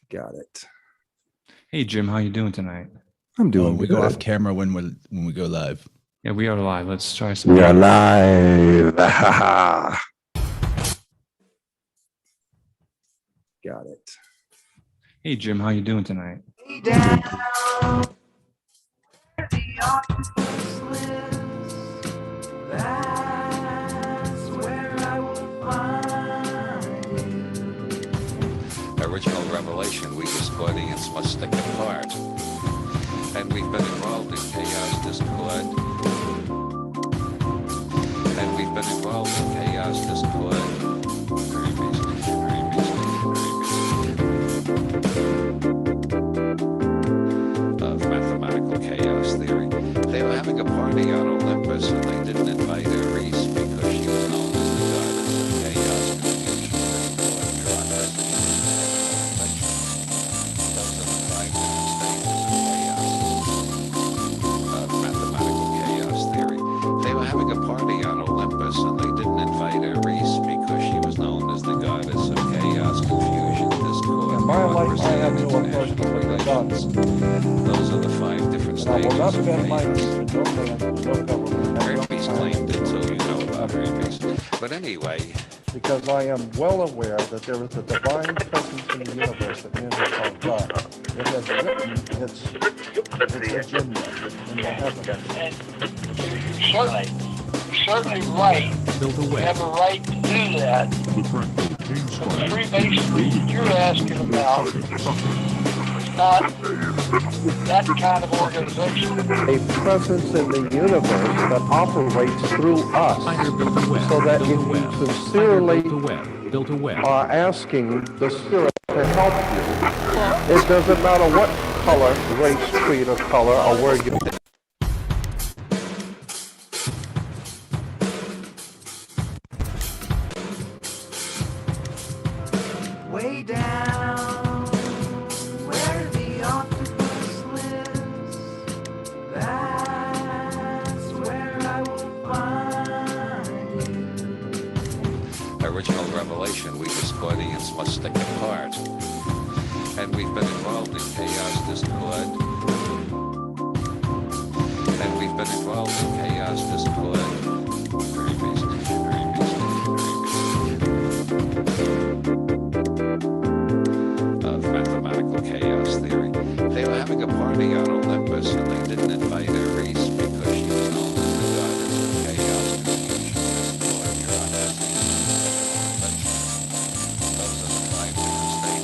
Got it. Hey Jim, how you doing tonight? I'm doing We good. go off camera when we go live. Yeah, we are live. Let's try some. We are live. Got it. Hey Jim, how you doing tonight? Original revelation, we as audience must stick apart. And we've been involved in chaos, discord. And we've been involved in chaos, discord. Very recently, very recently. Of mathematical chaos theory. They were having a party on Olympus and they didn't invite Ares because she was known as the goddess of chaos, confusion, discord, mathematical chaos theory. They were having a party on Olympus and they didn't invite Ares because she was known as the goddess of chaos, confusion, discord, In my life, I have no international authority for the relations. Those are the 5 different And I will stages not of bend my knee chaos. to no man, no government. Herpes claimed it, so you know about herpes. But anyway, Because I am well aware that there is a divine presence in the universe that men have called God. It has written its agenda in the heavens. And you're certainly right. You have a right to do that. But the Freemasonry that you're asking about is not that kind of organization. A presence in the universe that operates through us, so that if you sincerely are asking the Spirit to help you, it doesn't matter what color, race, creed, or color, or where you Way down where the octopus lives, that's where I will find you. original revelation, we as audience must stick apart. And we've been involved in chaos, discord. And we've been involved in chaos, discord. Very recently, very recently. Of mathematical chaos theory. They were having a party on Olympus and they didn't invite Ares because she was known as the goddess of chaos, confusion, discord, those are the 5 different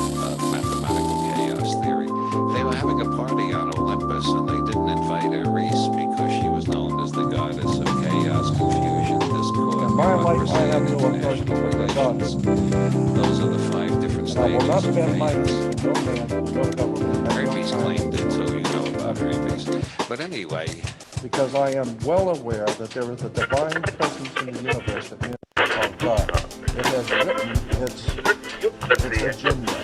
stages of mathematical chaos theory. They were having a party on Olympus and they didn't invite Ares because she was known as the goddess of chaos, confusion, discord, In my life, I have no international authority for the gods. relations. Those are the 5 different And I will not stages of bend my chaos. knee to no man, no government. Herpes claimed it, so you know about herpes. But anyway, Because I am well aware that there is a divine presence in the universe that men have called God. It has written its agenda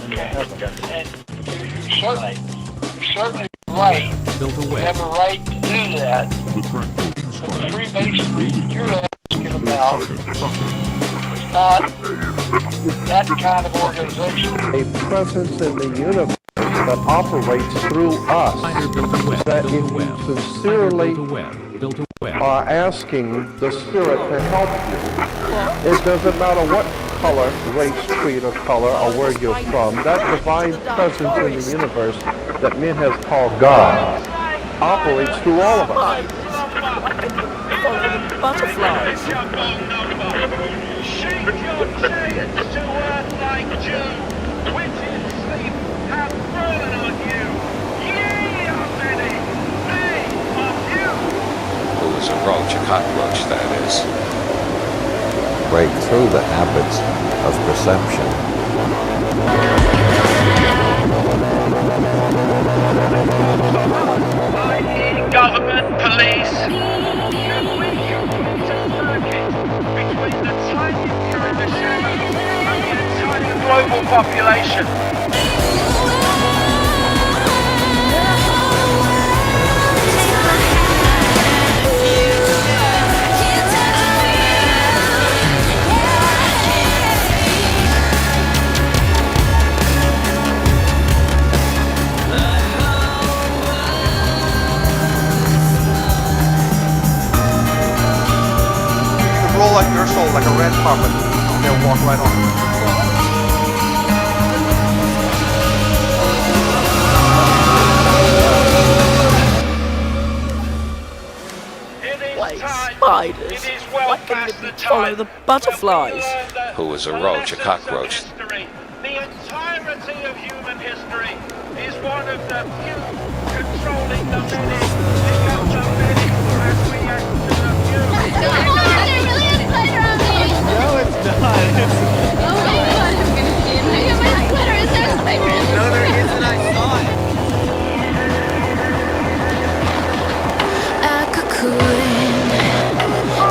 in the heavens. And you're certainly right. You have a right to do that. But the Freemasonry that you're asking about is not that kind of organization. A presence in the universe that operates through us, that if you sincerely are asking the Spirit to help you, it doesn't matter what color, race, creed, or color, or where you're from, that divine presence in the universe that men have called God operates through all of us. Butterflies. Shake your chains to earth like June. Witches sleep have fallen on you. Ye are many, they are few. who was a roach, a cockroach that is. Break through the habits of perception. Government, police. Should we circuit between the tiny few in the shadows and the entire global population? roll like your soul, like a red carpet. They'll walk right on. Spiders. Why couldn't it follow the butterflies? Who was a roach, a cockroach. The entirety of human history is one of the few controlling the many. Becomes the many as we act to the few. No, it's not. Oh my god, I'm gonna see it. Look at my sweater. Is there a spider? No, there isn't. I saw it. A cocoon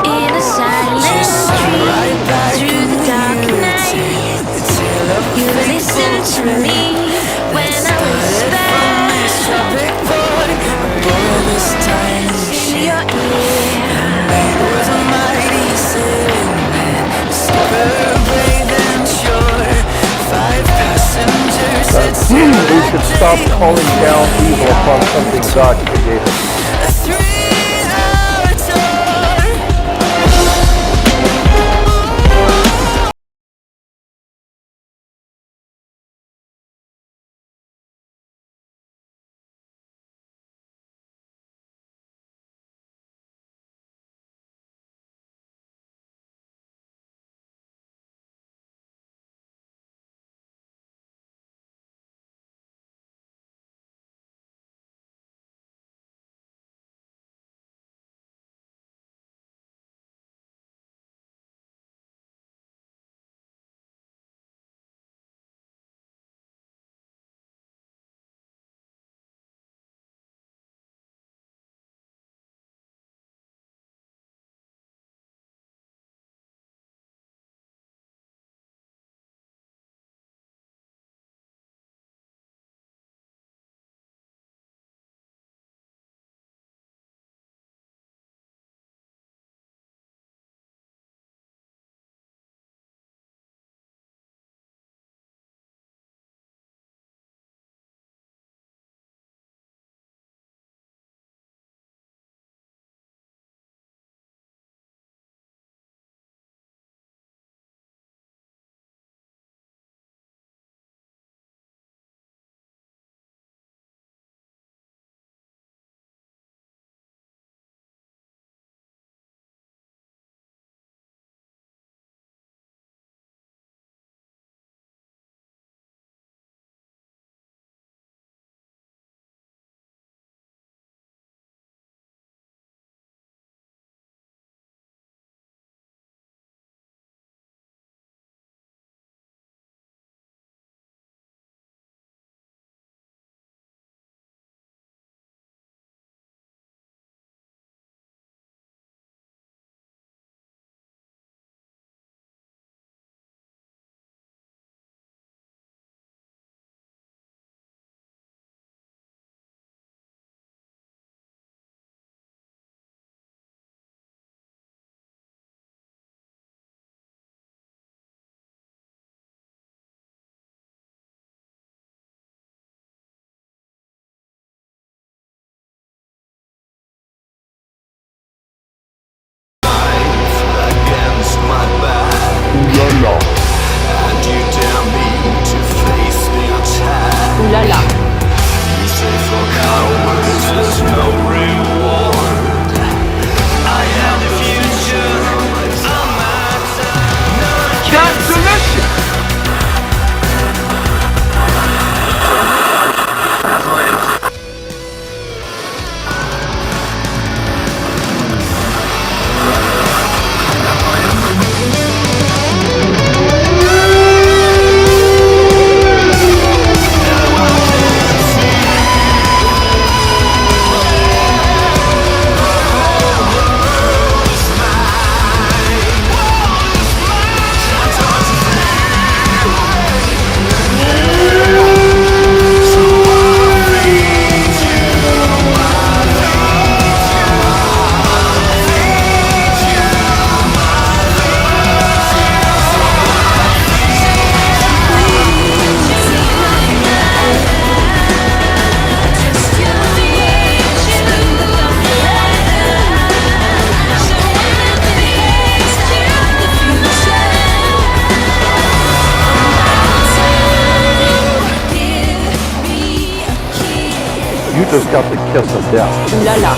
in a silent street through the dark night. You listened to me when I whispered in your We should stop calling down evil upon something God created. just got the kiss of death. La la.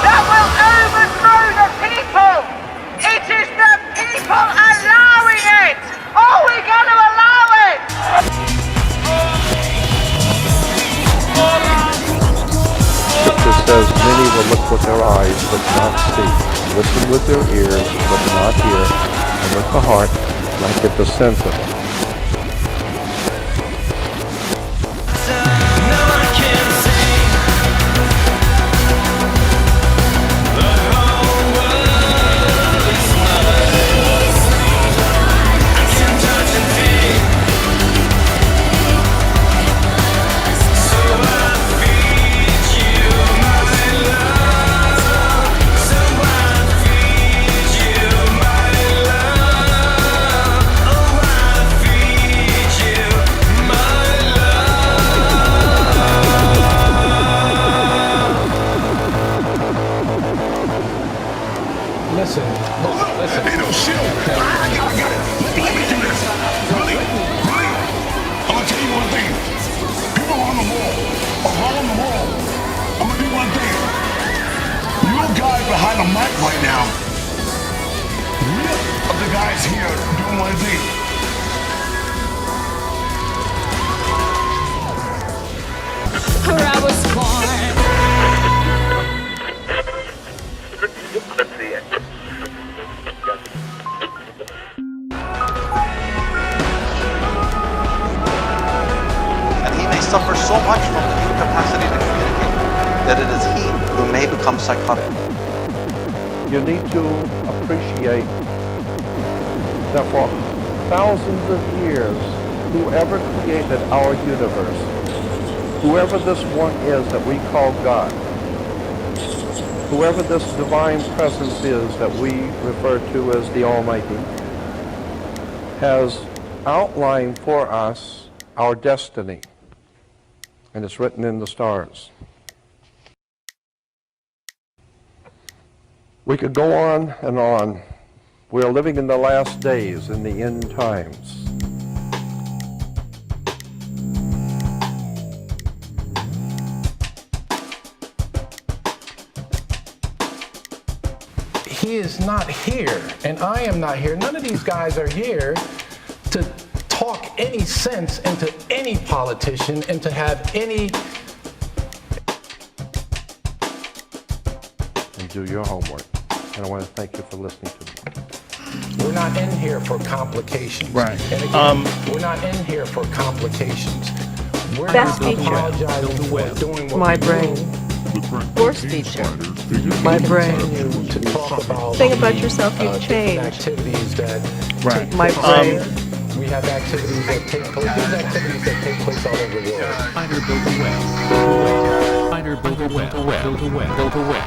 That will overthrow the people! It is the people allowing it! Are we going to allow it? Scripture says, many will look with their eyes but not see, listen with their ears but not hear, and with the heart not get the sense of it. Listen. Hey, no, shit. I got it. Let me do this. Really? I'm gonna tell you one thing. People on the wall, around the wall, I'm gonna do one thing. You guys behind the mic right now, of the guys here doing one thing. Where I was born. And he may suffer so much from the incapacity to communicate that it is he who may become psychotic. You need to appreciate that for thousands of years, whoever created our universe, whoever this one is that we call God, whoever this divine presence is that we refer to as the Almighty, has outlined for us our destiny, and it's written in the stars. We could go on and on. We are living in the last days, in the end times. He is not here, and I am not here. None of these guys are here to talk any sense into any politician and to have any... And do your homework. And I want to thank you for listening to me. We're not in here for complications. Right. And again, we're not in here for complications. We're Best not feature. apologizing for doing what My we brain. do. Worst feature. My brain. To talk about Think about yourself, you've different changed. activities that take My place. brain. We have activities that take place. There's activities that take place all over the world. Finder built a web. Finder built a web. Built a web. Built a web.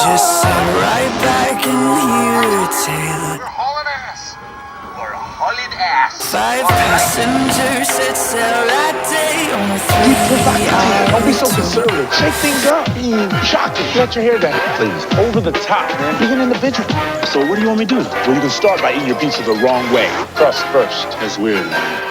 Just sat right back and hear it, Taylor. We're hauling ass. We're hauling ass. 5 passengers set sail that day on a 3-hour Don't be so conservative. Shake things up. Shocking. Let your hair down. Please. Over the top, man. Be an individual. So what do you want me to do? Well, you can start by eating your pizza the wrong way. Crust first. That's weird, man.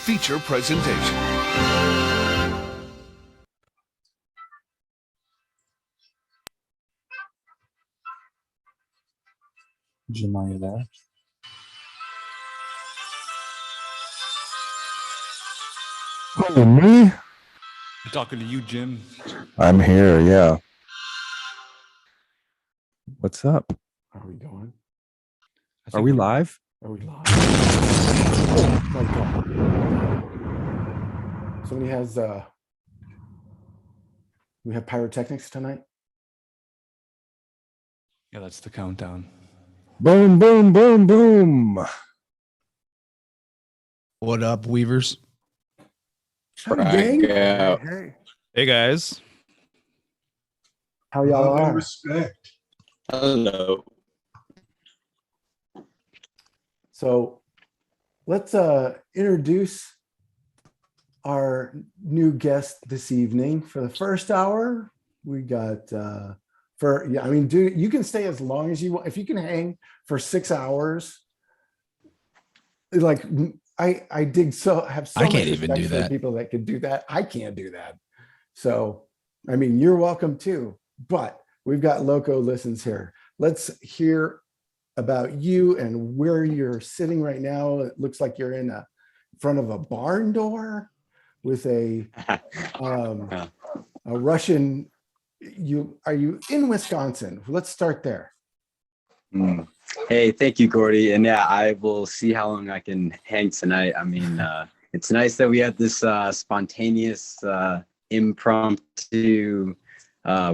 Feature presentation. Jim, are you there? Oh, me? I'm talking to you, Jim. I'm here, yeah. What's up? Are we going? Are we live? Are we live? Oh my God. Somebody has, we have pyrotechnics tonight? Yeah, that's the countdown. Boom, boom, boom, boom. What up, Weavers? Gang? Hey. Hey. Hey, guys. How y'all are? Respect. Hello. So let's introduce our new guest this evening. For the first hour, we got dude, you can stay as long as you want. If you can hang for 6 hours, like I have so I much can't even respect do for the that. people that can do that. I can't do that. So I mean, you're welcome too. But we've got Loco Listens here. Let's hear about you and where you're sitting right now. It looks like you're in front of a barn door with a Russian. Are you in Wisconsin? Let's start there. Hey, thank you, Gordy. And yeah, I will see how long I can hang tonight. I mean, it's nice that we had this spontaneous impromptu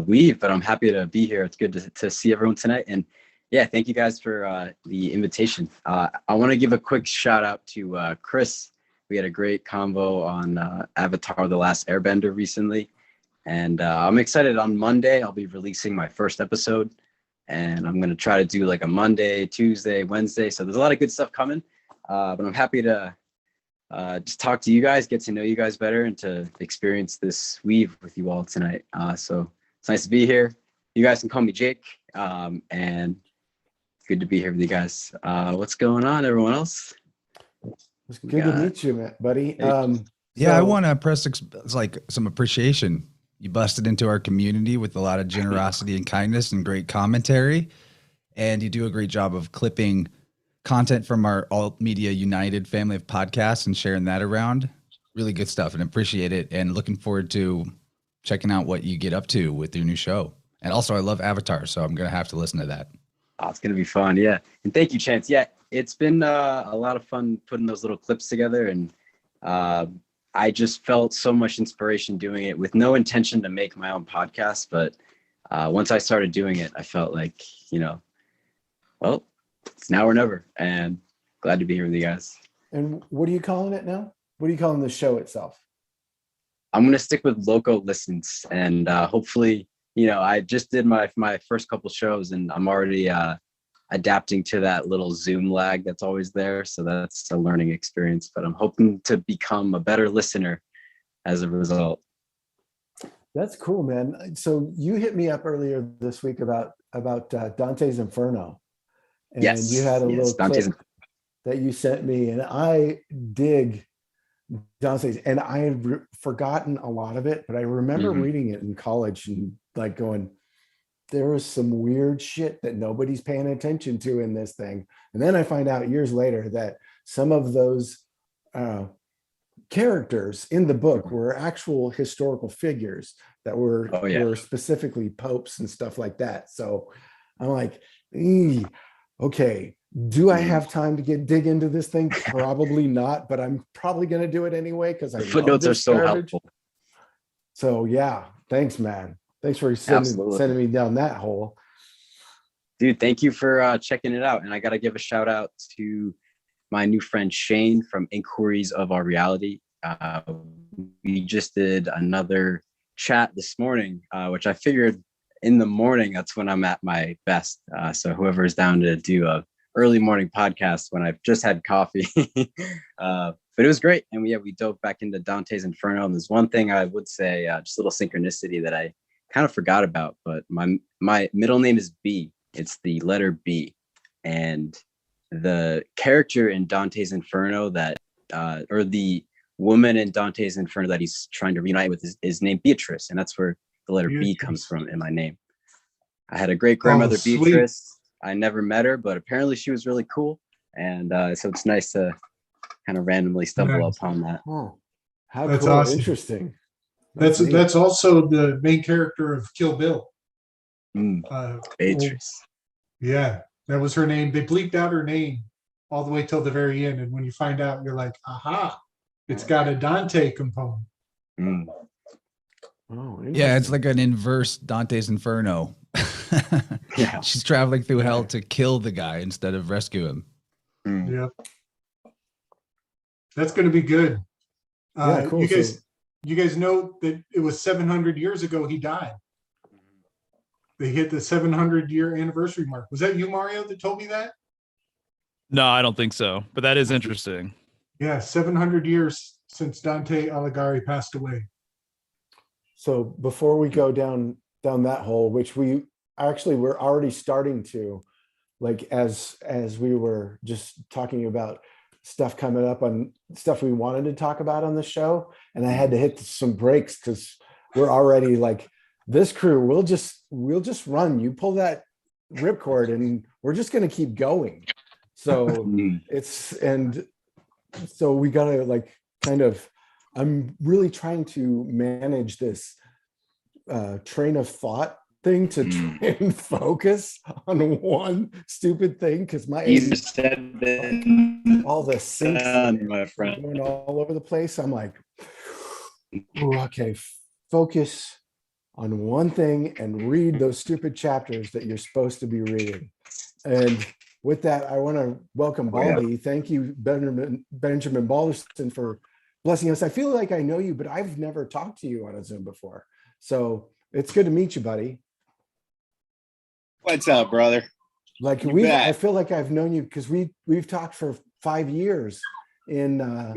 weave, but I'm happy to be here. It's good to see everyone tonight. And yeah, thank you guys for the invitation. I want to give a quick shout out to Chris. We had a great convo on Avatar: The Last Airbender recently. And I'm excited. On Monday, I'll be releasing my first episode. And I'm going to try to do like a Monday, Tuesday, Wednesday. So there's a lot of good stuff coming. But I'm happy to just talk to you guys, get to know you guys better, and to experience this weave with you all tonight. So it's nice to be here. You guys can call me Jake. And good to be here with you guys. What's going on, everyone else? It's good to meet you, buddy. Yeah, I want to press like some appreciation. You busted into our community with a lot of generosity and kindness and great commentary. And you do a great job of clipping content from our Alt Media United family of podcasts and sharing that around. Really good stuff, and appreciate it. And looking forward to checking out what you get up to with your new show. And also, I love Avatar, so I'm going to have to listen to that. Oh, it's going to be fun. Yeah. And thank you, Chance. Yeah, it's been a lot of fun putting those little clips together. And I just felt so much inspiration doing it with no intention to make my own podcast. But once I started doing it, I felt like, well, it's now or never. And glad to be here with you guys. And what are you calling it now? What are you calling the show itself? I'm going to stick with Loco Listens. And hopefully, I just did my first couple shows, and I'm already adapting to that little Zoom lag that's always there. So that's a learning experience, but I'm hoping to become a better listener as a result. That's cool, man. So you hit me up earlier this week about Dante's Inferno. And yes, you had a little Dante's clip that you sent me, and I dig Dante's, and I had forgotten a lot of it, but I remember reading it in college and like going, there was some weird shit that nobody's paying attention to in this thing. And then I find out years later that some of those characters in the book were actual historical figures that were specifically popes and stuff like that. So I'm like, okay, do I have time to dig into this thing? Probably not, but I'm probably going to do it anyway because I footnotes are so helpful. So yeah, thanks, man. Thanks for sending me down that hole. Dude, thank you for checking it out. And I got to give a shout out to my new friend Shane from Inquiries of Our Reality. We just did another chat this morning, which I figured in the morning, that's when I'm at my best. So whoever is down to do a early morning podcast when I've just had coffee. But it was great. And we dove back into Dante's Inferno. And there's one thing I would say, just a little synchronicity that I kind of forgot about, but my middle name is B. It's the letter B. And the character in Dante's Inferno or the woman in Dante's Inferno that he's trying to reunite with is named Beatrice. And that's where the letter B comes from in my name. I had a great grandmother, Beatrice. I never met her, but apparently she was really cool. And so it's nice to kind of randomly stumble upon that. Oh, how That's cool. awesome. Interesting. That's also the main character of Kill Bill. Beatrice. Yeah, that was her name. They bleeped out her name all the way till the very end. And when you find out, you're like, aha, it's got a Dante component. Oh, Yeah, it's like an inverse Dante's Inferno. Yeah. She's traveling through hell to kill the guy instead of rescue him. Yeah. That's going to be good. Yeah, cool. You guys know that it was 700 years ago he died. They hit the 700-year anniversary mark. Was that you, Mario, that told me that? No, I don't think so. But that is interesting. Yeah, 700 years since Dante Alighieri passed away. So before we go down that hole, which we're already starting to, like as we were just talking about stuff coming up on stuff we wanted to talk about on the show, and I had to hit some breaks because we're already like, this crew, we'll just run. You pull that ripcord and we're just gonna keep going. So so we gotta like kind of, I'm really trying to manage this train of thought thing to try and focus on one stupid thing because my You said that all the syncs my friend. going all over the place. I'm like, ooh, okay, focus on one thing and read those stupid chapters that you're supposed to be reading. And with that, I want to welcome Baldy. Thank you, Benjamin Balderston, for blessing us. I feel like I know you, but I've never talked to you on a Zoom before. So it's good to meet you, buddy. What's up, brother? Like I feel like I've known you because we've talked for 5 years in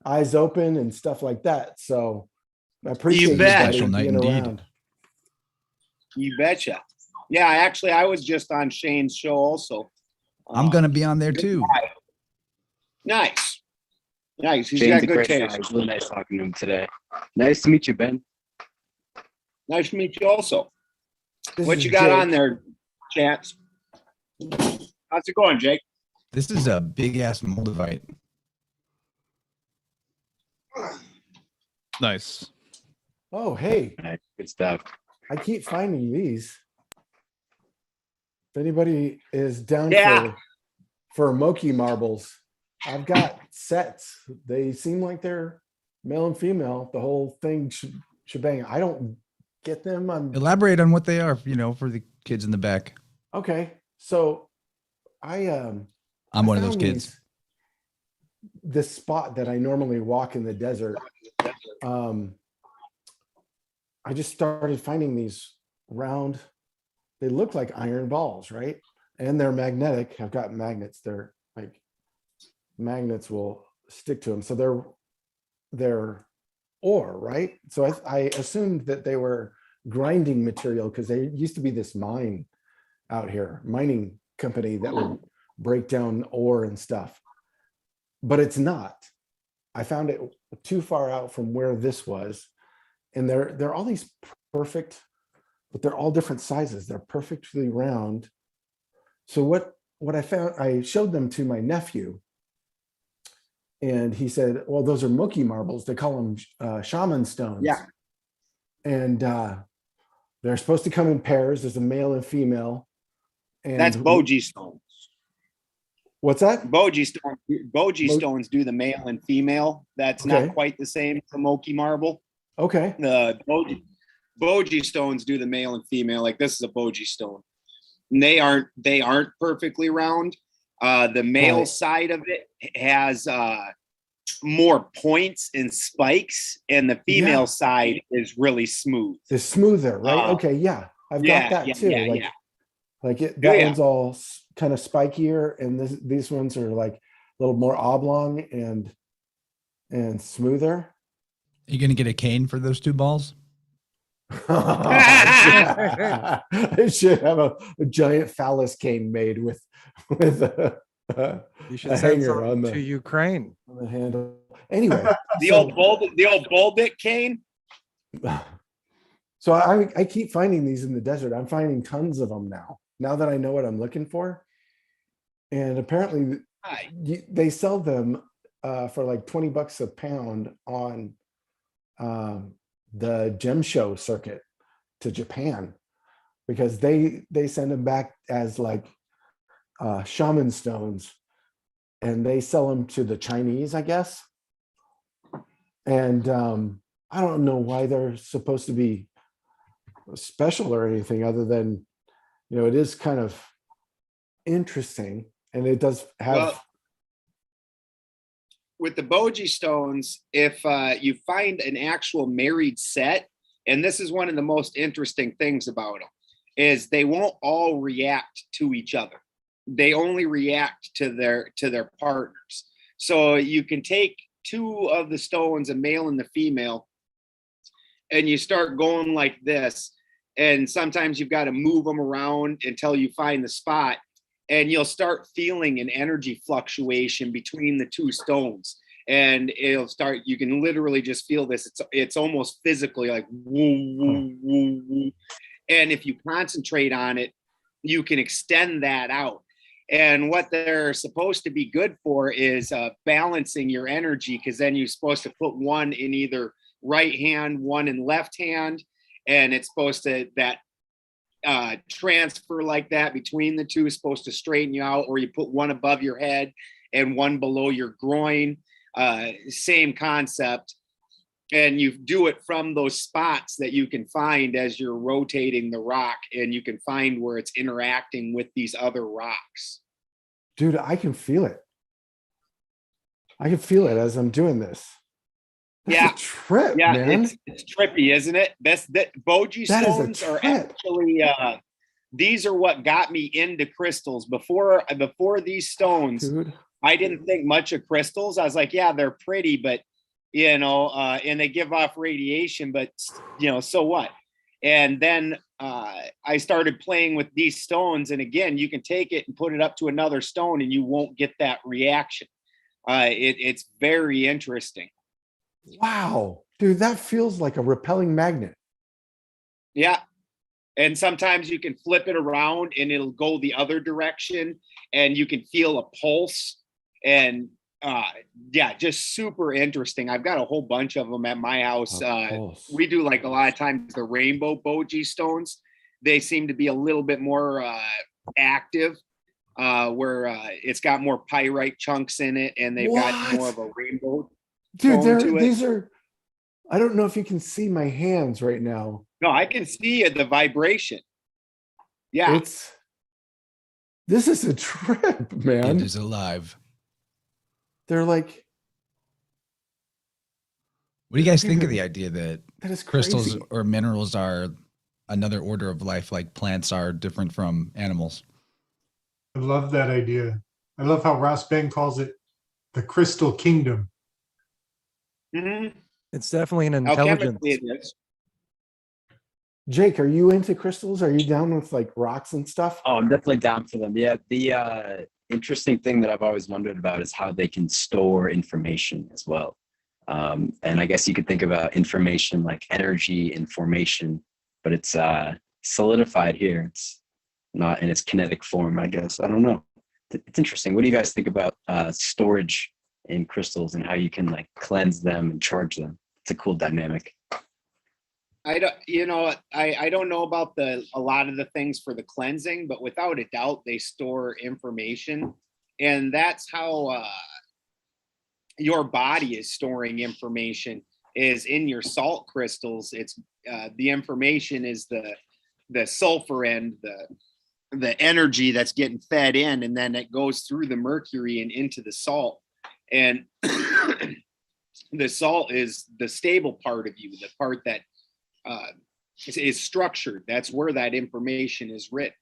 Eyes Open and stuff like that. So I appreciate you special being around. You betcha. Yeah, I was just on Shane's show also. I'm gonna be on there too. Nice. He's Shane's got a good great taste. guy. It was really nice talking to him today. Nice to meet you, Ben. Nice to meet you also. This What is you got Jake. on there, chats? How's it going, Jake? This is a big ass Moldavite. Nice. Oh, hey, Good stuff. I keep finding these. If anybody is down for Moki marbles, I've got sets. They seem like they're male and female, the whole thing shebang. I don't get them. Elaborate on what they are, for the kids in the back. Okay. So I'm one of those kids. This spot that I normally walk in the desert. I just started finding these round, they look like iron balls, right? And they're magnetic. I've got magnets. They're like, magnets will stick to them. So they're ore, right? So I assumed that they were grinding material because there used to be this mine out here, mining company that would break down ore and stuff. But it's not. I found it too far out from where this was. And they're all these perfect, but they're all different sizes. They're perfectly round. So what I found, I showed them to my nephew, and he said, well, those are Moki marbles. They call them shaman stones. Yeah. And they're supposed to come in pairs. There's a male and female. And That's Boji stones. What's that? Boji stones do the male and female. That's not quite the same for Moki marble. Okay. The Boji stones do the male and female. Like this is a Boji stone. And they aren't perfectly round. The male side of it has more points and spikes, and the female side is really smooth. It's smoother, right? Okay, yeah. I've got that too. That one's all kind of spikier, and these ones are like a little more oblong and smoother. Are you gonna get a cane for those two balls? I should have a giant phallus cane made with a you should a send hanger some on to Ukraine. on the handle. Anyway, the old Boldick cane. So I keep finding these in the desert. I'm finding tons of them now that I know what I'm looking for. And apparently they sell them for like $20 a pound on the gem show circuit to Japan, because they send them back as like shaman stones, and they sell them to the Chinese, I guess. And I don't know why they're supposed to be special or anything other than, it is kind of interesting, and it does have. Well, with the Boji stones, if you find an actual married set, and this is one of the most interesting things about them, is they won't all react to each other. They only react to their partners. So you can take two of the stones, a male and the female, and you start going like this. And sometimes you've got to move them around until you find the spot, and you'll start feeling an energy fluctuation between the two stones. And you can literally just feel this. It's almost physically like woo, woo, woo, woo. And if you concentrate on it, you can extend that out. And what they're supposed to be good for is balancing your energy, because then you're supposed to put one in either right hand, one in left hand, and it's supposed to transfer like that between the two is supposed to straighten you out, or you put one above your head and one below your groin. Same concept. And you do it from those spots that you can find as you're rotating the rock, and you can find where it's interacting with these other rocks. Dude, I can feel it. I can feel it as I'm doing this. That's a trip, man. It's trippy, isn't it? That Boji stones are actually these are what got me into crystals. Before these stones, dude, I didn't think much of crystals. I was like, yeah, they're pretty, but and they give off radiation, but so what? And then I started playing with these stones, and again, you can take it and put it up to another stone, and you won't get that reaction. It's very interesting. Wow, dude, that feels like a repelling magnet. Yeah. And sometimes you can flip it around and it'll go the other direction, and you can feel a pulse. And just super interesting. I've got a whole bunch of them at my house. We do like a lot of times the rainbow Boji stones. They seem to be a little bit more active, where it's got more pyrite chunks in it, and they've got more of a rainbow. Dude, these are, I don't know if you can see my hands right now. No, I can see the vibration. Yeah. This is a trip, man. It is alive. They're like, what do you guys think of the idea that is crystals crazy. or minerals are another order of life, like plants are different from animals? I love that idea. I love how Ross Ben calls it the crystal kingdom. Mm-hmm. It's definitely an intelligence. Jake, are you into crystals? Are you down with like rocks and stuff? Oh, I'm definitely down for them. Yeah, the interesting thing that I've always wondered about is how they can store information as well. And I guess you could think about information like energy in formation, but it's solidified here. It's not in its kinetic form, I guess. I don't know. It's interesting. What do you guys think about storage in crystals and how you can like cleanse them and charge them? It's a cool dynamic. I don't know about a lot of the things for the cleansing, but without a doubt, they store information, and that's how your body is storing information. Is in your salt crystals. It's the information is the sulfur and the energy that's getting fed in, and then it goes through the mercury and into the salt, and the salt is the stable part of you, the part that is structured. That's where that information is written.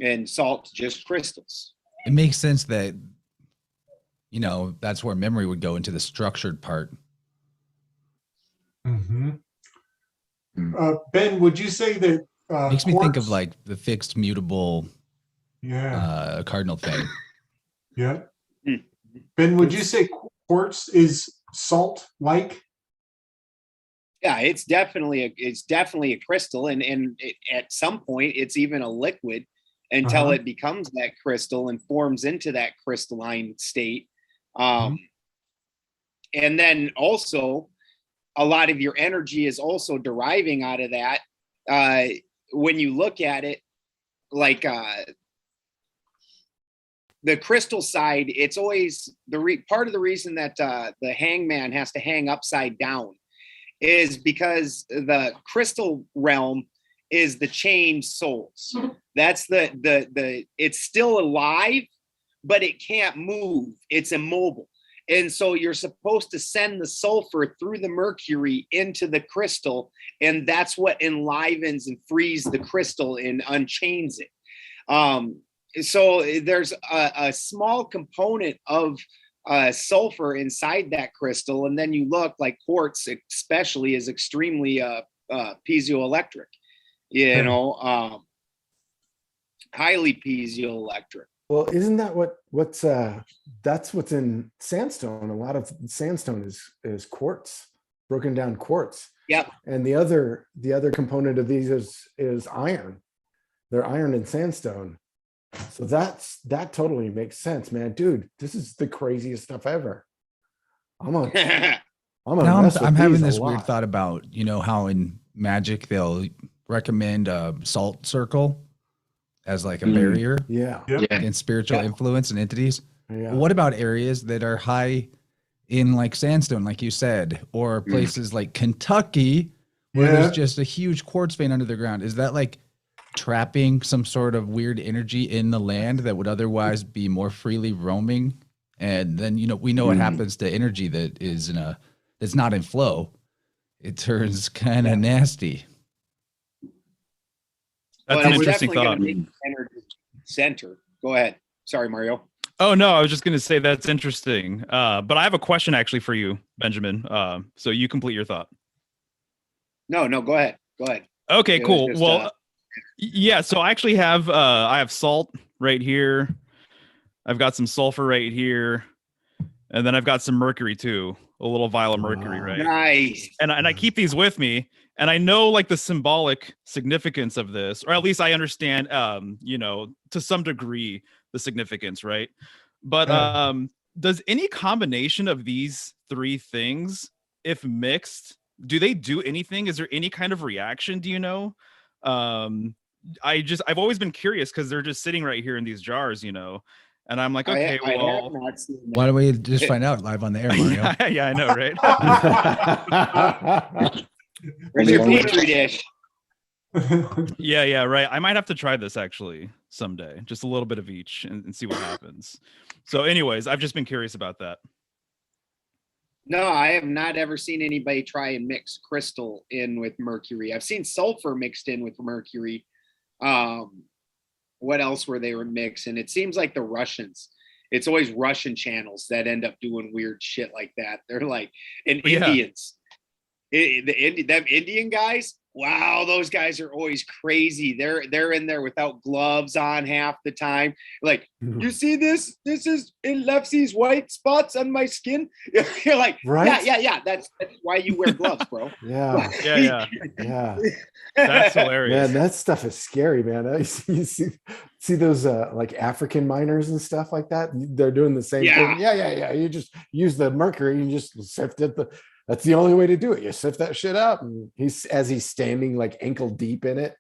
And salt, just crystals. It makes sense that, that's where memory would go, into the structured part. Mm-hmm. Ben, would you say that makes me think of like the fixed mutable cardinal thing. Yeah. Ben, would you say quartz is salt like? Yeah, it's definitely a crystal, and at some point it's even a liquid until it becomes that crystal and forms into that crystalline state. And then also a lot of your energy is also deriving out of that. When you look at it, like the crystal side, it's always part of the reason that the hangman has to hang upside down is because the crystal realm is the chained souls. That's the it's still alive, but it can't move. It's immobile. And so you're supposed to send the sulfur through the mercury into the crystal, and that's what enlivens and frees the crystal and unchains it. So there's a small component of sulfur inside that crystal, and then you look like quartz, especially, is extremely piezoelectric. You know, highly piezoelectric. Well, isn't that what's that's what's in sandstone? A lot of sandstone is quartz, broken down quartz. Yep. And the other component of these is iron. They're iron and sandstone. So that totally makes sense, man. Dude, this is the craziest stuff ever. I'm having this weird thought about, you know, how in magic they'll recommend a salt circle as like a barrier against spiritual influence and entities. Yeah. What about areas that are high in like sandstone, like you said, or places like Kentucky where there's just a huge quartz vein under the ground? Is that like trapping some sort of weird energy in the land that would otherwise be more freely roaming? And then, you know, we know what happens to energy that is that's not in flow. It turns kind of nasty. That's an interesting thought. Energy center. Go ahead. Sorry, Mario. Oh no, I was just going to say that's interesting. But I have a question actually for you, Benjamin. So you complete your thought. No, go ahead. Go ahead. Okay, cool. Well, yeah. So I actually have I have salt right here. I've got some sulfur right here, and then I've got some mercury too. A little vial of mercury, right? Nice. And I keep these with me, and I know like the symbolic significance of this, or at least I understand, you know, to some degree the significance, right? But does any combination of these three things, if mixed, do they do anything? Is there any kind of reaction? Do you know? I've always been curious because they're just sitting right here in these jars, you know. And I'm like, okay, well, why don't we just find out live on the air, Mario? Yeah, I know, right? Where's your petri dish? Yeah, right. I might have to try this actually someday, just a little bit of each and see what happens. So anyways, I've just been curious about that. No, I have not ever seen anybody try and mix crystal in with mercury. I've seen sulfur mixed in with mercury. What else were they mixing? It seems like the Russians. It's always Russian channels that end up doing weird shit like that. They're like, and Indians. Them Indian guys, wow, those guys are always crazy. They're in there without gloves on half the time. Like, you see this? This is, it left these white spots on my skin. You're like, right? Yeah. That's why you wear gloves, bro. Yeah. That's hilarious. Man, that stuff is scary, man. You see those like African miners and stuff like that. They're doing the same thing. Yeah. You just use the mercury and just sift it. That's the only way to do it. You sift that shit out, and he's standing like ankle deep in it.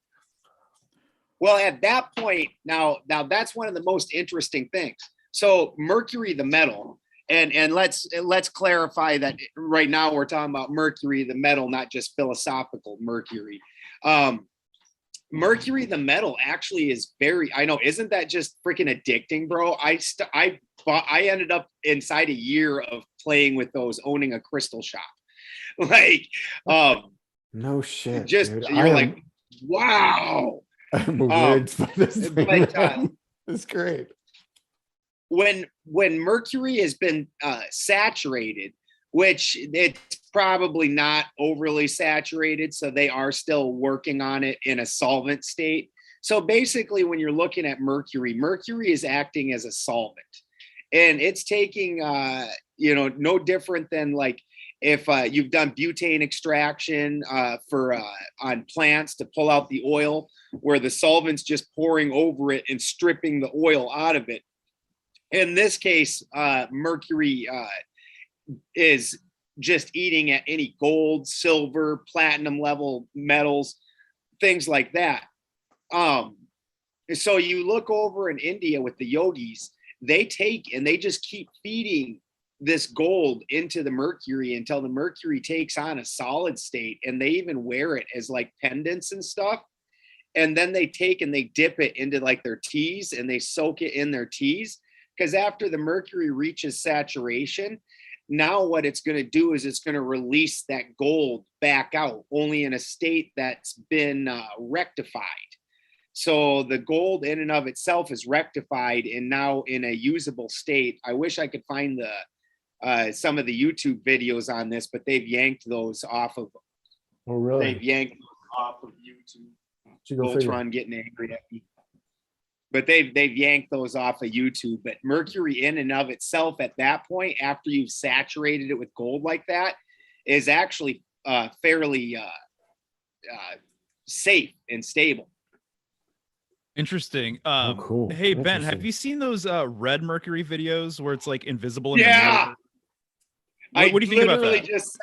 Well, at that point, now that's one of the most interesting things. So mercury, the metal, and let's clarify that right now we're talking about mercury, the metal, not just philosophical mercury. Mercury, the metal, actually is very, I know, isn't that just freaking addicting, bro? I ended up inside a year of playing with those, owning a crystal shop. Like, no shit. Just dude. you're like, wow. I'm weird for this thing. It's great. When mercury has been saturated, which it's probably not overly saturated, so they are still working on it in a solvent state. So basically, when you're looking at mercury is acting as a solvent, and it's taking no different than like if you've done butane extraction on plants to pull out the oil, where the solvent's just pouring over it and stripping the oil out of it. In this case, mercury is just eating at any gold, silver, platinum level metals, things like that. So you look over in India with the yogis, they take and they just keep feeding this gold into the mercury until the mercury takes on a solid state, and they even wear it as like pendants and stuff. And then they take and they dip it into like their teas, and they soak it in their teas, because after the mercury reaches saturation, now what it's going to do is it's going to release that gold back out, only in a state that's been rectified. So the gold in and of itself is rectified and now in a usable state. I wish I could find the some of the YouTube videos on this, but they've yanked those off of. Oh, really? They've yanked those off of YouTube. Go figure. Voltron getting angry at me. But they've yanked those off of YouTube. But mercury in and of itself at that point, after you've saturated it with gold like that, is actually fairly safe and stable. Interesting. Cool. Hey Ben, Interesting. have you seen those red mercury videos where it's like invisible in the Yeah. mirror? What do you think about that? Just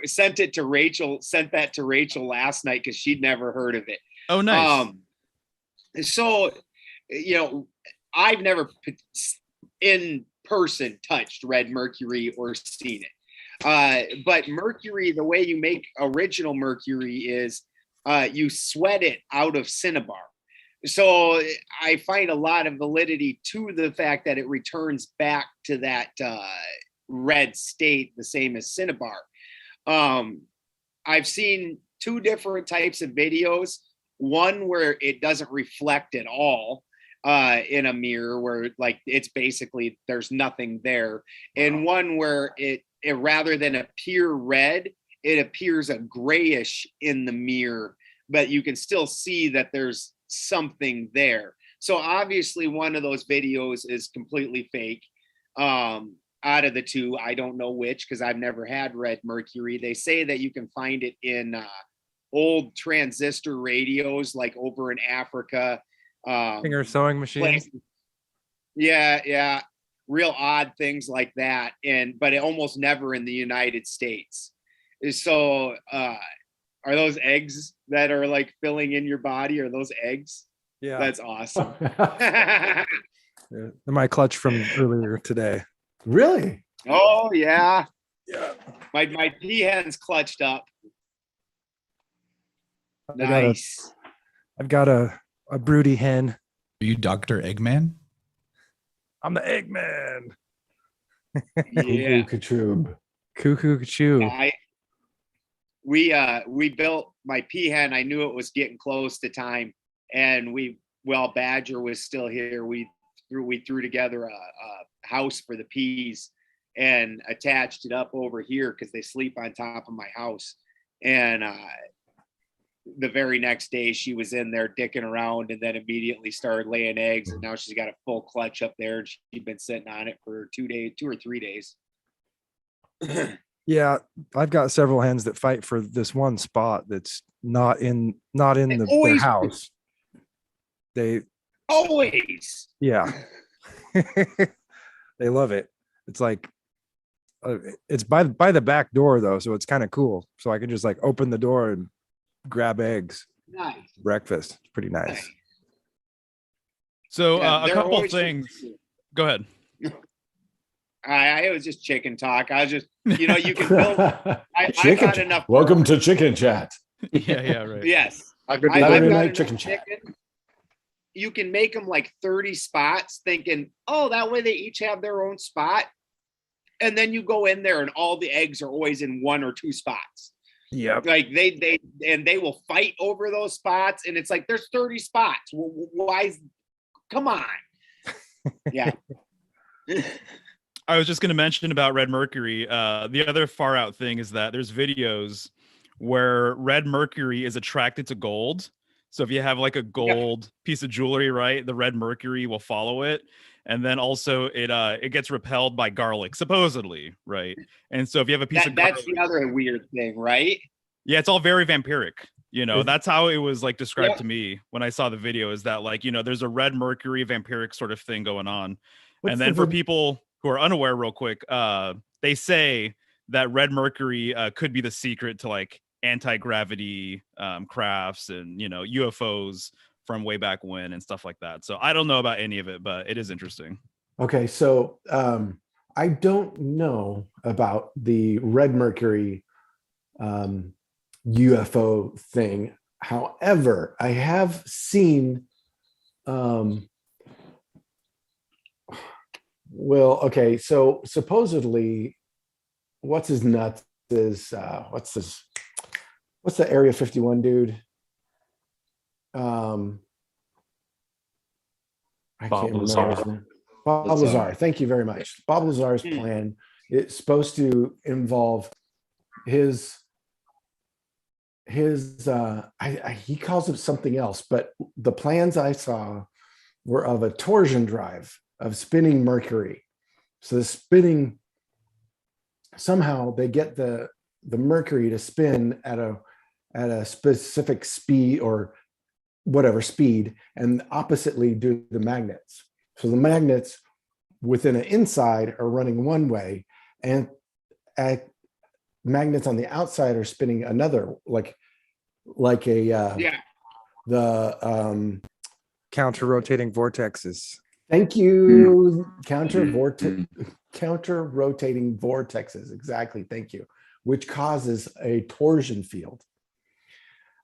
sent it to Rachel. Sent that to Rachel last night because she'd never heard of it. Oh, nice. So, I've never in person touched red mercury or seen it. But mercury, the way you make original mercury is you sweat it out of cinnabar. So I find a lot of validity to the fact that it returns back to that red state, the same as cinnabar. I've seen two different types of videos. One where it doesn't reflect at all in a mirror, where like it's basically there's nothing there, and one where it rather than appear red, it appears a grayish in the mirror, but you can still see that there's something there. So obviously one of those videos is completely fake. Out of the two, I don't know which, because I've never had red mercury. They say that you can find it in old transistor radios, like over in Africa. Finger sewing machines. Yeah, real odd things like that, but it almost never in the United States. So are those eggs that are like filling in your body? Are those eggs? Yeah, that's awesome. Yeah, my clutch from earlier today. Really? Oh yeah. My peahen's clutched up. Nice. I've got a broody hen. Are you Dr. Eggman? I'm the Eggman. Yeah. Cuckoo Choo. We built my peahen. I knew it was getting close to time, and while Badger was still here, we threw together a house for the peas and attached it up over here because they sleep on top of my house. And the very next day she was in there dicking around, and then immediately started laying eggs, and now she's got a full clutch up there, and she's been sitting on it for 2 or 3 days. Yeah, I've got several hens that fight for this one spot that's not in their house. They always, yeah. They love it. It's like it's by the back door though, so it's kind of cool. So I can just like open the door and grab eggs. Nice. Breakfast. It's pretty nice. So Yeah, a they're couple always things. Go ahead. I was just chicken talk. I was just, you can build. I got enough. Welcome to Chicken Chat. Yeah, right. Yes. I've I've Saturday got night enough chicken chat. chicken. You can make them like 30 spots, thinking, oh, that way they each have their own spot. And then you go in there and all the eggs are always in 1 or 2 spots. Yeah. Like they will fight over those spots. And it's like, there's 30 spots. Why? Come on. Yeah. I was just going to mention about red mercury. The other far out thing is that there's videos where red mercury is attracted to gold. So if you have like a gold piece of jewelry, right, the red mercury will follow it. And then also it gets repelled by garlic, supposedly, right? And so if you have a piece of garlic, that's the other weird thing, right? yeah, it's all very vampiric. That's how it was like described to me when I saw the video, is that like, there's a red mercury vampiric sort of thing going on. And then for people who are unaware, real quick, they say that red mercury could be the secret to like anti-gravity crafts and UFOs from way back when and stuff like that. So I don't know about any of it, but it is interesting. Okay, so I don't know about the red mercury UFO thing. However, I have seen well, okay, so supposedly what's his nuts is what's the Area 51 dude? I can't remember his name. Bob Lazar. Thank you very much. Bob Lazar's plan, it's supposed to involve his he calls it something else, but the plans I saw were of a torsion drive of spinning mercury. So the spinning, somehow they get the mercury to spin at a specific speed or whatever speed, and oppositely do the magnets. So the magnets within an inside are running one way, and magnets on the outside are spinning another, like a the counter rotating vortexes. Thank you. Counter rotating vortexes. Exactly. Thank you. Which causes a torsion field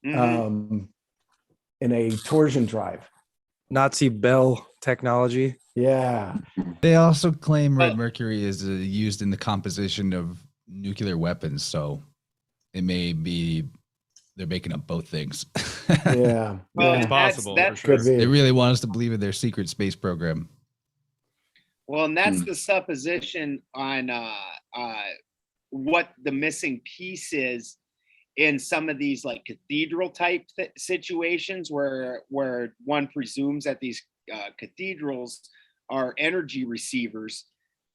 in a torsion drive. Nazi Bell technology. Yeah. They also claim red mercury is used in the composition of nuclear weapons. So it may be they're making up both things. Yeah. Well, it's possible. That for sure. could be. They really want us to believe in their secret space program. Well, and that's the supposition on what the missing piece is in some of these like cathedral type situations where one presumes that these cathedrals are energy receivers.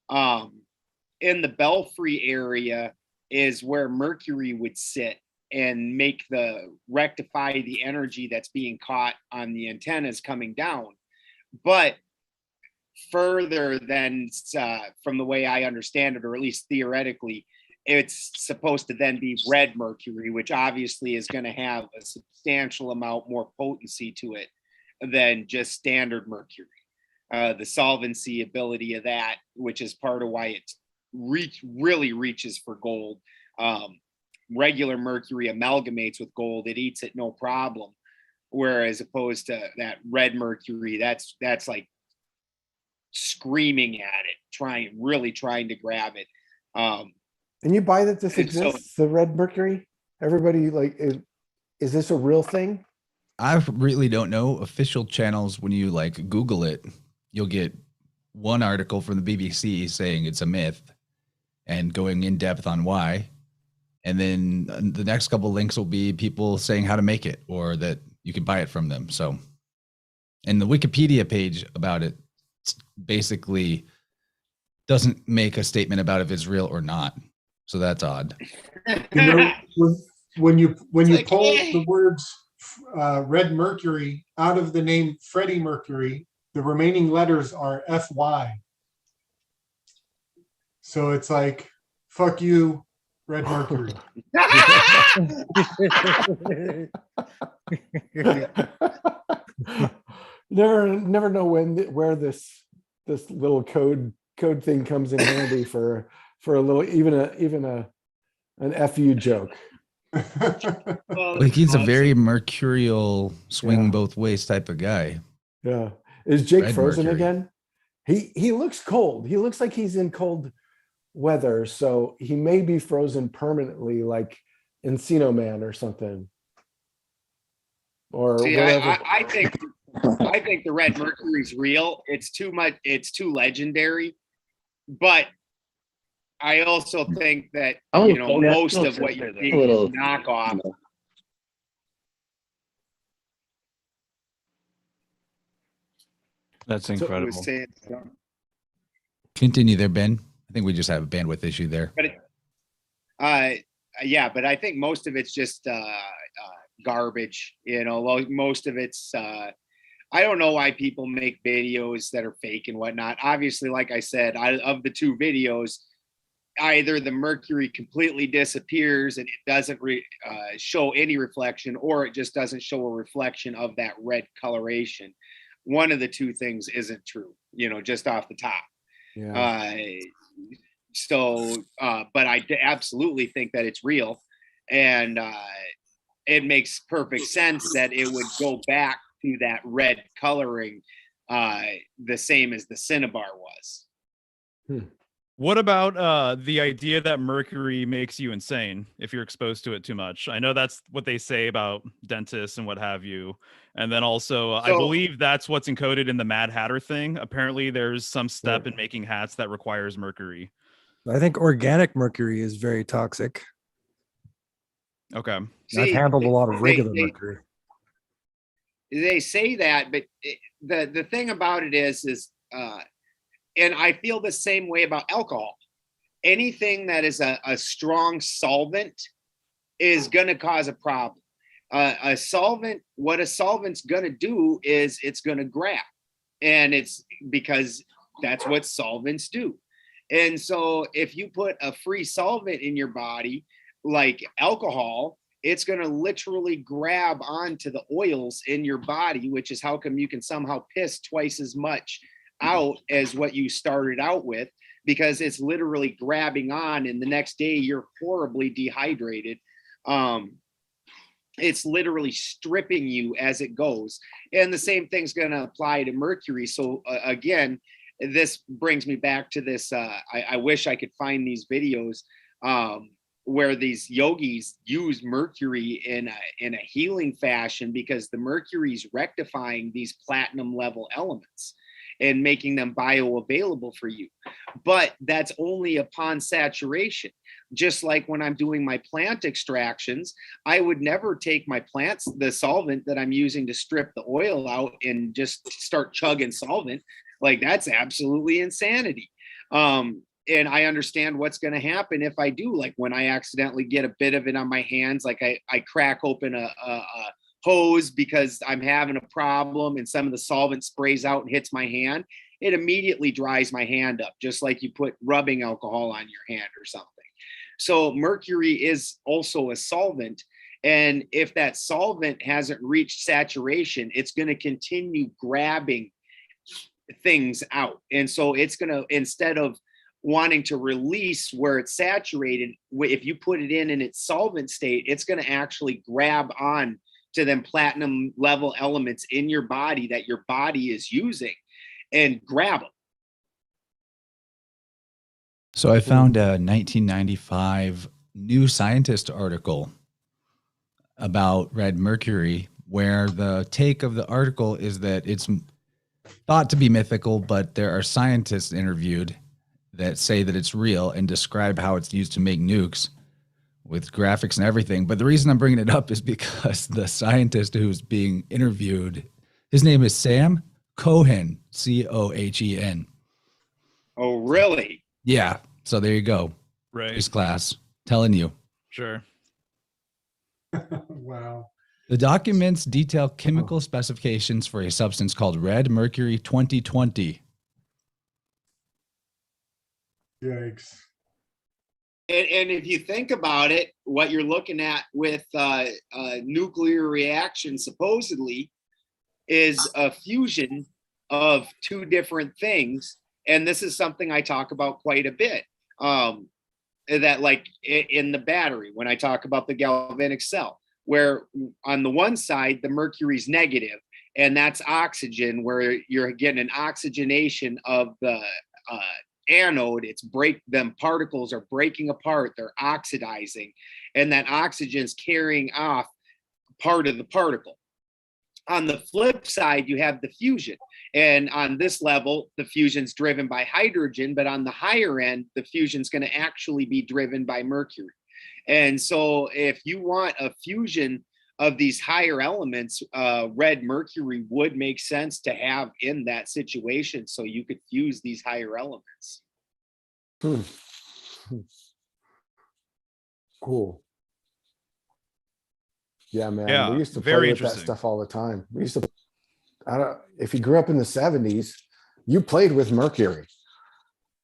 In the belfry area is where Mercury would sit and rectify the energy that's being caught on the antennas coming down. But further than from the way I understand it, or at least theoretically, it's supposed to then be red mercury, which obviously is going to have a substantial amount more potency to it than just standard mercury. The solvency ability of that, which is part of why it really reaches for gold. Regular mercury amalgamates with gold; it eats it no problem. Whereas opposed to that red mercury, that's like screaming at it, really trying to grab it. And you buy that this exists, the red mercury? Everybody is this a real thing? I really don't know. Official channels, when you like Google it, you'll get one article from the BBC saying it's a myth and going in depth on why. And then the next couple links will be people saying how to make it or that you can buy it from them. So, and the Wikipedia page about it basically doesn't make a statement about if it's real or not. So that's odd. You know, when you pull the words red mercury out of the name Freddie Mercury, the remaining letters are FY. So it's like, fuck you, Red Mercury. Never know where this little code thing comes in handy for a little even an FU joke. Like he's a very mercurial swing both ways type of guy. Yeah. Is Jake Red frozen Mercury. again? He looks cold. He looks like he's in cold weather, so he may be frozen permanently, like Encino Man or something. Or See, whatever. I think the red mercury's real. It's too much. It's too legendary. But I also think that most of what you see is knockoff. That's incredible. Continue there, Ben. I think we just have a bandwidth issue there. But yeah, but I think most of it's just garbage. Most of it's I don't know why people make videos that are fake and whatnot. Obviously, like I said, of the two videos, either the mercury completely disappears and it doesn't show any reflection, or it just doesn't show a reflection of that red coloration. One of the two things isn't true, just off the top. Uh, but I absolutely think that it's real, and it makes perfect sense that it would go back to that red coloring, the same as the cinnabar was. What about the idea that mercury makes you insane if you're exposed to it too much? I know that's what they say about dentists and what have you. And then also, I believe that's what's encoded in the Mad Hatter thing. Apparently, there's some step in making hats that requires mercury. I think organic mercury is very toxic. Okay. I've handled a lot of regular mercury. They say that, but the thing about it is and I feel the same way about alcohol. Anything that is a strong solvent is going to cause a problem. A solvent, what a solvent's going to do is it's going to grab, and it's because that's what solvents do. And so if you put a free solvent in your body, like alcohol, it's going to literally grab onto the oils in your body, which is how come you can somehow piss twice as much out as what you started out with, because it's literally grabbing on, and the next day you're horribly dehydrated. It's literally stripping you as it goes, and the same thing's going to apply to mercury. So again, this brings me back to this. I wish I could find these videos where these yogis use mercury in a healing fashion, because the mercury's rectifying these platinum level elements and making them bioavailable for you. But that's only upon saturation. Just like when I'm doing my plant extractions, I would never take my plants, the solvent that I'm using to strip the oil out, and just start chugging solvent. Like, that's absolutely insanity. And I understand what's going to happen if I do. Like, when I accidentally get a bit of it on my hands, like I crack open a hose because I'm having a problem, and some of the solvent sprays out and hits my hand, it immediately dries my hand up, just like you put rubbing alcohol on your hand or something. So mercury is also a solvent. And if that solvent hasn't reached saturation, it's going to continue grabbing things out. And so it's going to, instead of wanting to release where it's saturated, if you put it in its solvent state, it's going to actually grab on to them platinum level elements in your body that your body is using and grab them. So I found a 1995 New Scientist article about red mercury, where the take of the article is that it's thought to be mythical, but there are scientists interviewed that say that it's real and describe how it's used to make nukes with graphics and everything. But the reason I'm bringing it up is because the scientist who's being interviewed, his name is Sam Cohen, Cohen. Oh, really? Yeah. So there you go. Right. His class telling you. Sure. Wow. The documents detail chemical specifications for a substance called red mercury 2020. Yikes. And if you think about it, what you're looking at with nuclear reaction supposedly is a fusion of two different things. And this is something I talk about quite a bit. That, like in the battery, when I talk about the galvanic cell, where on the one side, the mercury's negative, and that's oxygen, where you're getting an oxygenation of the anode. Them particles are breaking apart, they're oxidizing, and that oxygen's carrying off part of the particle. On the flip side, you have the fusion. And on this level, the fusion's driven by hydrogen, but on the higher end, the fusion's going to actually be driven by mercury. And so if you want a fusion of these higher elements, red mercury would make sense to have in that situation, so you could fuse these higher elements. Cool. Yeah, man. Yeah, We used to very play with that interesting. stuff all the time. We used to, if you grew up in the 70s, you played with mercury.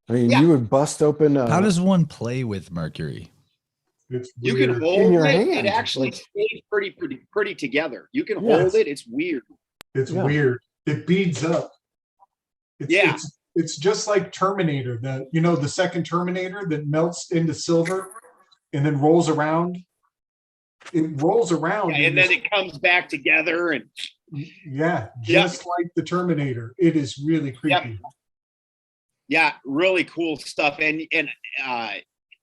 I mean, you would bust open. How does one play with mercury? It's You can hold In your it. hand, It actually like- stays pretty together. You can Yes. hold it. It's weird. It's Yeah. weird. It beads up. It's, Yeah. It's, it's just like Terminator, the second Terminator that melts into silver and then rolls around. It rolls around. Yeah, and then it comes back together and just like the Terminator. It is really creepy. Yeah, really cool stuff. And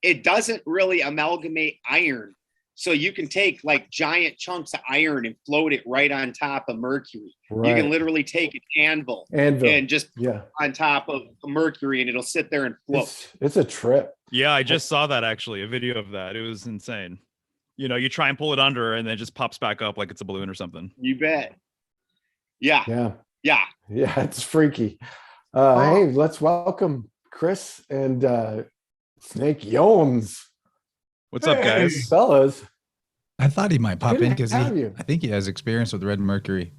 it doesn't really amalgamate iron. So you can take like giant chunks of iron and float it right on top of Mercury. Right. You can literally take an anvil and just put it on top of Mercury, and it'll sit there and float. It's a trip. Yeah, I just saw that actually, a video of that. It was insane. You know, you try and pull it under and then it just pops back up like it's a balloon or something. You bet. Yeah. It's freaky. Hey, let's welcome Chris and Snake Yones. What's up, guys? Fellas. I thought he might pop Good in to because have you. I think he has experience with Red Mercury.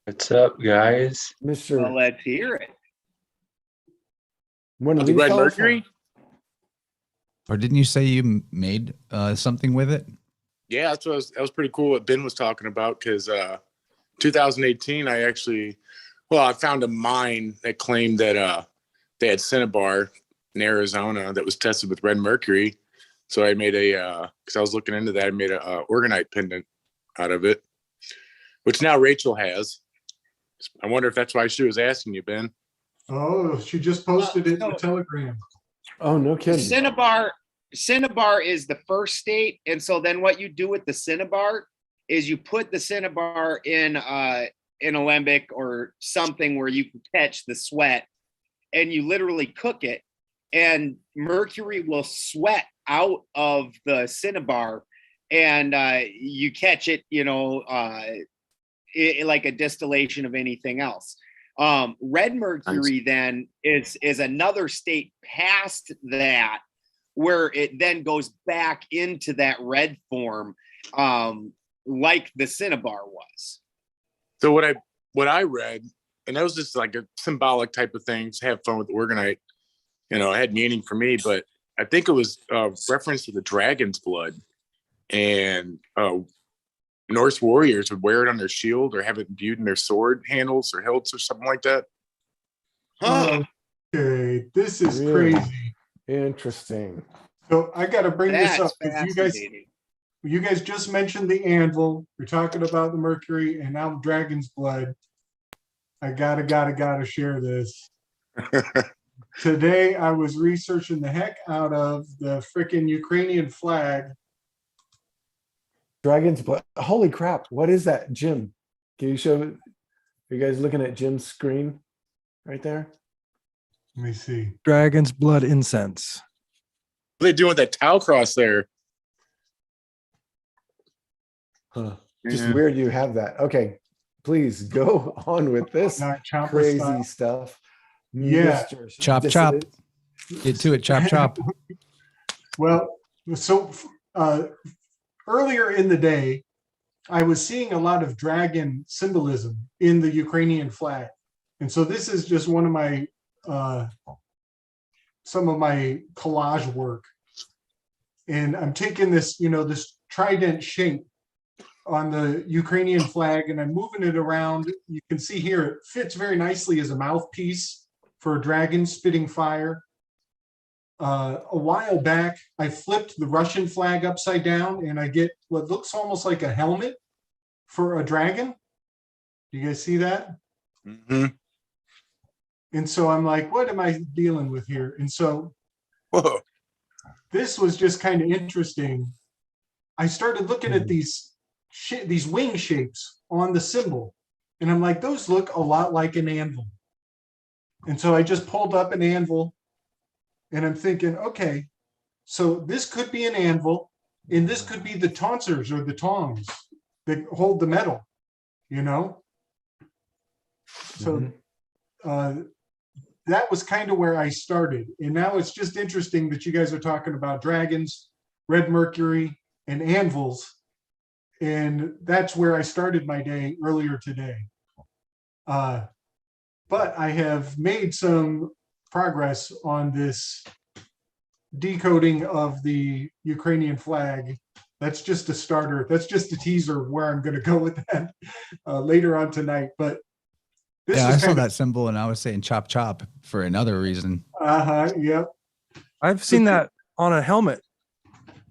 What's up, guys? Mr. Well, let's hear it. When The Red Mercury? Or didn't you say you made something with it? Yeah, that was pretty cool what Ben was talking about, because 2018 I found a mine that claimed that they had cinnabar in Arizona that was tested with red mercury. So I made because I was looking into that, I made a orgonite pendant out of it, which now Rachel has. I wonder if that's why she was asking you, Ben. Oh, she just posted it in the Telegram. Oh, no kidding. Cinnabar is the first state, and so then what you do with the cinnabar is you put the cinnabar in alembic or something where you can catch the sweat, and you literally cook it, and mercury will sweat out of the cinnabar, and you catch it, like a distillation of anything else. Red mercury then is another state past that, where it then goes back into that red form, like the cinnabar was. So what I read, and that was just like a symbolic type of thing, to have fun with orgonite. It had meaning for me, but I think it was reference to the dragon's blood, and Norse warriors would wear it on their shield or have it imbued in their sword handles or hilts or something like that. Okay, this is crazy. Interesting. So I got to bring this up because fascinating. you guys just mentioned the anvil. We're talking about the mercury and now dragon's blood. I gotta share this. Today I was researching the heck out of the freaking Ukrainian flag. Dragon's blood. Holy crap. What is that, Jim? Can you show it? Are you guys looking at Jim's screen right there? Let me see. Dragon's blood incense. What are they doing with that tau cross there? Huh. Just weird you have that. Okay, please go on with this crazy stuff. Yeah. Chop, chop. Get to it. Chop, chop. Well, so earlier in the day, I was seeing a lot of dragon symbolism in the Ukrainian flag. And so this is just one of my some of my collage work, and I'm taking this, this trident shape on the Ukrainian flag, and I'm moving it around. You can see here it fits very nicely as a mouthpiece for a dragon spitting fire. A while back, I flipped the Russian flag upside down, and I get what looks almost like a helmet for a dragon. You guys see that? Mm-hmm. And so I'm like, what am I dealing with here? And so this was just kind of interesting. I started looking at these wing shapes on the symbol, and I'm like, those look a lot like an anvil. And so I just pulled up an anvil, and I'm thinking, okay, so this could be an anvil, and this could be the tonsors or the tongs that hold the metal, So that was kind of where I started. And now it's just interesting that you guys are talking about dragons, red mercury, and anvils. And that's where I started my day earlier today. But I have made some progress on this decoding of the Ukrainian flag. That's just a starter. That's just a teaser where I'm going to go with that later on tonight. But This Yeah, is I saw kind that symbol and I was saying chop chop for another reason. Yep. I've seen that on a helmet,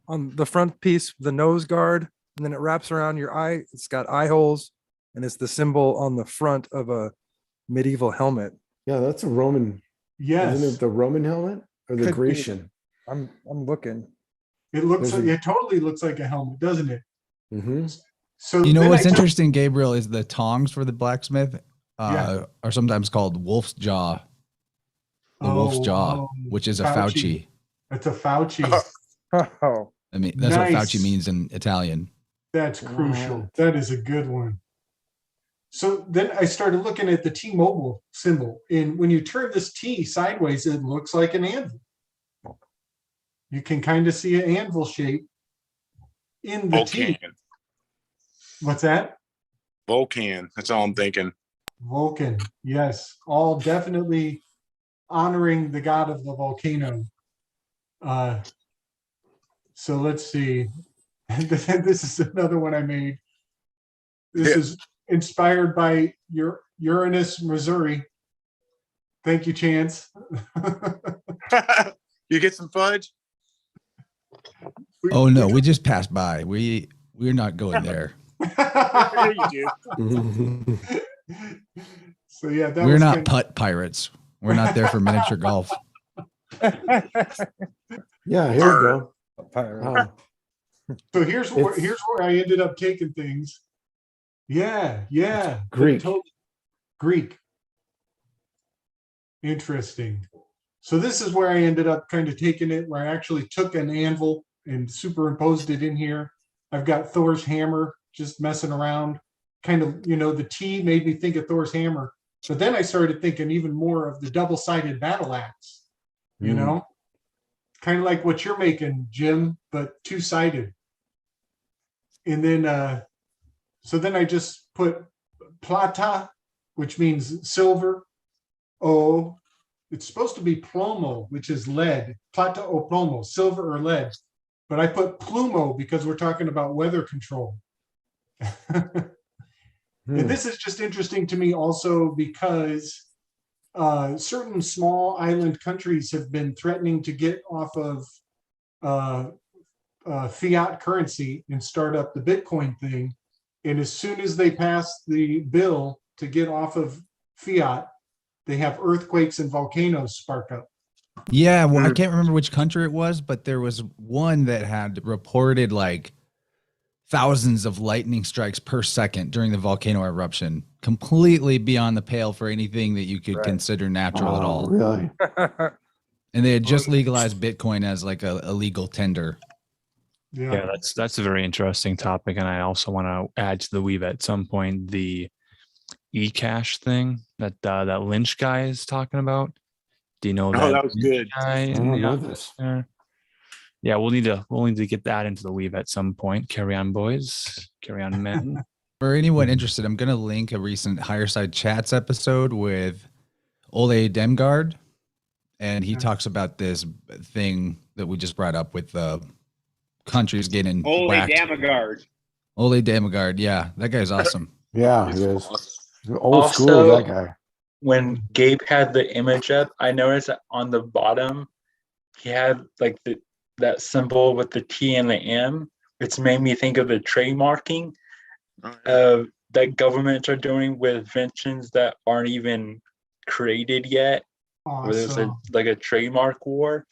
on the front piece, the nose guard, and then it wraps around your eye. It's got eye holes, and it's the symbol on the front of a medieval helmet. Yeah, that's a Roman. Yes. Isn't it the Roman helmet or the Could be. Grecian? I'm looking. It looks There's like, a- it totally looks like a helmet, doesn't it? Mm-hmm. So You know then what's I took- interesting, Gabriel, is the tongs for the blacksmith Yeah. are sometimes called wolf's jaw. The wolf's jaw, which is a Fauci. It's a Fauci. Oh, I mean, that's Nice. what Fauci means in Italian. That's crucial. That is a good one. So then I started looking at the T-Mobile symbol, and when you turn this T sideways, it looks like an anvil. You can kind of see an anvil shape in the T. Vulcan. What's that? Vulcan. That's all I'm thinking. Vulcan. Yes, all definitely honoring the god of the volcano. So let's see. This is another one I made. This is inspired by Uranus, Missouri. Thank you, Chance. You get some fudge? Oh no, we just passed by. We're not going there. Yeah, you do. So yeah, that We're was not kind putt pirates. We're not there for miniature golf. Yeah, here we go. So here's where I ended up taking things. Yeah. Greek. Greek. Interesting. So this is where I ended up kind of taking it, where I actually took an anvil and superimposed it in here. I've got Thor's hammer just messing around. Kind of, the T made me think of Thor's hammer. But then I started thinking even more of the double-sided battle axe, kind of like what you're making, Jim, but two-sided. And then, so then I just put plata, which means silver. Oh, it's supposed to be plomo, which is lead. Plata o plomo, silver or lead. But I put plumo because we're talking about weather control. And this is just interesting to me also because certain small island countries have been threatening to get off of fiat currency and start up the Bitcoin thing. And as soon as they pass the bill to get off of fiat, they have earthquakes and volcanoes spark up. Yeah, well, I can't remember which country it was, but there was one that had reported like thousands of lightning strikes per second during the volcano eruption, completely beyond the pale for anything that you could consider natural at all. Really? And they had just legalized Bitcoin as like a legal tender. Yeah, that's a very interesting topic, and I also want to add to the weave at some point the eCash thing that that Lynch guy is talking about. Do you know that? Oh, that was good. Guy I in don't the know office there? Yeah, we'll need to get that into the weave at some point. Carry on, boys. Carry on, men. For anyone interested, I'm going to link a recent Higher Side Chats episode with Ole Demgard, and he talks about this thing that we just brought up with the countries getting Ole whacked. Damagard. Ole Damagard, yeah, that guy's awesome. Yeah, he is. Old school, that guy. When Gabe had the image up, I noticed that on the bottom, he had like that symbol with the T and the M, which made me think of the trademarking that governments are doing with inventions that aren't even created yet. Where there's like a trademark war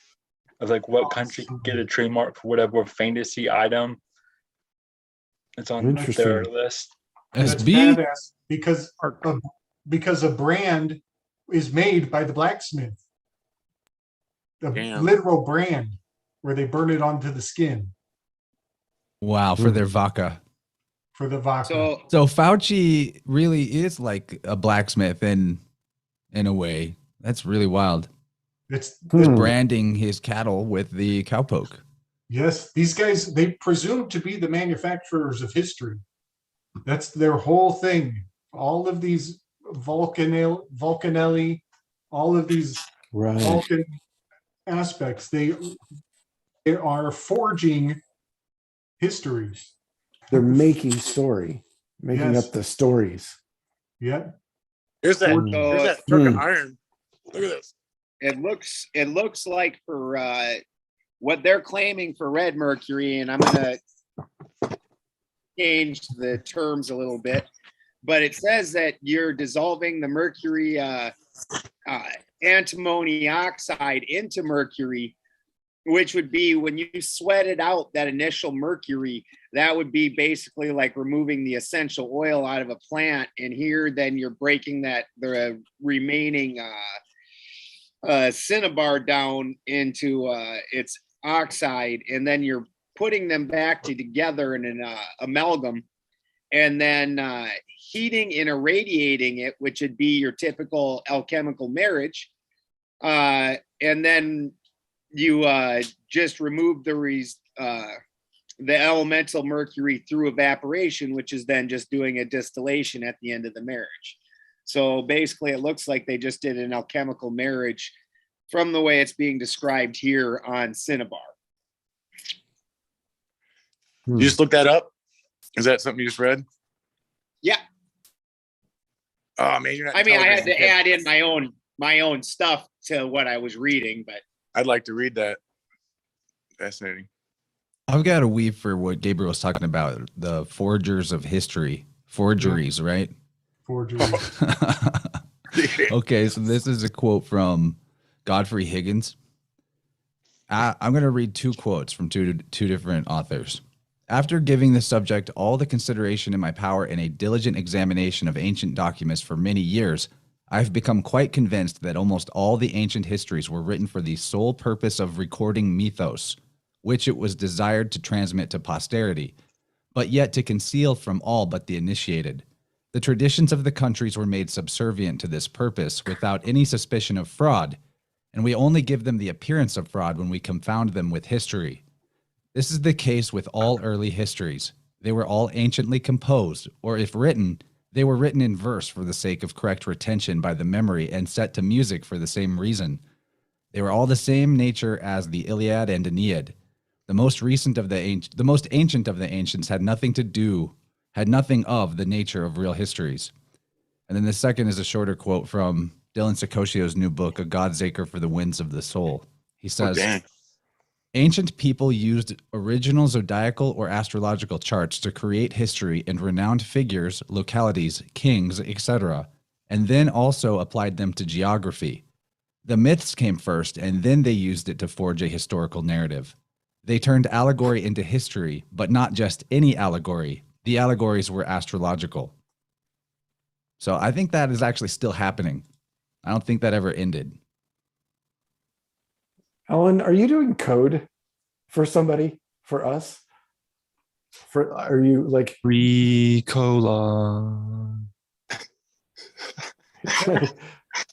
of like what country can get a trademark for whatever fantasy item. It's on their list. That's badass because a brand is made by the blacksmith. The literal brand where they burn it onto the skin Wow, for their vodka. for the vodka. So Fauci really is like a blacksmith in a way. That's really wild. It's branding his cattle with the cowpoke. Yes, these guys, they presume to be the manufacturers of history. That's their whole thing. All of these Vulcanelli, all of these Vulcan aspects, they are forging histories. They're making story, making Yes. up the stories. Yeah. Here's that. So Here's that truck of iron. Look at this. it looks like for what they're claiming for red mercury, and I'm gonna change the terms a little bit, but it says that you're dissolving the mercury antimony oxide into mercury, which would be when you sweated out that initial mercury, that would be basically like removing the essential oil out of a plant. And here, then you're breaking the remaining cinnabar down into its oxide, and then you're putting them back together in an amalgam, and then heating and irradiating it, which would be your typical alchemical marriage. And then you just remove the elemental mercury through evaporation, which is then just doing a distillation at the end of the marriage. So basically, it looks like they just did an alchemical marriage from the way it's being described here on Cinnabar. You just looked that up? Is that something you just read? Yeah. Oh man, you're not. I mean, I had to add in my own stuff to what I was reading, but I'd like to read that. Fascinating. I've got a weave for what Gabriel was talking about, the forgers of history, forgeries, right? Forgeries. Okay, so this is a quote from Godfrey Higgins. I'm going to read two quotes from two different authors. After giving the subject all the consideration in my power in a diligent examination of ancient documents for many years, I've become quite convinced that almost all the ancient histories were written for the sole purpose of recording mythos, which it was desired to transmit to posterity, but yet to conceal from all but the initiated. The traditions of the countries were made subservient to this purpose without any suspicion of fraud, and we only give them the appearance of fraud when we confound them with history. This is the case with all early histories. They were all anciently composed, or if written, they were written in verse for the sake of correct retention by the memory and set to music for the same reason. They were all the same nature as the Iliad and Aeneid. The most ancient of the ancients had nothing of the nature of real histories. And then the second is a shorter quote from Dylan Sakoshio's new book, A Godsacre for the Winds of the Soul. He says, ancient people used original zodiacal or astrological charts to create history and renowned figures, localities, kings, etc., and then also applied them to geography. The myths came first, and then they used it to forge a historical narrative. They turned allegory into history, but not just any allegory. The allegories were astrological. So I think that is actually still happening. I don't think that ever ended. Ellen, are you doing code for somebody, for us? Are you like Ricola?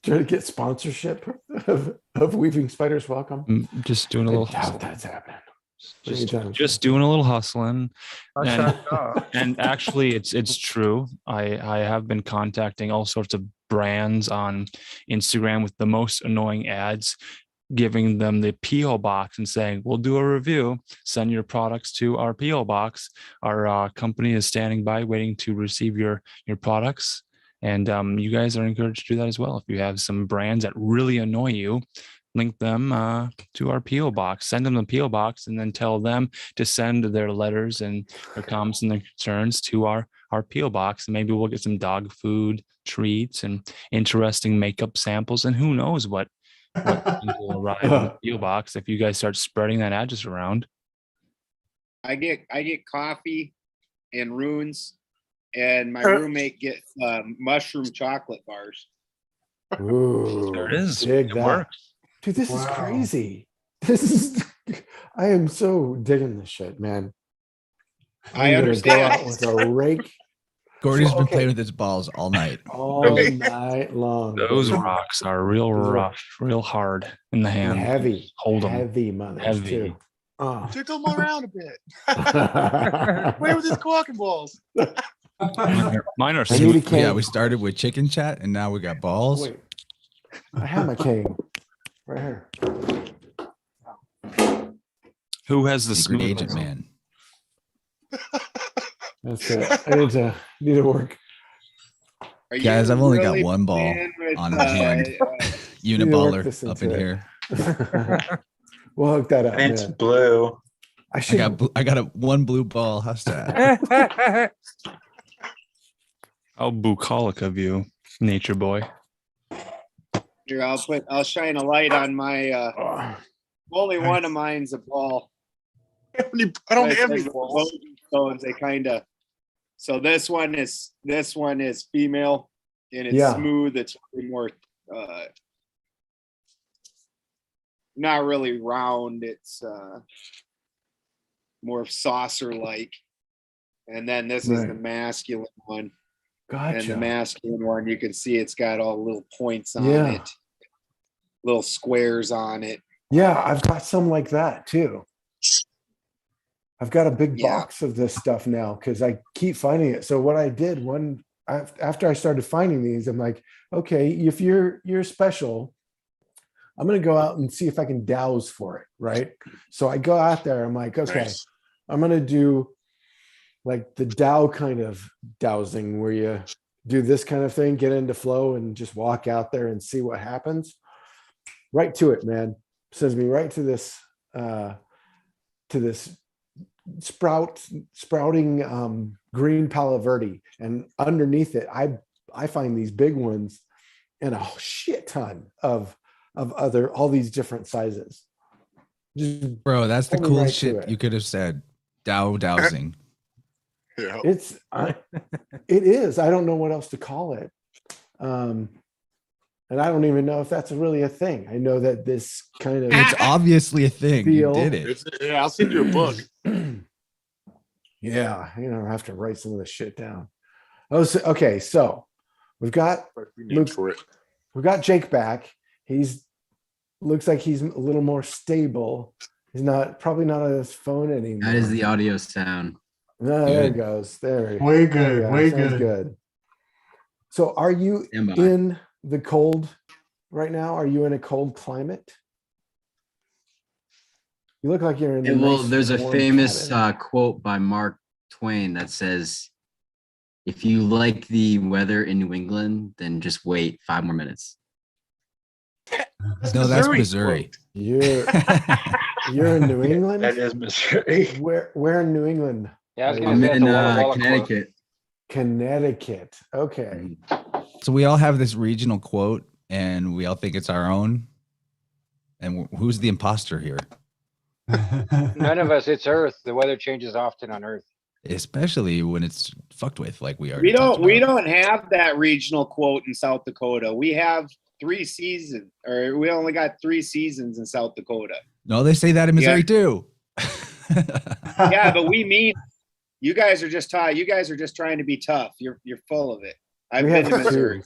trying to get sponsorship of Weaving Spiders Welcome? Just doing a little. I doubt that's happening. Just doing a little hustling, and actually, it's true. I have been contacting all sorts of brands on Instagram with the most annoying ads, giving them the PO box and saying, "We'll do a review. Send your products to our PO box. Our company is standing by, waiting to receive your products." And you guys are encouraged to do that as well. If you have some brands that really annoy you, link them to our PO box, send them the PO box, and then tell them to send their letters and their comments and their concerns to our PO box. And maybe we'll get some dog food treats and interesting makeup samples. And who knows what will arrive in the PO box if you guys start spreading that address around. I get coffee and runes, and my roommate gets mushroom chocolate bars. Ooh, there it is. Dig It that. works. Dude, this is crazy. I am so digging this shit, man. I I'm gonna go understand. out with a rake Gordy's been playing with his balls all night. all night long. Those rocks are real rough, real hard in the hand. Heavy. Hold them. Heavy mothers Heavy. too. Oh. Tickle them around a bit. Play with his quacking balls. Mine are I need a sweet. cane. Yeah, we started with chicken chat, and now we got balls. Wait, I have my cane right here. Who has the Secret smooth agent man? That's it. I need to work. Are Guys, you I've only got really one ball playing with, on hand. You work this Uniballer up in into it. here. We'll hook that up, And it's man. blue. I should. I got one blue ball. How's that? How bucolic of you, nature boy. Here, I'll shine a light on my. Only one of mine's a ball. I don't have any Like balls. stones. They kind of. So this one is female, and it's Yeah. smooth. It's really more. Not really round. It's more saucer like. And then this is Right. the masculine one. And Gotcha. the masculine one, you can see it's got all little points on Yeah. it, little squares on it. Yeah, I've got some like that too. I've got a big Yeah. box of this stuff now because I keep finding it. So what I did after I started finding these, I'm like, okay, if you're special, I'm gonna go out and see if I can douse for it, right? So I go out there. I'm like, okay, Nice. I'm gonna do like the Dow kind of dowsing where you do this kind of thing, get into flow, and just walk out there and see what happens. Right to it, man. Sends me right to this sprouting green Palo Verde, and underneath it, I find these big ones and a shit ton of all these different sizes. Just Bro, that's the pull me coolest right to shit it. you could have said. Dowsing. Yeah. It is. I don't know what else to call it. And I don't even know if that's really a thing. I know that this kind of It's obviously a thing. You feel- did it. Yeah, I'll send you a book. Yeah, I have to write some of this shit down. Oh, okay. So we've got Need for it. we've got Jake back. Looks like he's a little more stable. He's probably not on his phone anymore. That is the audio sound. No, there it goes. There. Way there we good, go. way Sounds good. good. So are you Stand by. in the cold right now? Are you in a cold climate? You look like you're in. And well, nice, there's a warm famous cabin. quote by Mark Twain that says, "If you like the weather in New England, then just wait 5 more minutes." No, that's Missouri. You're in New England. That is Missouri. Where in New England? Yeah, I was I'm in Connecticut. Connecticut. Okay. So we all have this regional quote and we all think it's our own. And who's the imposter here? None of us. It's Earth. The weather changes often on Earth. Especially when it's fucked with, like we are. We don't have that regional quote in South Dakota. We have 3 seasons, or we only got 3 seasons in South Dakota. No, they say that in Missouri too. Yeah, but we mean you guys are just trying to be tough. You're full of it. I've We been have to Missouri.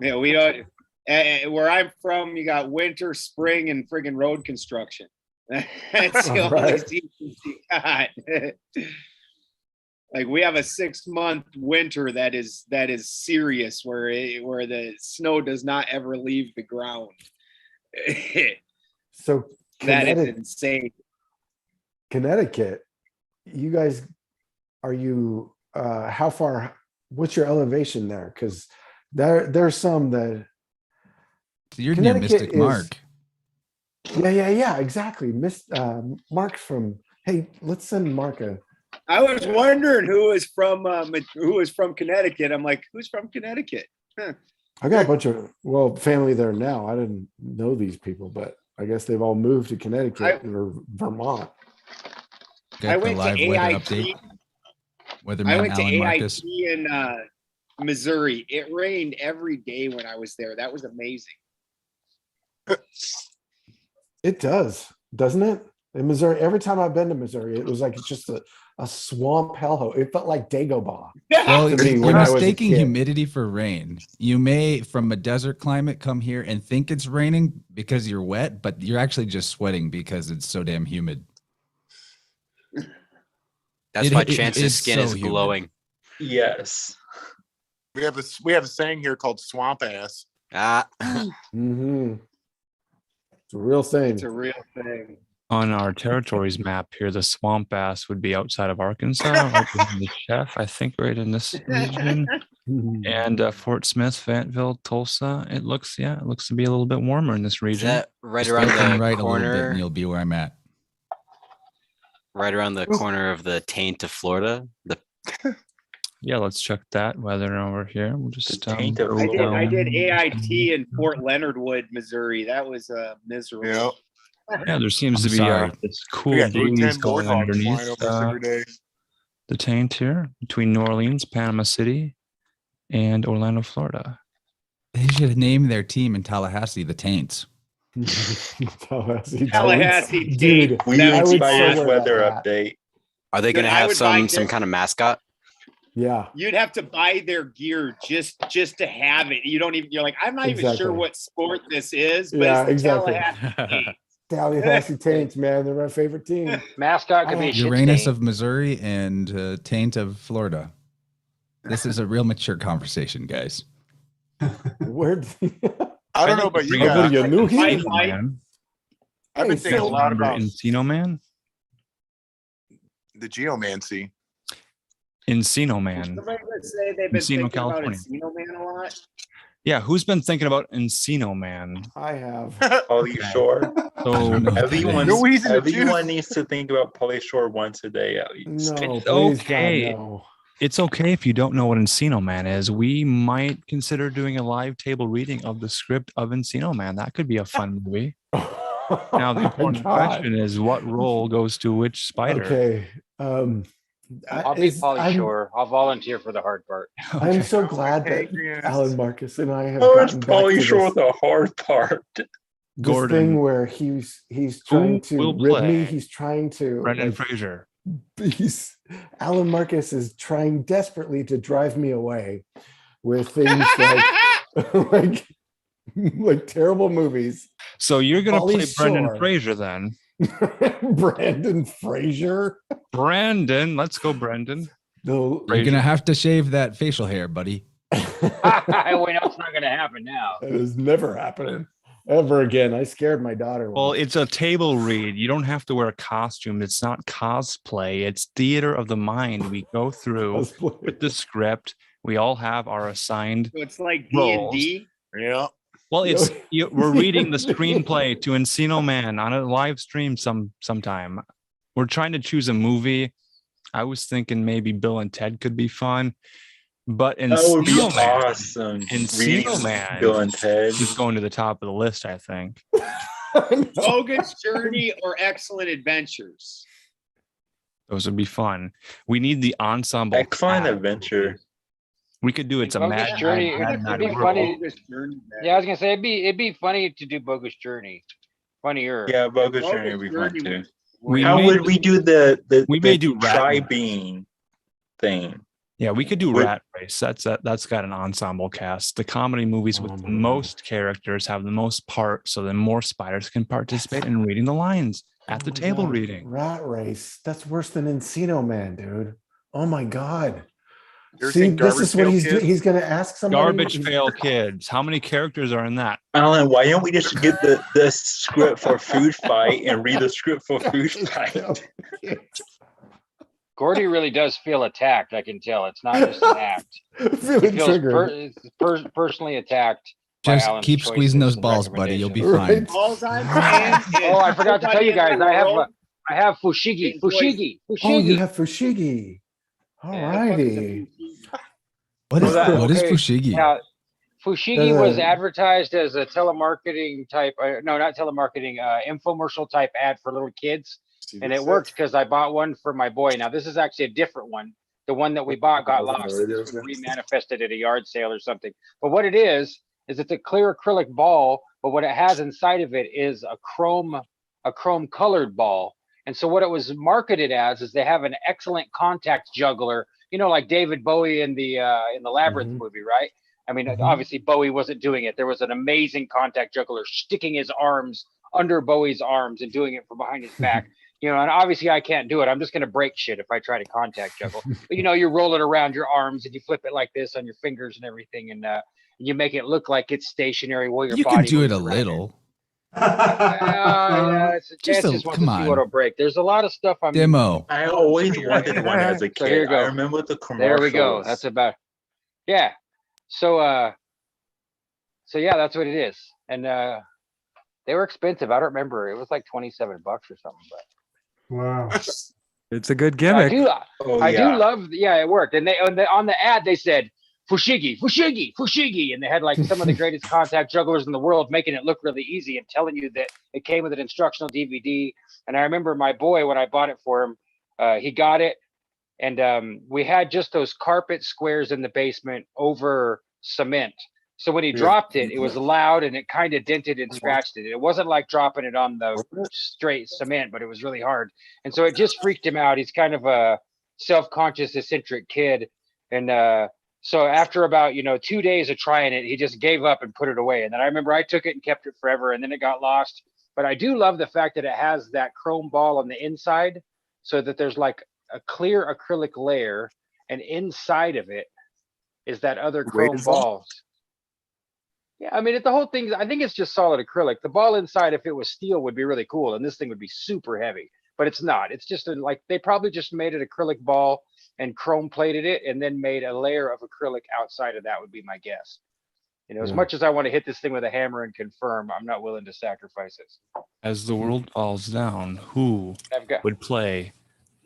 Yeah, we don't. Where I'm from, you got winter, spring, and friggin' road construction. That's the only Right. seasons you got. Like we have a 6-month winter that is serious, where the snow does not ever leave the ground. So That is insane. Connecticut, you guys, are you how far? What's your elevation there? Because there's some that You're near Connecticut Mystic is- Mark. Yeah, exactly. Mark from. Hey, let's send Mark a. I was wondering who is from Connecticut. I'm like, who's from Connecticut? Huh. I got a bunch of family there now. I didn't know these people, but I guess they've all moved to Connecticut or Vermont. I went to AIT. Weatherman I went to Alan Marcus. AIT in Missouri. It rained every day when I was there. That was amazing. It does, doesn't it? In Missouri, every time I've been to Missouri, it was like it's just a swamp hellhole. It felt like Dagobah. Well, to me you're when I was a mistaking kid. humidity for rain. You may, from a desert climate, come here and think it's raining because you're wet, but you're actually just sweating because it's so damn humid. That's It- why it- Chance's it's skin so is humid. glowing. Yes. We have a saying here called swamp ass. Ah. Mm-hmm. It's a real thing. It's a real thing. On our territories map here, the swamp bass would be outside of Arkansas, right behind the chef, I think, right in this region. And Fort Smith, Fayetteville, Tulsa. It looks to be a little bit warmer in this Is region. that right Just around open the right a little bit, corner? and you'll be where I'm at. Right around the corner of the taint of Florida. Yeah, let's check that weather over here. We'll just I did AIT in Fort Leonard Wood, Missouri. That was miserable. Yeah, there seems to be this cool breeze going underneath the taint here between New Orleans, Panama City, and Orlando, Florida. They should name their team in Tallahassee the Taints. Tallahassee Taint. Dude, We I would inspired so wear weather that hat. update. Are they going to Dude, I have would buy some kind of mascot? Yeah. You'd have to buy their gear just to have it. You don't even. You're like, I'm not even Exactly. sure what sport this is, but Yeah, it's the exactly. Tallahassee Taint. Tallahassee Taints, man. They're my favorite team. Mascot could be Uranus of Missouri and Taint of Florida. This is a real mature conversation, guys. Where? I don't know about you Oh, guys. you knew he? I've been thinking a lot about Encino Man. the geomancy. Encino Man. Somebody would say they've been Encino, thinking California. about Encino Man a lot. Yeah, who's been thinking about Encino Man? I have. Pauly Shore. So Everyone needs to think about Pauly Shore once a day at least. No, It's please, okay. God, no. It's okay if you don't know what Encino Man is. We might consider doing a live table reading of the script of Encino Man. That could be a fun movie. Now, the important question is what role goes to which spider? Okay. I'll be Pauly Shore. I'll volunteer for the hard part. I'm so glad that Alan Marcus and I have Oh, it's gotten back Pauly to Shore this, the hard part. this Gordon. thing where he's trying to will rib play me. He's trying to Brendan like, Fraser. Alan Marcus is trying desperately to drive me away with things like like terrible movies. So you're gonna Pauly play Brendan Shore. Fraser then? Brandon Fraser. Brandon, let's go, Brendan. No, You're gonna have to shave that facial hair, buddy. Wait, no, it's not going to happen now. That is never happening ever again. I scared my daughter. Well, once. it's a table read. You don't have to wear a costume. It's not cosplay. It's theater of the mind. We go through with the script. We all have our assigned So it's like roles. D&D. Yeah. Well, we're reading the screenplay to Encino Man on a live stream sometime. We're trying to choose a movie. I was thinking maybe Bill and Ted could be fun, but That would be Encino Man, awesome. Encino Reading Man Bill and Ted. is going to the top of the list, I think. Bogus Journey or Excellent Adventures. Those would be fun. We need the ensemble. Excellent cast. Adventure. We could do it's a Bogus mad, Journey. mad, It'd be world. funny. Bogus Journey. Yeah, I was gonna say it'd be funny to do Bogus Journey. Funnier. Yeah, Bogus Bogus Journey would be fun Journey too. We How may would do- we do the we may do Rat try Race. bean thing? Yeah, we could do Would- Rat Race. That's got an ensemble cast. The comedy movies with the most characters have the most parts, so then more spiders can participate in reading the lines at the Oh my table God. reading. Rat Race. That's worse than Encino Man, dude. Oh my God. You ever See, seen this is what Garbage he's Pail doing. Kids? He's going to ask somebody. Garbage he's- Pail Kids. How many characters are in that? Alan, why don't we just get the script for Food Fight and read the script for Food Fight? Gordy really does feel attacked. I can tell. It's not just an act. He Feeling feels triggered. personally attacked. by Just Alan's keep squeezing those choices and balls, buddy. You'll be recommendations. fine. All I'm saying is Oh, I forgot to tell you guys. I have Fushigi. Enjoy- Fushigi. Oh, you Fushigi. have Fushigi. All Yeah, righty. What is that? what is Okay. Fushigi? Now, Fushigi was Uh, advertised as a telemarketing type. No, not telemarketing. Infomercial type ad for little kids, and it worked because I bought one for my boy. Now this is actually a different one. The one that we bought got lost. It's remanifested at a yard sale or something. But what it is it's a clear acrylic ball. But what it has inside of it is a chrome colored ball. And so what it was marketed as is they have an excellent contact juggler. You know, like David Bowie in the Labyrinth movie, right? I mean, obviously Bowie wasn't doing it. There was an amazing contact juggler sticking his arms under Bowie's arms and doing it from behind his back. You know, and obviously I can't do it. I'm just going to break shit if I try to contact juggle. But you know, you roll it around your arms and you flip it like this on your fingers and everything, and you make it look like it's stationary while your You body can do it moves a around little. Just Chance just wants come to see on. what'll break. There's a lot of stuff I'm Demo. I always wanted one as a So here you kid. go. I remember the commercials. There we go. That's about. Yeah. So yeah, that's what it is. And they were expensive. I don't remember. It was like $27 or something. But Wow. It's a good I gimmick. do. Oh, I yeah. do love. Yeah, it worked. And they on the ad they said Fushigi, Fushigi, Fushigi, and they had like some of the greatest contact jugglers in the world, making it look really easy and telling you that it came with an instructional DVD. And I remember my boy when I bought it for him, he got it, and we had just those carpet squares in the basement over cement. So when he dropped it, it was loud and it kind of dented and scratched it. It wasn't like dropping it on the straight cement, but it was really hard. And so it just freaked him out. He's kind of a self-conscious, eccentric kid. And so after about, 2 days of trying it, he just gave up and put it away. And then I remember I took it and kept it forever, and then it got lost. But I do love the fact that it has that chrome ball on the inside so that there's like a clear acrylic layer, and inside of it is that other chrome ball. Yeah, I mean, the whole thing, I think it's just solid acrylic. The ball inside, if it was steel, would be really cool, and this thing would be super heavy. But it's not. It's just like they probably just made an acrylic ball and chrome plated it, and then made a layer of acrylic outside of that. Would be my guess. As much as I want to hit this thing with a hammer and confirm, I'm not willing to sacrifice it. As the world falls down, who would play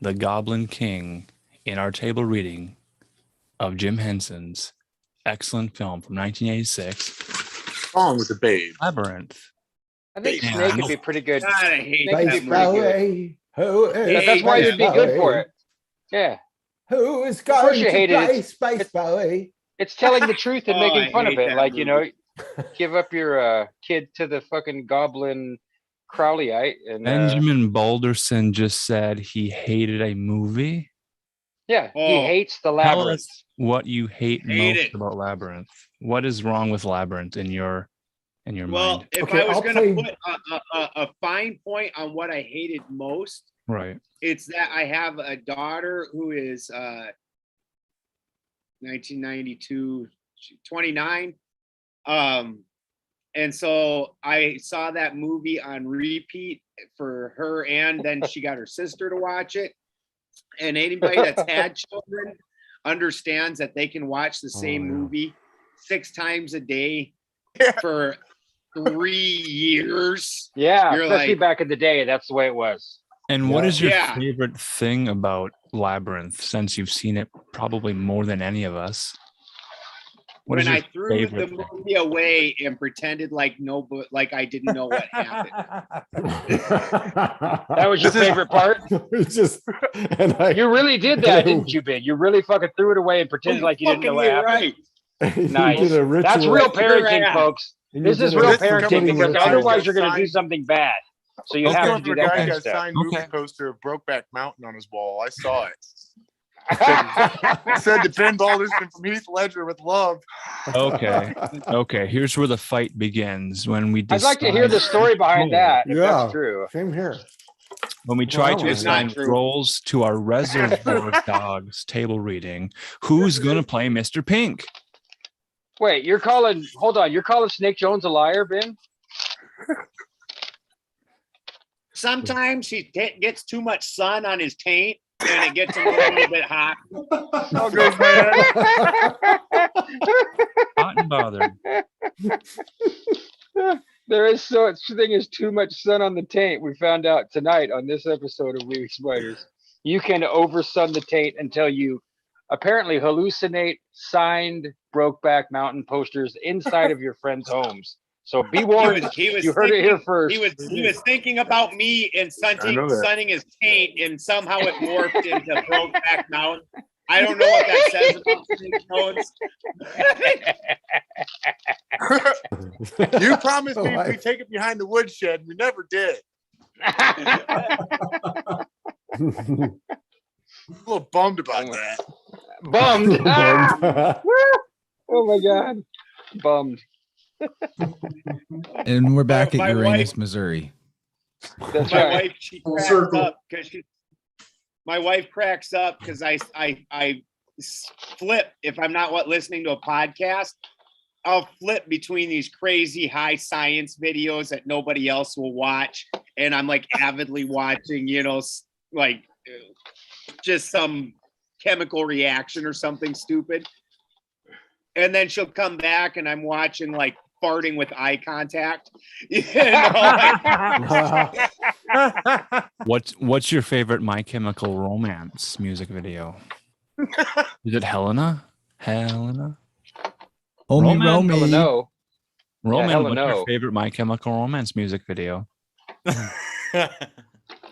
the Goblin King in our table reading of Jim Henson's excellent film from 1986? Song with the Babe. Labyrinth. I think Snake would be pretty good. God, I hate Snake would that be pretty good. That's why you'd be good for it. Yeah. Who is Of course going you to hate it. play Space Ballet? It's telling the truth and Oh, making I fun of hate it. that Like, movie. give up your kid to the fucking goblin Crowleyite. And Benjamin Balderson just said he hated a movie. yeah, he Oh, hates the Tell labyrinth. us what you hate Hate most it. about Labyrinth. What is wrong with Labyrinth in your Well, mind? if Okay, I was I'll going to play- put a fine point on what I hated most, Right. it's that I have a daughter who is 1992, 29. And so I saw that movie on repeat for her, and then she got her sister to watch it. And anybody that's had children understands that they can watch the same movie 6 times a day for 3 years. Yeah, You're especially like- back in the day, that's the way it was. And what is your Yeah. favorite thing about Labyrinth since you've seen it probably more than any of us? What is When I your threw the favorite thing? movie away and pretended like like I didn't know what happened. That was your favorite part? It's just, and I, You really did that, didn't you, Ben? You really fucking threw it away and pretended like you didn't know what Fucking happened. right. you Nice. did a ritual. That's real parenting, Yeah. folks. And you This is did a real ritual parenting putting because your- otherwise you're going to do something bad. So you Let's have go to do for a that guy kind got of a stuff. signed movie Okay. poster of Brokeback Mountain on his wall. I saw it. It said to Ben Balderson from Heath Ledger with love. Okay. Okay. Here's where the fight begins. When we I'd like to hear the decide- story behind that, if Yeah. that's true. Same here. When we try Wow. to It's not assign true. roles to our Reservoir Dogs table reading, who's going to play Mr. Pink? Wait, you're calling Snake Jones a liar, Ben? Sometimes he gets too much sun on his taint and it gets him a little bit hot. All good, man. Hot and bothered. There is such thing as too much sun on the taint. We found out tonight on this episode of Weaving Spiders. You can oversun the taint until you apparently hallucinate signed Brokeback Mountain posters inside of your friends' homes. So be warned. You heard it here first. He was thinking about me and sunning his taint, and somehow it morphed into Brokeback Mountain. I don't know what that says about Snake Jones. You promised me we'd take it behind the woodshed. We never did. I'm a little bummed about that. Bummed. Oh my god. Bummed. And we're back My at Uranus, wife- Missouri. That's My right. wife, she Full cracks circle. up because my wife cracks up because I flip if I'm not listening to a podcast. I'll flip between these crazy high science videos that nobody else will watch, and I'm like avidly watching, like just some chemical reaction or something stupid. And then she'll come back and I'm watching like farting with eye contact. What's your favorite My Chemical Romance music video? Is it Helena? Homie Romy. No. Roman, hella what's no. your favorite My Chemical Romance music video?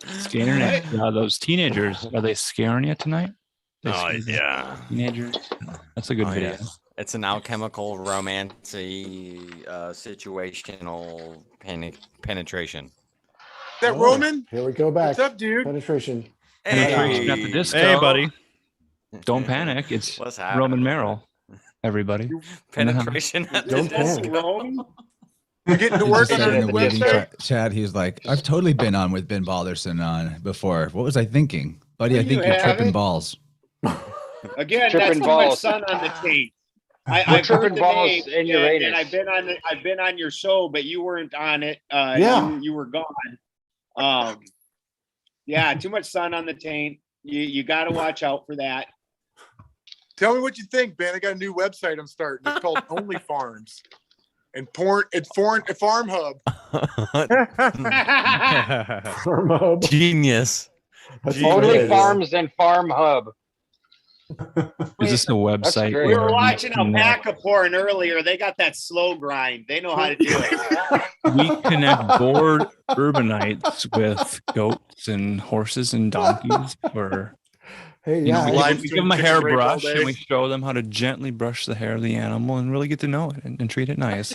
Scaring you? Those teenagers, are they scaring you tonight? Oh, yeah. Teenagers. That's a good video. Yes. It's an alchemical romance situational penetration. That Roman? Here we go back. What's up, dude? Penetration. Penetration at the disco. Hey, buddy. Don't panic. It's What's Roman happening? Merrill. Everybody. Penetration at the Don't disco. panic. You're getting to He work just said in the waiting on chat, he was like, I've totally been on with Ben Balderson on before. What was I thinking? Buddy, I You think you're tripping haven't? balls. Again, Tripping that's my balls. son on the tape. We're I've heard tripping the balls name, in Uranus. and I've been on your show, but you weren't on it. Yeah. you were gone. Yeah, too much sun on the taint. You got to watch out for that. Tell me what you think, Ben. I got a new website I'm starting. It's called Only Farms. And Farm Hub. Farm Hub. Genius. Only Farms and Farm Hub. Is this a website? great. We were where watching we connect- alpaca porn earlier. They got that slow grind. They know how to do it. We connect bored urbanites with goats and horses and donkeys. Or Hey, you know, yeah. we give them a hairbrush and we show them how to gently brush the hair of the animal and really get to know it and treat it nice.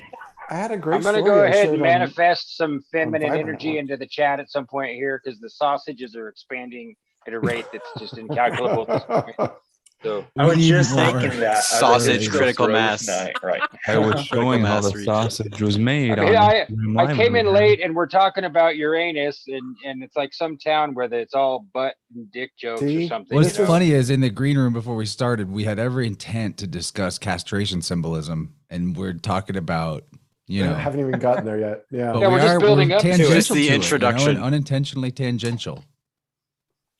I had a great I'm going to story go I ahead shared and on- manifest some feminine Vibrant energy one. into the chat at some point here because the sausages are expanding at a rate that's just incalculable at this point. So I was just More thinking that. Sausage critical mass. Right. I was showing how the mass region. sausage was made. I on I came in Live. late and we're talking about Uranus and it's like some town where it's all butt and dick jokes or See? something. What's you know? funny is in the green room before we started, we had every intent to discuss castration symbolism, and we're talking about, I haven't even gotten there yet. Yeah. but Yeah, we we're just building up to it. tangential It's the to it, introduction. and unintentionally tangential.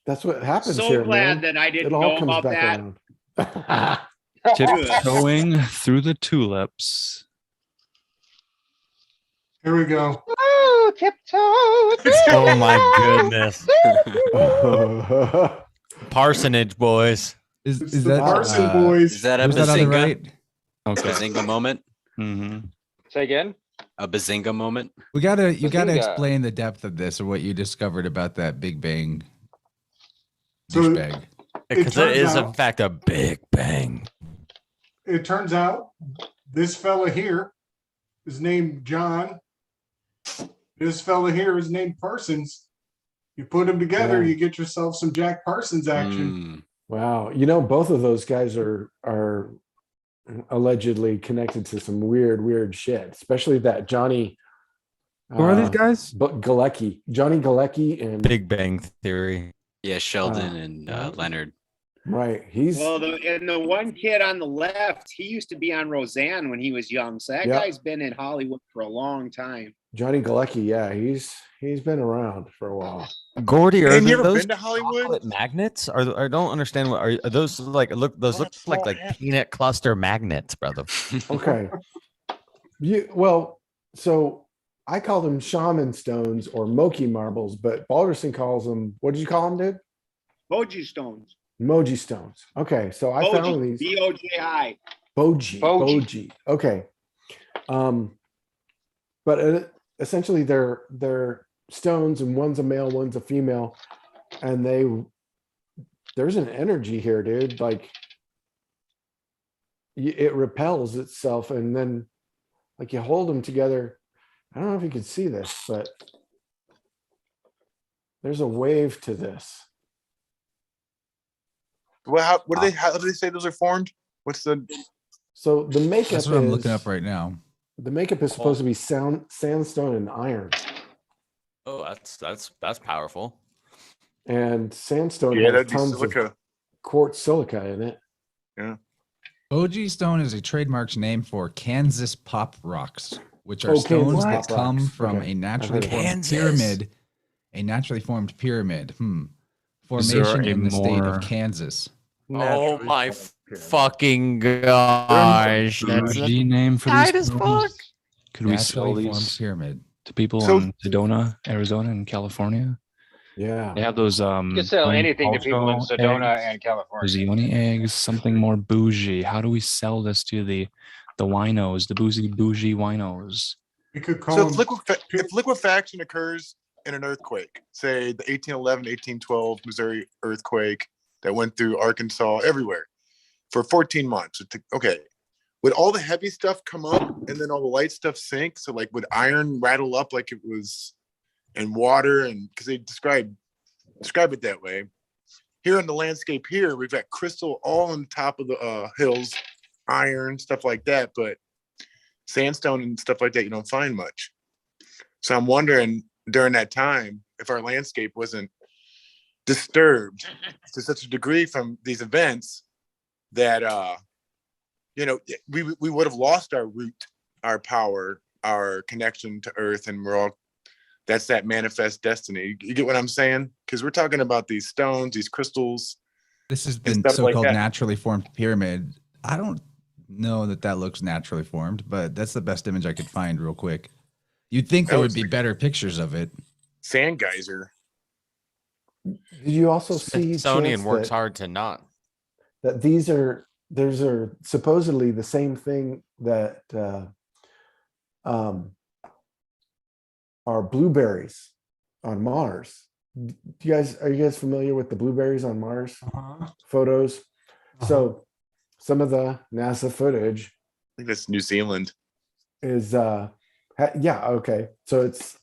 That's what happens So here, glad man. that I didn't It all know comes about back that. around. Tiptoeing through the tulips. Here we go. Oh, tiptoe. Oh my goodness. Parsonage boys. Is It's the that Parson uh, boys. Is that a was that on the bazinga? right? Okay. Bazinga moment? Mm-hmm. Say again. A bazinga moment? You gotta Bazinga. explain the depth of this or what you discovered about that Big Bang So- douchebag. Because it turns is in out- fact a big bang. It turns out this fella here is named John. This fella here is named Parsons. You put them together, Yeah. you get yourself some Jack Parsons action. Mm. Wow. Both of those guys are allegedly connected to some weird shit, especially that Johnny. Who are these guys? But Galecki, Johnny Galecki, and Big Bang Theory. Yeah, Sheldon and Leonard. right. He's Well, the one kid on the left, he used to be on Roseanne when he was young. So that Yep. guy's been in Hollywood for a long time. Johnny Galecki. Yeah, he's been around for a while. Gordy, are Man, you ever those been to Hollywood? chocolate magnets? I don't understand what are those like? Those look like peanut cluster magnets, brother. Okay. So I call them shaman stones or Moki marbles, but Balderson calls them. What did you call them, dude? Boji stones. Moji stones. Okay, so I found Boji. these. B-O-J-I. Boji. Okay. But essentially they're stones, and one's a male, one's a female, and there's an energy here, dude. Like it repels itself, and then like you hold them together. I don't know if you can see this, but there's a wave to this. Well, how do they say those are formed? What's the So the makeup That's what I'm is- looking up right now. The makeup is supposed to be sandstone and iron, Oh, that's powerful. and sandstone Yeah, has that'd be tons silica. of quartz silica in it. Yeah. OG Stone is a trademark name for Kansas pop rocks, which are Okay, stones that pop come rocks. from Okay, a I've naturally heard of formed that. pyramid. A naturally formed pyramid. Is there Formation a in the state more- of Kansas. Oh my fucking gosh. That's Bougie name for tight these as fuck. stones? Could we sell Naturally formed these pyramid. to people So- in Sedona, Arizona, and California? Yeah. They have those You can sell Plain anything to people in Cultural Sedona eggs, and California. those Ioni eggs, something more bougie. How do we sell this to the winos, the bougie winos? You could call So them. if liquefaction occurs in an earthquake, say the 1811, 1812 Missouri earthquake that went through Arkansas, everywhere for 14 months. Okay. Would all the heavy stuff come up and then all the light stuff sink? So like would iron rattle up like it was in water? And because they describe it that way. Here in the landscape here, we've got crystal all on top of the hills, iron, stuff like that. But sandstone and stuff like that, you don't find much. So I'm wondering during that time, if our landscape wasn't disturbed to such a degree from these events that, we would have lost our root, our power, our connection to earth. And that's that manifest destiny. You get what I'm saying? Because we're talking about these stones, these crystals. This is and the stuff like so-called that. naturally formed pyramid. I don't know that looks naturally formed, but that's the best image I could find real quick. You'd think That there would looks be like better pictures of it. Sand geyser. Did you also see Smithsonian Chance, works that, hard to not. that these are supposedly the same thing that are blueberries on Mars. Are you guys familiar with the blueberries on Mars photos? So some of the NASA footage I think that's New Zealand. is okay. So it's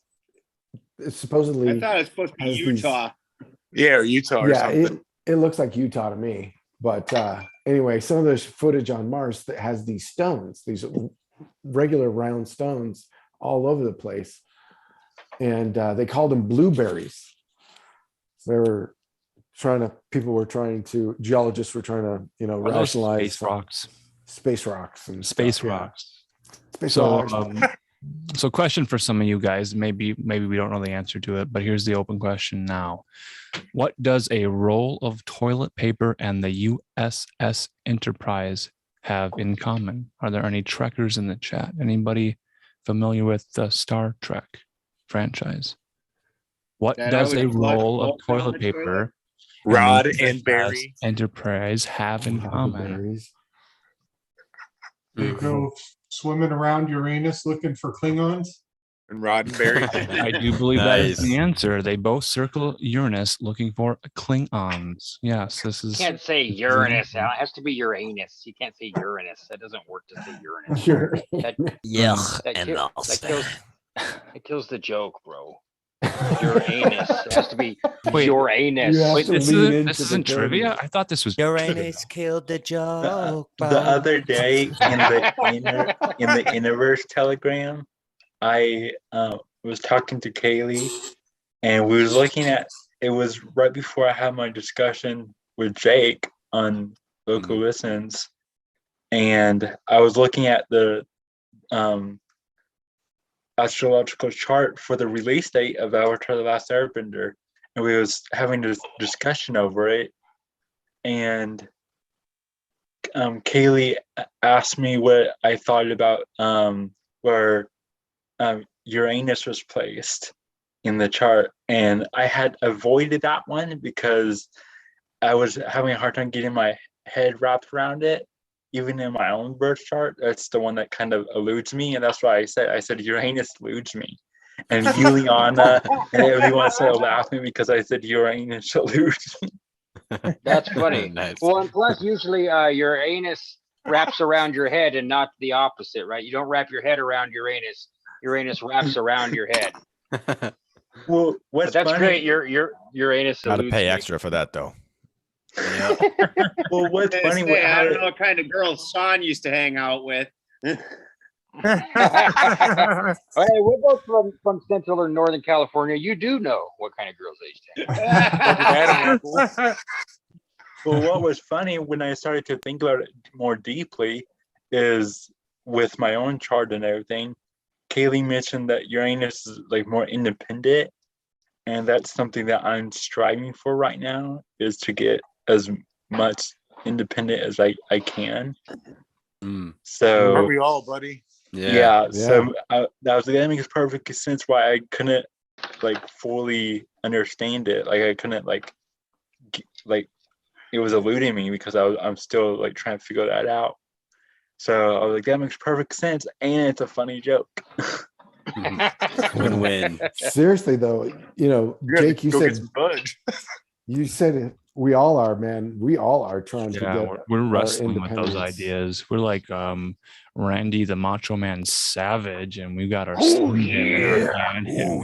supposedly I thought it was supposed to be has these- Utah. Yeah, or Utah or something. it looks like Utah to me. But anyway, some of this footage on Mars that has these stones, these regular round stones all over the place. And they called them blueberries. Geologists were trying to, Are those rationalize space rocks. Space rocks and Space stuff, yeah. rocks. Space So, rocks. so question for some of you guys. Maybe we don't know the answer to it, but here's the open question now. What does a roll of toilet paper and the USS Enterprise have in common? Are there any Trekkers in the chat? Anybody familiar with the Star Trek franchise? What That I does would a flush roll of both down toilet the paper toilet? Rod the and USS Barry. Enterprise have in common? You go swimming around Uranus looking for Klingons. And Roddenberry. I do believe that is Nice. the answer. They both circle Uranus looking for Klingons. Yes, this You is. can't say Uranus. It has to be Uranus. You can't say Uranus. That doesn't work to say Uranus. Sure. That kills the joke, bro. Uranus. It has to be Wait. Uranus. have Wait, to this lean isn't, into this the isn't trivia? I thought this was Uranus killed the joke. The other day in the Universe Telegram, I was talking to Kaylee, and we was looking at. It was right before I had my discussion with Jake on Local Listens, and I was looking at the astrological chart for the release date of Avatar: The Last Airbender, and we was having a discussion over it, and Kaylee asked me what I thought about where Uranus was placed in the chart, and I had avoided that one because I was having a hard time getting my head wrapped around it. Even in my own birth chart, that's the one that kind of eludes me, and that's why I said Uranus eludes me. And Juliana and everyone started laughing because I said Uranus eludes me. That's funny. Nice. Well, and plus, usually your anus wraps around your head and not the opposite, right? You don't wrap your head around Uranus. Uranus wraps around your head. Well, But that's great. Your anus. Got to eludes pay me. extra for that though. Well, what's funny? I don't know what kind of girls Sean used to hang out with. Hey, we're both from Central or Northern California. You do know what kind of girls they used to hang out with. Well, what was funny when I started to think about it more deeply is with my own chart and everything, Kaylee mentioned that Uranus is like more independent. And that's something that I'm striving for right now, is to get as much independent as I can. So Aren't we all, buddy? yeah. So that makes perfect sense why I couldn't like fully understand it. Like I couldn't like it was eluding me because I'm still like trying to figure that out. So I was like, that makes perfect sense, and it's a funny joke. Win-win. Seriously though, you know, Jake, you said we all are, man. We all are trying to get. We're our wrestling with those independence. ideas. We're like Randy the Macho Man Savage, and we got our Oh, sling in yeah. our hand, and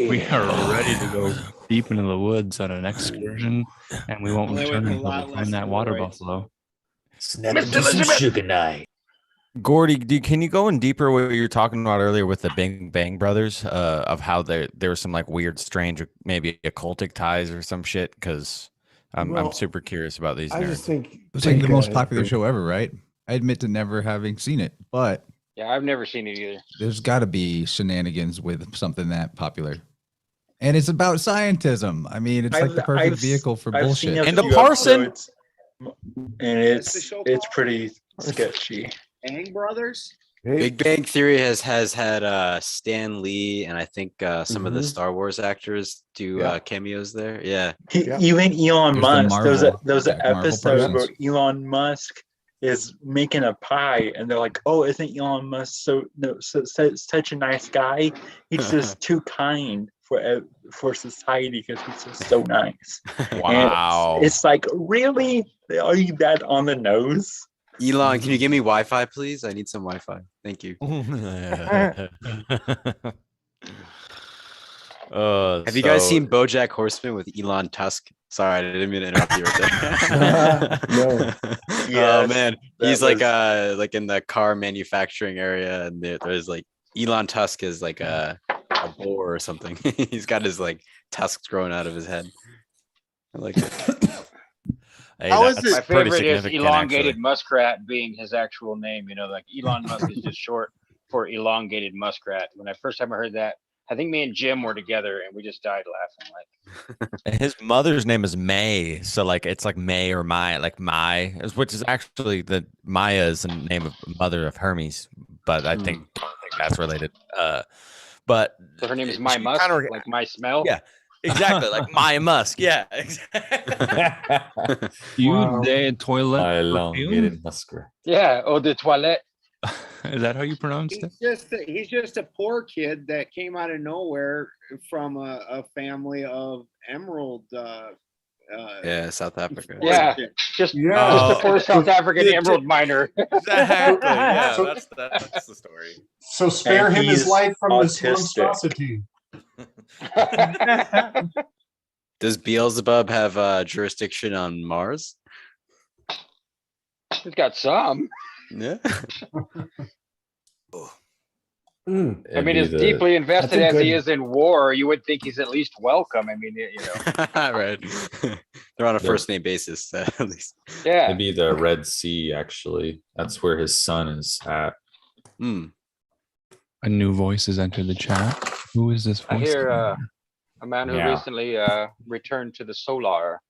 we are ready to go deep into the woods on an excursion, and we won't Well, return with a until lot we less find that water steroids. buffalo. Snap into some sugar night. Gordy, can you go in deeper what you were talking about earlier with the Bang Bang Brothers, of how there was some like weird, strange, maybe occultic ties or some shit? Because I'm Well, super curious about these. I just think It's like the most uh, popular show ever, right? I admit to never having seen it, but Yeah, I've never seen it either. there's got to be shenanigans with something that popular. And it's about scientism. I mean, it's like the perfect vehicle for I've bullshit. seen a And the few Parson. episodes, and it's pretty sketchy. Bang Brothers? Big Bang Theory has had Stan Lee and I think some of the Mhm. Star Wars actors do Yeah. cameos there. Yeah. Even Elon There's the Musk. There's Marvel- an Marvel episode where persons. Elon Musk is making a pie, and they're like, "Oh, isn't Elon Musk such a nice guy? He's just too kind for society because he's just so nice." And Wow. it's like, really? Are you that on the nose? Elon, can you give me Wi-Fi, please? I need some Wi-Fi. Thank you. Have you guys so- seen BoJack Horseman with Elon Tusk? Sorry, I didn't mean to interrupt you right there. No. Oh Yes, man, that he's was- like in the car manufacturing area, and there's like Elon Tusk is like a boar or something. He's got his like tusks growing out of his head. I like it. How is that's My pretty favorite is significant, elongated actually. muskrat being his actual name. You know, like Elon Musk is just short for elongated muskrat. When I first time I heard that, I think me and Jim were together and we just died laughing. Like, And his mother's name is May, so like it's like May or Mai, like Mai, which is actually the Maya is the name of mother of Hermes, but I don't think that's related. But so her name is My she Musk, kinda- like my smell. Yeah, exactly, like Maya Musk. Yeah, You dead toilet. Elongated muskrat. Yeah, eau de toilette. Is that how you pronounce it? He's just a poor kid that came out of nowhere from a family of emerald. Yeah, South Africa. Yeah, just a poor South African emerald miner. Exactly. Yeah, So- that's the story. So spare And him his he's life from this autistic. monstrosity. Does Beelzebub have jurisdiction on Mars? He's got some. Yeah. I mean, as deeply invested that's a as he good- is in war, you would think he's at least welcome. I mean, you know. Right. They're on a first name basis, at least. Yeah. Maybe the Red Sea, actually. That's where his son is at. A new voice has entered the chat. Who is this I voice? hear a man who Yeah. recently returned to the solar.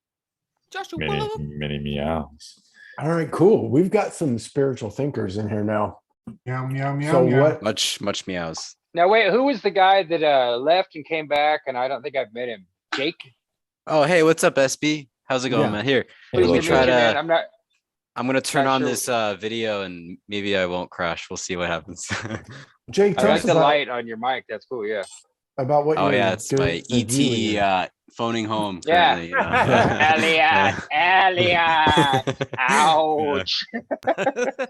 Many meows. All right, cool. We've got some spiritual thinkers in here now. Meow, meow, meow, So meow. what? Much meows. Now, wait, who was the guy that left and came back? And I don't think I've met him. Jake? Oh, hey, what's up, SB? How's it going, Yeah. man? Here, Please let me meet try you, man. to. I'm gonna turn not on sure. this video, and maybe I won't crash. We'll see what happens. Jake, I tell like us the about, light on your mic. That's cool. Yeah. about what Oh you're yeah, it's doing my for viewing. ET phoning home. Yeah. currently, you know. Elliot. Ouch.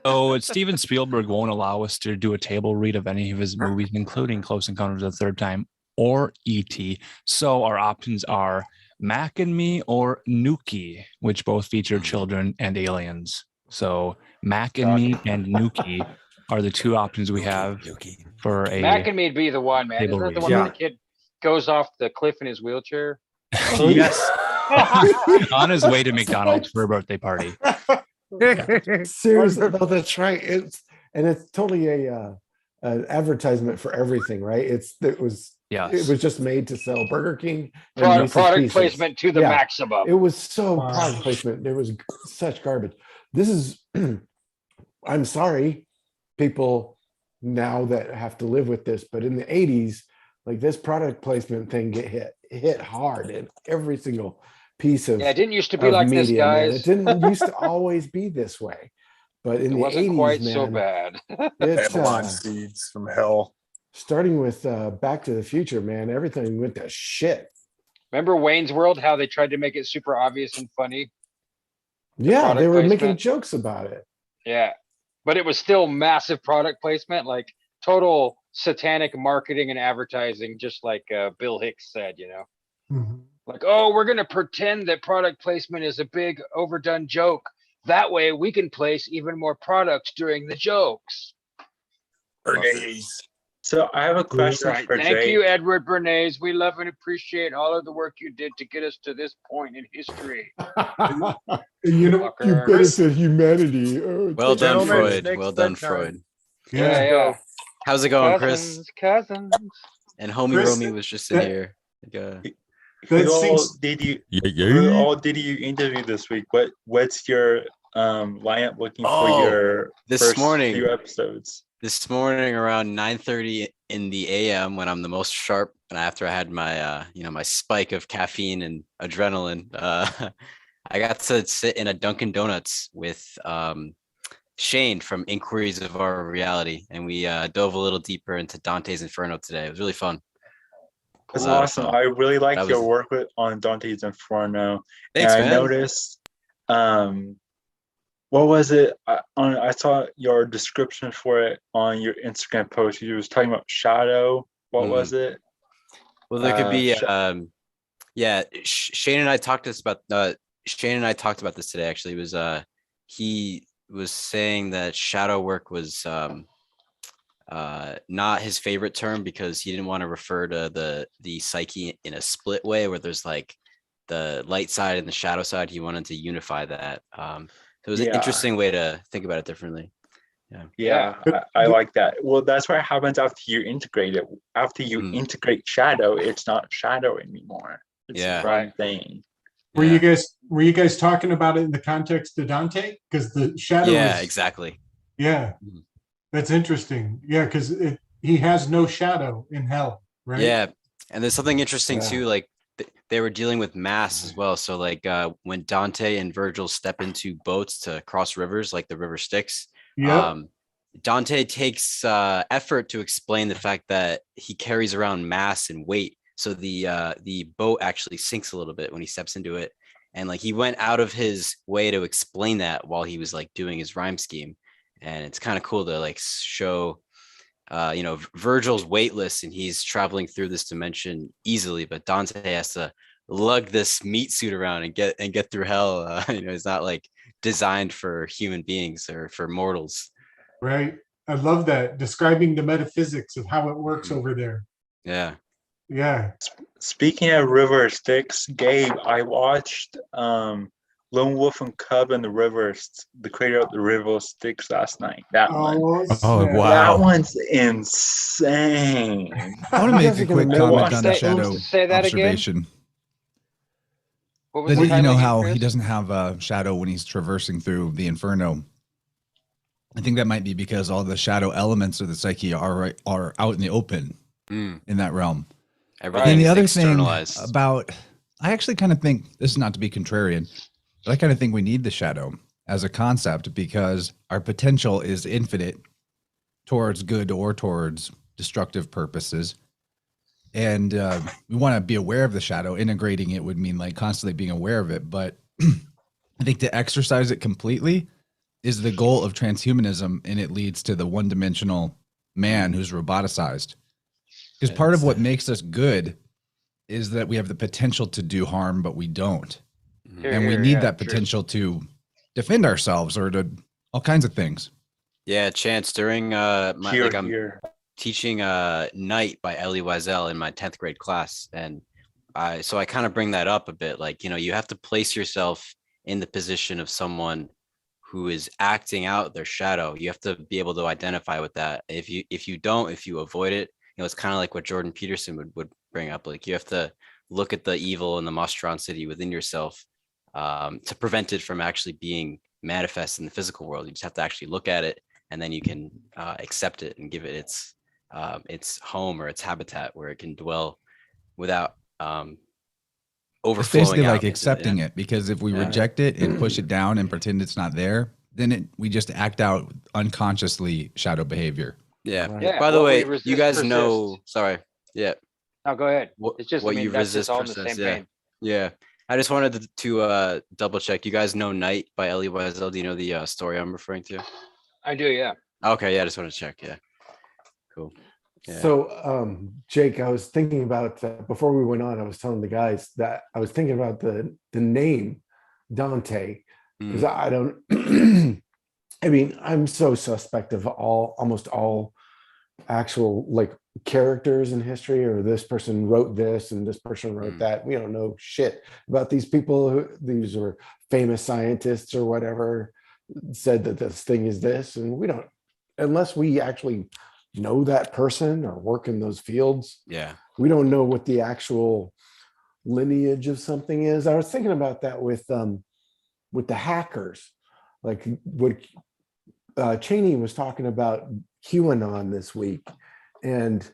Oh, Steven Spielberg won't allow us to do a table read of any of his movies, including Close Encounters of the Third Time or E.T. So our options are Mac and Me or Nuki, which both feature children and aliens. So Mac and Me and Nuki are the two options we have for a. Mac and me'd be the one, man. Isn't Table that the read. one where the kid goes off the cliff in his wheelchair? Yes. On his way to McDonald's for a birthday party. Seriously, though, that's right. It's totally an advertisement for everything, right? It was just made to sell Burger King and Reese's Product Pieces. placement to the maximum. It was so product placement. There was such garbage. This is, I'm sorry, people now that have to live with this, but in the 80s, like this product placement thing hit hard in every single piece of it didn't used to be like media, this, man. guys. It didn't used to always be this way, but in It the wasn't 80s, quite man, so bad. it's Avalon seeds from hell. starting with Back to the Future, man. Everything went to shit. Remember Wayne's World? How they tried to make it super obvious and funny. Yeah, product they were making placement. jokes about it. Yeah, but it was still massive product placement, like total satanic marketing and advertising, just like Bill Hicks said. Like, oh, we're gonna pretend that product placement is a big overdone joke. That way, we can place even more products during the jokes. Bernays. So I have a question Right. for Thank Jake. you, Edward Bernays. We love and appreciate all of the work you did to get us to this point in history. You Fucker. benefit humanity. Oh, Well done, Gentlemen, Freud. next Well done, bedtime. Freud. Yeah. How's it going, Chris? Cousins. And homie Chris, Romy was just in that- here. Who all did you who all did you interview this week? What's your lineup looking for your this first morning few episodes? This morning around 9:30 in the AM when I'm the most sharp and after I had my my spike of caffeine and adrenaline, I got to sit in a Dunkin' Donuts with Shane from Inquiries of Our Reality, and we dove a little deeper into Dante's Inferno today. It was really fun. That's Cool. awesome. I really like That your was- work on Dante's Inferno. Thanks, and I man. noticed what was it? I saw your description for it on your Instagram post. You was talking about shadow. What was it? Well, there could be, sh- Shane and I talked this about. Shane and I talked about this today. Actually, it was he was saying that shadow work was not his favorite term because he didn't want to refer to the psyche in a split way where there's like the light side and the shadow side. He wanted to unify that. So it was an Yeah. interesting way to think about it differently. Yeah, I like that. Well, that's what happens after you integrate it. After you integrate shadow, it's not shadow anymore. It's Yeah. one thing. Were you guys talking about it in the context of Dante? Because the shadow Yeah, is, exactly. yeah, that's interesting. Yeah, because he has no shadow in hell, right? Yeah, and there's something interesting Yeah. too. Like they were dealing with mass as well. So like when Dante and Virgil step into boats to cross rivers, like the river Styx, Yep. Dante takes effort to explain the fact that he carries around mass and weight. So the boat actually sinks a little bit when he steps into it, and like he went out of his way to explain that while he was like doing his rhyme scheme, and it's kind of cool to like show. Virgil's weightless and he's traveling through this dimension easily, but Dante has to lug this meat suit around and get through hell. It's not like designed for human beings or for mortals. Right. I love that. Describing the metaphysics of how it works over there. Yeah. Yeah. Speaking of River Styx, Gabe, I watched Lone Wolf and Cub and the creator of the River Styx last night. That one. Oh, wow. That one's insane. I want to make a quick comment on the Say- shadow say that again? observation. What was That the you title know again, how Chris? he doesn't have a shadow when he's traversing through the inferno. I think that might be because all the shadow elements of the psyche are out in the open in that realm. Everything And the is other thing externalized. about, I actually kind of think, this is not to be contrarian, but I kind of think we need the shadow as a concept because our potential is infinite towards good or towards destructive purposes. And we want to be aware of the shadow. Integrating it would mean like constantly being aware of it. But I think to exercise it completely is the goal of transhumanism, and it leads to the one-dimensional man who's roboticized. Because part of what makes us good is that we have the potential to do harm, but we don't. And we need that potential to defend ourselves or to all kinds of things. Yeah, Chance, during I'm teaching Night by Elie Wiesel in my 10th grade class, and So I kind of bring that up a bit, like, you have to place yourself in the position of someone who is acting out their shadow. You have to be able to identify with that. If you avoid it, it's kind of like what Jordan Peterson would bring up. Like, you have to look at the evil and the monstrosity within yourself to prevent it from actually being manifest in the physical world. You just have to actually look at it, and then you can accept it and give it its home or its habitat where it can dwell without It's overflowing basically out like into accepting yeah. it, because if we Yeah. reject it and push it down and pretend it's not there, then we just act out unconsciously shadow behavior. Yeah. Yeah, By the what we way, you resist, guys know. persist. Sorry. Yeah. No, go ahead. What, It's just, I what mean, you that's just resist all in the persist. same Yeah. vein. Yeah. I just wanted to double check. You guys know Night by Elie Wiesel. Do you know the story I'm referring to? I do, yeah. Okay. Yeah. I just wanted to check. Yeah. Cool. Yeah. So, Jake, I was thinking about before we went on. I was telling the guys that I was thinking about the name Dante, because I don't. I mean, I'm so suspect of almost all actual like characters in history, or this person wrote this and this person wrote that. We don't know shit about these people. These were famous scientists or whatever said that this thing is this, and we don't, unless we actually know that person or work in those fields. Yeah. We don't know what the actual lineage of something is. I was thinking about that with the hackers, like what Cheney was talking about QAnon this week, and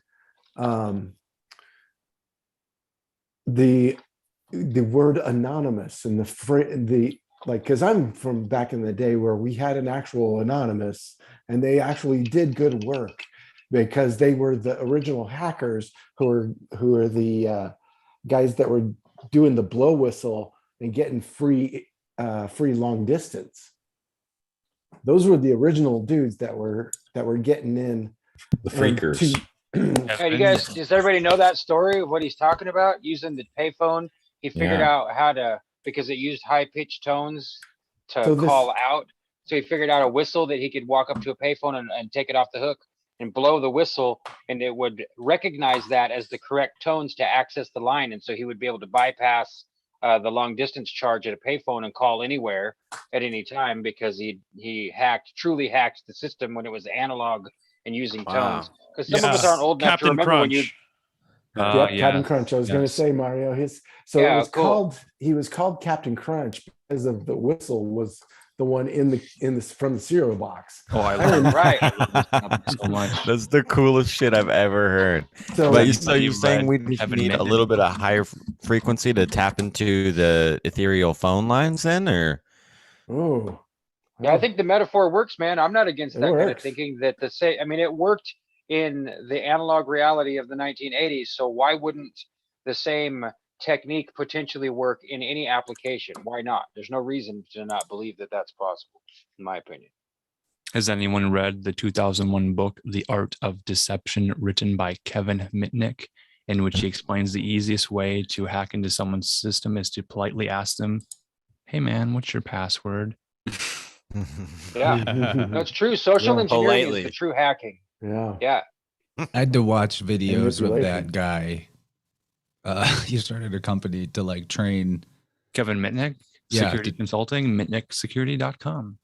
the word anonymous and the like, because I'm from back in the day where we had an actual anonymous, and they actually did good work because they were the original hackers who are the guys that were doing the blow whistle and getting free long distance. Those were the original dudes that were getting in. The freakers. Hey, you guys, does everybody know that story of what he's talking about? Using the payphone, he figured Yeah. out how to, because it used high pitched tones to So this- call out. So he figured out a whistle that he could walk up to a payphone and take it off the hook and blow the whistle, and it would recognize that as the correct tones to access the line. And so he would be able to bypass the long distance charge at a payphone and call anywhere at any time, because he truly hacked the system when it was analog and using tones. Because some of us aren't old enough Captain to remember when you. Crunch. Yep, Captain Crunch. I was going to say, Mario. Yeah, it was cool. he was called Captain Crunch because of the whistle was the one in the from the cereal box. Oh, I love remember- Right. so much. That's the coolest shit I've ever heard. So- but But you're saying we need a little bit of higher frequency to tap into the ethereal phone lines then, or? Oh, Yeah, I think the metaphor works, man. I'm not against It that kind of works. thinking that I mean, it worked in the analog reality of the 1980s. So why wouldn't the same technique potentially work in any application? Why not? There's no reason to not believe that that's possible, in my opinion. Has anyone read the 2001 book, The Art of Deception, written by Kevin Mitnick, in which he explains the easiest way to hack into someone's system is to politely ask them, "Hey man, what's your password?" Yeah, that's true. Social Yeah. engineering Politely. is the true hacking. Yeah. Yeah. I had to watch videos with Manipulation. that guy. He started a company to like train. Kevin Mitnick, Yeah, Security Consulting, mitnicksecurity.com.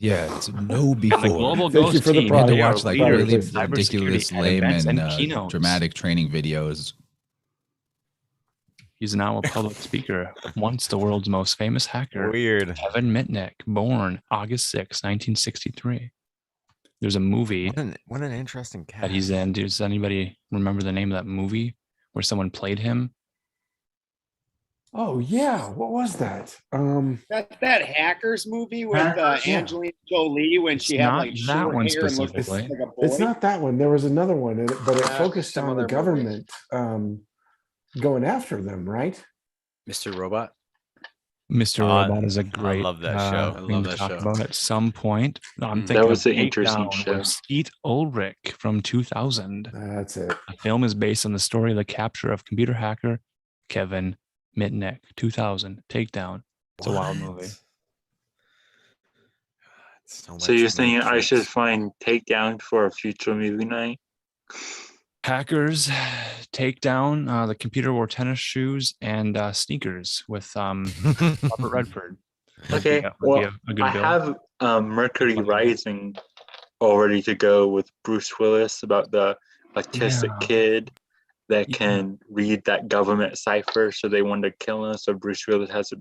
Yeah, to know And the before. Global Thank you Ghost for the team had to to product. watch like Product really placement. ridiculous, Cybersecurity at lame, events and and keynotes. dramatic training videos. He's now a public speaker, once the world's most famous hacker. Weird. Kevin Mitnick, born August 6, 1963. There's a movie What an interesting cat. that he's in. Does anybody remember the name of that movie where someone played him? Oh yeah, what was that? That's that Hackers movie with Hackers, yeah. Angelina Jolie when It's she had not like that short one hair and looked like specifically. a boy. It's not that one. There was another one, but it Yeah, focused on the similar government going after them, right? Mr. Robot. Mr. Robot is a great love that show. I thing love to that talk show. about at some point. I'm That thinking was of an interesting Takedown show. with Skeet Ulrich from 2000. That's it. The film is based on the story of the capture of computer hacker Kevin Mitnick. 2000 Takedown. It's a wild movie. So you're saying I should find Takedown for a future movie night? Hackers take down the computer wore tennis shoes and sneakers with Robert Redford. Okay, Would be well, a good I bill. have Mercury Rising all ready to go with Bruce Willis about the autistic Yeah. kid that can read that government cipher, so they wanted to kill him. So Bruce Willis has to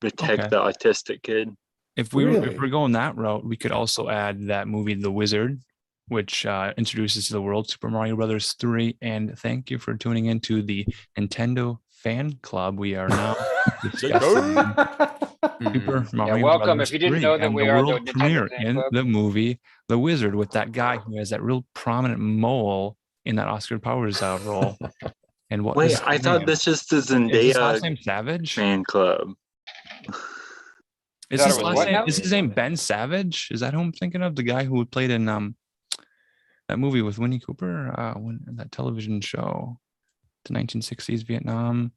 protect Okay. the autistic kid. If we're going that route, we could also add that movie The Wizard, which introduces to the world Super Mario Brothers 3. And thank you for tuning into the Nintendo fan club. We are now discussing Super Mario welcome. Brothers If you didn't 3 know that and we the are the world Nintendo premiere fan in club. the movie The Wizard with that guy who has that real prominent mole in that Oscar Powers role. And what Wait, is I his thought name? this is the Is his last Zendaya name Savage? fan club. Is Thought his it was last what name? now? Is his name Ben Savage? Is that who I'm thinking of? The guy who played in that movie with Winnie Cooper, that television show, the 1960s Vietnam,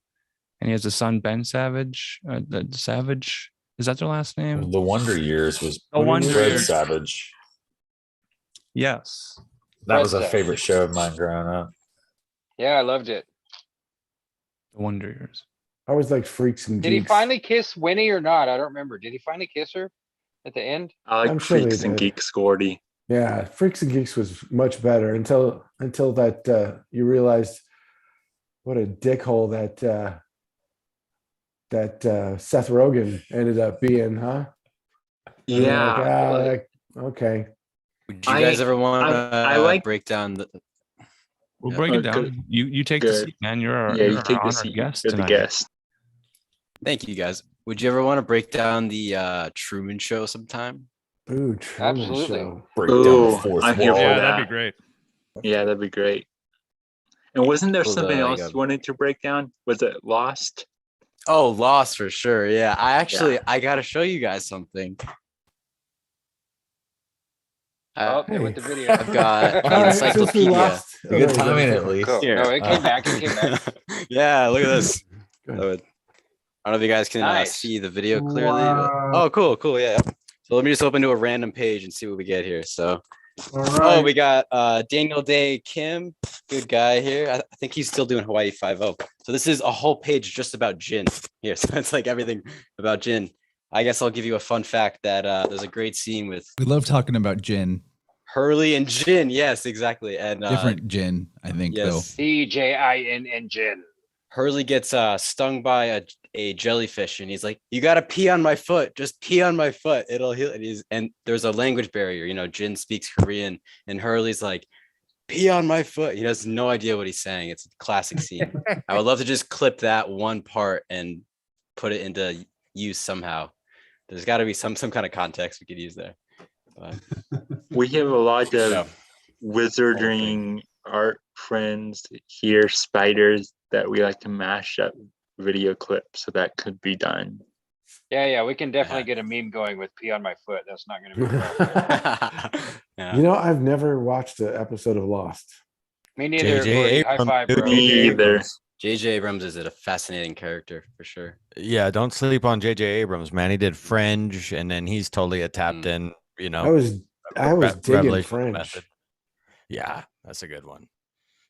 and he has a son Ben Savage. The Savage, is that their last name? The Wonder Years was The Wonder Fred Years. Savage. Yes, That Fred was a Savage. favorite show of mine growing up. Yeah, I loved it. The Wonder Years. I was like Freaks and Did he Geeks. finally kiss Winnie or not? I don't remember. Did he finally kiss her at the end? I like I'm sure they Freaks and did. Geeks, Gordy. Yeah, Freaks and Geeks was much better until that you realized what a dickhole that Seth Rogen ended up being, huh? And you're Yeah. okay. Would you guys ever want I to like- break down the? We'll Yeah. break it Good. down. You take the Good. seat, man. You're our, Yeah, you're you our take the honored seat. guest You're the tonight. guest. Thank you, guys. Would you ever want to break down the Truman Show sometime? Ooh, Truman Absolutely. Show. Break down the Ooh, fourth I'm here wall. for Yeah, that. that'd be great. Yeah, that'd be great. And wasn't there Pull something the, else like, you wanted to break down? Was it Lost? Oh, Lost for sure. Yeah, I gotta show you guys something. Oh, they went the video. I've got All the right, since we encyclopedia. lost- You good timing at least. Cool. Here. No, it came back. It came back. Yeah, look at this. Good. So I don't know if you guys can Nice. see the video clearly. Wow. But, oh, cool, yeah. So let me just open to a random page and see what we get here. So, All oh, right. we got Daniel Day Kim, good guy here. I think he's still doing Hawaii 5-0. So this is a whole page just about Jin here. So it's like everything about Jin. I guess I'll give you a fun fact that there's a great scene with We love talking about gin. Hurley and Jin. Yes, exactly. And Different gin, I think, though. yes, CJIN engine. Hurley gets stung by a jellyfish, and he's like, "You gotta pee on my foot. Just pee on my foot. It'll heal." And there's a language barrier. You know, Jin speaks Korean, and Hurley's like, "Pee on my foot." He has no idea what he's saying. It's a classic scene. I would love to just clip that one part and put it into use somehow. There's got to be some kind of context we could use there. But, We have a lot of Yeah. wizarding art friends here, spiders, that we like to mash up video clips, so that could be done. Yeah, we can definitely get a meme going with pee on my foot. That's not going to be a problem. yeah. You know, I've never watched an episode of Lost. Me neither. J.J. Gordy. High Abrams, five, dude. bro. Me either. J.J. Abrams is a fascinating character for sure. Yeah, don't sleep on J.J. Abrams, man. He did Fringe, and then he's totally a tapped in. You know, I was digging Revelation French. method. Yeah, that's a good one.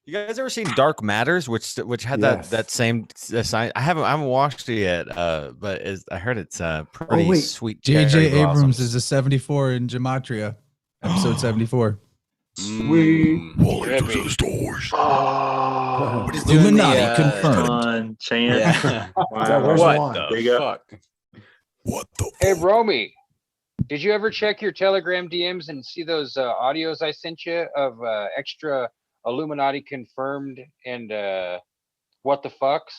You guys ever seen Dark Matters, which had Yes. that same sign? I haven't watched it yet, but I heard it's pretty wait. sweet. J.J. cherry Abrams blossoms. is a 74 in Gematria, episode 74. Sweet. Welcome to the stores. Oh, What is doing Illuminati confirmed. on chance. Yeah. Wow. where's What Juan? the There you go. fuck? What the Hey, fuck? Romy, did you ever check your Telegram DMs and see those audios I sent you of extra Illuminati confirmed and what the fucks?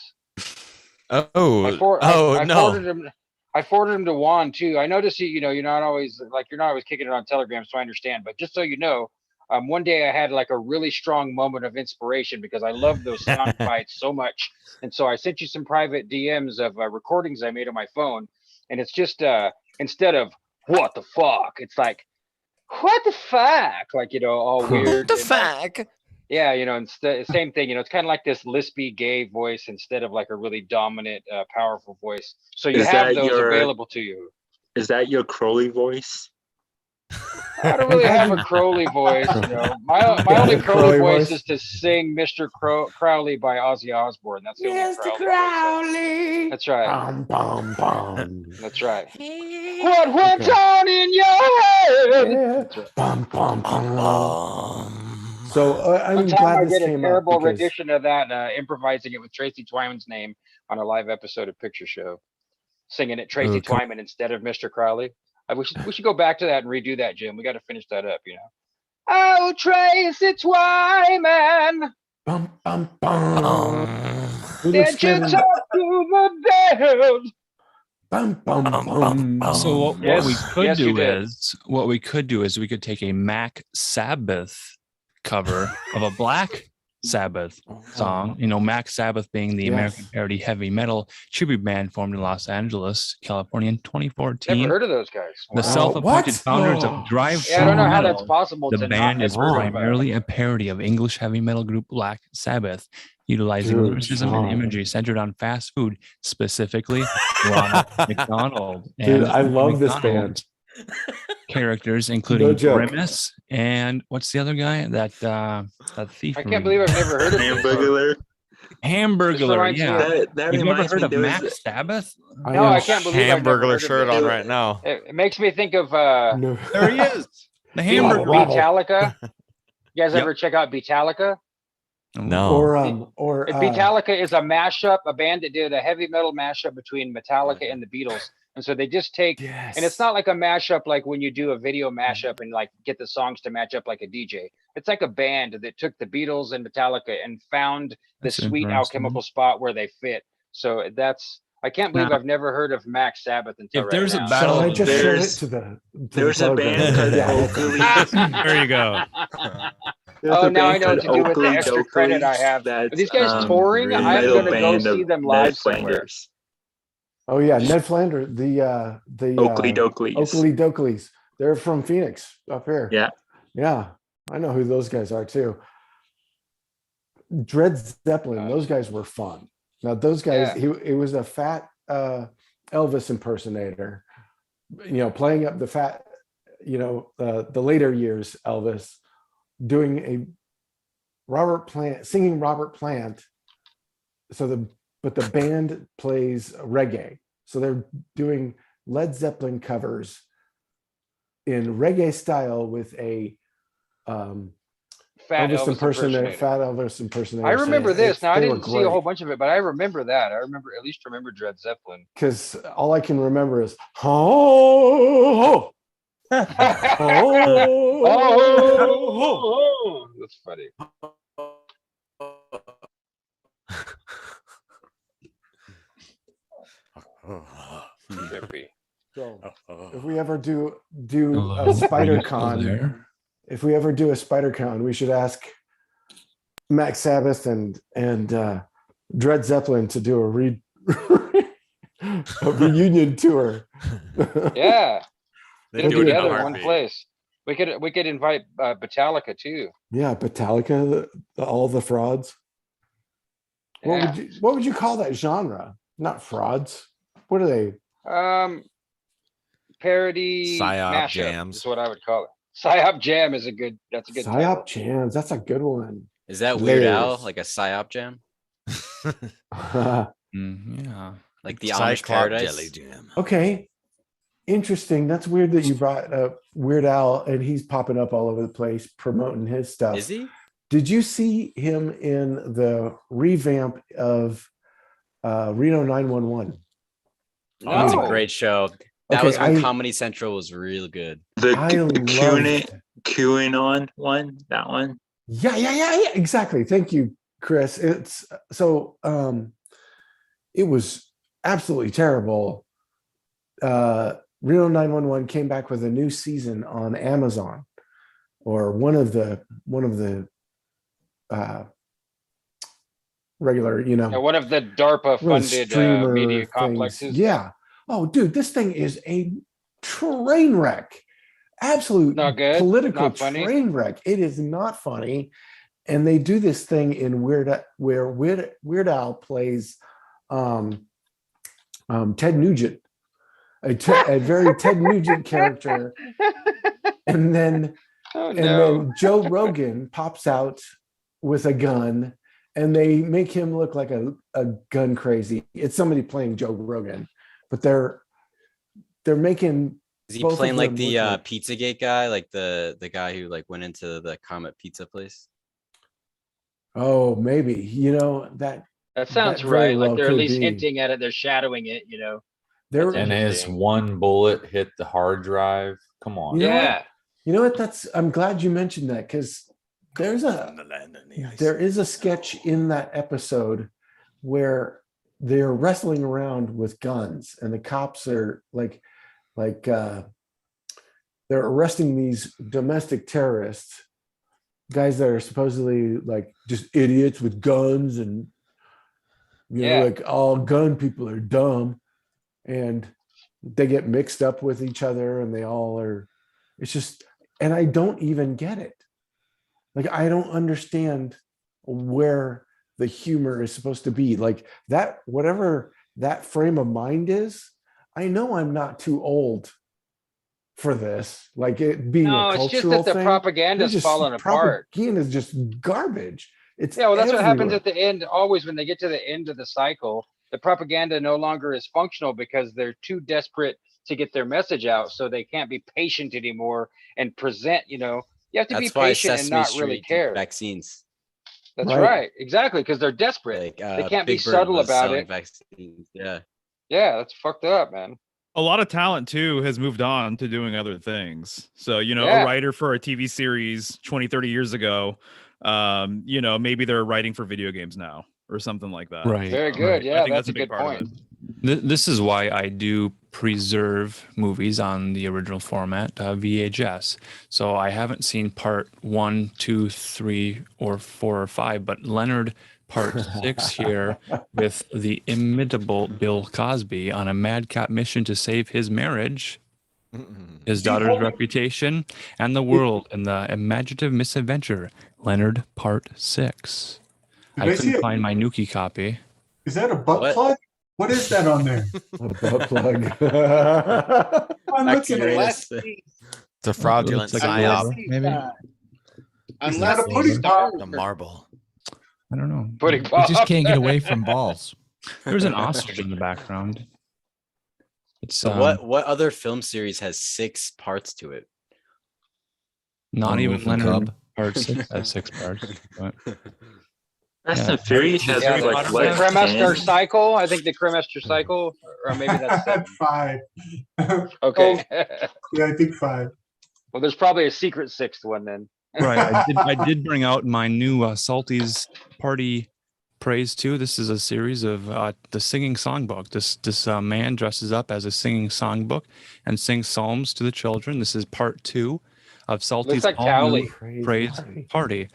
I Oh, forwarded them. I forwarded them to Juan too. I noticed you're not always kicking it on Telegram, so I understand. But just so you know, one day I had like a really strong moment of inspiration because I love those sound bites so much, and so I sent you some private DMs of recordings I made on my phone, and it's just instead of what the fuck, it's like what the fuck, like all weird. the and, like, fuck? yeah, instead same thing. It's kind of like this lispy gay voice instead of like a really dominant, powerful voice. So you Is have that those your- available to you. Is that your Crowley voice? I don't really have a Crowley voice, you know. My only Crowley voice is to sing Mr. Crowley by Ozzy Osbourne. That's the only Crowley. That's right. Bum, bum, bum. That's right. What went on in your head? Yeah. Bum, bum, bum. So I'm One time glad I this did a came terrible up because rendition of that, improvising it with Tracy Twyman's name on a live episode of Picture Show, singing it Tracy Twyman instead of Mr. Crowley. We should go back to that and redo that, Jim. We got to finish that up, you know. Oh, Tracy Twyman. Bum, bum, bum. Did you talk to the dead? Bum, bum, bum. So what we could Yes, you do did. is we could take a Mac Sabbath cover of a Black Sabbath song. You know, Mac Sabbath being the American parody heavy metal tribute band formed in Los Angeles, California in 2014. Never heard of those guys. The self-appointed founders of Drive Yeah, I don't know how Metal, that's possible. the to band not is have heard of them. primarily a parody of English heavy metal group Black Sabbath, utilizing Dude, lyricism and imagery centered on fast food, specifically Ronald McDonald. Dude, and I love this McDonald band. Characters including No joke. Grimace and what's the other guy? That thief. I can't believe I've never heard of this. Hamburglar. Hamburglar. reminds me Yeah, of- That you've never reminds heard me of there Mac was Sabbath? No, I can't believe I've never Hamburglar heard of shirt this. on right now. It makes me think of No. There he is. The hamburger. Beatallica. You guys Yep. ever check out Beatallica? No. Or Beatallica is a mashup, a band that did a heavy metal mashup between Metallica and the Beatles. And so they just take, and it's not like a mashup like when you do a video mashup and like get the songs to match up like a DJ. It's like a band that took the Beatles and Metallica and found the That's sweet interesting. alchemical spot where they fit. So I can't believe Now- I've never heard of Mac Sabbath until If there's right a now. battle, Shall I just show it There's- to the there's a program? band called Yeah. Oakley. There you go. There's Oh, a now I band know what to called do with the Oakley extra credit I Dokley have. that's, Are these guys touring? a I'm metal gonna go band see of them Ned live somewhere. Flanders. Oh yeah, Ned Flanders, the Oakley Dokleys. Oakley Dokleys. They're from Phoenix up here. Yeah. Yeah, I know who those guys are too. Dred Zeppelin, those guys were fun. Now those guys, it was a fat Elvis impersonator, you know, playing up the fat, you know, the later years Elvis, doing a singing Robert Plant. But the band plays reggae. So they're doing Led Zeppelin covers in reggae style with a Fat Elvis impersonator. fat Elvis impersonator. I remember this. Now I They were didn't see a whole great. bunch of it, but I remember that. I at least remember Dred Zeppelin. Because all I can remember is ho ho Oh, that's funny. Trippy. So if we ever do a Spider Con, if we ever do a Spider Con, we should ask Mac Sabbath and Dred Zeppelin to do a reunion tour. Yeah, They get do it in a together in one heartbeat. place. We could invite Metallica too. Yeah, Metallica, all the frauds. Yeah. What would you call that genre? Not frauds. What are they? Parody Psyop mashup jams. is what I would call it. Psyop jam is that's a good title. Psyop jams. That's a good one. Is that Weird Al, Layers. like a psyop jam? Yeah. Like the Amish Cyclop Paradise? Jelly Jam. Okay. Interesting. That's weird that you brought up Weird Al, and he's popping up all over the place promoting his stuff. Is he? Did you see him in the revamp of Reno 911? Oh, that's a No. great show. That Okay, was when I- Comedy Central was real good. The I QAnon one, that one. Yeah. Exactly. Thank you, Chris. It's so it was absolutely terrible. Reno 911 came back with a new season on Amazon, or one of the regular, Yeah, one of the DARPA funded streamer media things. complexes. Yeah. Oh, dude, this thing is a train wreck. Absolute Not good? political Not funny? train wreck. It is not funny. And they do this thing in Weird Al plays Ted Nugent, a very Ted Nugent character. and then Oh, and no. then Joe Rogan pops out with a gun, and they make him look like a gun crazy. It's somebody playing Joe Rogan, but they're making. Is he both of playing like them the look like- Pizzagate guy, like the guy who like went into the Comet Pizza place? Oh, maybe. You know that. That sounds that very right. Like well they're at could least be. hinting at it. They're shadowing it. You know. There, That's And his interesting. one bullet hit the hard drive. Come on. You know what? Yeah. You know what? I'm glad you mentioned that, because there is a sketch in that episode where they're wrestling around with guns, and the cops are they're arresting these domestic terrorists, guys that are supposedly like just idiots with guns, and like all gun people are dumb, and they get mixed up with each other, and they all are. It's just, and I don't even get it. Like, I don't understand where the humor is supposed to be. Like that, whatever that frame of mind is, I know I'm not too old for this. Like it being No, a it's just cultural that the thing. propaganda's It's just- falling apart. Propaganda is just garbage. It's Yeah, well, that's what happens everywhere. at the end. Always when they get to the end of the cycle, the propaganda no longer is functional because they're too desperate to get their message out. So they can't be patient anymore and present, you have to be That's why patient and Sesame not really Street care. vaccines. That's Right. right. Exactly. Because they're desperate. Like They can't be Big Bird subtle was about selling it. Vaccines. Yeah. Yeah, that's fucked up, man. A lot of talent too has moved on to doing other things. So, Yeah. a writer for a TV series 20, 30 years ago, maybe they're writing for video games now or something like that. Right. Very Right. good. I Yeah, think that's a big good part of point. it. This is why I do preserve movies on the original format, VHS. So I haven't seen part 1, 2, 3, or 4 or 5, but Leonard part 6 here with the inimitable Bill Cosby on a madcap mission to save his marriage, his daughter's reputation, and the world in the imaginative misadventure, Leonard part 6. Did I I see couldn't it? find my Nuki copy. Is that a butt plug? What is that on there? A butt plug. I'm looking at Unless it. It's a fraudulent Looks like a psyop. rubber, maybe? It's not a pudding pop. The marble. I don't know. Pudding We pop. just can't get away from balls. There's an ostrich in the background. It's So what other film series has 6 parts to it? not Lone even Wolf and Leonard Cub. part 6 has 6 parts. But Fast Yeah. and Furious has Yeah, like the what, Cremaster 10? Cycle. I think the Cremaster Cycle, or maybe that's seven. 5. Okay. Yeah, I think 5. Well, there's probably a secret sixth one then. right, I did bring out my new Salty's Party Praise 2. This is a series of the singing songbook. This man dresses up as a singing songbook and sings psalms to the children. This is part 2 of Salty's like all-new Cowley. Praise Party,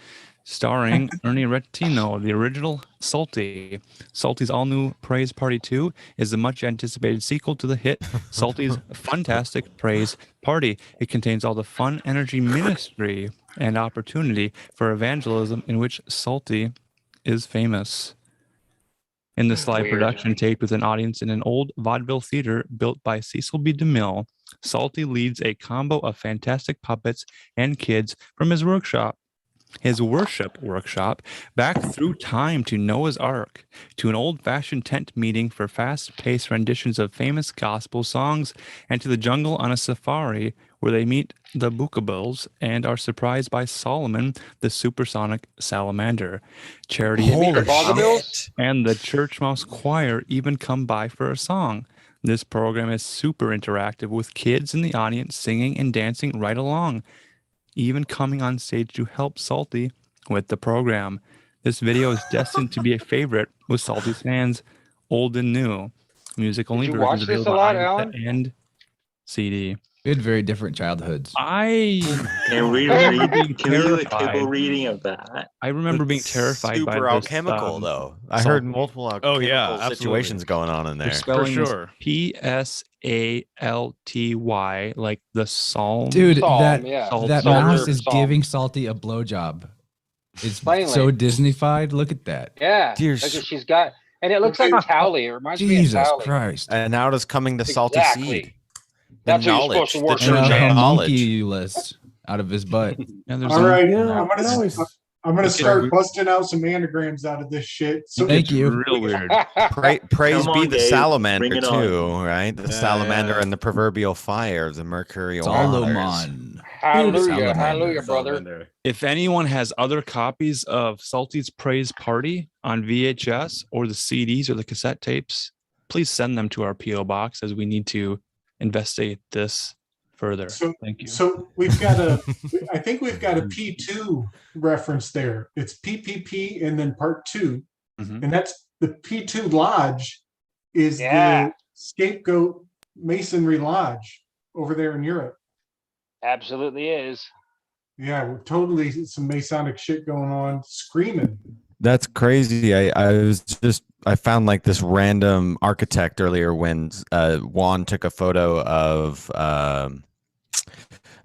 starring Ernie Rettino, the original Salty. Salty's all-new Praise Party 2 is the much-anticipated sequel to the hit Salty's Funtastic Praise Party. It contains all the fun, energy, ministry, and opportunity for evangelism in which Salty is famous. In this live Weird. production taped with an audience in an old vaudeville theater built by Cecil B. DeMille, Salty leads a combo of fantastic puppets and kids from his workshop. His worship workshop, back through time to Noah's Ark, to an old-fashioned tent meeting for fast-paced renditions of famous gospel songs, and to the jungle on a safari where they meet the Bookabills and are surprised by Solomon, the supersonic salamander. Charity Holy shit. and the Church Mouse Choir even come by for a song. This program is super interactive with kids in the audience singing and dancing right along, even coming on stage to help Salty with the program. This video is destined to be a favorite with Salty's fans, old and new. Music only Did you versions watch this available a lot, on Alan? cassette and CD. We had very different childhoods. I Can we remember read? being Can we do a terrified. table reading of that? I remember being terrified by Super this, alchemical, though. I heard multiple alchemical situations going on in They're there. spelling this sure. PSALTY, like the psalm. Dude, Psalm, that yeah. that Psalter, mouse is psalm. giving Salty a blowjob. It's Plainly. so Disneyfied. Look at that. Yeah. Dear Look what she's got. And it looks like Cowley. It reminds me of Jesus Cowley. Christ. And now it is coming to salty Exactly. seed. The That's what you're knowledge, supposed to work the And your a church of jam. knowledge. homunculus. out of his butt. All right, Yeah, I'm gonna always- I'm gonna Okay. start busting out some anagrams out of this shit. So Thank you. Real weird. Praise Come be on, the Dave. salamander Bring it on. too, right? The salamander and the proverbial fire, the mercury waters. Solomon. Hallelujah, Salamander. hallelujah, brother. If anyone has other copies of Salty's Praise Party on VHS or the CDs or the cassette tapes, please send them to our PO box as we need to investigate this further. So, Thank you. So we've got I think we've got a P2 reference there. It's PPP and then part 2. Mhm. And that's the P2 Lodge is Yeah. the Scapegoat Masonry Lodge over there in Europe. Absolutely is. Yeah, we're totally some Masonic shit going on, screaming. That's crazy. I found like this random architect earlier when Juan took a photo of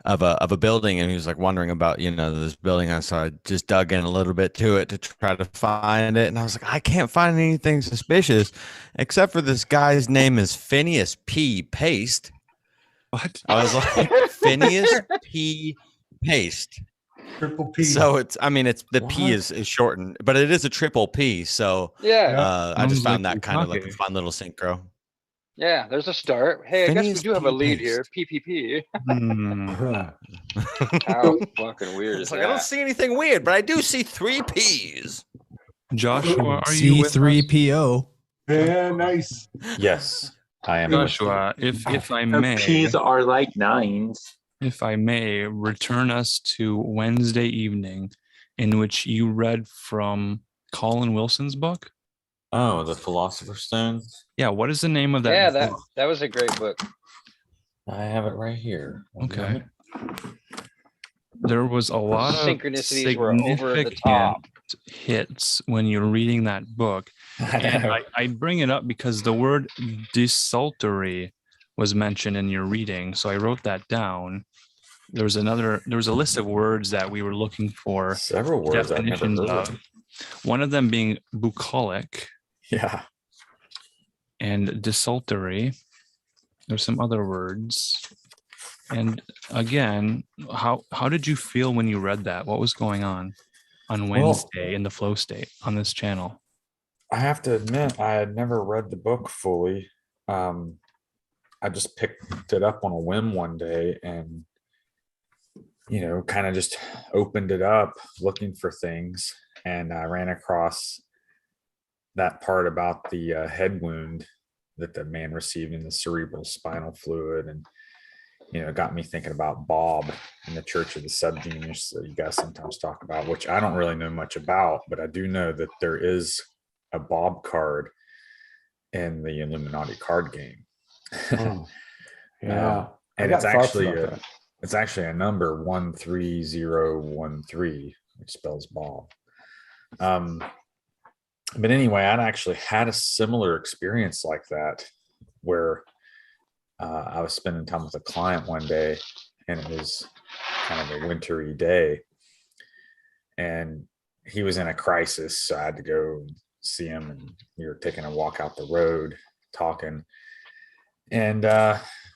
a building, and he was like wondering about this building. And so I just dug in a little bit to it to try to find it, and I was like, I can't find anything suspicious except for this guy's name is Phineas P. Paste. What? I was like, Phineas P. Paste. Triple P. So it's the P is shortened, but it is a triple P. So Yeah. I just Sounds found like that kind of like a Bukake. fun little synchro. Yeah, there's a start. Hey, I guess we Phineas do have a P. lead Paste. here. PPP. Hmm. How fucking weird is It's like I don't that? see anything weird, but I do see 3 P's. Joshua, are you with us? C3PO. Yeah, nice. Yes, I am. Joshua, if I The may, P's are like 9s. if I may, return us to Wednesday evening, in which you read from Colin Wilson's book. Oh, the Philosopher's Stone. Yeah, what is the name of that? Yeah, book? that was a great book. I have it right here. One Okay. moment. There was a lot of Synchronicities were over the top. hits when you're reading that book. And I bring it up because the word desultory was mentioned in your reading. So I wrote that down. There was a list of words that we were looking for. Several words I've never definitions heard of. of. One of them being bucolic Yeah. and desultory. There's some other words. And again, how did you feel when you read that? What was going on Wednesday in the flow state on this channel? I have to admit, I had never read the book fully. I just picked it up on a whim one day and, kind of just opened it up looking for things. And I ran across that part about the head wound that the man received in the cerebral spinal fluid. And, it got me thinking about Bob in the Church of the Subgenius that you guys sometimes talk about, which I don't really know much about, but I do know that there is a Bob card in the Illuminati card game. Oh, yeah. I And got it's thoughts actually about a number 13013, which spells Bob. But anyway, I'd actually had a similar experience like that where I was spending time with a client one day, and it was kind of a wintry day, and he was in a crisis. So I had to go see him, and we were taking a walk out the road talking, and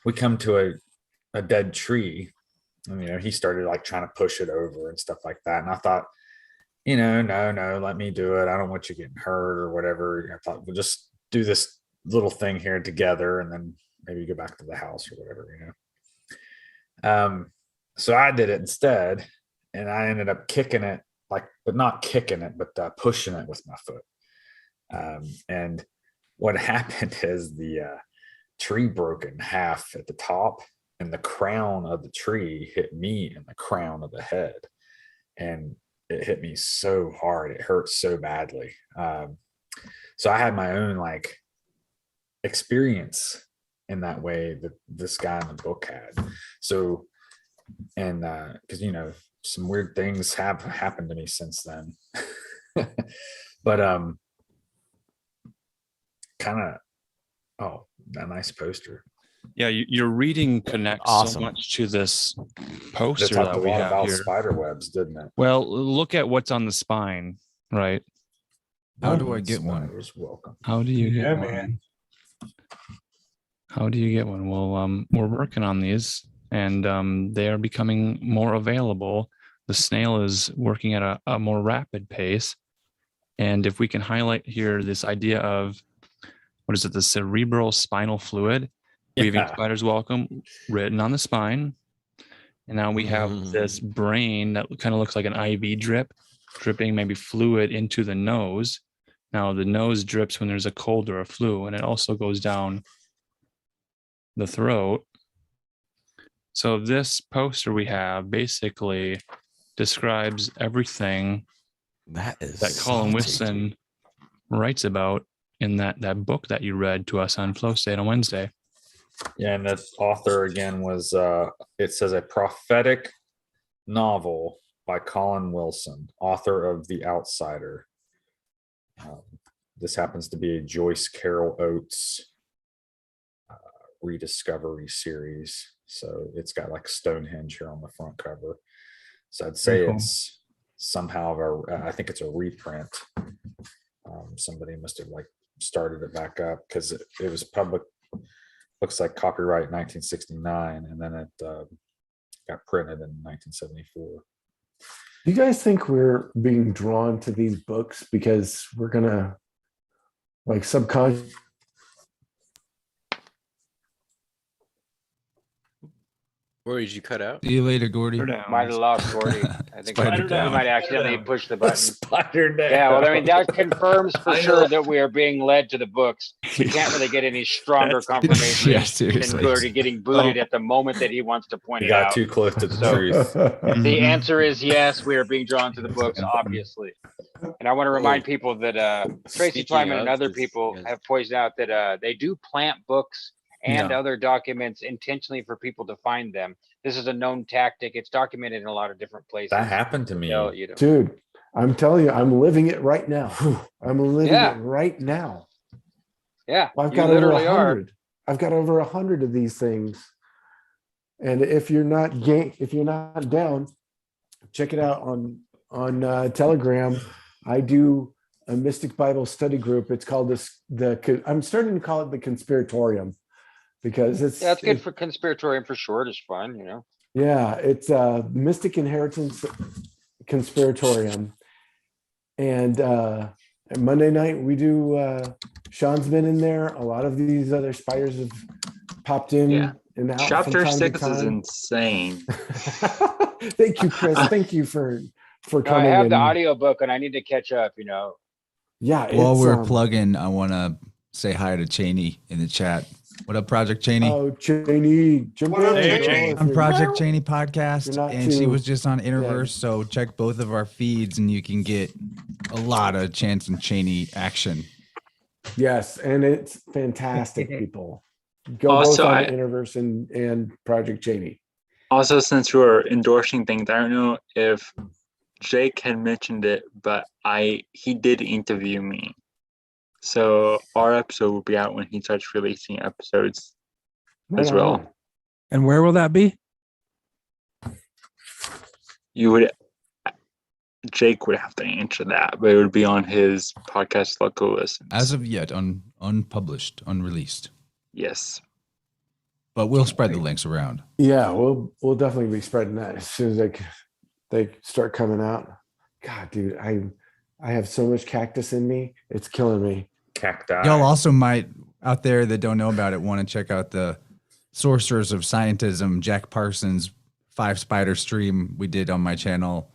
we come to a dead tree, and he started like trying to push it over and stuff like that. And I thought, no, let me do it. I don't want you getting hurt or whatever. I thought we'll just do this little thing here together, and then maybe go back to the house or whatever, So I did it instead, and I ended up kicking it, but not kicking it, but pushing it with my foot. And what happened is the tree broke in half at the top, and the crown of the tree hit me in the crown of the head. And it hit me so hard. It hurt so badly. So I had my own experience in that way that this guy in the book had. So, and because some weird things have happened to me since then. But kind of a nice poster. Yeah, your reading connects Awesome. so much to this It poster talked that a we lot have about here. spider webs, didn't it? Well, look at what's on the spine, right? How do I get one? Spiders, welcome. How do you get Yeah, one? man. How do you get one? Well, we're working on these. and they are becoming more available. The snail is working at a more rapid pace. And if we can highlight here this idea of, what is it, the cerebral spinal fluid, weaving spiders welcome, written on the spine. And now we have this brain that kind of looks like an IV drip, dripping maybe fluid into the nose. Now the nose drips when there's a cold or a flu, and it also goes down the throat. So this poster we have basically describes everything that Colin Whitson writes about in that book that you read to us on Flow State on Wednesday. Yeah, and the author again was it says a prophetic novel by Colin Wilson, author of The Outsider. This happens to be a Joyce Carol Oates rediscovery series. So it's got like Stonehenge here on the front cover. So I'd say it's somehow I think it's a reprint. Somebody must have like started it back up because it was public. Looks like copyright 1969, and then it got printed in 1974. Do you guys think we're being drawn to these books because we're gonna like subconscious? Where did you cut out? See you later, Gordy. Might have lost Gordy. I think we Spider-Down. might accidentally push the button. Spider-Down. Yeah, well, I mean, that confirms for sure that we are being led to the books. We can't really get any stronger confirmation Yeah, than seriously. Gordy getting booted at the moment that he wants to point You it got out. too close to the So, truth. The answer is yes, we are being drawn to the books, obviously. And I want to remind people that Tracy Speaking Twyman and of, other this- people yes. have pointed out that they do plant books and Yeah. other documents intentionally for people to find them. This is a known tactic. It's documented in a lot of different places. That happened to me. You know. Dude, I'm telling you, I'm living it right now. I'm living Yeah. it right now. Yeah, I've you got over literally are. 100. I've got over 100 of these things. And if you're not down, check it out on Telegram. I do a Mystic Bible study group. It's called I'm starting to call it the Conspiratorium because it's Yeah, it's good for conspiratorium for short. It's fun, you know. Yeah, it's Mystic Inheritance Conspiratorium. And Monday night we do Sean's been in there. A lot of these other spiders have popped in Yeah. and out. from Chapter time to 6 is time. insane. Thank you, Chris. Thank you for No, I coming. have the and- audiobook and I need to catch up, you know. Yeah, While it's, we're plugging, I want to say hi to Cheney in the chat. What up, Project Cheney? Oh, Cheney. Jump What up, in. Cheney? Oh, if I'm you're- Project Cheney You're podcast, not and she too- was just on Interverse. So check both of our feeds, and you can get a lot of Chance and Cheney action. Yes, and it's fantastic, people. Go Also, both on I- Interverse and Project Cheney. Also, since we're endorsing things, I don't know if Jake had mentioned it, but he did interview me. So our episode will be out when he starts releasing episodes as Right well. on. And where will that be? Jake would have to answer that, but it would be on his podcast Local Listen. As of yet, unpublished, unreleased. Yes. But we'll spread the links around. Yeah, we'll definitely be spreading that as soon as they start coming out. God, dude, I have so much cactus in me, it's killing me. Cacti. Y'all also might, out there that don't know about it, want to check out the Sorcerers of Scientism, Jack Parsons 5 spider stream we did on my channel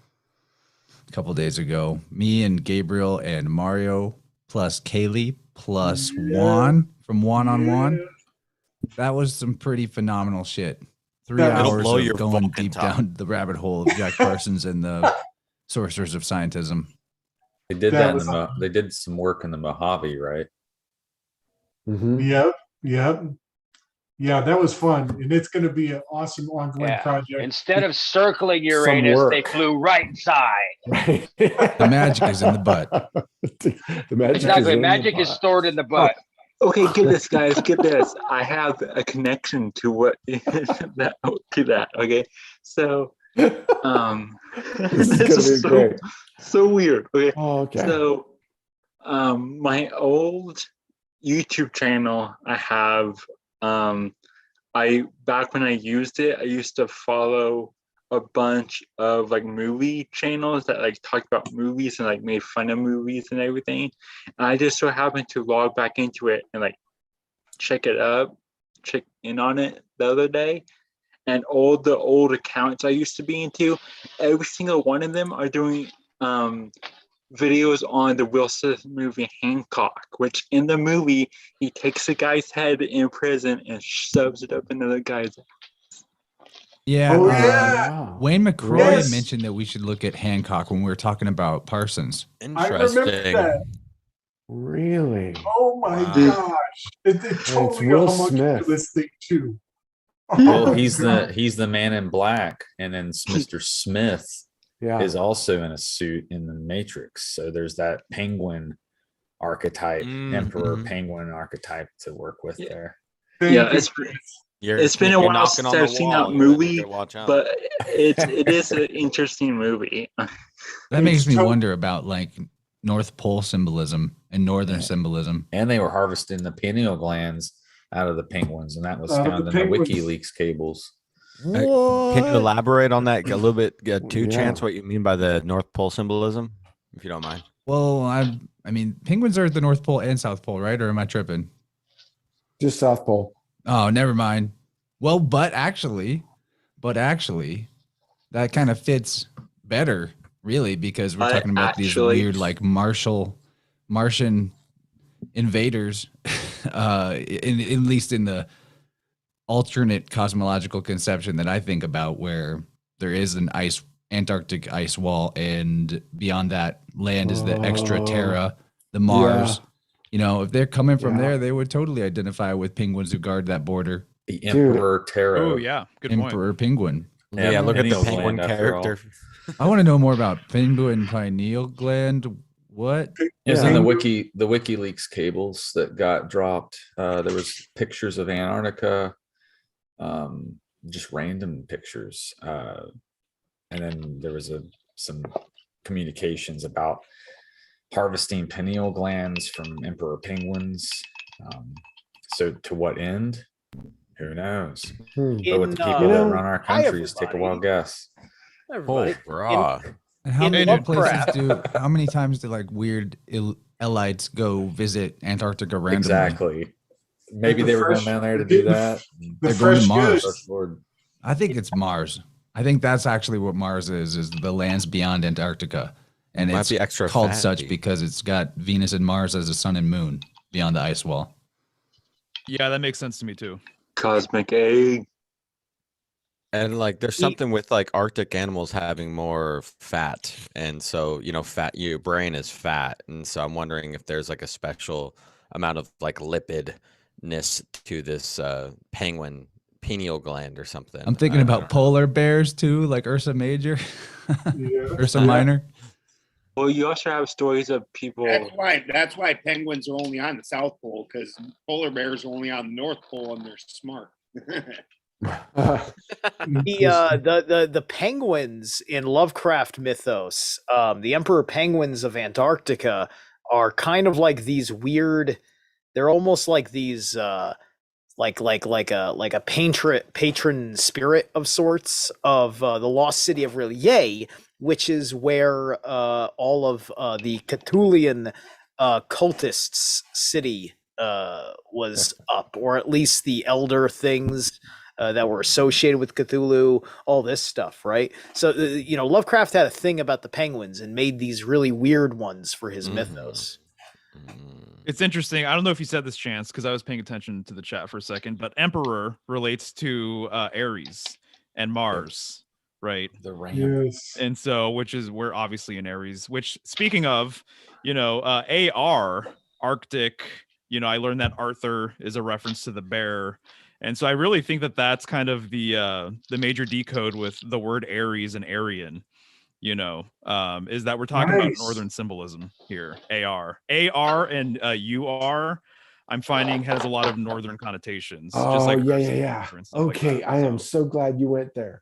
a couple days ago. Me and Gabriel and Mario plus Kaylee plus Juan from One on One. That was some pretty phenomenal shit. 3 It'll hours blow of your going fucking deep top. down the rabbit hole of Jack Parsons and the Sorcerers of Scientism. They did That that. was- They did some work in the Mojave, right? Yep. Yeah, that was fun. And it's going to be an awesome ongoing Yeah. project. Instead of circling Uranus, they work. flew right inside. The magic is in the butt. The magic Exactly. is in the Magic is pot. stored in the butt. Okay, get this, guys. Get this. I have a connection to what that. Okay, so This is this gonna is be so, great. so weird. Okay, Oh, okay. so my old YouTube channel, I have back when I used it, I used to follow a bunch of like movie channels that like talked about movies and like made fun of movies and everything. And I just so happened to log back into it and like check in on it the other day. And all the old accounts I used to be into, every single one of them are doing videos on the Will Smith movie Hancock, which in the movie he takes a guy's head in prison and shoves it up into the guy's. Yeah, Oh, yeah. Wayne McCroy Yes. mentioned that we should look at Hancock when we were talking about Parsons. I remember that. Really? Oh my gosh. It totally Will got how much Smith. into this thing too. Well, Oh, he's God. the man in black, and then Mr. Smith Yeah. is also in a suit in the Matrix. So there's that penguin archetype, Emperor Penguin archetype to work with there. Yeah, it's been a you're while knocking since on the I've seen that wall, you better movie, watch out. but it is an interesting movie. That makes me wonder about like North Pole symbolism and Northern symbolism. And they were harvesting the pineal glands out of the penguins, and that was Out of found the in the penguins. WikiLeaks cables. Can you elaborate on that a little bit, too, Yeah. Chance, what you mean by the North Pole symbolism, if you don't mind? Well, I mean, penguins are at the North Pole and South Pole, right? Or am I tripping? Just South Pole. Oh, never mind. Well, but actually, that kind of fits better, really, because we're talking about these weird, like Martian invaders, at least in the alternate cosmological conception that I think about, where there is an Antarctic ice wall, and beyond that land is the extra terra, the Mars. Yeah. You know, if they're coming from Yeah. there, they would totally identify with penguins who guard that border. The Emperor Terra. Oh yeah, good point. Emperor Penguin. Yeah, look at the pineal penguin gland after all. character. I want to know more about penguin pineal gland. What? It was in the WikiLeaks cables that got dropped. There was pictures of Antarctica, just random pictures, and then there was some communications about harvesting pineal glands from emperor penguins. So to what end? Who knows? But with the people that run our hi, countries, take a wild guess. Everybody. And how In many Lovecraft. how many times do like weird elites go visit Antarctica randomly? Exactly. Maybe Like they the were going fresh- down there to the- do that. They're going to Fresh Mars. goods. Lord. I think it's Mars. I think that's actually what Mars is the lands beyond Antarctica. And Might it's be extra called fatty. such because it's got Venus and Mars as a sun and moon beyond the ice wall. Yeah, that makes sense to me too. Cosmic egg. And like there's something with like Arctic animals having more fat. And so, fat, your brain is fat. And so I'm wondering if there's like a special amount of like lipidness to this penguin pineal gland or something. I'm thinking I about don't polar bears too, like Ursa Major, Ursa Minor. Well, you also have stories of people. That's why penguins are only on the South Pole, because polar bears are only on the North Pole and they're smart. The penguins in Lovecraft mythos, the emperor penguins of Antarctica are kind of like these weird. They're almost like these, like a patron spirit of sorts of the lost city of R'lyeh, which is where all of the Cthulhian cultists' city was up, or at least the elder things that were associated with Cthulhu, all this stuff, right? So, Lovecraft had a thing about the penguins and made these really weird ones for his mythos. It's interesting. I don't know if you said this, Chance, because I was paying attention to the chat for a second, but Emperor relates to Aries and Mars, right? The ramp. Yes. And so, which is, we're obviously in Aries, which, speaking of, AR, Arctic, I learned that Arthur is a reference to the bear. And so I really think that that's kind of the major decode with the word Aries and Aryan, is that we're talking about Nice. Northern symbolism here. AR and UR, I'm finding has a lot of Northern connotations. Oh, like yeah, Ursa yeah, yeah. Major and stuff like Okay, that. I am so glad you went there.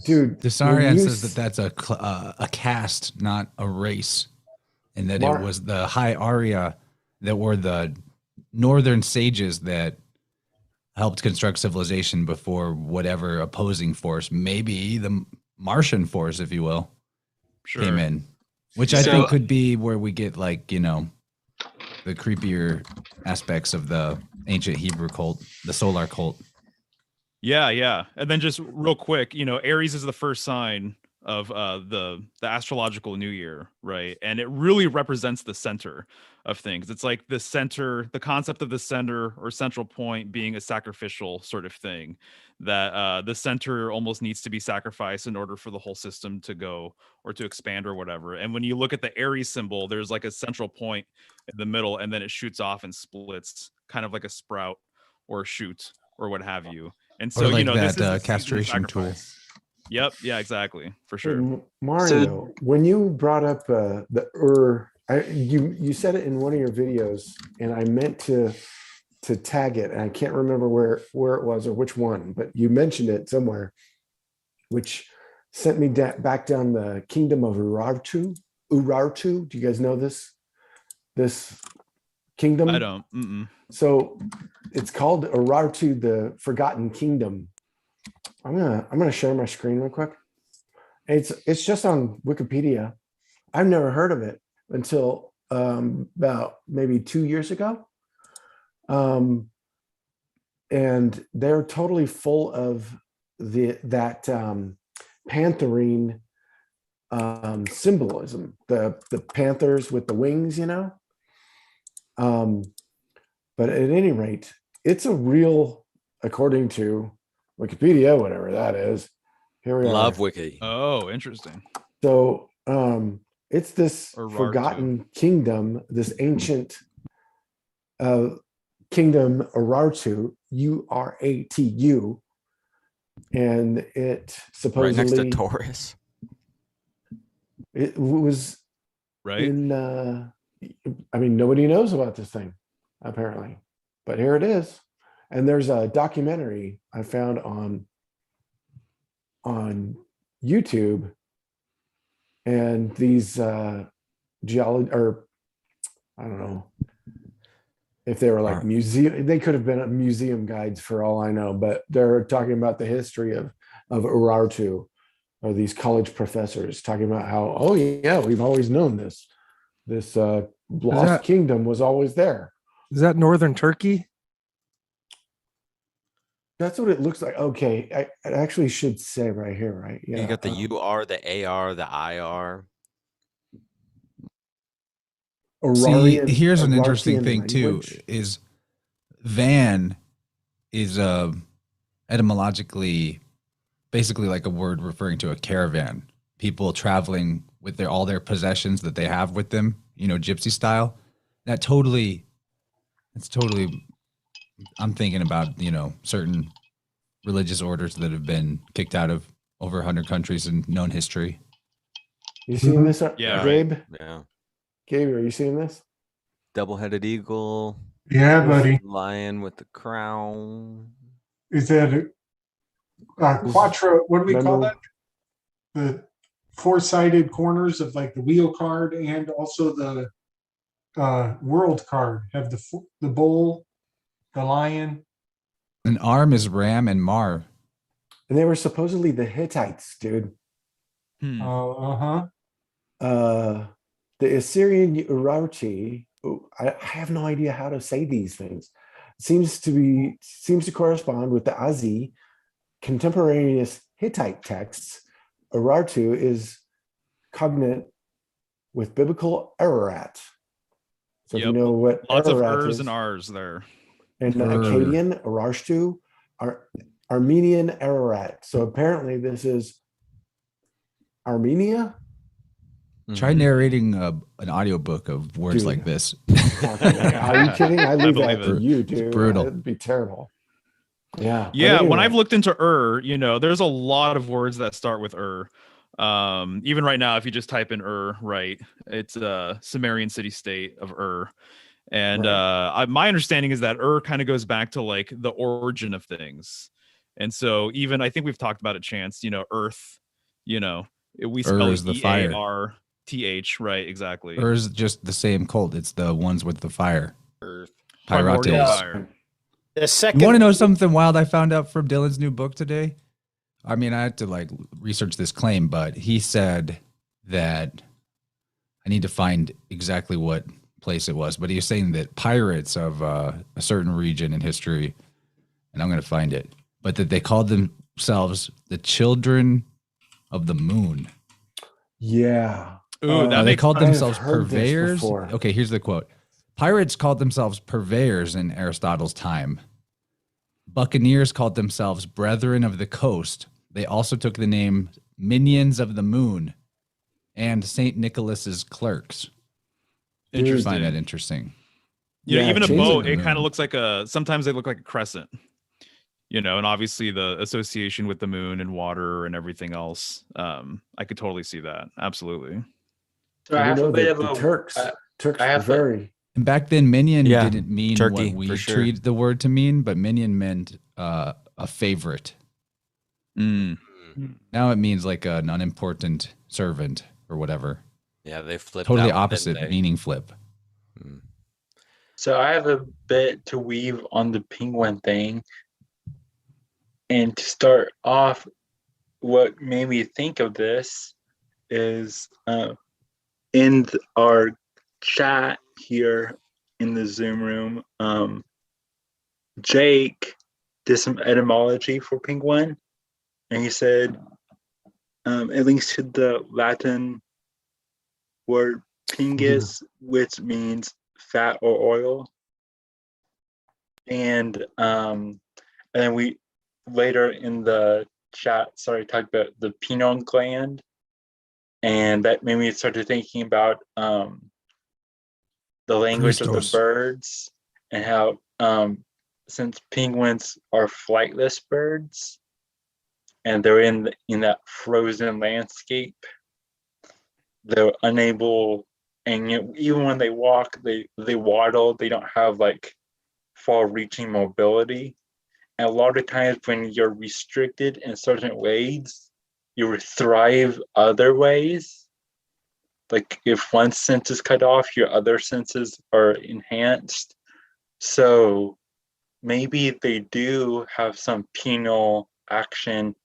Dude, Desarian when you says that that's a caste, not a race, and that Mar- it was the High Arya that were the northern sages that helped construct civilization before whatever opposing force, maybe the Martian force, if you will, came in, which I think could be where we get like, you know, the creepier aspects of the ancient Hebrew cult, the solar cult. Yeah. And then just real quick, you know, Aries is the first sign of the astrological new year, right? And it really represents the center of things. It's like the center, the concept of the center or central point being a sacrificial sort of thing, that the center almost needs to be sacrificed in order for the whole system to go or to expand or whatever. And when you look at the Aries symbol, there's like a central point in the middle, and then it shoots off and splits, kind of like a sprout or a shoot or what have you. And so, Or like you know, this that is the castration tool. sacrifice. Yep. Yeah, exactly. For sure. Mario, when you brought up the you said it in one of your videos, and I meant to tag it, and I can't remember where it was or which one, but you mentioned it somewhere, which sent me back down the kingdom of Urartu. Urartu, do you guys know this kingdom? I don't. Mm-mm. So it's called Urartu, the Forgotten Kingdom. I'm gonna share my screen real quick. It's just on Wikipedia. I've never heard of it until about maybe 2 years ago. And they're totally full of that pantherine symbolism, the panthers with the wings, you know. But at any rate, it's a real, according to Wikipedia, whatever that is. Here we Love are. Wiki. Oh, interesting. So it's this Urartu. forgotten kingdom, this ancient kingdom, Urartu, Uratu, and it supposedly Right next to Taurus. It was right in. I mean, nobody knows about this thing, apparently, but here it is. And there's a documentary I found on YouTube, and these geology, or I don't know if they were like museum, they could have been museum guides for all I know, but they're talking about the history of Urartu, or these college professors talking about how, oh yeah, we've always known this lost kingdom was always there. Is that northern Turkey? That's what it looks like. Okay, I actually should say right here, right? Yeah. You got the UR, the AR, the IR. See, here's an interesting thing too, is van is etymologically basically like a word referring to a caravan. People traveling with all their possessions that they have with them, you know, gypsy style. It's totally, I'm thinking about, you know, certain religious orders that have been kicked out of over 100 countries in known history. You seeing this, Yeah, Gabe? Yeah. Gabe, are you seeing this? Double-headed eagle. Yeah, buddy. Lion with the crown. Is that a quattro? What do we call that? The four-sided corners of like the wheel card and also the world card have the bull, the lion. An arm is Ram and Mar. And they were supposedly the Hittites, dude. The Assyrian Urartu, I have no idea how to say these things. Seems to correspond with the Azi contemporaneous Hittite texts. Urartu is cognate with biblical Ararat. So if you know what lots of Ararat ers is, and Rs there. and Akkadian, Urartu, Armenian Ararat. So apparently this is Armenia. Try narrating an audiobook of words like this. Are you kidding? I leave that to you, dude. It's brutal. It'd be terrible. Yeah. But Yeah, when anyway. I've looked into you know, there's a lot of words that start with even right now, if you just type in right, it's a Sumerian city-state of and my understanding is that kind of goes back to like the origin of things. And so even I think we've talked about it, Chance, you know, earth, you know, we spell is the fire. EARTH, right? Exactly. Or is just the same cult? It's the ones with the fire. Earth. Primordial Pyrotes. fire. The second. You want to know something wild I found out from Dylan's new book today? I mean, I had to like research this claim, but he said that I need to find exactly what place it was, but he was saying that pirates of a certain region in history, and I'm going to find it, but that they called themselves the children of the moon. Yeah. Ooh, that they makes called I've themselves heard this purveyors. before. Okay, here's the quote. Pirates called themselves purveyors in Aristotle's time. Buccaneers called themselves brethren of the coast. They also took the name minions of the moon and St. Nicholas's clerks. I find that interesting. You know, Yeah, even a chasing boat, the it kind moon. of looks like sometimes they look like a crescent, you know, and obviously the association with the moon and water and everything else. I could totally see that. Absolutely. So I You have know a bit that of the a Turks I have a- very And back then, minion Yeah, didn't mean turkey, what we for sure. treat the word to mean, but minion meant a favorite. Mm. Now it means like an unimportant servant or whatever. Yeah, they flipped Totally that one, opposite didn't they? meaning flip. So I have a bit to weave on the penguin thing. And to start off, what made me think of this is in our chat here in the Zoom room, Jake did some etymology for penguin. And he said it links to the Latin word pingus, which means fat or oil. And then we later in the chat started talking about the pineal gland, and that made me start thinking about the language of the Christos. birds and how since penguins are flightless birds and they're in that frozen landscape, they're unable, and even when they walk, they waddle. They don't have like far-reaching mobility. And a lot of times when you're restricted in certain ways, you will thrive other ways. Like if one sense is cut off, your other senses are enhanced. So maybe they do have some penal action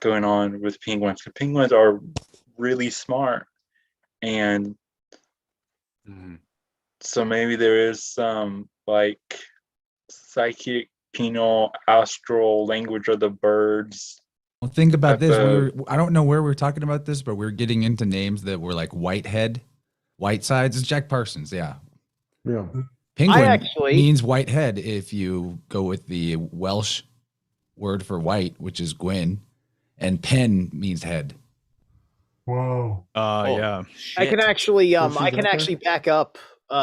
going on with penguins. The penguins are really smart. And so maybe there is some like psychic, penal, astral language of the birds. Well, think about this. Type I don't know where we're talking about this, but we're getting into names that were like Whitehead, Whitesides. It's Jack Parsons. Yeah. Yeah. Penguin means whitehead if you go with the Welsh word for white, which is Gwyn, and pen means head. Whoa. Yeah. I can actually Oh, she's I can out there? actually back up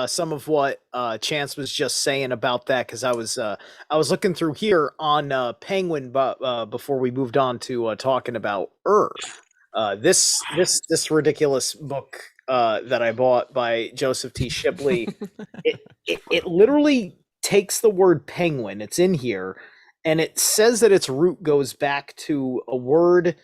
some of what Chance was just saying about that, because I was looking through here on Penguin, but before we moved on to talking about this ridiculous book that I bought by Joseph T. Shipley, it literally takes the word penguin, it's in here, and it says that its root goes back to a word,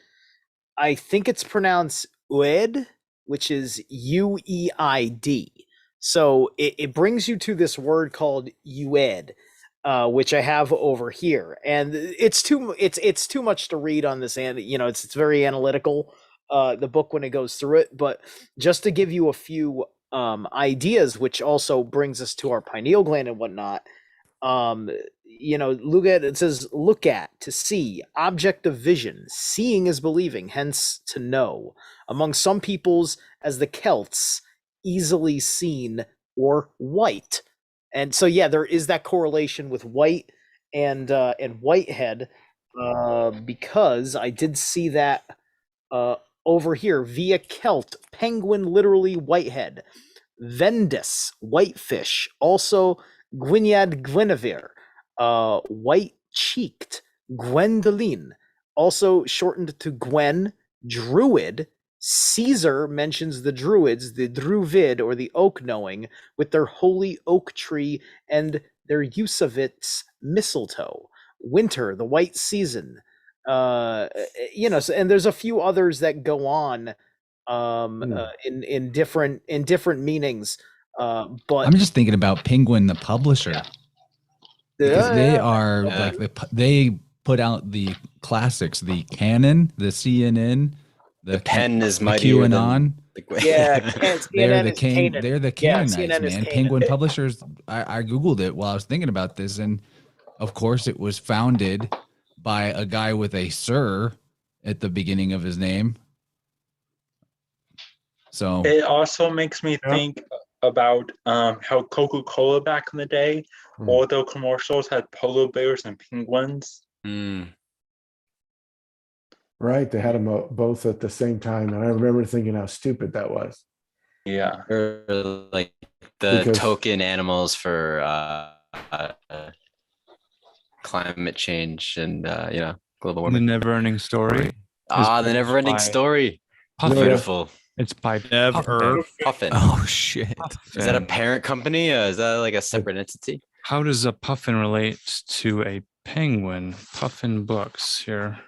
I think it's pronounced ued, which is U-E-I-D. So it brings you to this word called ued, which I have over here, and it's too much to read on this, and it's very analytical, the book when it goes through it. But just to give you a few ideas, which also brings us to our pineal gland and whatnot. Look at, it says look at, to see, object of vision, seeing is believing, hence to know. Among some peoples, as the Celts, easily seen or white. And so yeah, there is that correlation with white and Whitehead, because I did see that over here via Celt, penguin, literally whitehead. Vendus, whitefish, also Gwynedd Guinevere, white-cheeked, Gwendoline, also shortened to Gwen, druid. Caesar mentions the druids, the druvid or the oak knowing, with their holy oak tree and their use of its mistletoe. Winter, the white season. So, and there's a few others that go on in different meanings. But I'm just thinking about Penguin, the publisher. because they Yeah. are Yeah. like they put out the classics, the Canon, the CNN, The pen is the mightier than QAnon. Yeah, They're CNN the is Kanan. they're the Yeah, Canaanites, CNN is man. Kanan. Penguin Publishers. I googled it while I was thinking about this, and of course, it was founded by a guy with a Sir at the beginning of his name. So It also makes me think about how Coca-Cola back in the day, all the commercials had polar bears and penguins. Right. They had them both at the same time. And I remember thinking how stupid that was. Yeah. Or like the Because- token animals for climate change and global The warming. Never-Ending Story. The Never-Ending by Story. Puffin. Beautiful. It's by Never. Puffin. Oh shit! Is that a parent company? Is that like a separate entity? How does a puffin relate to a penguin? Puffin books here.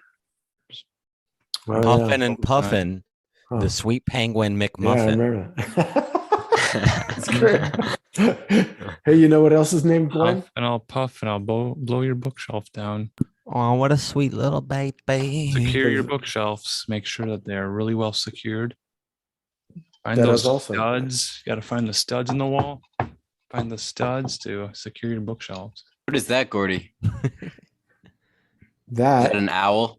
Oh, Puffin yeah. and Puffin, Huh. the sweet penguin Yeah, I McMuffin. remember that. That's great. Hey, you know what else is named Gwen? Puff and I'll puff and I'll blow your bookshelf down. Oh, what a sweet little baby. Secure your bookshelves. Make sure that they're really well secured. Find That those is also- studs. You got to find the studs in the wall. Find the studs to secure your bookshelves. What is that, Gordy? Is That. that an owl?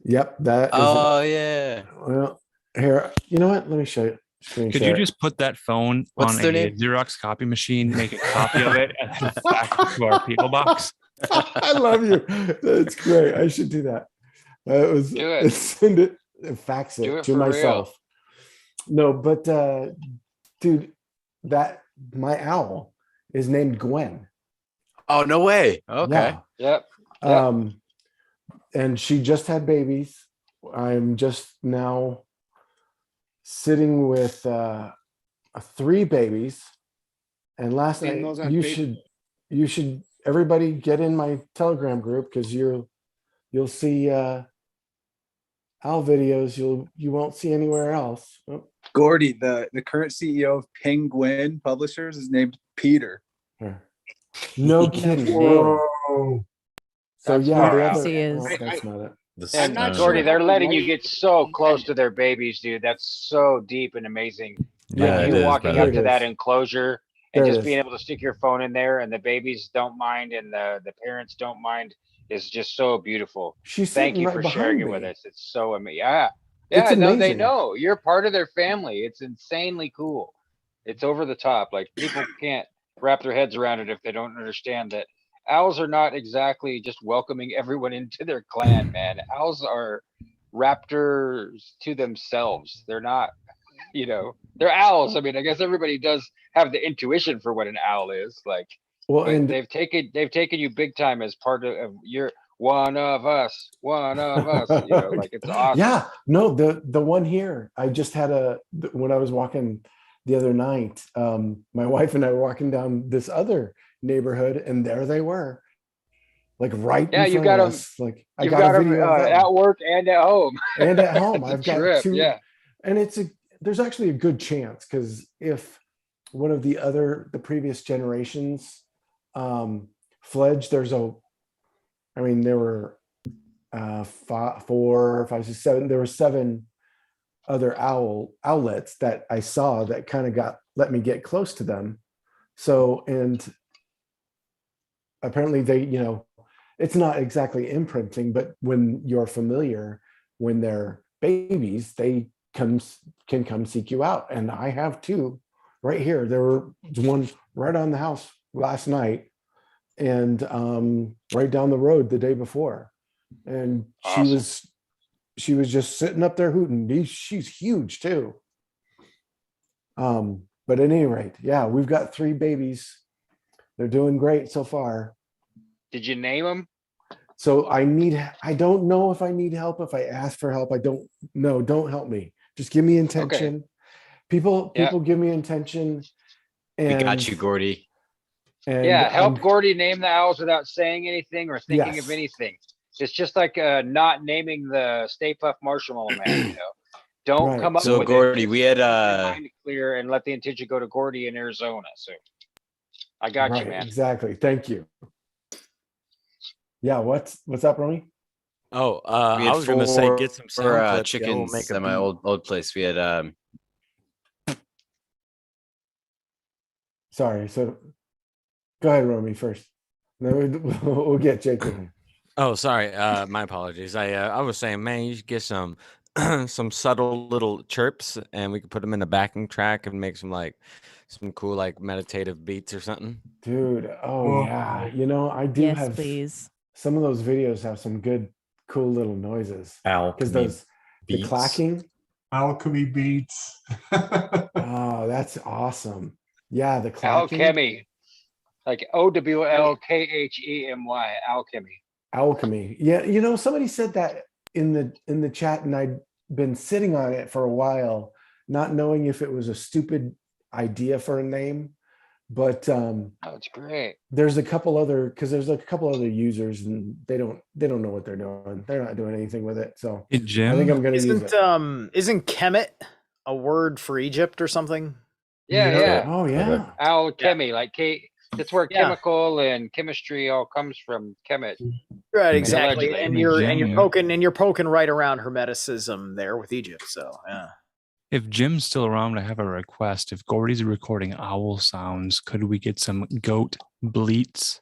Yep. That is. Oh yeah. Well, here. You know what? Let me show you. Screen Could share you it. just put that phone What's on their a name? Xerox copy machine, make a copy of it, and then back to our P.O. box? I love you. That's great. I should do that. It was Do it. send it, fax Do it it to for real. myself. No, but dude, that my owl is named Gwen. Oh no way. Okay. Yeah. Yep. And she just had babies. I'm just now sitting with 3 babies. And last Seeing night those on you should everybody get in my Telegram group because you'll see owl videos you won't see anywhere else. Oh, Gordy, the current CEO of Penguin Publishers is named Peter. here. No kidding. Whoa. So That's yeah, the far out. other, He is. oh, that's not it. And I'm not Gordy, sure they're how letting you right- get so close to their babies, dude. That's so deep and amazing. Yeah, Like it you is, walking brother. up to that enclosure and There it just is. being able to stick your phone in there, and the babies don't mind, and the parents don't mind, is just so beautiful. She's Thank sitting you right for sharing it behind with me. us. It's so amazing. Yeah, It's yeah. No, they amazing. know you're part of their family. It's insanely cool. It's over the top. Like people can't wrap their heads around it if they don't understand that owls are not exactly just welcoming everyone into their clan, man. Owls are raptors to themselves. They're not, they're owls. I mean, I guess everybody does have the intuition for what an owl is. Like, Well, but and they've taken you big time as part of your one of us. Like it's awesome. yeah, no, the one here, I just had when I was walking the other night, my wife and I were walking down this other neighborhood, and there they were, like right Yeah, in you front got of 'em- us. Like I You've got got a them video of them. at work and at home. And at home. It's a I've got trip, 2, yeah. and there's actually a good chance because if one of the previous generations fledged, there were 4, 5, 6, 7. There were 7 other outlets that I saw that kind of let me get close to them. So, and apparently they, it's not exactly imprinting, but when you're familiar, when they're babies, they can come seek you out. And I have 2 right here. There was one right on the house last night, and right down the road the day before. And Awesome. she was just sitting up there hooting. She's huge too. But at any rate, yeah, we've got 3 babies. They're doing great so far. Did you name them? So I don't know if I need help. If I ask for help, I don't know. Don't help me. Just give me intention. People give me intention. We got And you, Gordy. and Yeah, help I'm- Gordy name the owls without saying anything or thinking Yes. of anything. It's just like not naming the Stay Puft Marshmallow Man. Don't Right. come up So with Gordy, it. we had Mind it clear and let the intention go to Gordy in Arizona. So I got you, right, man. exactly. Thank you. Yeah, what's up, Romy? Oh, We I had was gonna say get some four, sound clips. Yeah, we'll chickens make a at my beat. old place. We had Sorry. So go ahead, Romy, first. Then we'll get Jacob. Oh, sorry. My apologies. I was saying, man, you should get some some subtle little chirps, and we could put them in the backing track and make some cool like meditative beats or something. Dude, oh Whoa. yeah. You know, I do Yes, have please. some of those videos have some good, cool little noises. Because Alchemy the beats. clacking. Alchemy beats. Oh, that's awesome. Yeah, the clacking. Alchemy. Like OWLKHEMY. Alchemy. Alchemy. Yeah, you know, somebody said that in the chat, and I'd been sitting on it for a while, not knowing if it was a stupid idea for a name. But Oh, it's great. there's a couple other users, and they don't know what they're doing. They're not doing anything with it. So Hey, I Jim. think I'm gonna use it. Isn't Kemet a word for Egypt or something? Yeah. Oh yeah. Alchemy, like that's where Yeah. chemical and chemistry all comes from. Kemet. Right, exactly. Allegedly. And you're poking right around Hermeticism there with Egypt. So yeah. If Jim's still around, I have a request. If Gordy's recording owl sounds, could we get some goat bleats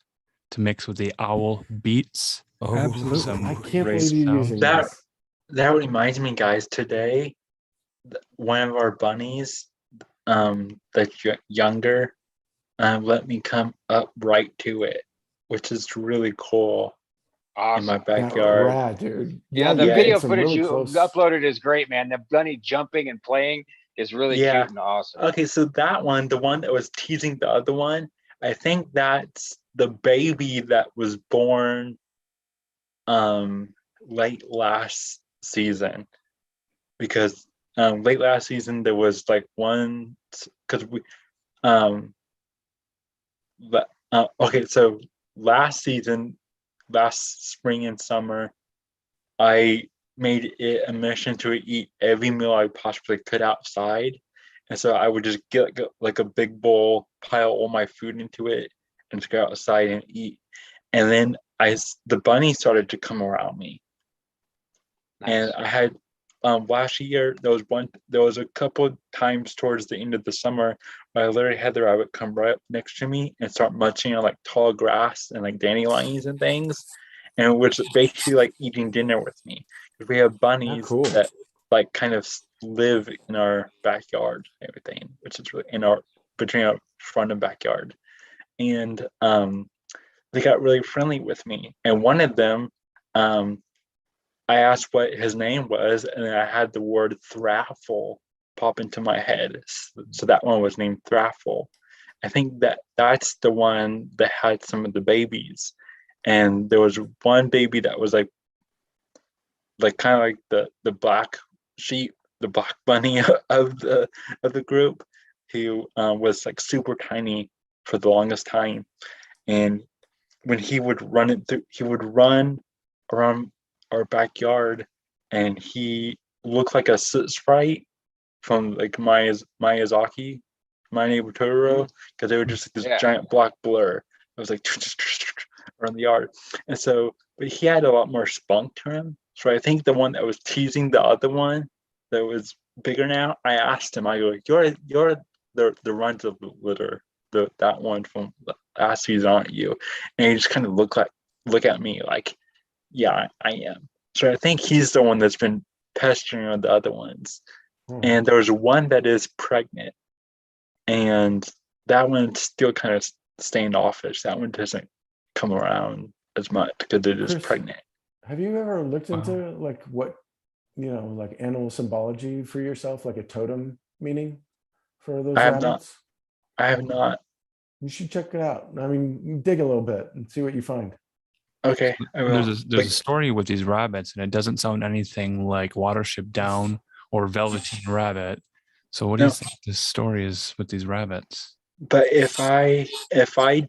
to mix with the owl beats? Oh, Absolutely. some I can't great believe you're using sounds. this. That reminds me, guys. Today, one of our bunnies, that's younger, let me come up right to it, which is really cool. Awesome. In my Yeah, backyard. rad, dude. Yeah, the you video get some footage really you close- uploaded is great, man. The bunny jumping and playing is really Yeah. cute and awesome. Okay, so that one, the one that was teasing the other one, I think that's the baby that was born late last season. Because late last season there was like one, because we okay, so last season, last spring and summer, I made it a mission to eat every meal I possibly could outside. And so I would just get like a big bowl, pile all my food into it, and just go outside and eat. And then the bunny started to come around me. And I had last year there was a couple times towards the end of the summer where I literally had the rabbit come right up next to me and start munching on like tall grass and like dandelions and things, and which basically like eating dinner with me. We have bunnies that like kind of live in our backyard and everything, which is really between our front and backyard. And they got really friendly with me. And one of them, I asked what his name was, and I had the word Thraffle pop into my head. So that one was named Thraffle. I think that's the one that had some of the babies. And there was one baby that was like kind of like the black sheep, the black bunny of the group, who was like super tiny for the longest time. And when he would run around our backyard, and he looked like a soot sprite from like Miyazaki, My Neighbor Totoro, because they were just like this giant black blur. It was like around the yard. And so, but he had a lot more spunk to him. So I think the one that was teasing the other one that was bigger now, I asked him, I go, you're the runt of the litter, that one from last season, aren't you? And he just kind of look at me like, yeah, I am. So I think he's the one that's been pestering on the other ones. And there's one that is pregnant, and that one's still kind of standoffish. That one doesn't come around as much because it is Chris, pregnant. Have you ever looked into like what, like animal symbology for yourself, like a totem meaning for those I have rabbits? I have not. You should check it out. I mean, dig a little bit and see what you find. Okay. There's a story with these rabbits, and it doesn't sound anything like Watership Down or Velveteen Rabbit. So what do you think this story is with these rabbits? But if I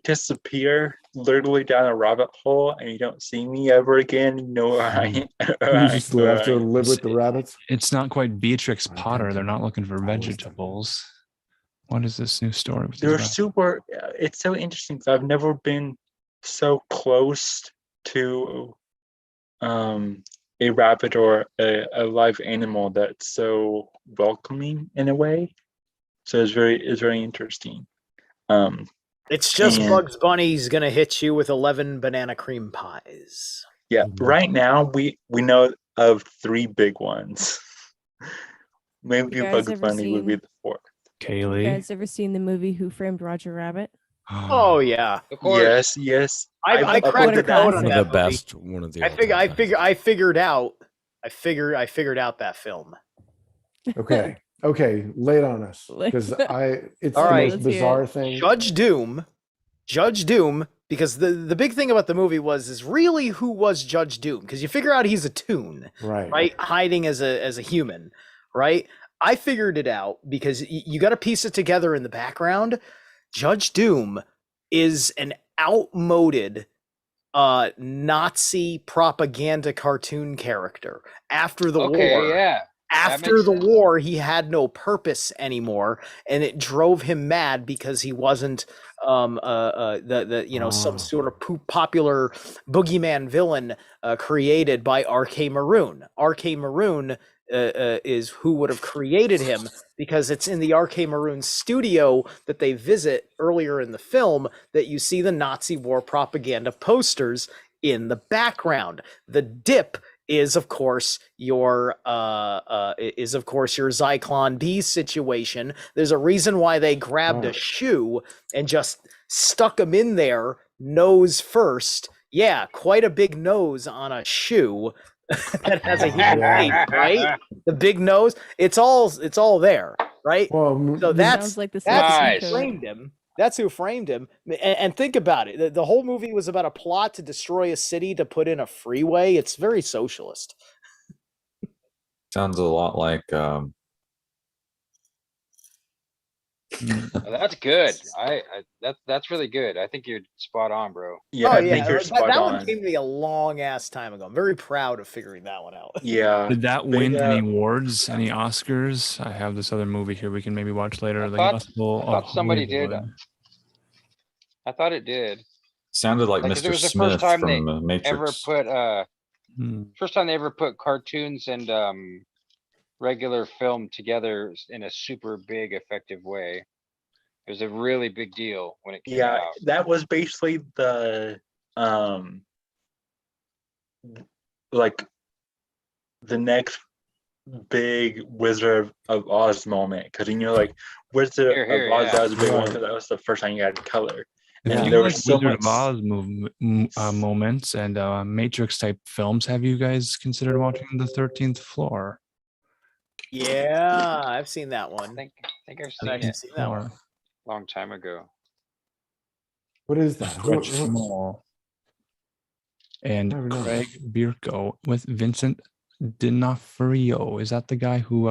disappear literally down a rabbit hole and you don't see me ever again, you know where I am. You just have to live with the rabbits. It's not quite Beatrix Potter. They're not looking for vegetables. What is this new story with these They're rabbits? super. It's so interesting because I've never been so close to a rabbit or a live animal that's so welcoming in a way. So it's very interesting. It's just and- Bugs Bunny's gonna hit you with 11 banana cream pies. Yeah, right now we know of 3 big ones. Maybe You guys Bugs ever Bunny would be seen- the 4th. You Kaylee. guys ever seen the movie Who Framed Roger Rabbit? Oh yeah, Of course. Yes, yes. I I've cracked the uploaded code on One of that the movie. best. One of the. I figured out that film. Okay. Okay. Lay it on us. Because it's All the right. most bizarre thing. Judge Doom, because the big thing about the movie is really who was Judge Doom? Because you figure out he's a toon, Right. hiding as a human, right? I figured it out because you got to piece it together in the background. Judge Doom is an outmoded Nazi propaganda cartoon character. After the Okay, war, yeah. That after makes the sense. war, he had no purpose anymore, and it drove him mad because he wasn't some sort of popular boogeyman villain created by R.K. Maroon. R.K. Maroon is who would have created him, because it's in the R.K. Maroon studio that they visit earlier in the film that you see the Nazi war propaganda posters in the background. The dip is of course your Zyklon B situation. There's a reason why they grabbed a shoe and just stuck him in there nose first. Yeah, quite a big nose on a shoe that has a human face, right? The big nose, it's all there, right? Well, so Sounds like the that's Nice. who framed him. That's who framed him. And think about it. The whole movie was about a plot to destroy a city to put in a freeway. It's very socialist. Sounds a lot like That's good. That's really good. I think you're spot on, bro. Yeah, I think you're spot that on. one came to me a long ass time ago. I'm very proud of figuring that one out. Yeah. Did that win any awards, any Oscars? I have this other movie here we can maybe watch later. The thought- Gospel I thought of somebody did. Hollywood. I thought it did. sounded like Like, 'cause it Mr. was the Smith first time from they Matrix. ever put Hmm. first time they ever put cartoons and regular film together in a super big effective way. It was a really big deal when it came Yeah, out. that was basically the like the next big Wizard of Oz moment, because like Wizard Here, here, of Oz, yeah. that was a big one Right. because that was the first time you had color. If And you there like was so Wizard much of Oz moments and Matrix type films, have you guys considered watching The 13th Floor? Yeah, I've seen that I one. think I've I've seen actually it seen that one. Floor. a long time ago. What is that? Stretch Small. And Never know. Craig Bierko with Vincent D'Onofrio. Is that the guy who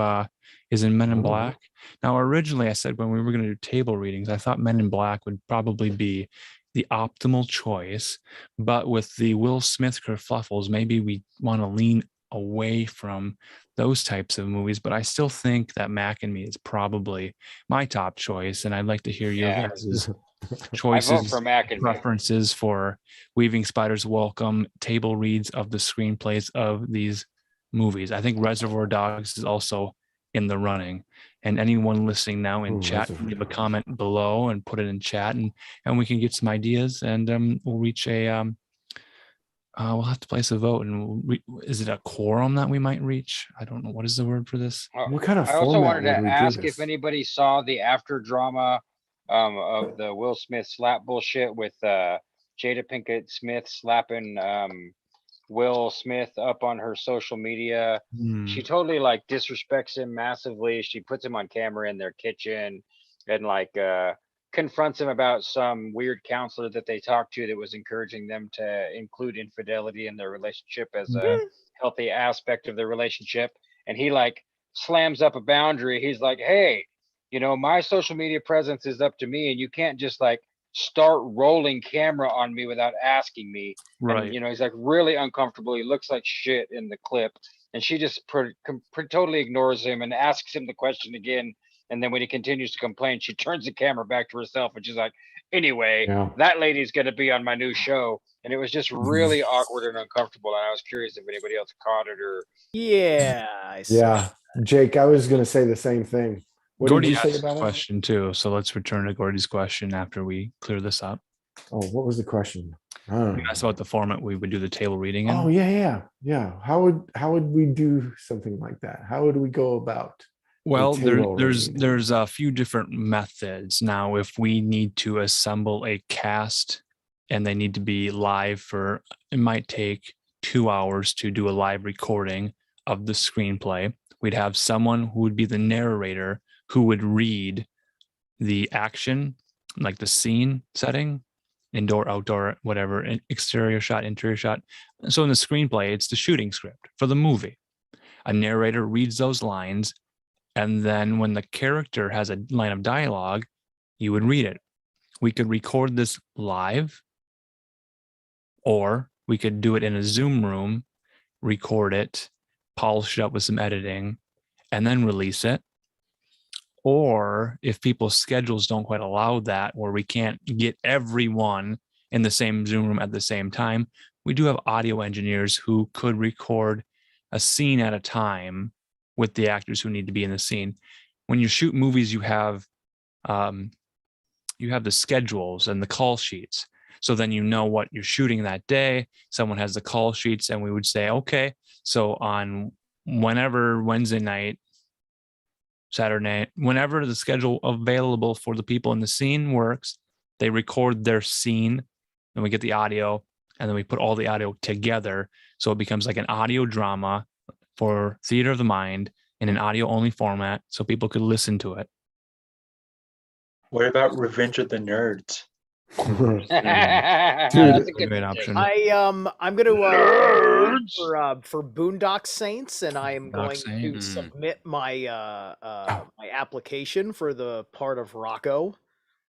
is in Men in Oh. Black? Now, originally I said when we were going to do table readings, I thought Men in Black would probably be the optimal choice. But with the Will Smith kerfluffles, maybe we want to lean away from those types of movies. But I still think that Mac and Me is probably my top choice. And I'd like to hear your Yeah. guys' I vote choices, for Mac and Me. preferences for Weaving Spiders Welcome, table reads of the screenplays of these movies. I think Reservoir Dogs is also in the running. And anyone listening now in Ooh, chat can Reservoir leave a Dogs. comment below and put it in chat, and we can get some ideas, and we'll reach a we'll have to place a vote. And is it a quorum that we might reach? I don't know. What is the word for this? What kind of I also format wanted to would we ask give if this? anybody saw the after drama of the Will Smith slap bullshit with Jada Pinkett Smith slapping Will Smith up on her social media. She totally like disrespects him massively. She puts him on camera in their kitchen and like confronts him about some weird counselor that they talked to that was encouraging them to include infidelity in their relationship as a healthy aspect of their relationship. And he like slams up a boundary. He's like, hey, you know, my social media presence is up to me, and you can't just like start rolling camera on me without asking me. Right. And, you know, he's like really uncomfortable. He looks like shit in the clip. And she just totally ignores him and asks him the question again And then when he continues to complain, she turns the camera back to herself and she's like, anyway, Yeah. that lady's going to be on my new show. And it was just really awkward and uncomfortable. And I was curious if anybody else caught it or. Yeah. I saw Yeah, Jake, I was going to say the same thing. What Gordy did you say asked a about it? question too, so let's return to Gordy's question after we clear this up. Oh, what was the question? Oh. You asked about the format we would do the table reading in. Oh yeah. How would we do something like that? How would we go about? Well, table there's a few different methods. Now, if we need to assemble a cast and they need to be live for, it might take 2 hours to do a live recording of the screenplay. We'd have someone who would be the narrator who would read the action, like the scene setting, indoor, outdoor, whatever, exterior shot, interior shot. So in the screenplay, it's the shooting script for the movie. A narrator reads those lines, and then when the character has a line of dialogue, you would read it. We could record this live, or we could do it in a Zoom room, record it, polish it up with some editing, and then release it. Or if people's schedules don't quite allow that, or we can't get everyone in the same Zoom room at the same time, we do have audio engineers who could record a scene at a time with the actors who need to be in the scene. When you shoot movies, you have the schedules and the call sheets. So then you know what you're shooting that day. Someone has the call sheets, and we would say, okay, so on whenever Wednesday night, Saturday night, whenever the schedule available for the people in the scene works, they record their scene, and we get the audio, and then we put all the audio together. So it becomes like an audio drama for theater of the mind in an audio only format, so people could listen to it. What about Revenge of the Nerds? That's a good Great option. I'm gonna for Boondock Saints, and I am going to submit my my application for the part of Rocco.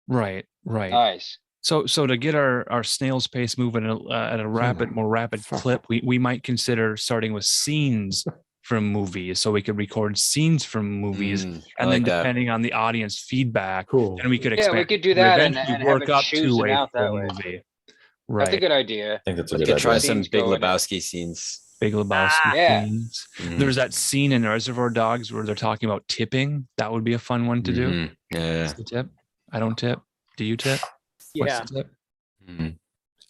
Right. Nice. So to get our snail's pace moving at a more rapid clip, we might consider starting with scenes from movies, so we could record scenes from movies, and then depending on the audience feedback, and we could expand. Yeah, we could do that and eventually have work it up choose to it a out that full way. movie. That's a good idea. I think that's a We good could idea. try some Scenes Big go in it. Lebowski scenes. Big Lebowski Yeah. scenes. There's that scene in Reservoir Dogs where they're talking about tipping. That would be a fun one to do. Yeah. What's the tip? I don't tip. Do you tip? What's Yeah. the tip?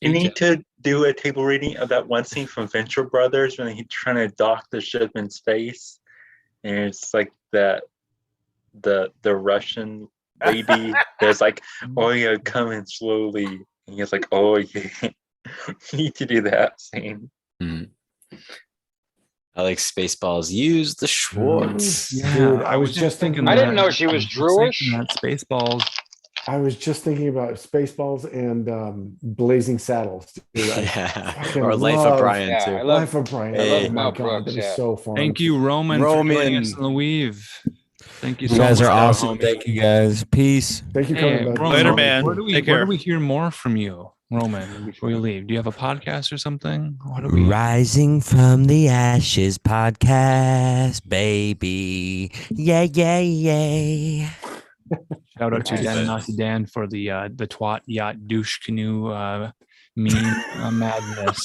You need to do a table reading of that one scene from Venture Brothers when he's trying to dock the ship in space, and it's like the Russian lady that's like, "Oh yeah, coming slowly," and he's like, "Oh yeah." You need to do that scene. I like Spaceballs. Use the Schwartz. Dude, I was just thinking. I didn't know she was Jewish. Spaceballs. I was just thinking about Spaceballs and Blazing Saddles. Dude, Or Life of Brian too. Life of Brian. Hey. Oh my God, that is so fun. Thank you, Roman, for joining us in the weave. Thank you so You much. guys are awesome. Thank you guys. Peace. Thank you, Hey, coming back. Roman, Later, man. Where do we hear more from you, Roman, before you leave? Do you have a podcast or something? What do we? Rising from the Ashes podcast, baby. Yay. Shout out to Dan Nazi Dan for the twat yacht douche canoe meme madness.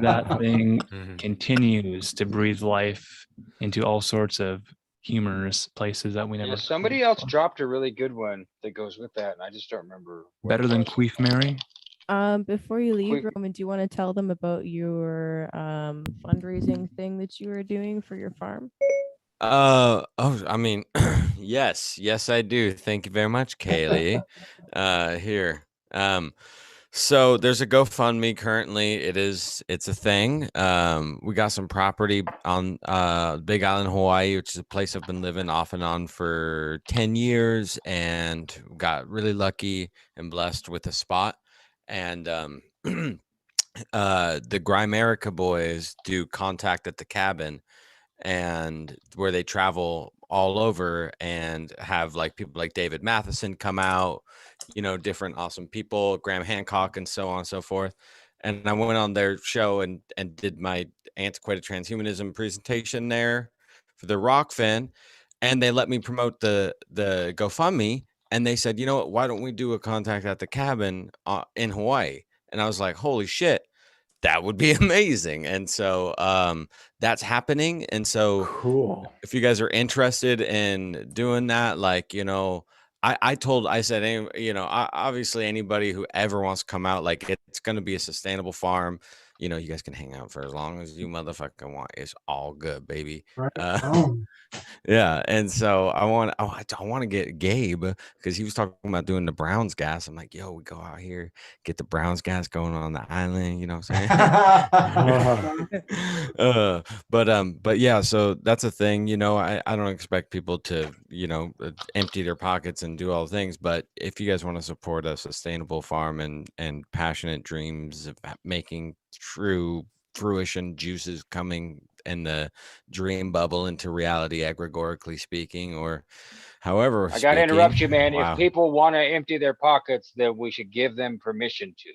That thing continues to breathe life into all sorts of humorous places that we never. Yeah, somebody else dropped a really good one that goes with that, and I just don't remember. what Better it than was. Queef Mary. Before you leave, Quick. Roman, do you want to tell them about your fundraising thing that you were doing for your farm? I mean, yes, I do. Thank you very much, Kaylee. Here. So there's a GoFundMe currently. It's a thing. We got some property on Big Island, Hawaii, which is a place I've been living off and on for 10 years, and got really lucky and blessed with a spot. And the Grimerica boys do Contact at the Cabin, and where they travel all over and have like people like David Matheson come out, different awesome people, Graham Hancock, and so on and so forth. And I went on their show and did my antiquated transhumanism presentation there for the Rockfin. and they let me promote the GoFundMe. And they said, you know what? Why don't we do a contact at the cabin in Hawaii? And I was like, holy shit, that would be amazing. And so that's happening. And so cool. If you guys are interested in doing that, like, you know, I said, you know, obviously anybody who ever wants to come out, like it's going to be a sustainable farm. You know, you guys can hang out for as long as you motherfucking want. It's all good, baby. Right. Yeah, and so I want to get Gabe because he was talking about doing the Browns gas. I'm like, yo, we go out here, get the Browns gas going on the island. You know what I'm saying? But yeah, so that's a thing. You know, I don't expect people to, you know, empty their pockets and do all the things. But if you guys want to support a sustainable farm and passionate dreams of making true fruition juices coming in the dream bubble into reality, egregorically speaking, or however. I gotta interrupt you, man. Wow. If people want to empty their pockets, then we should give them permission to.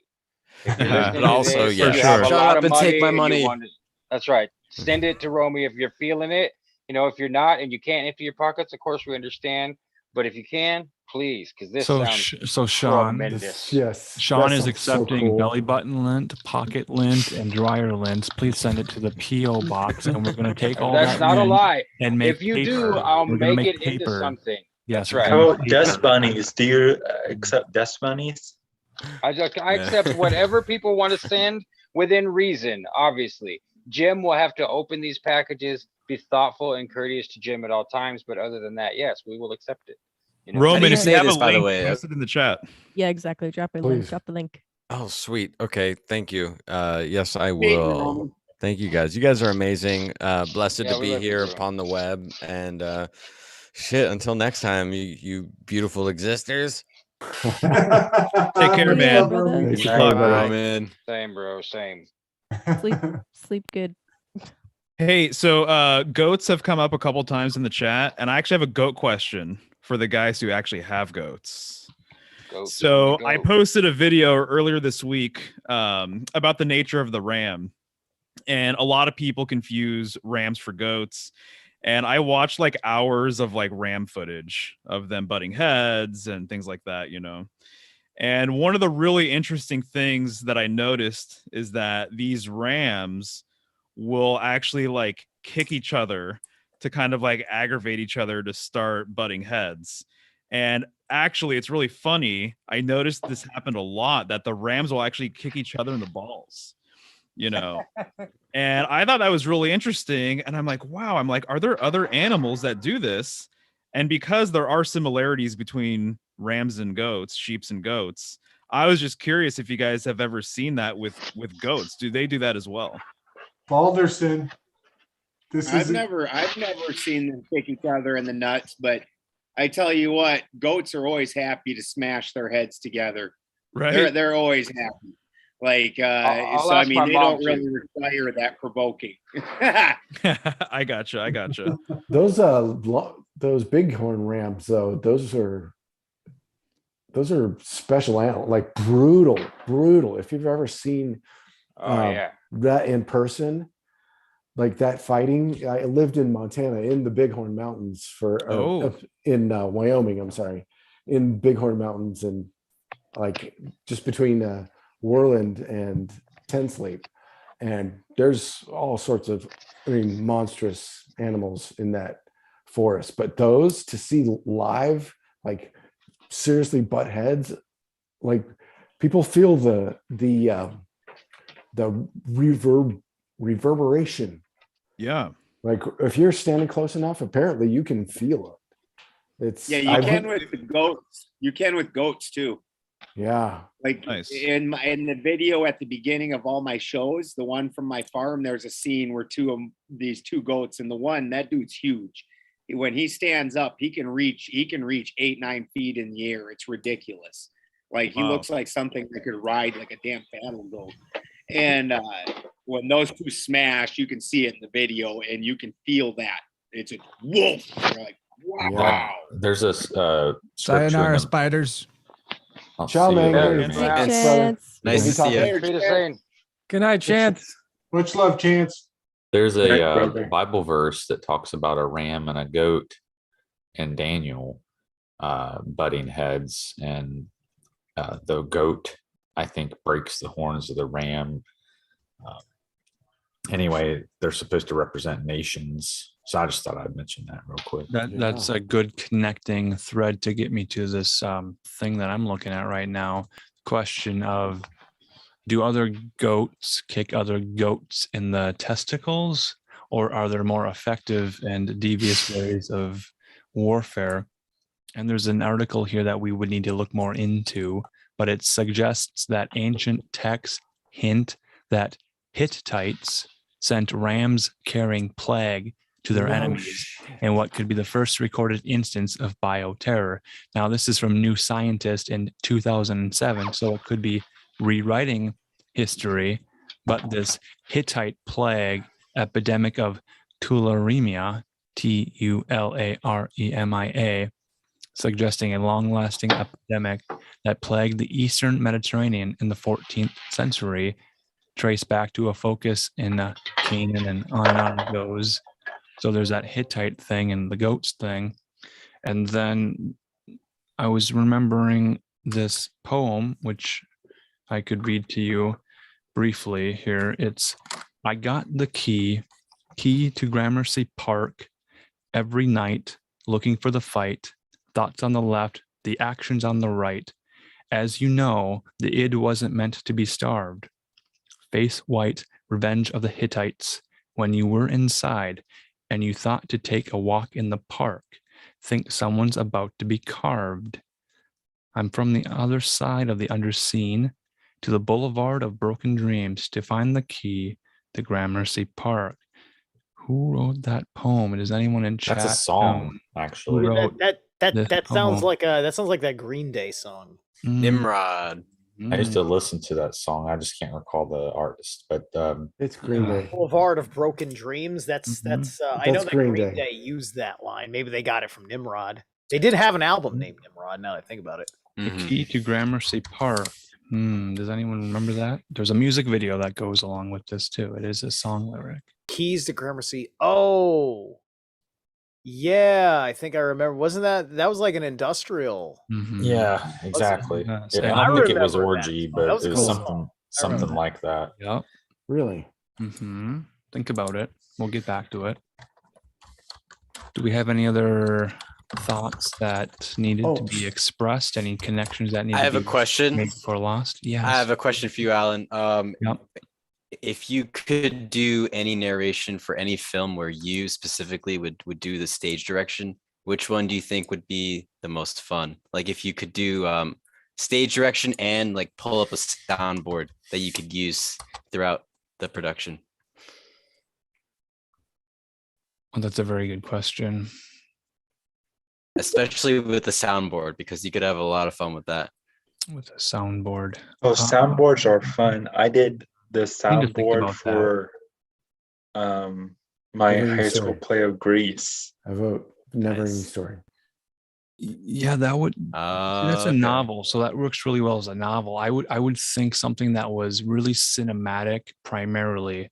If you're listening But to also, this, yeah, you have a Shut lot up of and take my and you money. want to- that's right. Send it to Romy if you're feeling it. You know, if you're not and you can't empty your pockets, of course we understand. But if you can, please, because this sounds So Sean, tremendous. Yes. Sean that is sounds so accepting cool. belly button lint, pocket lint, and dryer lint. Please send it to the PO box, and we're going to take all That's that not a lint lie. and make If you paper. do, I'll We're gonna make it paper. into something. Yes, That's we're right. gonna How make about dust paper. bunnies? Do you accept dust bunnies? I accept whatever people want to send within reason, obviously. Jim will have to open these packages, be thoughtful and courteous to Jim at all times. But other than that, yes, we will accept it. You know? Roman, if you say have this, a by the link, way? post it in the chat. Yeah, exactly. Drop a link. Please. Drop the link. Oh, sweet. Okay, thank you. Yes, I Hey, will. Roman. Thank you guys. You guys are amazing. Blessed Yeah, to we be love you here too. upon the web. And shit, until next time, you beautiful existers. Take care, Yeah, man. brother. Thanks Bye, for coming, bro, buddy. man. Same, bro. Same. Sleep good. Hey, so goats have come up a couple times in the chat, and I actually have a goat question for the guys who actually have goats. Goats So wanna I go. posted a video earlier this week about the nature of the ram, and a lot of people confuse rams for goats. And I watched like hours of like ram footage of them butting heads and things like that, you know. And one of the really interesting things that I noticed is that these rams will actually like kick each other to kind of like aggravate each other to start butting heads. And actually, it's really funny. I noticed this happened a lot, that the rams will actually kick each other in the balls, you know. And I thought that was really interesting. And I'm like, wow, I'm like, are there other animals that do this? And because there are similarities between rams and goats, sheeps and goats, I was just curious if you guys have ever seen that with goats. Do they do that as well? Balderson. This I've is never seen them kick each other in the nuts, but I tell you what, goats are always happy to smash their heads together. Right. They're always happy. Like I'll so I ask mean my they mom don't really require that provoking. I gotcha. Those bighorn rams though, those are special animals, like brutal. If you've ever seen Yeah. that in person, like that fighting. I lived in Montana in the Bighorn Mountains in Wyoming, I'm sorry, in Bighorn Mountains, and like just between Worland and Ten Sleep. And there's all sorts of, monstrous animals in that forest. But those to see live, like seriously butt heads, like people feel the reverberation. Yeah. Like if you're standing close enough, apparently you can feel it. It's Yeah, you can with the goats. You can with goats too. Yeah. Like in the video at the beginning of all my shows, the one from my farm, there's a scene where these two goats, and the one, that dude's huge. When he stands up, he can reach 8-9 feet in the air. It's ridiculous. Like he Wow. looks like something that could ride like a damn battle goat. And when those two smash, you can see it in the video, and you can feel that it's a wolf. You're like, wow. There's a scripture in Sayonara, the- spiders. I'll Ciao, see you man. later, Thanks, man. Chance. Nice to see you. Peter saying, Good night, Chance. much love, Chance. There's Right, a brother. Bible verse that talks about a ram and a goat and Daniel butting heads, and the goat, I think, breaks the horns of the ram. Anyway, they're supposed to represent nations. So I just thought I'd mention that real quick. That's a good connecting thread to get me to this thing that I'm looking at right now. Question of, do other goats kick other goats in the testicles, or are there more effective and devious ways of warfare? And there's an article here that we would need to look more into, but it suggests that ancient texts hint that Hittites sent rams carrying plague to their enemies in what could be the first recorded instance of bioterror. Now, this is from New Scientist in 2007, so it could be rewriting history, but this Hittite plague epidemic of tularemia, Tularemia, suggesting a long-lasting epidemic that plagued the Eastern Mediterranean in the 14th century, traced back to a focus in Canaan, and on it goes. So there's that Hittite thing and the goats thing. And then I was remembering this poem, which I could read to you briefly here. It's, I got the key to Gramercy Park every night, looking for the fight, thoughts on the left, the actions on the right. As you know, the id wasn't meant to be starved. Face white, revenge of the Hittites. When you were inside and you thought to take a walk in the park, think someone's about to be carved. I'm from the other side of the underseen to the boulevard of broken dreams to find the key to Gramercy Park. Who wrote that poem? Does anyone in chat? That's a song, actually. That sounds like that Green Day song. Nimrod. I used to listen to that song. I just can't recall the artist, but it's Green Day. Boulevard of Broken Dreams. That's I know that Green Green Day. Day used that line. Maybe they got it from Nimrod. They did have an album named Nimrod. Now that I think about it. The key to Gramercy Park. Does anyone remember that? There's a music video that goes along with this too. It is a song lyric. Keys to Gramercy. Oh, yeah, I think I remember. Wasn't that was like an industrial? Yeah, exactly. Yeah, I don't think it was remember orgy, that. but That was it a was cool something song. something like that. Yeah. Really? Think about it. We'll get back to it. Do we have any other thoughts that needed to be expressed? Any connections that need I to have be a question. made for lost? Yes. I have a question for you, Alan. Yep. If you could do any narration for any film where you specifically would do the stage direction, which one do you think would be the most fun? Like if you could do stage direction and like pull up a soundboard that you could use throughout the production. Well, that's a very good question. Especially with the soundboard, because you could have a lot of fun with that. With a soundboard. Oh, soundboards are fun. I did the need to think soundboard about for my Never-ending high school Story. play of Grease. I vote Never Ending Story. Yeah, that would. See, that's a Okay. novel, so that works really well as a novel. I would think something that was really cinematic primarily.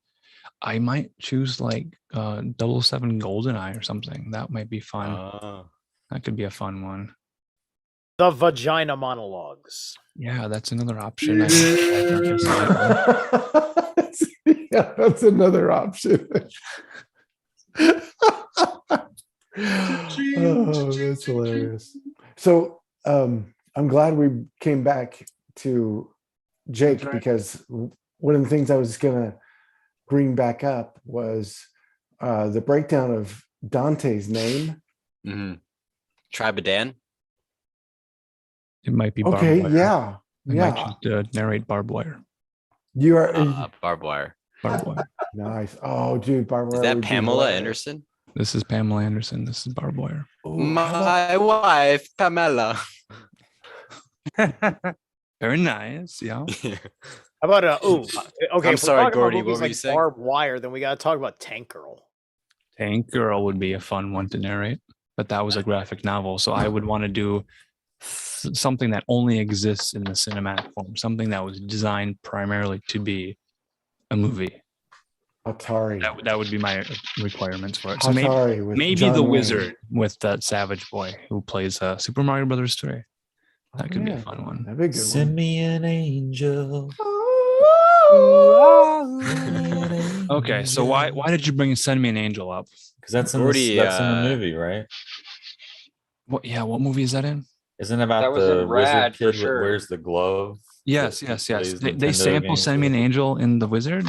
I might choose like 007 GoldenEye or something. That might be fun. That could be a fun one. The Vagina Monologues. Yeah, that's another option. I think it's like- Yeah, that's another option. Oh, that's hilarious. So I'm glad we came back to Jake because one of the things I was gonna bring back up was the breakdown of Dante's name. Tribadan. It might be Okay, barbed wire. yeah, I yeah. might just narrate barbed wire. You are Barbed wire. Barbed wire. nice. Oh, dude, Barbara. Is that Pamela Anderson? This is Pamela Anderson. This is barbed wire. My wife, Pamela. Very nice. Yeah. How about okay? I'm if we're sorry, talking about Gordy, movies what were you like saying? Barbed Wire, then we got to talk about Tank Girl. Tank Girl would be a fun one to narrate, but that was a graphic novel. So I would want to do something that only exists in the cinematic form, something that was designed primarily to be a movie. Atari. That would be my requirements for it. So Atari with maybe John the Wayne. wizard with that Savage Boy who plays Super Mario Brothers 3. That could be a Yeah, fun one. that'd be a good Send one. me an angel. Okay, so why did you bring Send Me an Angel up? Because that's in Gordy, that's in the movie, right? What movie is that in? Isn't it about That was the in Rad, wizard for kid sure. that wears the glove? Yes. that They, plays they Nintendo sample games Send Me an with? Angel in The Wizard.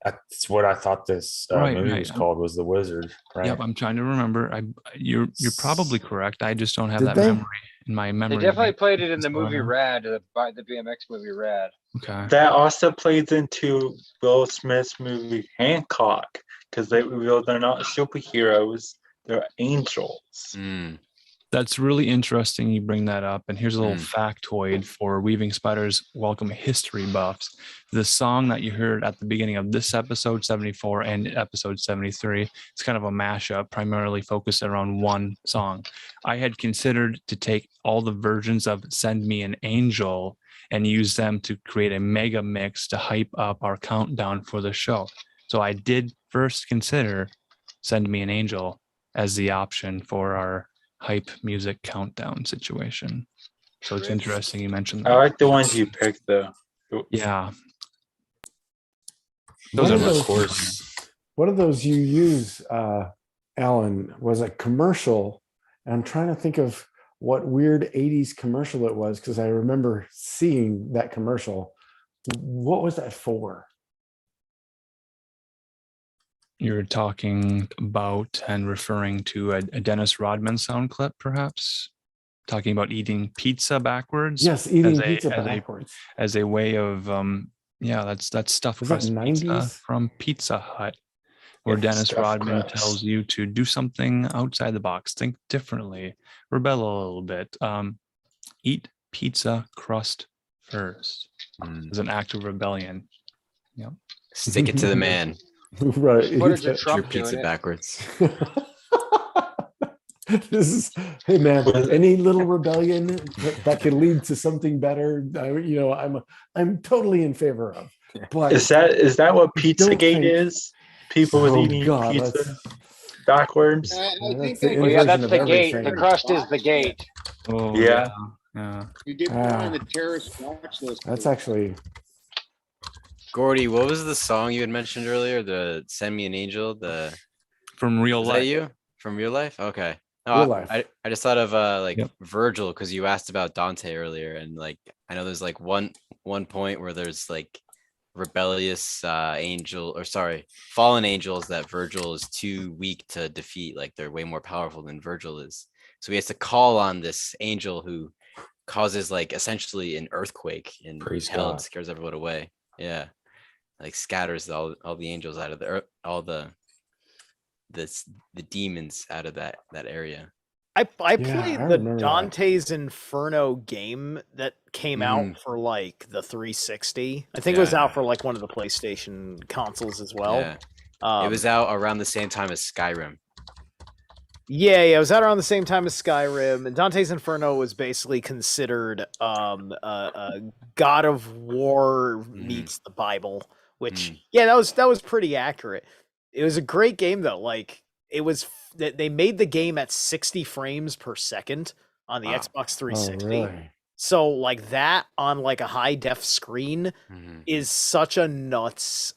That's what I thought this movie was called, was The Wizard. Right? Yep, I'm trying to remember. You're probably correct. I just don't have Did that they? memory in my memory. They definitely played it in the What's going movie on. Rad, the BMX movie Rad. Okay. That also plays into Will Smith's movie Hancock, because they reveal they're not superheroes, they're angels. That's really interesting you bring that up. And here's a little Mm. factoid for Weaving Spiders Welcome History buffs. The song that you heard at the beginning of this episode 74 and episode 73 is kind of a mashup, primarily focused around one song. I had considered to take all the versions of Send Me an Angel and use them to create a mega mix to hype up our countdown for the show. So I did first consider Send Me an Angel as the option for our hype music countdown situation. So it's interesting you mentioned that. I like the ones you picked though. Yeah. One of are those, course. one of those you use, Alan, was a commercial. And I'm trying to think of what weird 80s commercial it was, because I remember seeing that commercial. What was that for? You're talking about and referring to a Dennis Rodman sound clip, perhaps? Talking about eating pizza backwards? Yes, eating as pizza as backwards. As a way of, that's stuffed Was that crust pizza 90s? from Pizza Hut, where Yeah, Dennis stuffed Rodman crust. tells you to do something outside the box, think differently, rebel a little bit. Eat pizza crust first as an act of rebellion. Yep. Stick it to the man. Right. Footage Your of Trump pizza doing it. backwards. This is, hey man, any little rebellion that could lead to something better, I'm totally in favor of. But Is that what don't Pizzagate think- is? People with Oh, eating God, pizza that's- backwards. I that's think the well, yeah, inversion that's of the gate. everything. The crust is the gate. Oh, Yeah. Yeah. You did Ah. one on the terrorist watch list. That's actually Gordy, what was the song you had mentioned earlier? The Send Me an Angel. The From Real was Life. that you from Real Life? Okay. No, Real Life. I just thought of like Yep. Virgil, because you asked about Dante earlier, and like I know there's like one point where there's like rebellious angel, or sorry, fallen angels that Virgil is too weak to defeat. Like they're way more powerful than Virgil is. So he has to call on this angel who causes like essentially an earthquake in Praise hell and God. scares everyone away. Yeah. Like scatters all the angels out of the earth, all the demons out of that area. I Yeah, played I the remember that. Dante's Inferno game that came out for like the 360. I think it was Yeah. out for like one of the PlayStation consoles as well. Yeah. It was out around the same time as Skyrim. Yeah, it was out around the same time as Skyrim, and Dante's Inferno was basically considered a God of War meets the Bible, which yeah, that was pretty accurate. It was a great game though. Like they made the game at 60 frames per second on the Xbox 360. really? So like that on like a high def screen is such a nuts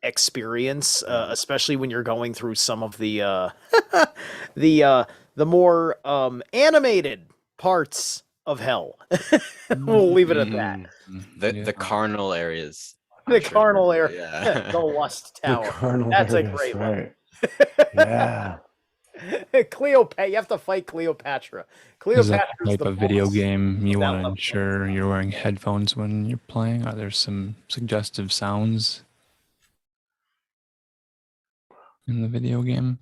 experience, especially when you're going through some of the the more animated parts of hell. We'll leave it at that. The carnal areas. The carnal area, Yeah. the lust The tower. carnal That's a areas, great one. right. Yeah. Cleopatra, you have to fight Cleopatra. Is that Cleopatra's type the of video boss. game you that want to level. ensure you're wearing headphones when you're playing? Are there some suggestive sounds in the video game?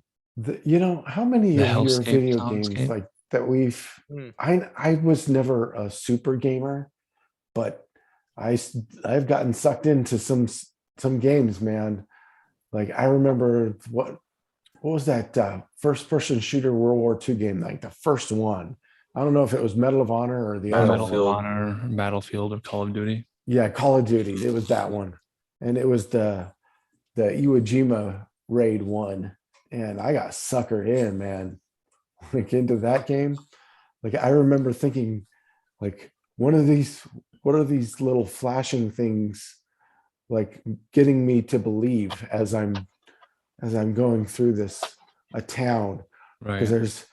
How many The of your hellscape video games soundscape? like that we've Mm. I was never a super gamer, but I've gotten sucked into some games, man. Like I remember what was that first person shooter World War II game, like the first one. I don't know if it was Medal of Honor or the other Medal one. of Honor, Battlefield, or Call of Duty. Yeah, Call of Duty. It was that one. And it was the the Iwo Jima raid 1, and I got suckered in, man. Like into that game. Like I remember thinking, like, what are these little flashing things like getting me to believe as I'm going through a town, Right. because there's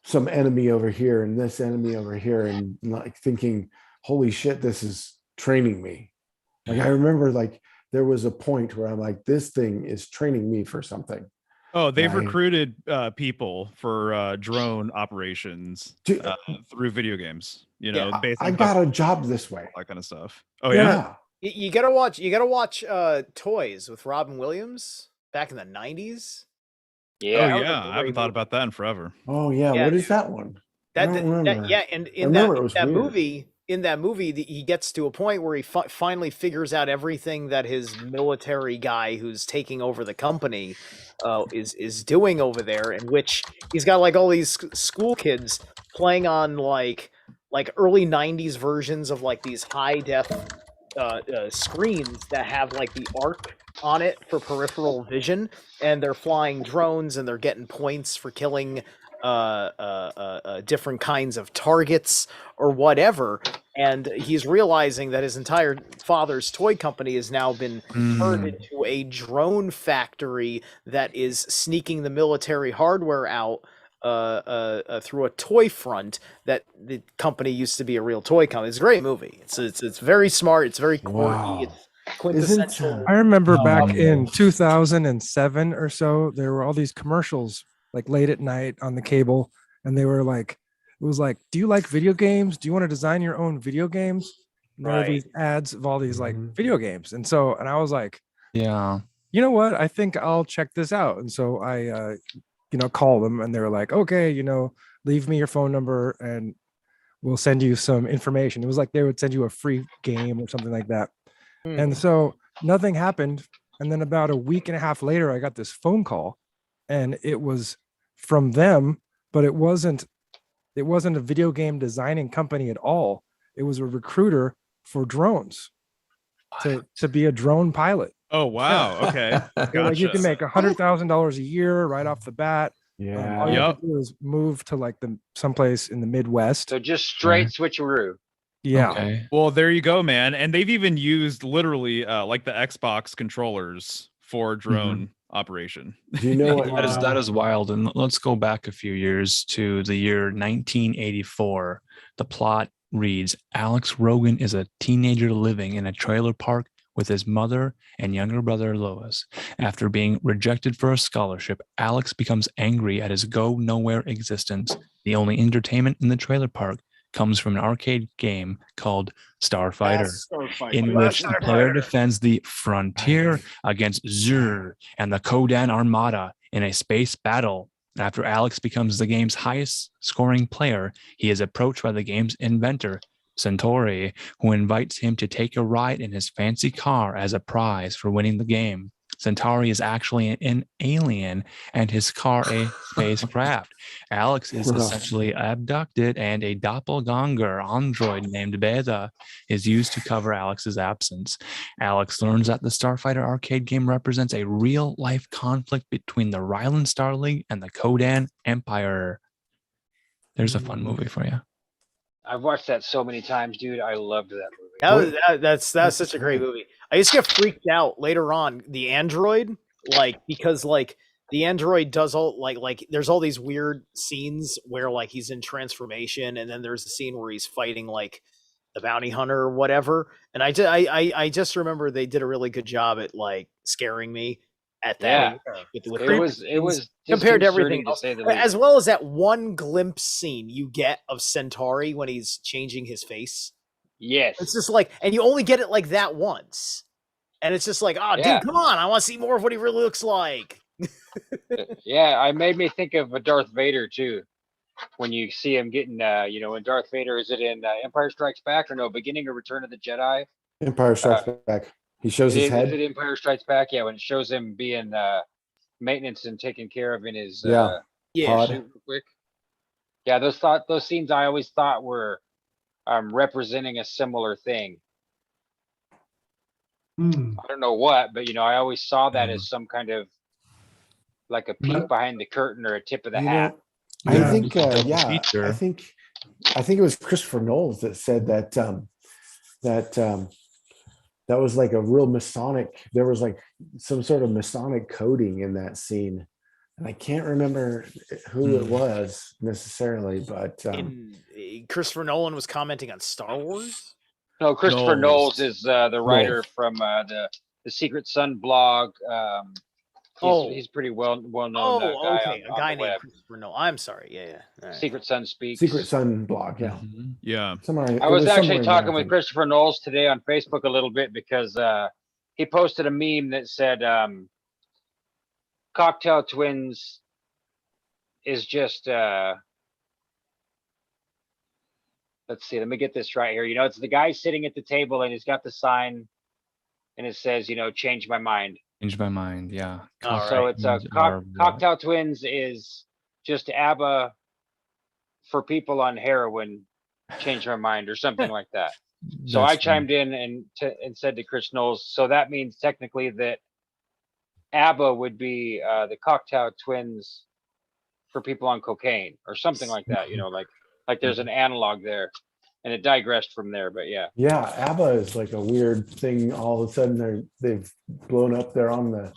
some enemy over here and this enemy over here, and like thinking, holy shit, this is training me. Like I remember like there was a point where I'm like, this thing is training me for something. Oh, they've Right. recruited people for drone operations through video games. You know, based I on got a job this way. that kind of stuff. Oh yeah. You gotta watch Toys with Robin Williams back in the 90s. Oh That was a yeah. I haven't great thought about that in forever. Oh yeah, Yeah, what is that one? I don't remember. yeah, and I remember it was weird. in that movie, he gets to a point where he finally figures out everything that his military guy who's taking over the company is doing over there, in which he's got like all these school kids playing on like early 90s versions of like these high def screens that have like the arc on it for peripheral vision, and they're flying drones and they're getting points for killing different kinds of targets or whatever. And he's realizing that his entire father's toy company has now been turned into a drone factory that is sneaking the military hardware out through a toy front. That the company used to be a real toy company. It's a great movie. It's very smart. It's very quirky. It's quintessential. I remember back in 2007 or so, there were all these commercials like late at night on the cable, and they were like, it was like, do you like video games? Do you want to design your own video games? And there were these ads of all these like video games. And I was like, yeah, you know what? I think I'll check this out. And so I, called them, and they were like, okay, leave me your phone number and we'll send you some information. It was like they would send you a free game or something like that. And so nothing happened. And then about a week and a half later, I got this phone call, and it was from them, but it wasn't a video game designing company at all. It was a recruiter for drones to be a drone pilot. Oh wow. Yeah. Okay. They're like, you can Gotcha. make $100,000 a year right off the bat. Yeah. All you have to do is move to like someplace in the Midwest. So just straight switcheroo. Yeah. Okay. Well, there you go, man. And they've even used literally like the Xbox controllers for drone operation. Do you know what? That is wild. And let's go back a few years to the year 1984. The plot reads: Alex Rogan is a teenager living in a trailer park with his mother and younger brother Lois. After being rejected for a scholarship, Alex becomes angry at his go-nowhere existence. The only entertainment in the trailer park comes from an arcade game called Starfighter, in which the player defends the frontier against Zur and the Kodan Armada in a space battle. After Alex becomes the game's highest scoring player, he is approached by the game's inventor, Centauri, who invites him to take a ride in his fancy car as a prize for winning the game. Centauri is actually an alien and his car a spacecraft. Alex is essentially abducted, and a doppelganger android named Beta is used to cover Alex's absence. Alex learns that the Starfighter arcade game represents a real-life conflict between the Ryland Star League and the Kodan Empire. There's a fun movie for you. I've watched that so many times, dude. I loved that movie. That's such a great movie. I used to get freaked out later on. The android, because the android does all like there's all these weird scenes where like he's in transformation, and then there's a scene where he's fighting like the bounty hunter or whatever. And I just remember they did a really good job at like scaring me at that. It was compared to everything disconcerting, to else, say the least. as well as that one glimpse scene you get of Centauri when he's changing his face. Yes. It's just like, and you only get it like that once. And it's just like, oh, Yeah. dude, come on. I want to see more of what he really looks like. Yeah, I made me think of a Darth Vader too. When you see him getting, when Darth Vader, is it in Empire Strikes Back or no, beginning of Return of the Jedi? Empire Strikes Back. He shows his head. Is it Empire Strikes Back? Yeah, when it shows him being maintenance and taken care of in his Pod. suit real quick. Yeah, those scenes I always thought were representing a similar thing. I don't know what, but I always saw that as some kind of like a peek behind the curtain or a tip of the hat. I think, Double yeah, feature. I think it was Christopher Knowles that said that that was like a real Masonic. There was like some sort of Masonic coding in that scene, and I can't remember who it was necessarily, but Christopher Nolan was commenting on Star Wars. No, Christopher Knowles is the writer Knowles. from the Secret Sun blog. He's pretty well known guy. Okay, on a guy the named web. Christopher Nolan. I'm sorry. Yeah. All right. Secret Sun speaks. Secret Sun blog. Yeah, Yeah. somewhere. I was actually talking with Christopher Knowles today on Facebook a little bit because he posted a meme that said Cocktail Twins is just let's see, let me get this right here. It's the guy sitting at the table and he's got the sign and it says, change my mind. Change my mind. Yeah. So it's Cocktail Twins is just ABBA for people on heroin, change my mind or something like that. So I chimed in and said to Chris Knowles, so that means technically that ABBA would be the Cocktail Twins for people on cocaine or something like that. Like there's an analog there, and it digressed from there. But yeah. Yeah, ABBA is like a weird thing. All of a sudden, they've blown up. They're on the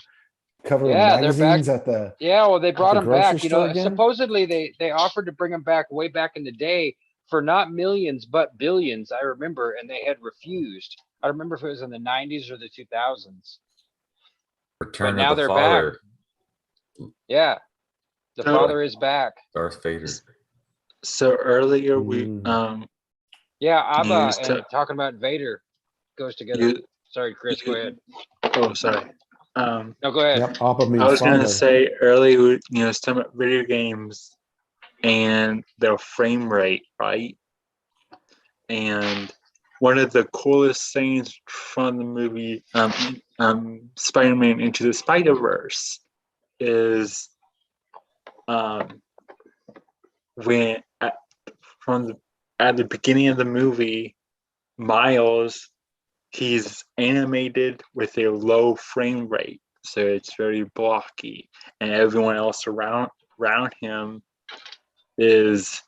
cover of magazines at the. Yeah, well, they brought them back. Again? Supposedly they offered to bring them back way back in the day for not millions but billions. I remember, and they had refused. I remember if it was in the 90s or the 2000s. Return but now of the they're Father. back. Yeah, the Father is back. Darth Vader. So earlier we Yeah, ABBA used and to- talking about Vader goes together. Sorry, Chris, go ahead. Oh, sorry. No, go ahead. Yep, ABBA means I was going father. to say earlier, some video games and their frame rate, right? And one of the coolest things from the movie Spider-Man Into the Spider-Verse is when at the beginning of the movie, Miles, he's animated with a low frame rate, so it's very blocky, and everyone else around him is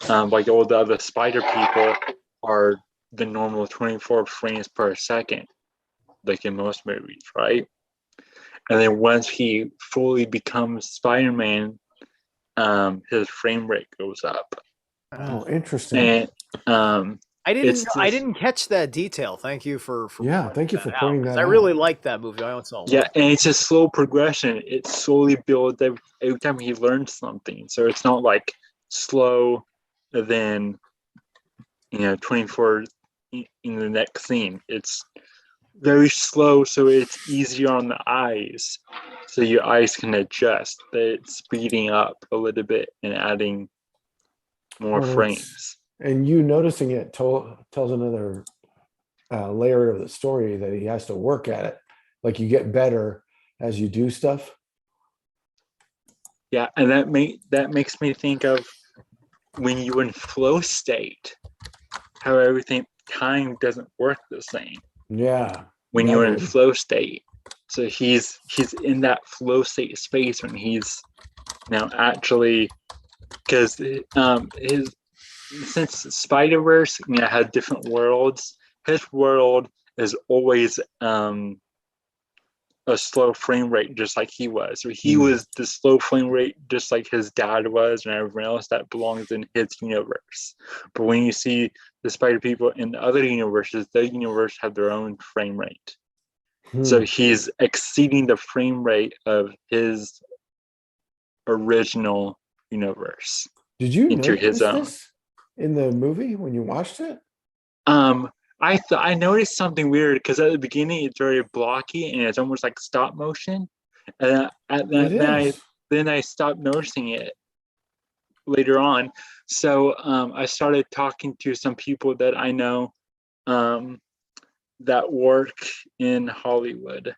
like all the other spider people are the normal 24 frames per second, like in most movies, right? And then once he fully becomes Spider-Man, his frame rate goes up. Oh, interesting. And I it's didn't catch that detail. Thank you for Yeah, thank you for out, pointing 'cause that I out. really liked that movie. I only saw it Yeah, once. and it's a slow progression. It slowly builds every time he learns something. So it's not like slow, then 24 in the next scene. It's very slow, so it's easier on the eyes. So your eyes can adjust. But it's speeding up a little bit and adding more Well, frames. And you noticing it tells another layer of the story that he has to work at it. Like you get better as you do stuff. Yeah, and that makes me think of when you're in flow state, how everything time doesn't work the same Yeah. when you're in Definitely. flow state. So he's in that flow state space when he's now actually, because his, since Spider-Verse had different worlds, his world is always a slow frame rate, just like he was. So he was the slow frame rate, just like his dad was, and everyone else that belongs in his universe. But when you see the Spider people in the other universes, their universe have their own frame rate. So he's exceeding the frame rate of his original universe. Did you into notice his own? this in the movie when you watched it? I noticed something weird because at the beginning it's very blocky and it's almost like stop motion, and then I stopped noticing it later on. So I started talking to some people that I know that work in Hollywood,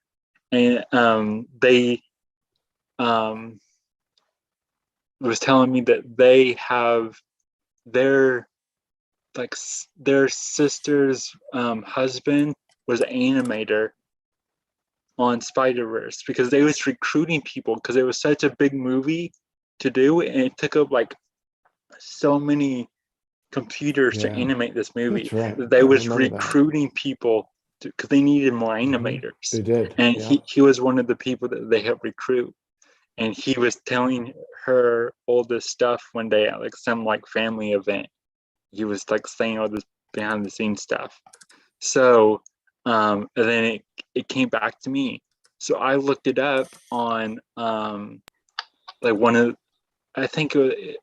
and they was telling me that they have their sister's husband was an animator on Spider-Verse because they was recruiting people because it was such a big movie to do, and it took up like so many computers to Yeah. animate this movie. That's right. That they I was remember that. recruiting people because they needed more animators. They did. And yeah. he was one of the people that they helped recruit. And he was telling her all this stuff one day at like some like family event. He was like saying all this behind the scenes stuff. So and then it came back to me. So I looked it up on like one of, I think it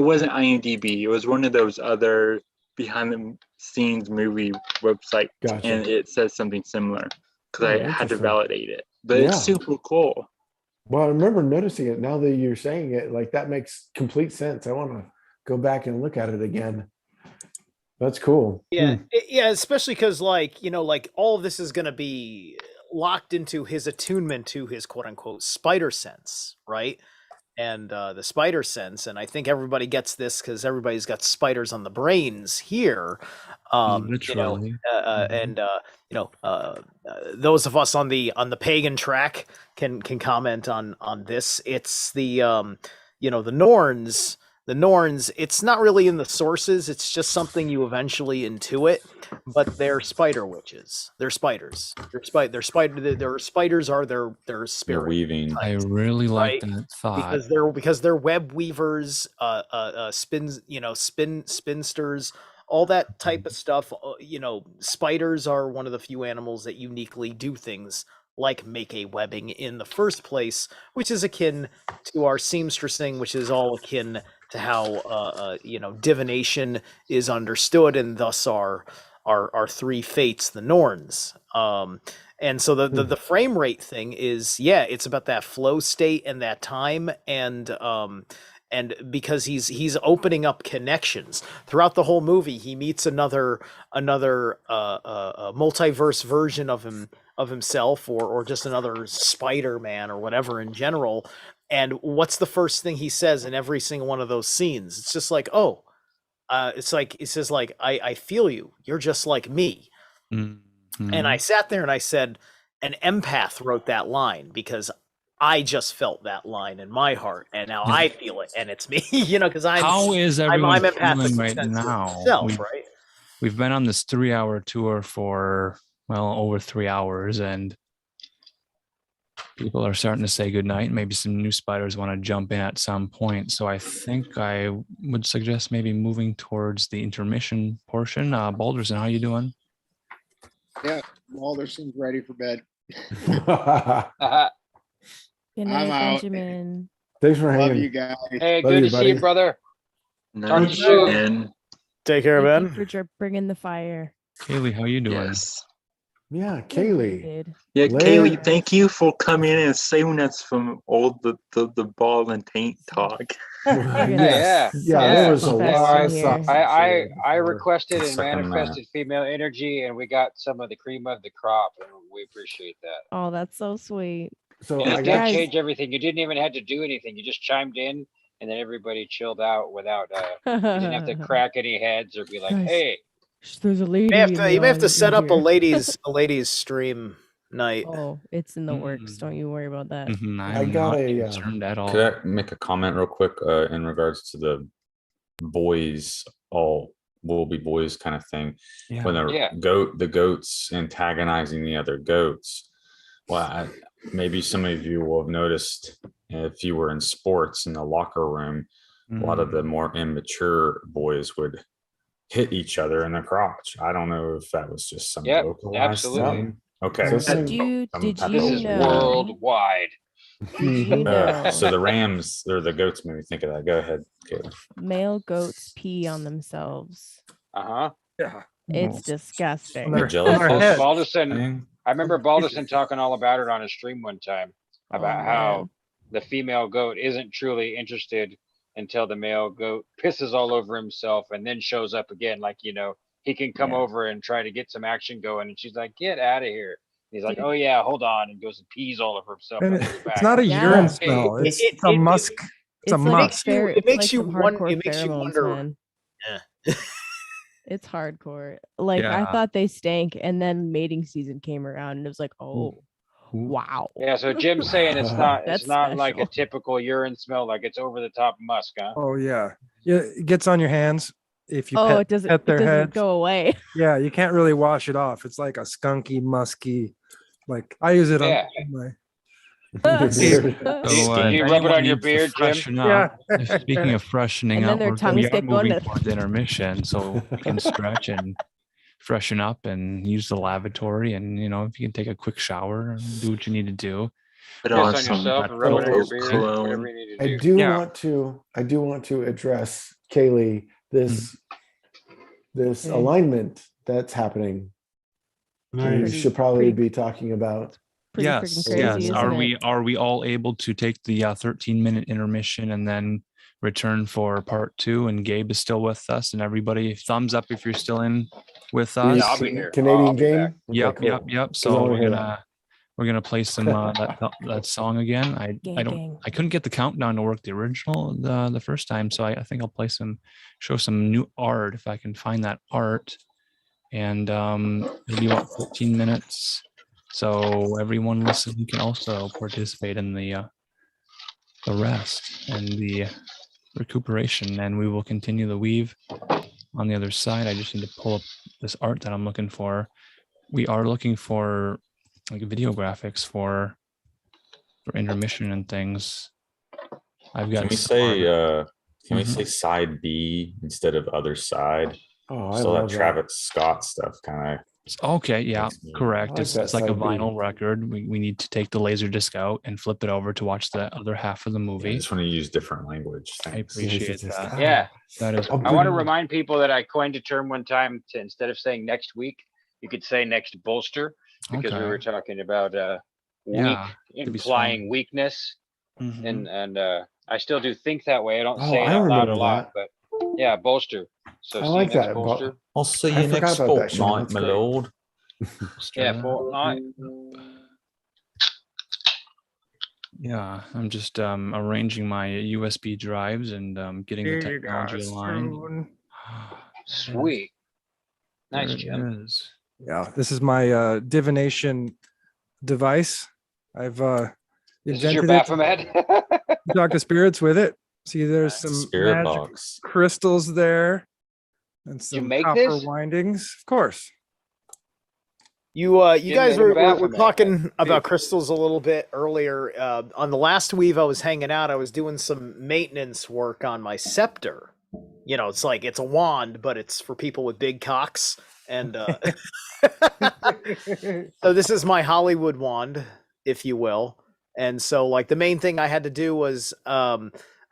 wasn't IMDb. It was one of those other behind the scenes movie websites, Gotcha. and it says something similar because Oh, I had to interesting. validate it. But Yeah. it's super cool. Well, I remember noticing it. Now that you're saying it, like that makes complete sense. I want to go back and look at it again. That's cool. Yeah, yeah, especially because like all of this is going to be locked into his attunement to his quote unquote spider sense, right? And the spider sense, and I think everybody gets this because everybody's got spiders on the brains here. Literally. Those of us on the pagan track can comment on this. It's the the Norns. The Norns, it's not really in the sources. It's just something you eventually intuit. But they're spider witches. They're spiders. Their spiders are their They're spirit. weaving. I really like Right? that thought. Because they're web weavers, spinsters, all that type of stuff. Spiders are one of the few animals that uniquely do things like make a webbing in the first place, which is akin to our seamstressing, which is all akin to how divination is understood, and thus our three fates, the Norns. And so the frame rate thing is, it's about that flow state and that time, and because he's opening up connections throughout the whole movie. He meets another multiverse version of himself, or just another Spider-Man or whatever in general. And what's the first thing he says in every single one of those scenes? It's just like, it says like, I feel you. You're just like me. Mm-hmm. And I sat there and I said, an empath wrote that line because I just felt that line in my heart, and now I feel it, and it's me. Because How is everyone I'm empathic feeling right sensitive now? myself, right? We've been on this 3-hour tour for over 3 hours, and people are starting to say goodnight. Maybe some new spiders want to jump in at some point. So I think I would suggest maybe moving towards the intermission portion. Balderson, how you doing? Yeah, Mulder seems ready for bed. Good I'm night, out. Benjamin. Thanks for Love hanging. you guys. Hey, Love good you, to see you, buddy. brother. Talk to you soon. Take care, Thank Ben. you for bringing the fire. Kaylee, how you doing? Yes. Yeah, Kaylee. Dude. Yeah, Larry- Kaylee, thank you for coming in and saving us from all the ball and taint talk. Yeah, there was a lot of stuff. I requested and Second, manifested female energy, and we got some of the cream of the crop, and we appreciate that. Oh, that's so sweet. So And I it got did change everything. You didn't even have to do anything. You just chimed in, and then everybody chilled out without. You didn't have to crack any heads or be like, Guys. "Hey." There's a lady. You may have to set up a ladies. ladies stream night. Oh, it's in the works. Don't you worry about that. Mhm, I I'm got not a, concerned at all. Could I make a comment real quick in regards to the boys, all will be boys kind of thing? Yeah. When Yeah. the goats antagonizing the other goats. Well, maybe some of you will have noticed if you were in sports in the locker room, a lot of the more immature boys would hit each other in the crotch. I don't know if that was just some Yep, localized absolutely. thing. Okay. So so Did you some This is type of- worldwide. Did you know So the Rams or the goats made me think of that. Go ahead, Caleb. male goats pee on themselves? Uh-huh. Yeah. It's disgusting. The their jellyfish head. Balderson, thing. I remember Balderson talking all about it on his stream one time about Oh, how man. the female goat isn't truly interested until the male goat pisses all over himself and then shows up again. Like, he can come Yeah. over and try to get some action going. And she's like, "Get out of here." He's like, Dude. "Oh yeah, hold on," and goes and pees all over himself. And on his it's back. not a Yeah. urine Hey, smell. It's it- a it- musk. It's a like musk. you- pher- it it's makes like you some won- hardcore it makes you pheromones, wonder- man. Yeah. It's hardcore. Like I Yeah. thought they stank, and then mating season came around, and it was like, oh, wow. Yeah, so Jim's saying it's not That's it's not like a special. typical urine smell, like it's over the top musk, huh? Oh yeah, yeah. It gets on your hands if you Oh, it doesn't. pet It their doesn't heads. go away. Yeah, you can't really wash it off. It's like a skunky, musky. Like I use it Yeah. on my. Beard. So, Did you if rub it anyone on your needs to beard, Jim? freshen up, Speaking of freshening And then up, their we tongues are get going moving to- towards intermission, so we can stretch and freshen up and use the lavatory. And if you can take a quick shower and do what you need to do. Piss on yourself and rub it on your beard, whatever you need to I do. do want to address Kaylee this alignment that's happening. We should probably be talking about. Yes. Are we all able to take the 13-minute intermission and then return for part 2? And Gabe is still with us, and everybody thumbs up if you're still in with us. Yeah, I'll be here. Canadian game? Yep, Okay, cool. yep. 'Cause I So wanna we're hear gonna play some that song again. I couldn't get the countdown to work the original the first time, so I think I'll play show some new art if I can find that art. And it'll be about 14 minutes. So everyone listening can also participate in the rest and the recuperation, and we will continue the weave on the other side. I just need to pull up this art that I'm looking for. We are looking for like video graphics for intermission and things. I've got. Can we say side B instead of other side? Oh, I so love that that. Travis Scott stuff kind of. Okay, yeah, correct. I like It's that like a side B. vinyl record. We need to take the laser disc out and flip it over to watch the other half of the I movie. just want to use different language. I appreciate that. Yeah. That is. I want to remind people that I coined a term one time to, instead of saying next week, you could say next bolster, because we Okay. were talking about weak, Yeah, to be implying weakness. Mhm. And I still do think that way. I don't Oh, say it I out loud a remember lot, but yeah, bolster. So I see like next that. bolster. I'll see I you forgot next about that, Sean. fortnight, That's my great. lord. Yeah, fortnight. Yeah, I'm just arranging my USB drives and getting the technology aligned. Sweet. Nice, There it Jim. is. Yeah, this is my divination device. I've This is your invented it. Baphomet. You talk to spirits with it. See, there's some Spirit magic box. crystals there, and some make copper this? windings. Of course. You Jim guys made a were Baphomet. talking about crystals a little bit earlier. On the last weave I was hanging out, I was doing some maintenance work on my scepter. It's like it's a wand, but it's for people with big cocks. And so this is my Hollywood wand, if you will. And so like the main thing I had to do was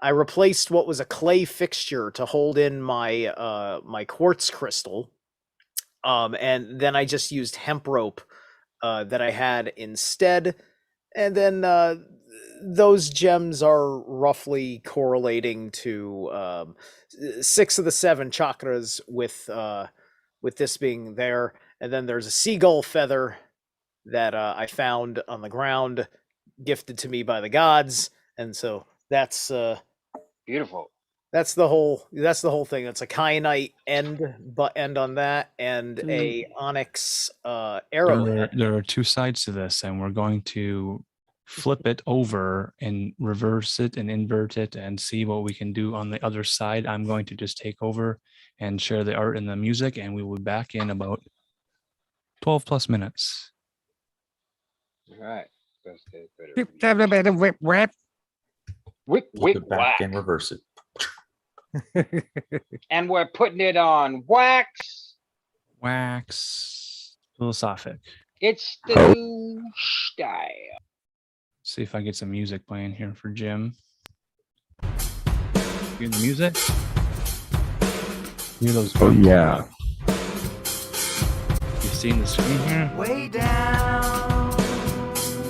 I replaced what was a clay fixture to hold in my my quartz crystal. And then I just used hemp rope that I had instead. And then those gems are roughly correlating to 6 of the 7 chakras with this being there. And then there's a seagull feather that I found on the ground, gifted to me by the gods. And so that's Beautiful. that's the whole thing. It's a kyanite butt end on that, and a onyx arrow. There are 2 sides to this, and we're going to flip it over and reverse it and invert it and see what we can do on the other side. I'm going to just take over and share the art and the music, and we will be back in about 12 plus minutes. All right. Flip Whip, it back whack. and reverse it. And we're putting it on wax. Wax. Philosophic. It's the new style. See if I get some music playing here for Jim. Hear the music? Hear those Oh drums? yeah. You seen the screen here? Way down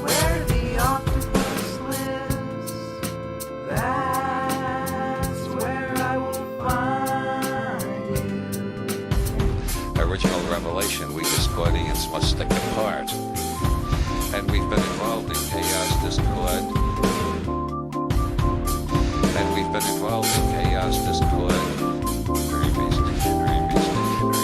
where the octopus lives, that's where I will find you. Original Revelation, we Discordians must stick apart. And we've been involved in Chaos Discord. And we've been involved in Chaos Discord. Very basic, very basic, very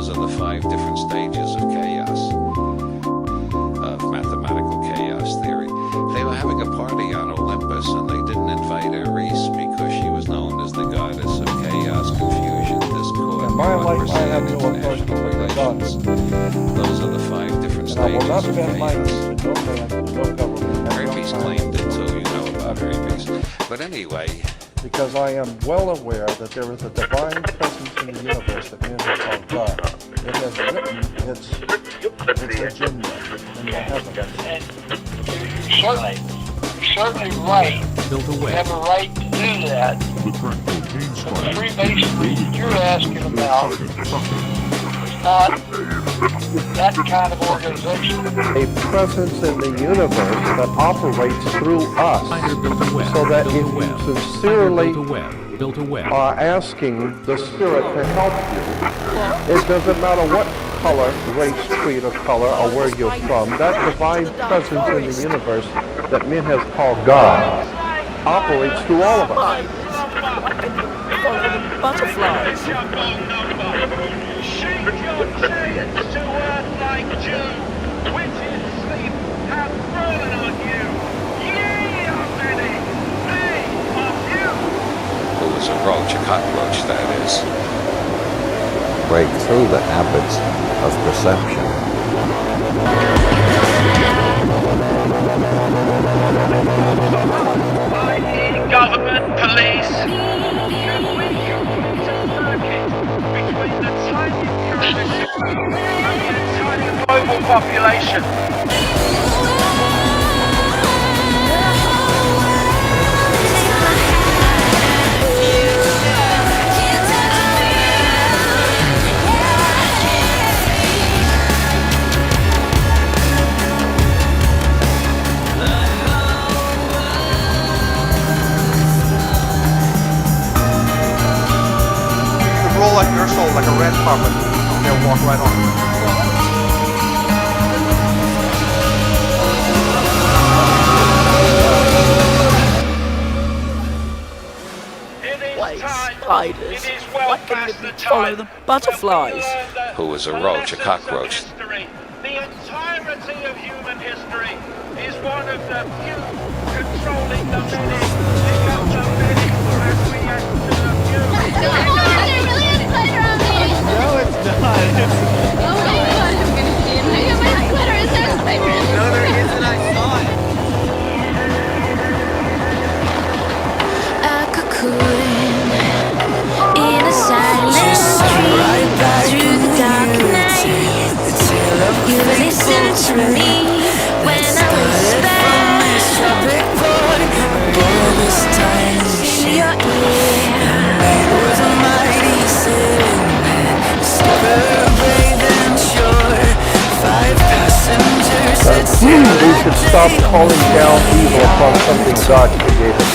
Those are the 5 different stages of chaos, of mathematical chaos theory. They were having a party on Olympus and they didn't invite Eris because she was known as the goddess of chaos, confusion, discord, In my life, I have no international relations. Those are the 5 different And I will stages not of bend my chaos. knee to no man, to no government. at no Herpes time. claimed it, so you know about herpes. But anyway, Because I am well aware that there is a divine presence in the universe that men have called God. It has written its agenda in the heavens. Certainly right. You have a right to do that. But the Freemasonry you're asking about is not that kind of organization. A presence in the universe that operates through us, so that if you sincerely are asking the Spirit to help you, it doesn't matter what color, race, creed, or color, or where you're from, that divine presence in the universe that men have called God operates through all of us. Butterflies. who was a roach, a cockroach, that is. Break through the habits of perception. Government, police. Global population. Roll like your soul like a red carpet. They'll walk right on. Spiders. Why couldn't it follow the butterflies? Who was a roach, a cockroach. The entirety of human history is one of the few controlling the many. Become the many as we act to the few. No, it's not. Oh my god, I'm gonna see it. Look at my glitter. Is there a spider in there? No, there isn't. I saw it. A cocoon in a silent street through the dark night. You listen to me when I whisper in your ear. Was a mighty We should stop calling down evil upon something God created.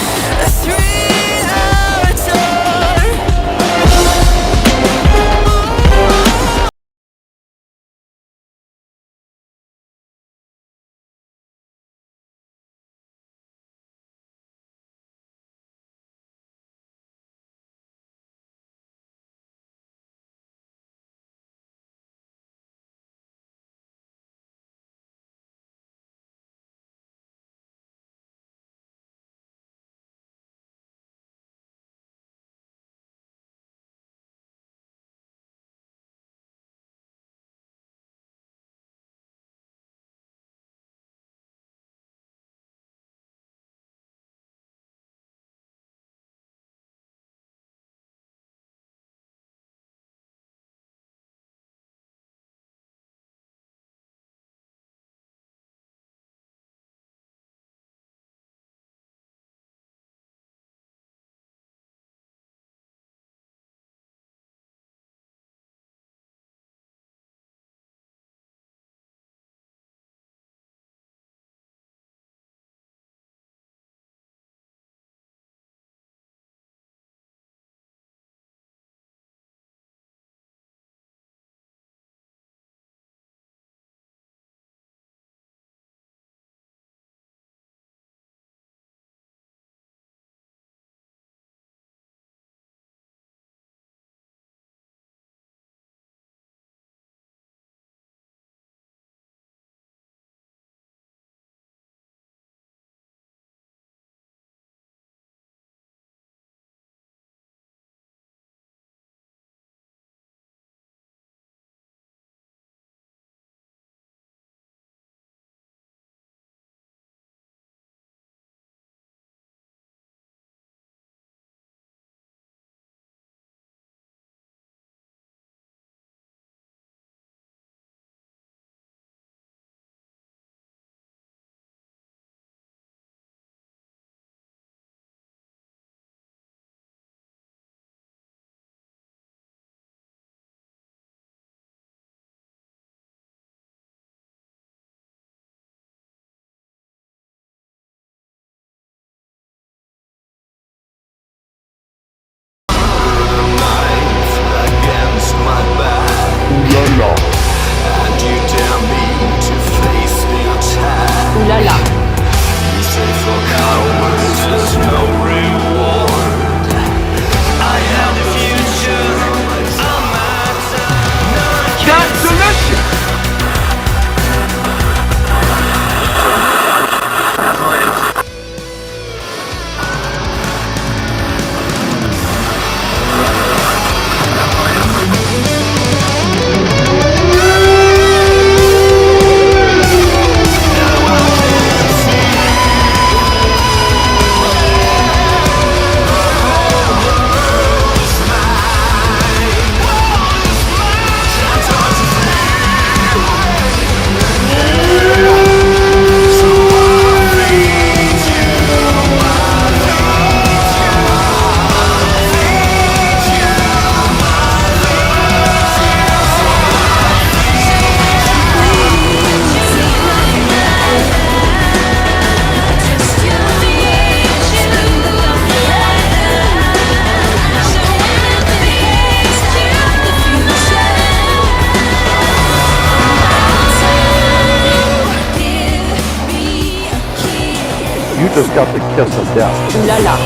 You just got the kiss of death. La la.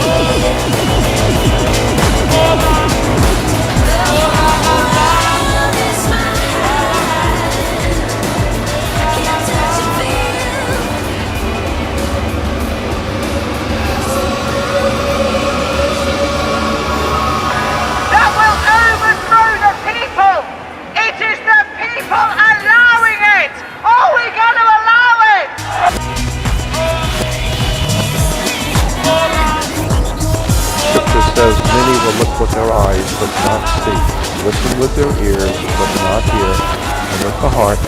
That will overthrow the people. It is the people allowing it. Are we going to allow it? Scripture says many will look with their eyes but not see, listen with their ears but not hear, and with the heart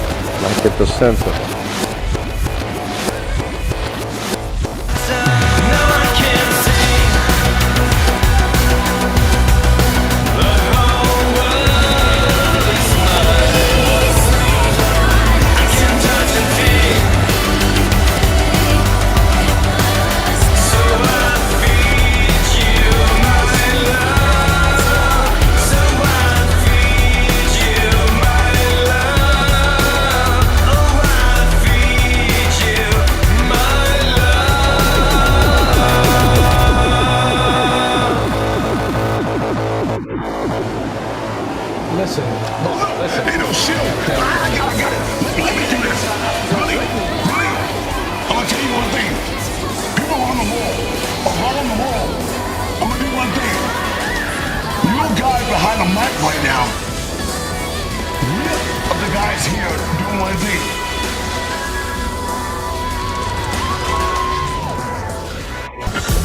not get the sense of it. Listen. Hey, no shit. I got it. Let me do this. Really? I'm gonna tell you one thing. People on the wall, around the wall, I'm gonna do one thing. You guys behind the mic right now, of the guys here doing one thing.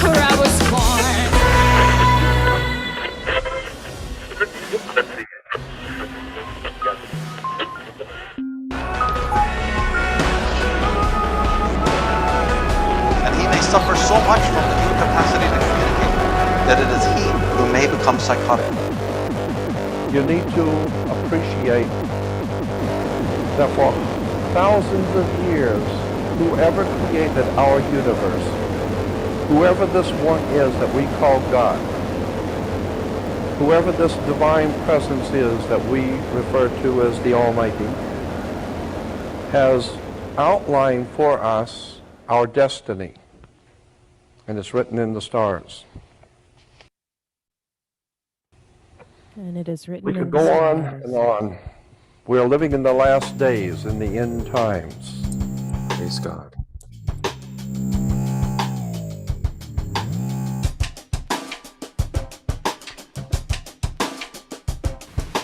Where I was born. And he may suffer so much from the incapacity to communicate that it is he who may become psychotic. You need to appreciate that for thousands of years, whoever created our universe, whoever this one is that we call God, whoever this divine presence is that we refer to as the Almighty, has outlined for us our destiny, and it's written in the stars. And it is written We in could the go on stars. and on. We are living in the last days, in the end times. Praise God.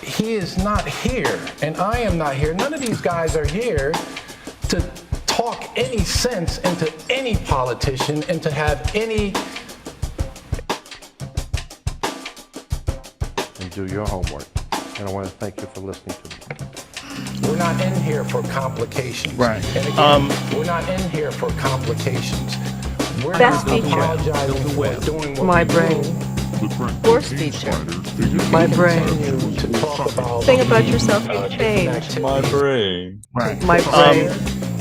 He is not here, and I am not here. None of these guys are here to talk any sense into any politician and to have any. And do your homework. And I want to thank you for listening to me. We're not in here for complications. Right. And again, we're not in here for complications. We're Best not feature. apologizing for doing what My we brain. do. Worst feature. My brain. To talk about Thing about yourself can change. My brain. Right. My brain.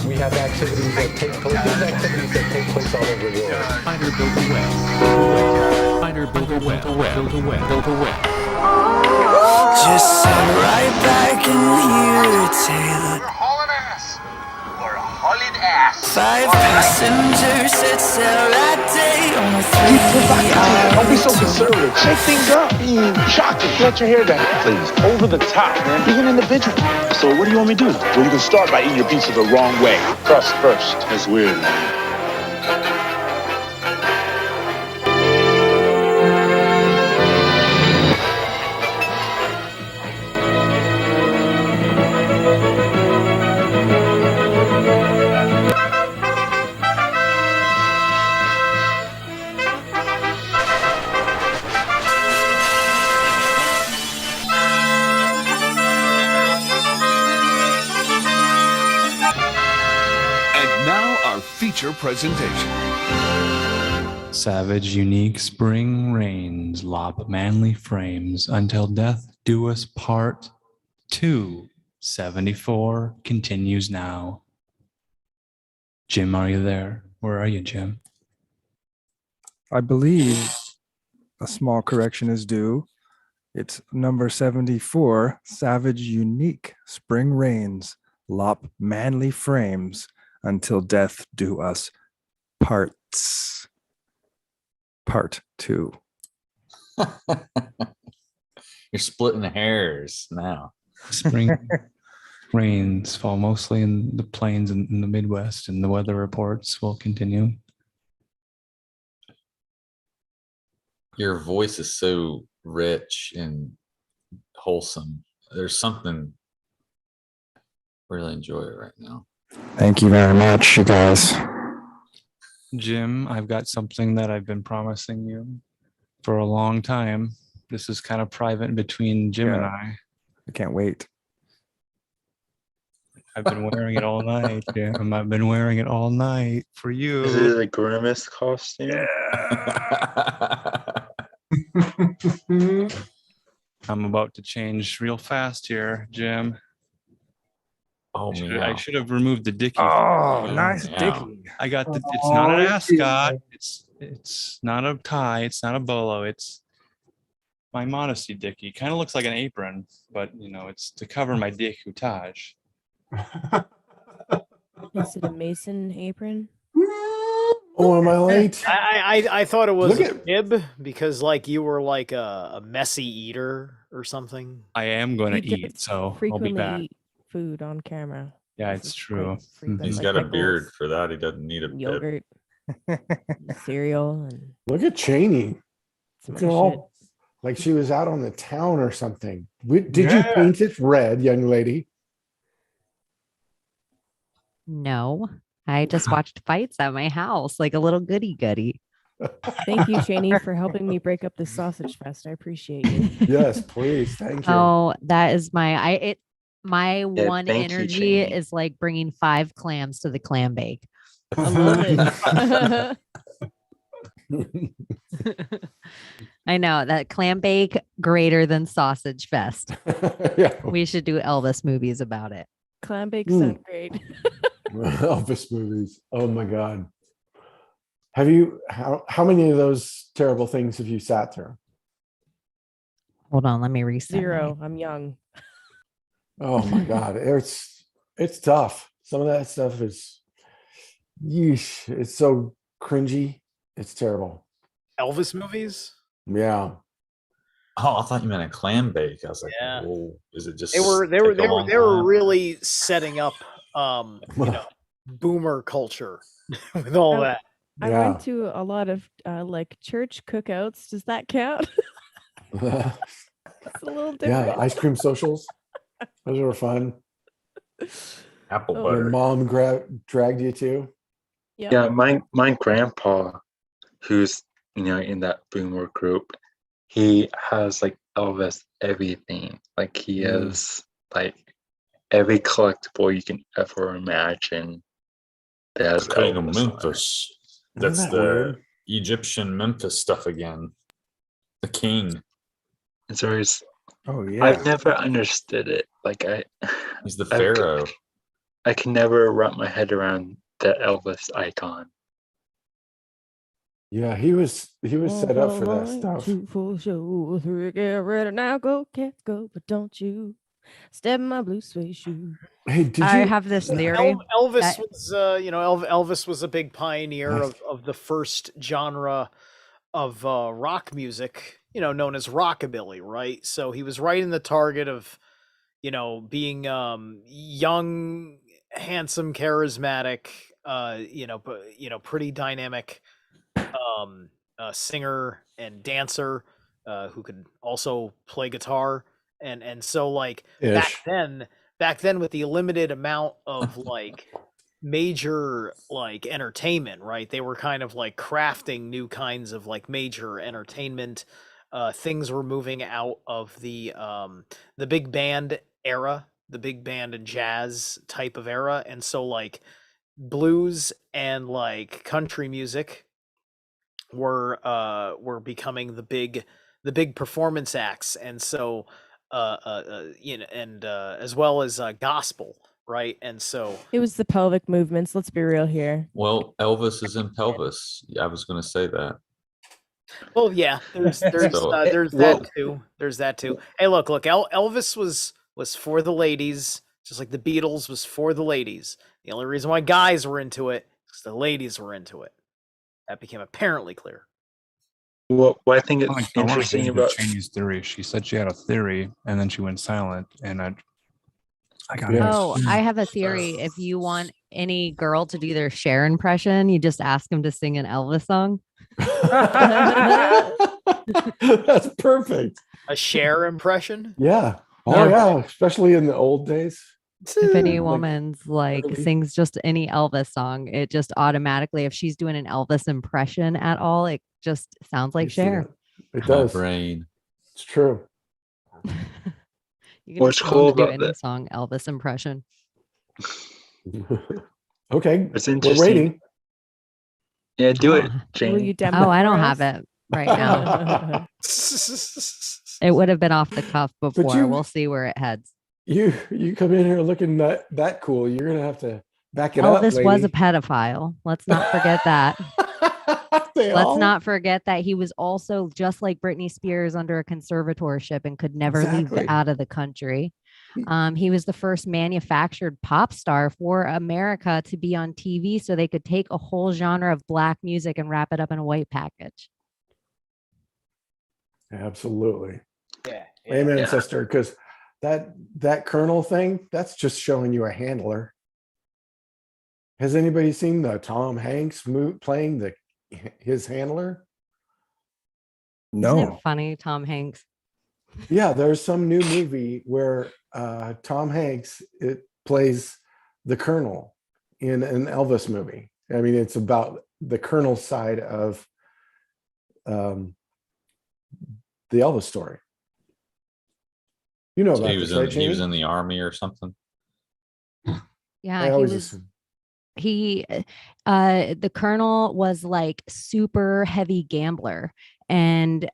We have activities that take place. There's activities that take place all over the world. Finder built a web. Finder built a web. Built a web. Built a web. Just sat right back and irritated. Or a hauled ass. 5 passengers, it's a rat day on a 3-hour. Don't be so conservative. Shake things up. Shocking. Let your hair down, please. Over the top, man. Be an individual. So what do you want me to do? Well, you can start by eating your pizza the wrong way. Crust first. That's weird, man. And now our feature presentation. Savage Unique Spring Rains Lop Manly Frames Until Death Do Us Part 2 74 continues now. Jim, are you there? Where are you, Jim? I believe a small correction is due. It's number 74, Savage Unique Spring Rains, Lop Manly Frames Until Death Do Us, Part Rights Part 2. You're splitting hairs now. Spring rains fall mostly in the plains and in the Midwest, and the weather reports will continue. Your voice is so rich and wholesome. There's something really enjoy it right now. Thank you very much, you guys. Jim, I've got something that I've been promising you for a long time. This is kind of private between Jim and I. I can't wait. I've been wearing it all night, Jim. I've been wearing it all night for you. Is it a Grimace costume? I'm about to change real fast here, Jim. Oh, I should have removed the Dickie. Oh, nice Dickie. I got the. It's not an ascot. It's not a tie. It's not a bolo. It's my modesty Dickie. Kind of looks like an apron, but it's to cover my décolletage. Is it a Mason apron? Oh, am I late? I thought it was Look a bib because like you were like a messy eater or something. I am going to He does eat, so I'll be frequently back. eat food on camera. Yeah, it's true. He's got a beard for that. He doesn't need a bib. Yogurt, cereal, and Look at Cheney. some Look at other all, like she was out on the town or something. Did you Yeah. paint it red, young lady? No, I just watched fights at my house like a little goody goody. Thank you, Cheney, for helping me break up the sausage fest. I appreciate you. Yes, please. Thank you. Oh, that is my one thank you, energy Cheney. is like bringing 5 clams to the clam bake. I love it. I know that clam bake greater than sausage fest. Yeah. We should do Elvis movies about it. Clam bakes sound great. Elvis movies. Oh my God. Have you, how many of those terrible things have you sat through? Hold on, let me reset. 0. I'm young. Oh my God. It's tough. Some of that stuff is, yeesh, it's so cringy. It's terrible. Elvis movies? Yeah. Oh, I thought you meant a clam bake. I was like, Yeah. oh, is it just? They were take a long time? really setting up boomer culture with all that. I went to a lot of like church cookouts. Does that count? It's a little different. Yeah. Ice cream socials. Those were fun. Apple Oh. When butter. mom dragged you to. Yep. Yeah, my grandpa, who's in that boomer group, he has like Elvis everything. Like he has like every collectible you can ever imagine. There's King of Elvis on it. Memphis. Isn't That's that the weird? Egyptian Memphis stuff again. The king. And so Oh yeah. I've never understood it. Like He's the pharaoh. I can never wrap my head around the Elvis icon. Yeah, he was set up for that stuff. 2 full show, 3 get ready now, go cats go, but don't you step in my blue suede shoe. Hey, did I you have this theory. Elvis that- was, Elvis was a big pioneer of the first genre of rock music, known as rockabilly, right? So he was right in the target of, being young, handsome, charismatic, pretty dynamic singer and dancer who could also play guitar, and so like Ish. back then with the limited amount of like major like entertainment, right? They were kind of like crafting new kinds of like major entertainment. Things were moving out of the big band era, the big band and jazz type of era, and so like blues and like country music were becoming the big performance acts, and so as well as gospel, right? And so It was the pelvic movements. Let's be real here. Well, Elvis is in pelvis. I was going to say that. well, yeah, there's So- that too. There's that too. Hey, look, Elvis was for the ladies, just like the Beatles was for the ladies. The only reason why guys were into it is the ladies were into it. That became apparently clear. What I think I it's want to interesting get into about Cheney's theory. She said she had a theory, and then she went silent, and I got Oh, I have a theory. If you want any girl to do their Cher impression, you just ask them to sing an Elvis song. That's perfect. A Cher impression? Yeah. Oh yeah, especially in the old days. If any Like, woman's like early. sings just any Elvis song, it just automatically, if she's doing an Elvis impression at all, it just sounds like you see Cher. it. It does. brain. It's true. You can What's just tell 'em cool to do about any that? song Elvis impression. Okay. It's We're interesting. waiting. Yeah, do it, Will Jane. you demo Oh, I it don't for have us? it right now. It would have been off the cuff before. you- We'll see where it heads. You come in here looking that cool. You're gonna have to back it up. Elvis was a lady. pedophile. Let's not forget that. They Let's all- not forget that he was also just like Britney Spears under a conservatorship and could never Exactly. leave out of the country. He was the first manufactured pop star for America to be on TV so they could take a whole genre of black music and wrap it up in a white package. Absolutely. Yeah. Amen, Yeah. sister. Because that Colonel thing, that's just showing you a handler. Has anybody seen the Tom Hanks playing his handler? Isn't it funny, Tom Hanks? Yeah, there's some new movie where Tom Hanks plays the Colonel in an Elvis movie. I mean, it's about the Colonel side of the Elvis story. You know So about he was this, right, he was Jamie? in the army or something. Yeah, I he always was. assume. He the colonel was like super heavy gambler, and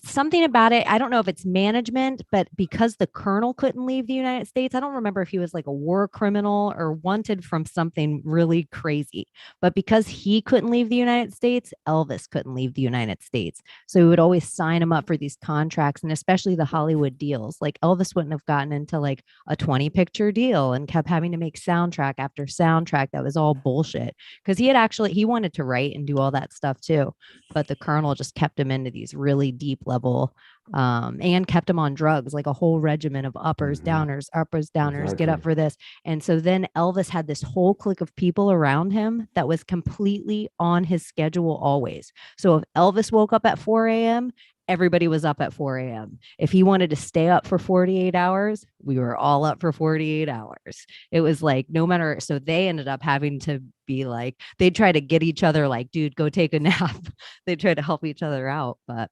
something about it, I don't know if it's management, but because the colonel couldn't leave the United States, I don't remember if he was like a war criminal or wanted from something really crazy, but because he couldn't leave the United States, Elvis couldn't leave the United States. So he would always sign him up for these contracts, and especially the Hollywood deals. Like Elvis wouldn't have gotten into like a 20 picture deal and kept having to make soundtrack after soundtrack that was all bullshit, because he wanted to write and do all that stuff too, but the colonel just kept him into these really deep level and kept him on drugs, like a whole regimen of uppers, downers, get up Exactly. for this. And so then Elvis had this whole clique of people around him that was completely on his schedule always. So if Elvis woke up at 4 a.m., everybody was up at 4 a.m. If he wanted to stay up for 48 hours, we were all up for 48 hours. It was like no matter. So they ended up having to be like, they'd try to get each other like, dude, go take a nap. They try to help each other out. But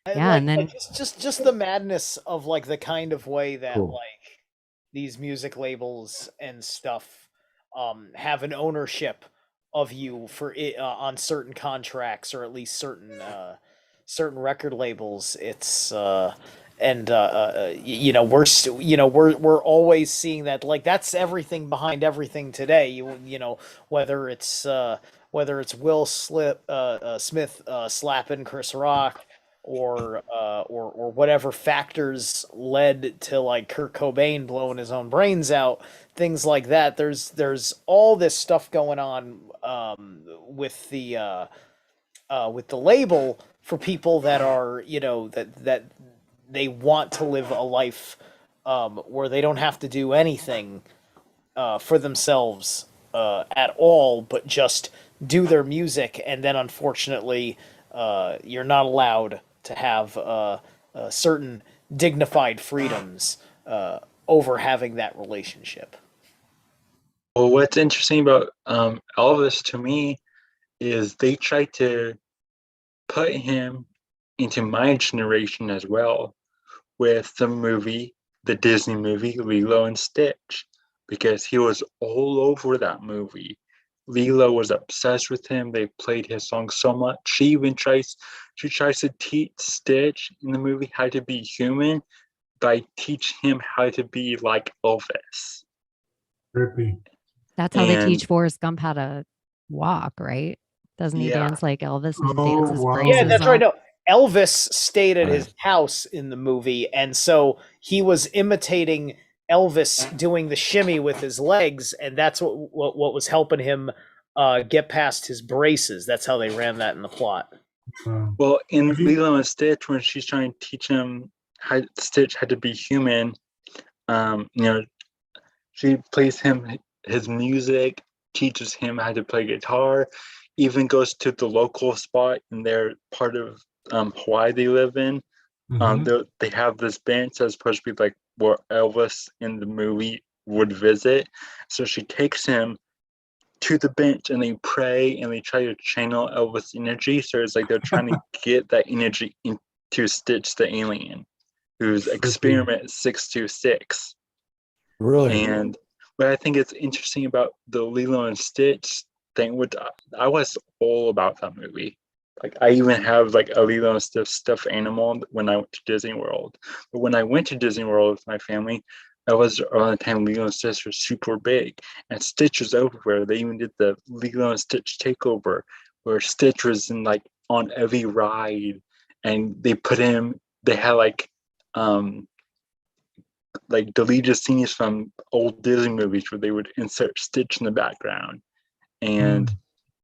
yeah, Like, and then just the madness of like the kind of way that Cool. like these music labels and stuff have an ownership of you for it on certain contracts, or at least certain record labels. It's we're always seeing that, like, that's everything behind everything today. You know, whether it's Will Smith slapping Chris Rock, or whatever factors led to like Kurt Cobain blowing his own brains out, things like that. There's all this stuff going on with the label for people that are, that they want to live a life where they don't have to do anything for themselves at all, but just do their music, and then unfortunately you're not allowed to have certain dignified freedoms over having that relationship. Well, what's interesting about Elvis to me is they tried to put him into my generation as well with the Disney movie Lilo and Stitch, because he was all over that movie. Lilo was obsessed with him. They played his song so much. She tries to teach Stitch in the movie how to be human by teach him how to be like Elvis. that's how they teach Forrest Gump how to walk, right? Doesn't he Yeah. dance like Elvis and dances Yeah, braces that's right. off? No, Elvis stayed at his house in the movie, and so he was imitating Elvis doing the shimmy with his legs, and that's what was helping him get past his braces. That's how they ran that in the plot. Well, in Lilo and Stitch, when she's trying to teach him how Stitch had to be human, she plays him his music, teaches him how to play guitar, even goes to the local spot in their part of Hawaii they live in. They have this bench that's supposed to be like where Elvis in the movie would visit. So she takes him to the bench and they pray and they try to channel Elvis energy. So it's like they're trying to get that energy into Stitch the alien, who's experiment 626. Really? And what I think is interesting about the Lilo and Stitch thing, which I was all about that movie. Like I even have like a Lilo and Stitch stuffed animal when I went to Disney World. But when I went to Disney World with my family, that was around the time Lilo and Stitch were super big, and Stitch was everywhere. They even did the Lilo and Stitch takeover, where Stitch was in like on every ride, and they put him. They had like deleted scenes from old Disney movies where they would insert Stitch in the background, and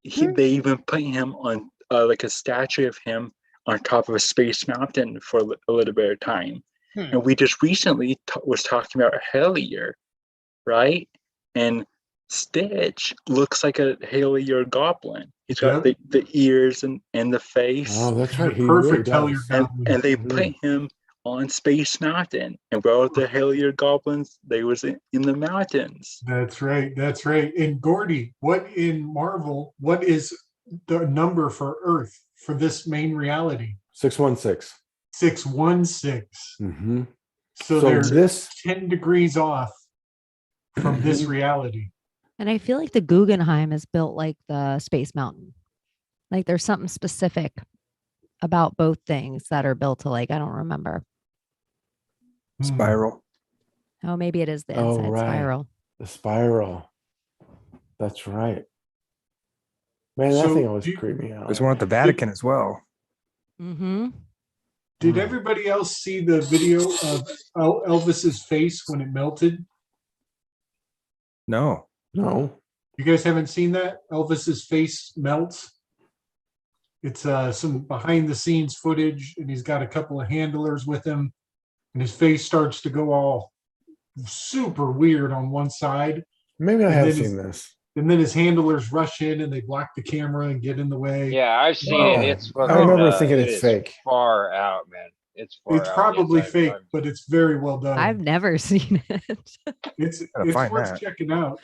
they even put him on like a statue of him on top of a space mountain for a little bit of time. And we just recently was talking about Hellier, right? And Stitch looks like a Hellier goblin. He's got the ears and the face. Oh, that's right. He Perfect really Hellier does. goblin. And they put him on Space Mountain. And where were the Hellier goblins? They was in the mountains. That's right. That's right. And Gordy, what in Marvel, what is the number for Earth for this main reality? 616. 616. Mm-hmm. So they're 10 degrees off from this reality. And I feel like the Guggenheim is built like the Space Mountain. Like there's something specific about both things that are built to like, I don't remember. Spiral. Oh, maybe it is the inside spiral. The spiral. That's right. Man, that So thing always creeped me out. There's one at the Vatican as well. Mm-hmm. Did everybody else see the video of Elvis's face when it melted? No. No. You guys haven't seen that? Elvis's face melts. It's some behind the scenes footage, and he's got a couple of handlers with him, and his face starts to go all super weird on one side. Maybe I And have then seen this. And then his handlers rush in and they block the camera and get in the way. Yeah, I've seen it. It's I remember thinking it it's is fake. Far out, man. It's far It's out probably the entire fake, time. but it's very well done. I've never seen it. It's Gotta find worth that. checking out.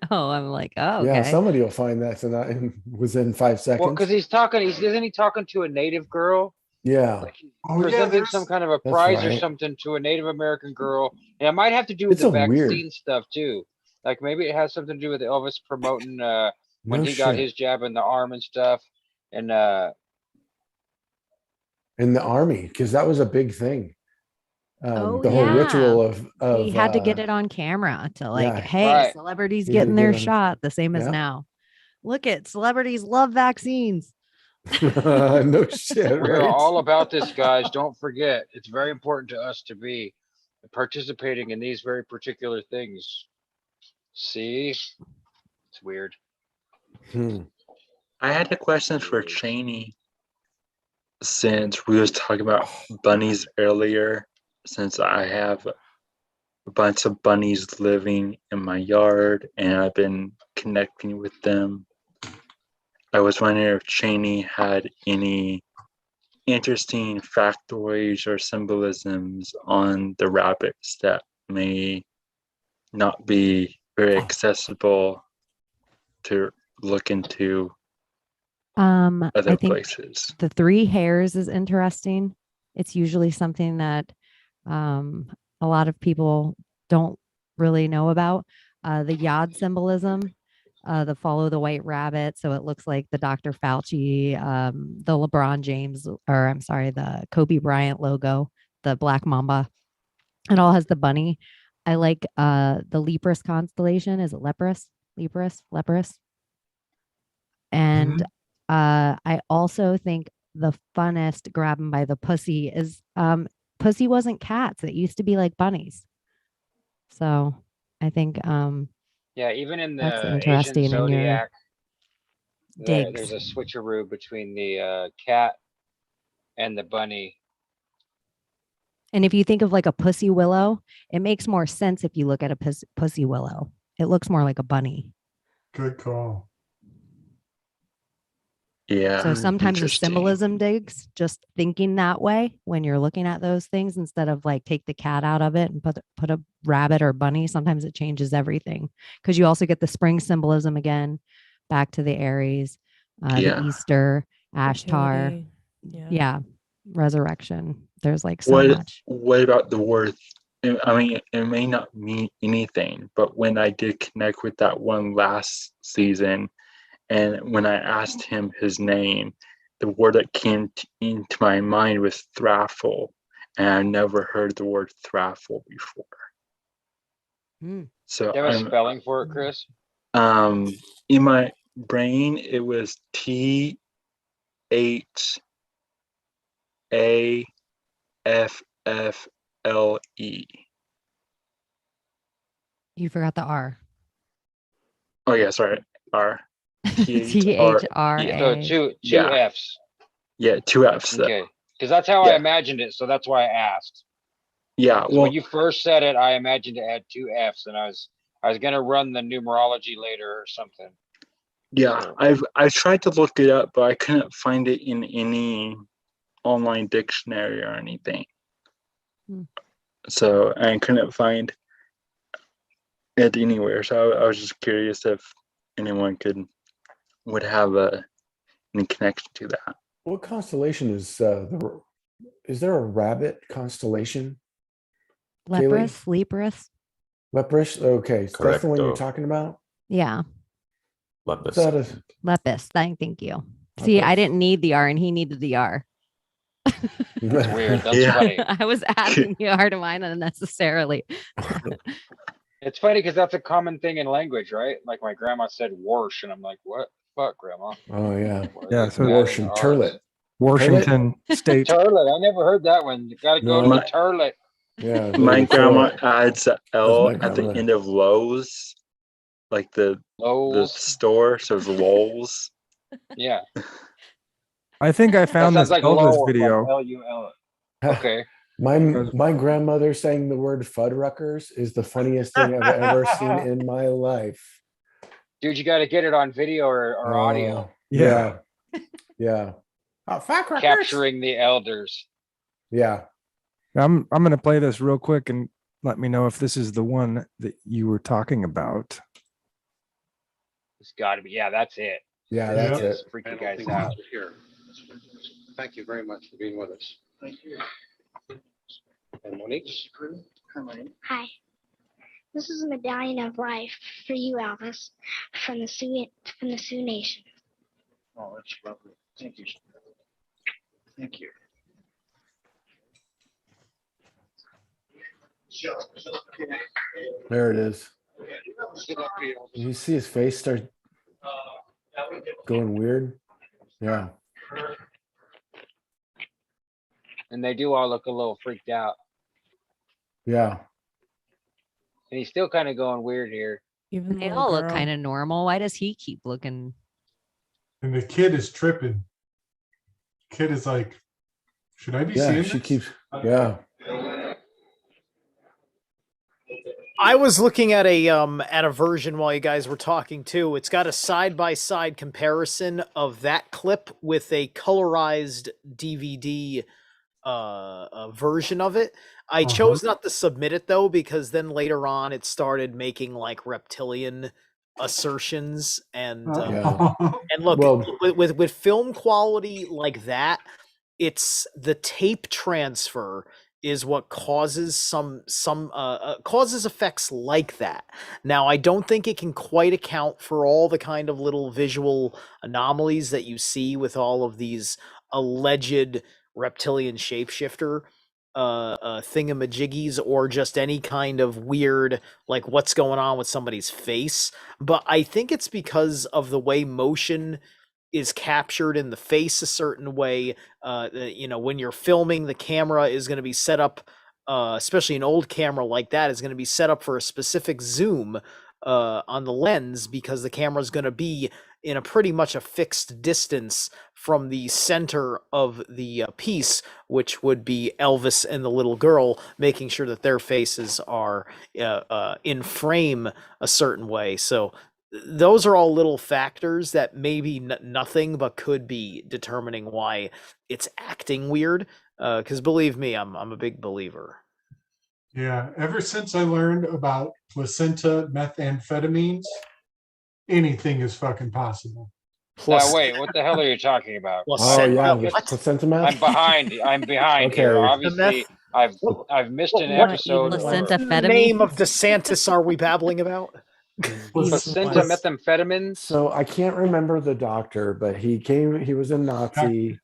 No, I'm like, oh, okay. Yeah, somebody will find that tonight within 5 seconds. Well, because he's talking, isn't he talking to a native girl? Yeah. Presenting some kind of a prize or right. something to a Native American girl. And it might have to do with It's the a weird- vaccine stuff too. Like maybe it has something to do with Elvis promoting when No he got shit. his jab in the arm and stuff. And In the army, because that was a big thing. Oh, the whole yeah. ritual of He had to get it on camera to like, yeah. hey, Right. celebrities He had to getting get their it on- shot, the same as Yeah. now. Look at celebrities love vaccines. no shit, we're right? all about this, guys. Don't forget, it's very important to us to be participating in these very particular things. See, it's weird. I had a question for Cheney, since we was talking about bunnies earlier, since I have a bunch of bunnies living in my yard and I've been connecting with them. I was wondering if Cheney had any interesting factoids or symbolisms on the rabbits that may not be very accessible to look into I other think places. the 3 hairs is interesting. It's usually something that a lot of people don't really know about. The Yod symbolism, the follow the white rabbit. So it looks like the Dr. Fauci, the LeBron James, or I'm sorry, the Kobe Bryant logo, the black mamba. It all has the bunny. I like the Lepris constellation. Is it Lepris? Lepris. And I also think the funnest grab 'em by the pussy is pussy wasn't cats. It used to be like bunnies. So I think Yeah, even in that's the Asian interesting. And you're zodiac, Digs. there's a switcheroo between the cat and the bunny. And if you think of like a pussy willow, it makes more sense if you look at a pussy willow. It looks more like a bunny. Good call. Yeah. So sometimes the interesting. symbolism digs just thinking that way when you're looking at those things instead of like take the cat out of it and put a rabbit or bunny. Sometimes it changes everything because you also get the spring symbolism again, back to the Aries, Yeah. the Easter, Ashtar, Fertility. yeah, resurrection. There's like so much. What about the word? I mean, it may not mean anything, but when I did connect with that one last season, and when I asked him his name, the word that came into my mind was Thraffle, and I never heard the word Thraffle before. So Do you have a I'm, spelling for it, Chris? in my brain, it was THAFFLE. You forgot the R. Oh yeah, sorry, R. THRA. So two Yeah. F's. Yeah, two F's. Okay, because that's how I Yeah. imagined it. So that's why I asked. Yeah, 'Cause well, when you first said it, I imagined it had two F's, and I was gonna run the numerology later or something. yeah, I've tried to look it up, but I couldn't find it in any online dictionary or anything. So I couldn't find it anywhere. So I was just curious if anyone would have any connection to that. What constellation is is there a rabbit constellation? Leprous, Leprous. Leprous? Okay, so that's the one you're Correcto. talking about? Yeah. Lepus. That is, Lepus. Thank you. See, I didn't need the R and he needed the R. That's weird. That's Yeah. funny. I was adding the R to mine unnecessarily. It's funny because that's a common thing in language, right? Like my grandma said "warsh," and I'm like, "What? Fuck, grandma." oh yeah. Yeah, so Warsh and Turlet. Washington State. Turlet. I never heard that one. You gotta go No. to the turlet. Yeah. My the grandma turlet. adds a L my at the grandmother. end of Lowe's, like the Lowe's. store, so it's Lowell's. Yeah. I think I That found sounds this like Elvis Lowell, video. like L-U-L. Okay. My grandmother saying the word Fuddruckers is the funniest thing I've ever seen in my life. Dude, you gotta get it on video or audio. Yeah. Yeah. Oh, Fuddruckers. Capturing the elders. Yeah. I'm gonna play this real quick and let me know if this is the one that you were talking about. It's gotta be. Yeah, that's it. Yeah, that's it. Freak you guys out. Here. Thank you very much for being with us. Thank you. And Monique? Hi. This is a medallion of life for you, Elvis, from the Sioux Nation. Oh, that's lovely. Thank you. Thank you. There it is. You see his face start going weird? Yeah. And they do all look a little freaked out. Yeah. And he's still kind of going weird here. Even They all look kind of normal. Why does he keep looking? And the kid is tripping. Kid is like, should I be Yeah, seeing she this? keeps yeah. I was looking at a version while you guys were talking too. It's got a side-by-side comparison of that clip with a colorized DVD version of it. I chose not to submit it though, because then later on it started making like reptilian assertions and and look, Well- with film quality like that, it's the tape transfer is what causes some causes effects like that. Now, I don't think it can quite account for all the kind of little visual anomalies that you see with all of these alleged reptilian shapeshifter thingamajiggies, or just any kind of weird, like what's going on with somebody's face. But I think it's because of the way motion is captured in the face a certain way. You know, when you're filming, the camera is going to be set up, especially an old camera like that, is going to be set up for a specific zoom. on the lens because the camera's going to be in a pretty much a fixed distance from the center of the piece, which would be Elvis and the little girl, making sure that their faces are in frame a certain way. So those are all little factors that maybe nothing but could be determining why it's acting weird. Because believe me, I'm a big believer. Yeah, ever since I learned about placenta methamphetamines, anything is fucking possible. Now, wait, what the hell are you talking about? Oh yeah, the placenta meth. I'm behind. I'm behind here. Okay. Obviously, I've missed an What episode. name of DeSantis are we babbling about? Placenta methamphetamines. So I can't remember the doctor, but he was a Nazi.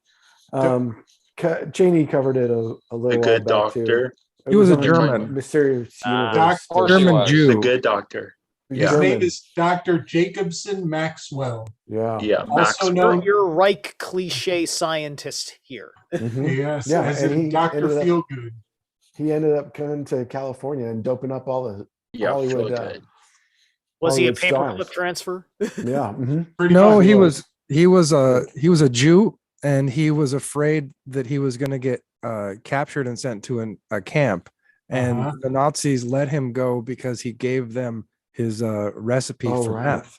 Cheney covered it a little while good back too. doctor. It He was a on German. Mysterious Universe. German Jew. The good doctor. His name is Dr. Jacobson Maxwell. Yeah. Yeah. Also known. You're Reich cliche scientist here. Yes. Yeah, As and in he Dr. ended up- Feelgood. He ended up coming to California and doping up all the Hollywood. Was he a Hollywood paperclip stars. transfer? Yeah. No, he was a Jew, and he was afraid that he was going to get captured and sent to a camp, and the Nazis let him go because he gave them his recipe Oh, for right. meth.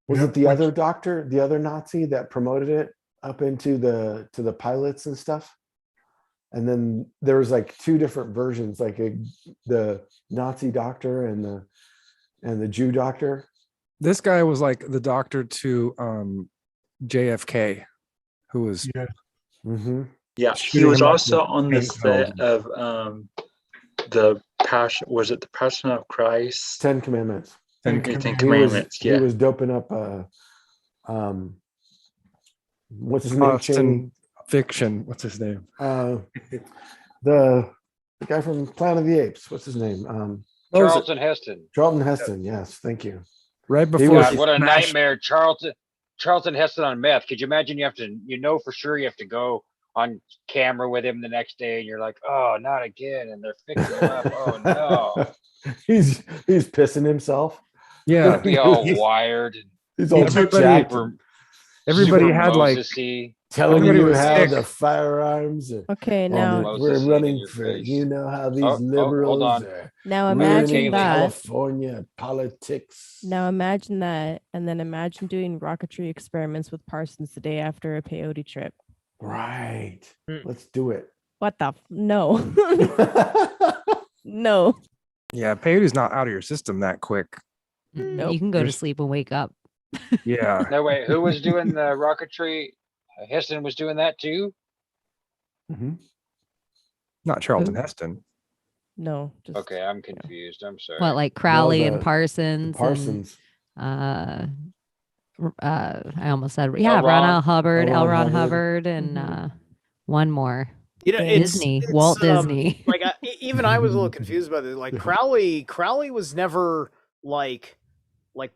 Was it the other doctor, the other Nazi that promoted it up into the pilots and stuff? And then there was like two different versions, like the Nazi doctor and the Jew doctor. This guy was like the doctor to JFK, who was Yeah, he shooting was him up also with on the paint set of the Passion. Was it the Passion of Christ? 10 Commandments. Ten He Commandments. He was doping up what's his name? Austin Cheney? Fiction. What's his name? The guy from Planet of the Apes. What's his name? Charlton Heston. Charlton Heston. Yes, thank you. Right He before was- God, what a nightmare, Charlton Heston on meth. Could you imagine? You have to, for sure, you have to go on camera with him the next day, and you're like, oh, not again, and they're fixing him up. Oh no, he's pissing himself. Yeah, be all wired. He's all jacked. Everybody had like telling everybody you was how sick. the firearms are Okay, on now it. We're running for you know how these hold liberals on. are Now ruining imagine that. California politics. Now imagine that, and then imagine doing rocketry experiments with Parsons the day after a peyote trip. Right. Let's do it. What the? No. No. Yeah, peyote's not out of your system that quick. You can go to sleep and wake up. Yeah. No, wait, who was doing the rocketry? Heston was doing that too? Not Charlton Heston. No. Okay, I'm confused. I'm sorry. What, like Crowley and the Parsons? Parsons. And, I almost said, L. Ron Ron? L. Hubbard, L. L. Ron Ron Hubbard. Hubbard, and one more. You know, it's- Disney, it's, Walt Disney. Like even I was a little confused about it. Like Crowley was never like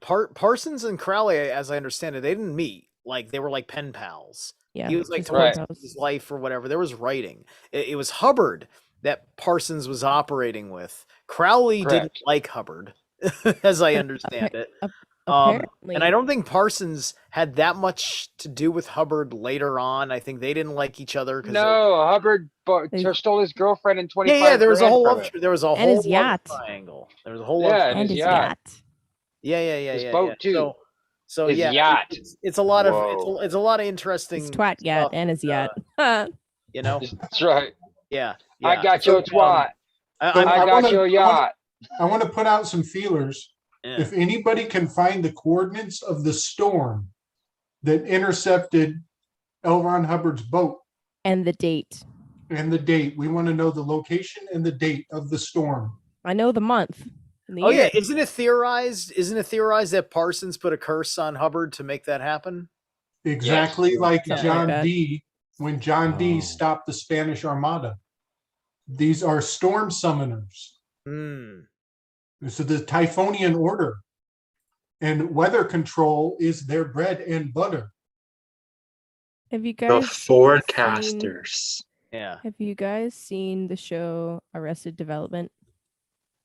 Parsons and Crowley, as I understand it, they didn't meet. Like they were like pen pals. Yeah, he was like just telling pen pals. his life or whatever. There was writing. It was Hubbard that Parsons was operating with. Crowley didn't Correct. like Hubbard, as I understand it. Apparently. And I don't think Parsons had that much to do with Hubbard later on. I think they didn't like each other. No, Hubbard stole his girlfriend in 25. Yeah, there was a grand whole from other, it. there was a And whole his other yacht. triangle. There was a whole Yeah, other and his yacht. yeah. His boat, too. So His yeah, yacht. It's a lot of Whoa. it's a lot of interesting His twat yacht stuff, and his yacht. you know. That's right. Yeah, I got your twat. I So got wanna- your yacht. I want to put out some feelers. Yeah. If anybody can find the coordinates of the storm that intercepted L. Ron Hubbard's boat And the date. and the date, we want to know the location and the date of the storm. I know the month. and the Oh year. yeah, isn't it theorized that Parsons put a curse on Hubbard to make that happen? Exactly Yes. like Something John like that. Dee, when John Dee Oh. stopped the Spanish Armada. These are storm summoners. Hmm. So the Typhonian order and weather control is their bread and butter. Have you The guys forecasters. Yeah. Have you guys seen the show Arrested Development?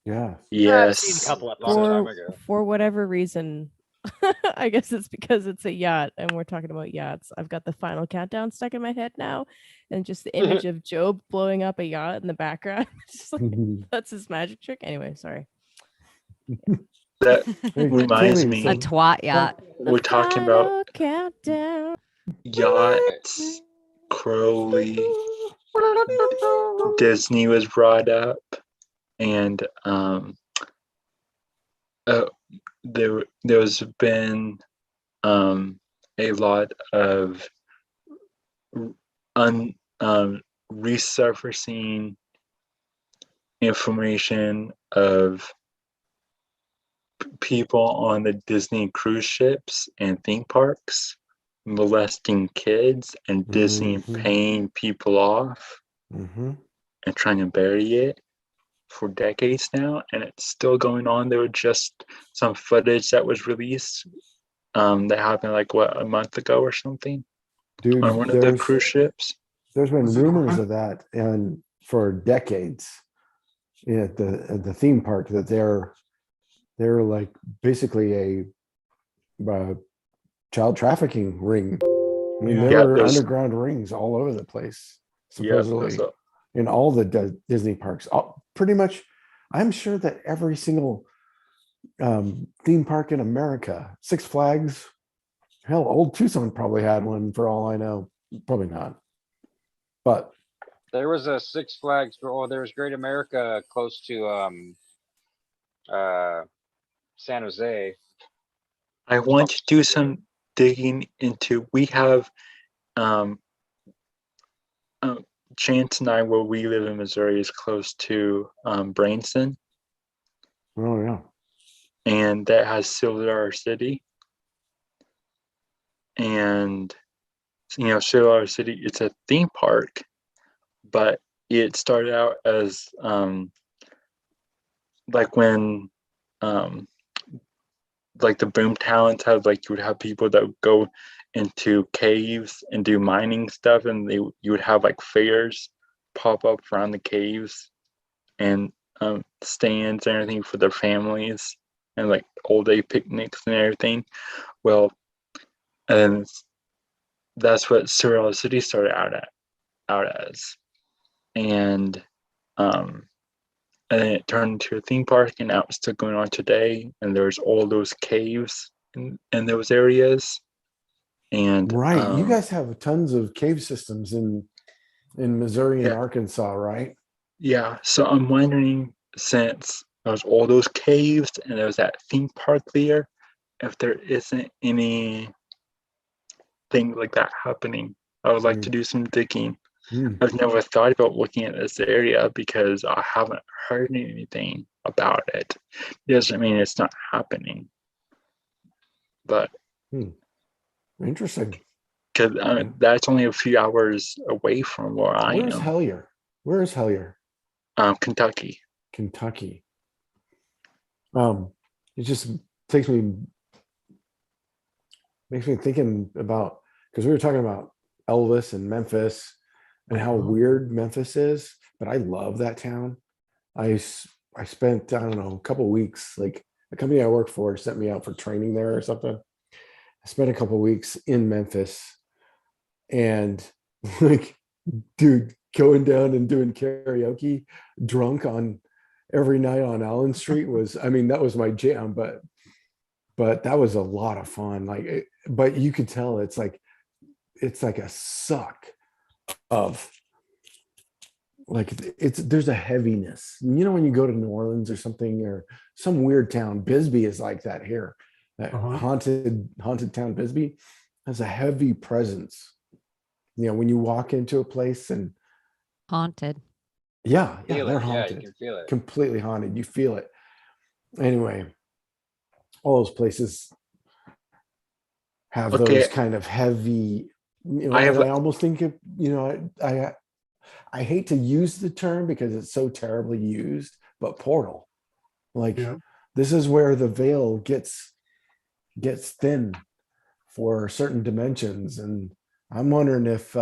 Yeah. I've seen a Yes. couple of For whatever reason, I guess it's because it's a yacht and we're talking about yachts. I've got the final countdown stuck in my head now, and just the image of Job blowing up a yacht in the background. It's just like, that's his magic trick. Anyway, sorry. That reminds Tammy, me. A twat yacht. We're talking about Final countdown. yachts, Crowley, Disney was brought up, and there's been a lot of resurfacing information of people on the Disney cruise ships and theme parks molesting kids, and Disney paying people off and trying to bury it for decades now, and it's still going on. There was just some footage that was released that happened like a month ago or something, Dude, on one of the cruise ships. There's been rumors of that, and for decades at the theme park, that they're like basically a child trafficking ring. I mean, there were underground rings all over the place, supposedly, in all the Disney parks. Pretty much, I'm sure that every single theme park in America, Six Flags, hell, Old Tucson probably had one for all I know. Probably not. But there was a Six Flags, there was Great America close to San Jose. I want to do some digging into. We have Chance and I, where we live in Missouri, is close to Branson. Oh yeah. And that has Silver City. And Silver City, it's a theme park, but it started out as like when like the boom towns had, like, you would have people that would go into caves and do mining stuff, and you would have like fairs pop up around the caves, and stands and everything for their families, and like all day picnics and everything. Well, and that's what Surreal City started out as, and then it turned into a theme park, and now it's still going on today. And there's all those caves in those areas. And right, you guys have tons of cave systems in Missouri and Arkansas, right? Yeah. So I'm wondering, since there's all those caves and there's that theme park there, if there isn't any thing like that happening. I would like to do some digging. I've never thought about looking at this area because I haven't heard anything about it. Doesn't mean it's not happening, but interesting. Because that's only a few hours away from where I am. Where's Hellier? Where is Hellier? Kentucky. Kentucky. It just makes me thinking about, because we were talking about Elvis and Memphis and how weird Memphis is, but I love that town. I spent, I don't know, a couple of weeks, like the company I work for sent me out for training there or something. I spent a couple of weeks in Memphis, and like, dude, going down and doing karaoke drunk on every night on Allen Street was, I mean, that was my jam, but that was a lot of fun. Like, but you could tell it's like a suck of, like, there's a heaviness, when you go to New Orleans or something, or some weird town. Bisbee is like that here. That haunted town Bisbee has a heavy presence. When you walk into a place and haunted. Yeah, they're haunted. You can feel it. Completely haunted. You feel it. Anyway, all those places have those kind of heavy. I almost think of, I hate to use the term because it's so terribly used, but portal. Like, this is where the veil gets thin for certain dimensions, and I'm wondering if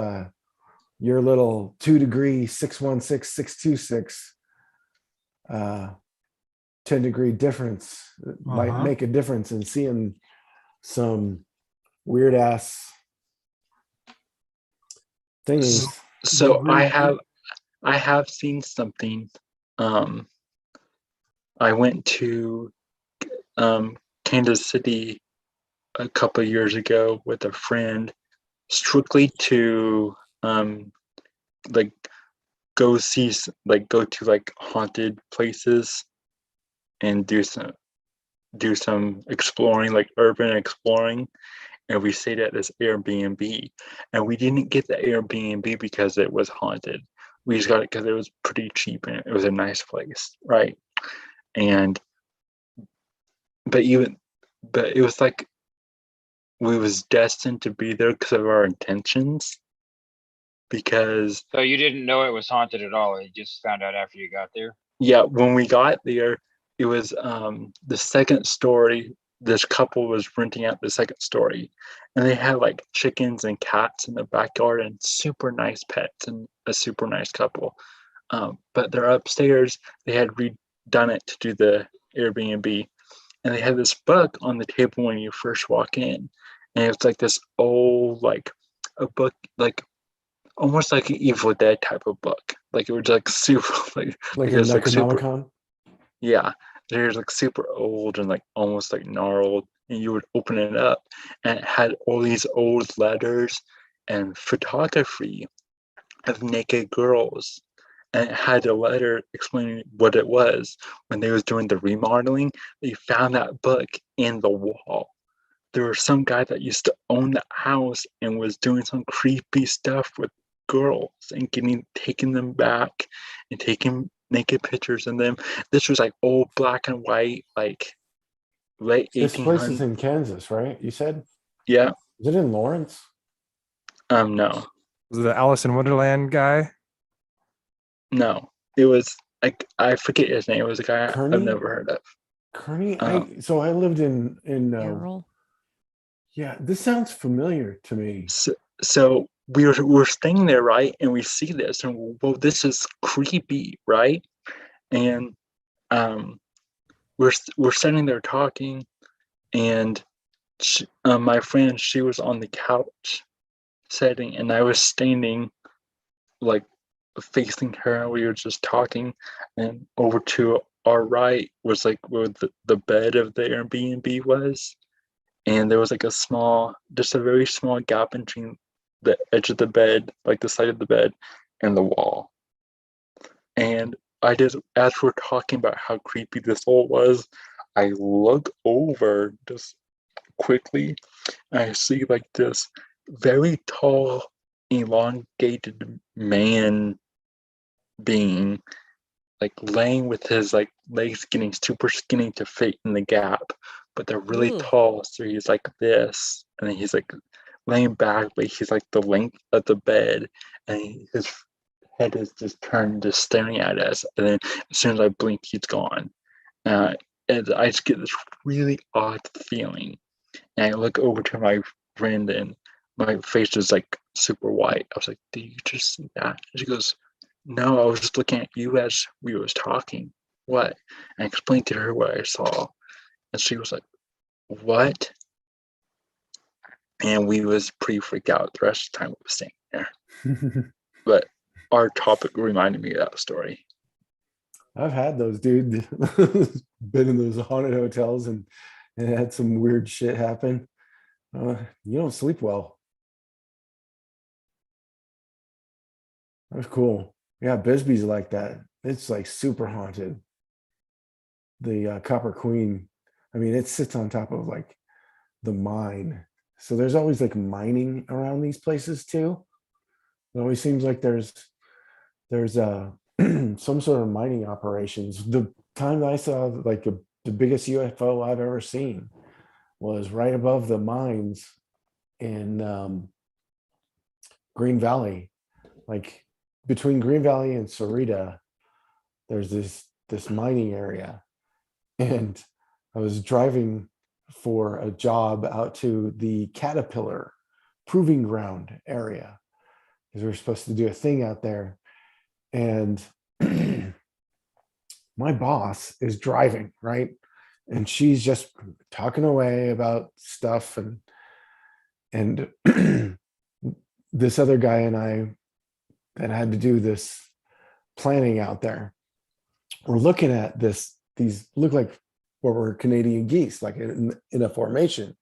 your little 2 degree 616 626 10-degree difference might Uh-huh. make a difference in seeing some weird ass things. So I have seen something. I went to Kansas City a couple of years ago with a friend, strictly to like go to like haunted places and do some exploring, like urban exploring. And we stayed at this Airbnb, and we didn't get the Airbnb because it was haunted. We just got it because it was pretty cheap and it was a nice place, right? And but it was like we was destined to be there because of our intentions. Because So you didn't know it was haunted at all. You just found out after you got there. yeah, when we got there, it was the second story. This couple was renting out the second story, and they had like chickens and cats in the backyard and super nice pets and a super nice couple. But they're upstairs. They had redone it to do the Airbnb, and they had this book on the table when you first walk in, and it's like this old, like a book, like almost like an Evil Dead type of book. Like it was like super, Like a it's like super, Necronomicon? yeah. There's like super old and like almost like gnarled, and you would open it up, and it had all these old letters and photography of naked girls, and it had a letter explaining what it was. When they was doing the remodeling, they found that book in the wall. There was some guy that used to own the house and was doing some creepy stuff with girls and taking them back and taking naked pictures of them. This was like old black and white, like late This place is 1800s. in Kansas, right? You said? Yeah. Is it in Lawrence? No. Was it the Alice in Wonderland guy? No. It was like, I forget his name. It was a guy Kearney? I've never heard of. Kearney? I lived in Errol. yeah, this sounds familiar to me. So we're staying there, right? And we see this, and well, this is creepy, right? And we're sitting there talking, and my friend, she was on the couch sitting, and I was standing like facing her, and we were just talking. And over to our right was like where the bed of the Airbnb was, and there was like just a very small gap between the edge of the bed, like the side of the bed, and the wall. And as we're talking about how creepy this all was, I look over just quickly, and I see like this very tall, elongated man being, like laying with his like legs getting super skinny to fit in the gap, but they're really tall. So he's like this, and then he's like laying back, but he's like the length of the bed, and his head is just turned, just staring at us. And then as soon as I blink, he's gone. And I just get this really odd feeling, and I look over to my friend, and my face is like super white. I was like, "Did you just see that?" And she goes, "No, I was just looking at you as we was talking." What? And I explained to her what I saw, and she was like, "What?" And we was pretty freaked out the rest of the time we was staying there. But our topic reminded me of that story. I've had those, dude. Been in those haunted hotels and had some weird shit happen. You don't sleep well. That's cool. Yeah, Bisbee's like that. It's like super haunted. The Copper Queen, I mean, it sits on top of like the mine. So there's always like mining around these places too. It always seems like there's some sort of mining operations. The time that I saw like the biggest UFO I've ever seen was right above the mines in Green Valley. Like between Green Valley and Sarita, there's this mining area. And I was driving for a job out to the Caterpillar Proving Ground area, because we were supposed to do a thing out there. And my boss is driving, right? And she's just talking away about stuff, and this other guy and I that had to do this planning out there, we're looking at these look like what were Canadian geese, like in a formation.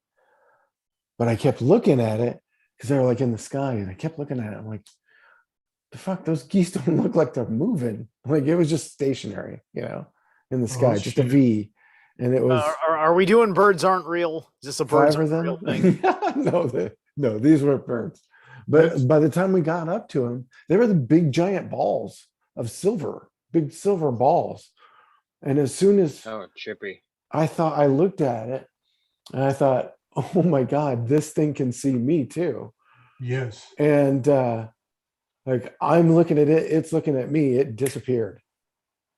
But I kept looking at it because they were like in the sky, and I kept looking at it. I'm like, the fuck, those geese don't look like they're moving. Like it was just stationary, in the sky, just a V. And it was. Are we doing birds aren't real? Is this a birds Five of aren't real them? thing? No, these weren't birds. But by the time we got up to them, they were the big giant balls of silver, big silver balls. And as soon as Chippy. I looked at it and I thought, oh my God, this thing can see me too. Yes. And like I'm looking at it, it's looking at me, it disappeared.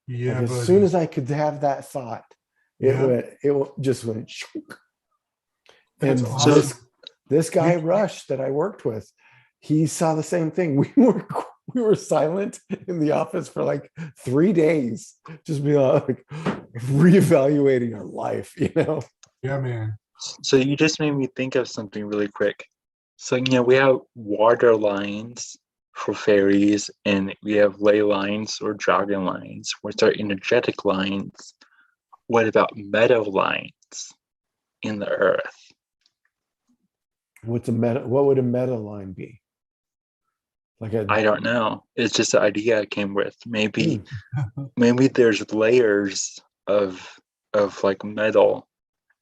Yeah. Like, as soon as I could have that thought, it just went shook. And this guy Rush that I worked with, he saw the same thing. We were silent in the office for like 3 days, just be like reevaluating our life, Yeah, man. So you just made me think of something really quick. So, we have water lines for ferries, and we have ley lines or jogging lines, which are energetic lines. What about meadow lines in the earth? What would a meta line be? I don't know. It's just the idea I came with. Maybe there's layers of like metal,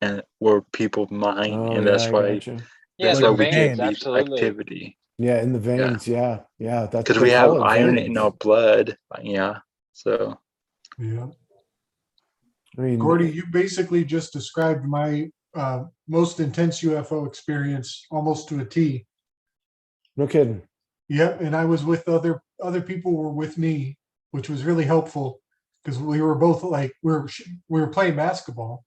and where people mine, and that's why we get these activity. Yeah, in the veins. Yeah. That's because we have iron in our blood. Yeah. So. Yeah. I mean, Gordy, you basically just described my most intense UFO experience almost to a T. No kidding. Yep, and I was with other people were with me, which was really helpful because we were both like we were playing basketball,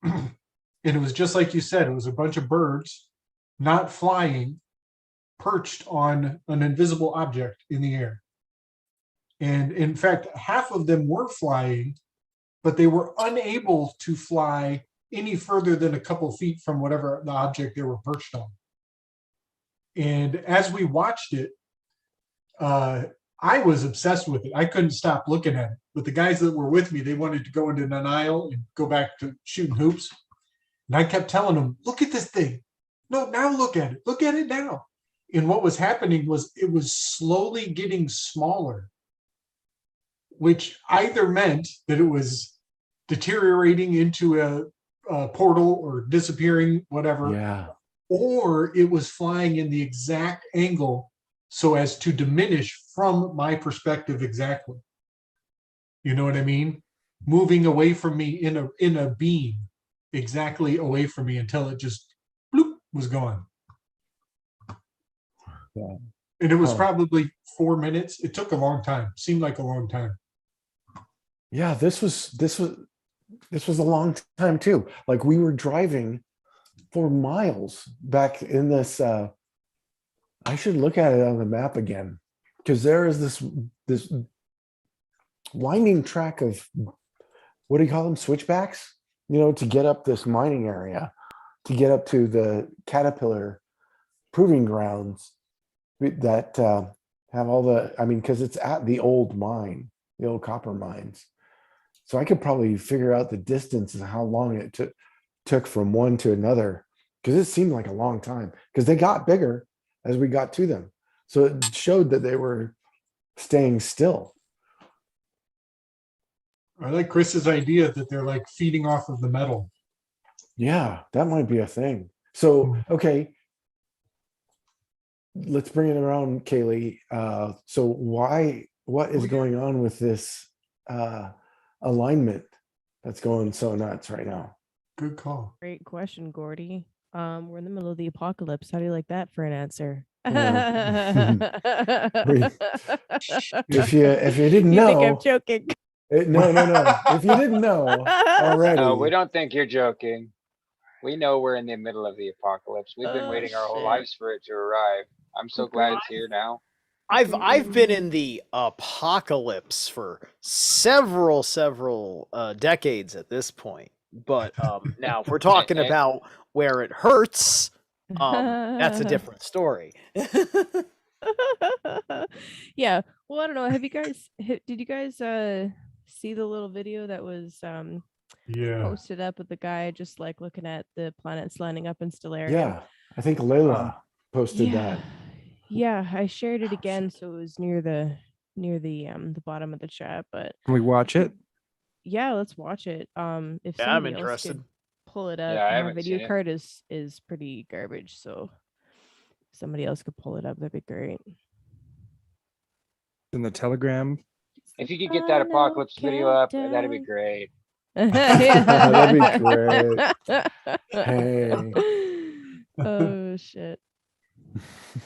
and it was just like you said. It was a bunch of birds, not flying, perched on an invisible object in the air. And in fact, half of them were flying, but they were unable to fly any further than a couple feet from whatever the object they were perched on. And as we watched it, I was obsessed with it. I couldn't stop looking at it. But the guys that were with me, they wanted to go into an aisle and go back to shooting hoops. And I kept telling them, look at this thing. No, now look at it. Look at it now. And what was happening was it was slowly getting smaller, which either meant that it was deteriorating into a portal or disappearing, whatever. Yeah. Or it was flying in the exact angle so as to diminish from my perspective exactly. You know what I mean? Moving away from me in a beam, exactly away from me until it just bloop, was gone. Yeah. And it was probably 4 minutes. It took a long time. Seemed like a long time. Yeah, this was a long time too. Like we were driving for miles back in this. I should look at it on the map again, because there is this winding track of, what do you call them, switchbacks? To get up this mining area, to get up to the Caterpillar proving grounds that have all the. I mean, because it's at the old mine, the old copper mines. So I could probably figure out the distance and how long it took from one to another, because it seemed like a long time, because they got bigger as we got to them. So it showed that they were staying still. I like Chris's idea that they're like feeding off of the metal. Yeah, that might be a thing. So, okay, let's bring it around, Kaylee. So what is going on with this alignment that's going so nuts right now? Good call. Great question, Gordy. We're in the middle of the apocalypse. How do you like that for an answer? If you didn't You know, think I'm joking? No. If you didn't know already, No, we don't think you're joking. We know we're in the middle of the apocalypse. We've been waiting our whole lives for it to arrive. I'm so glad it's here now. I've been in the apocalypse for several decades at this point. But now if we're talking about where it hurts, that's a different story. Yeah. Well, I don't know. Did you guys see the little video that was posted up with the guy just like looking at the planets lining up in Stellarium? Yeah, I think Layla posted that. Yeah, I shared it again, so it was near the bottom of the chat. But Can we watch it? yeah, let's watch it. If I'm somebody else interested. could pull it up, Yeah, I my haven't video seen it. card is pretty garbage, so if somebody else could pull it up, that'd be great. In the Telegram. If you could get that apocalypse video up, that'd be great. That'd be great. Hey. Oh shit.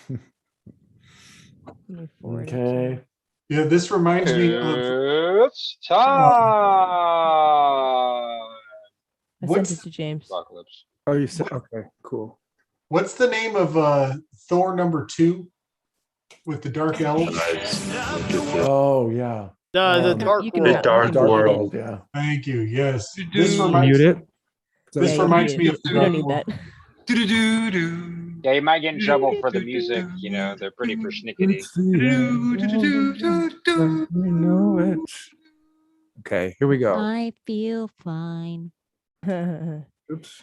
Let me forward it to Okay. Yeah, this reminds me of It's time. I What's- sent it to James. Apocalypse. Oh, you said okay, cool. what's the name of Thor #2 with the dark elves? Oh yeah. The Dark you can World. have- Dark World. Yeah. Thank you. Yes. This Mute reminds it. this Yeah, reminds you me of you don't need that. Yeah, you might get in trouble for the music. You know, they're pretty persnickety. We know it. Okay, here we go. I feel fine. Oops.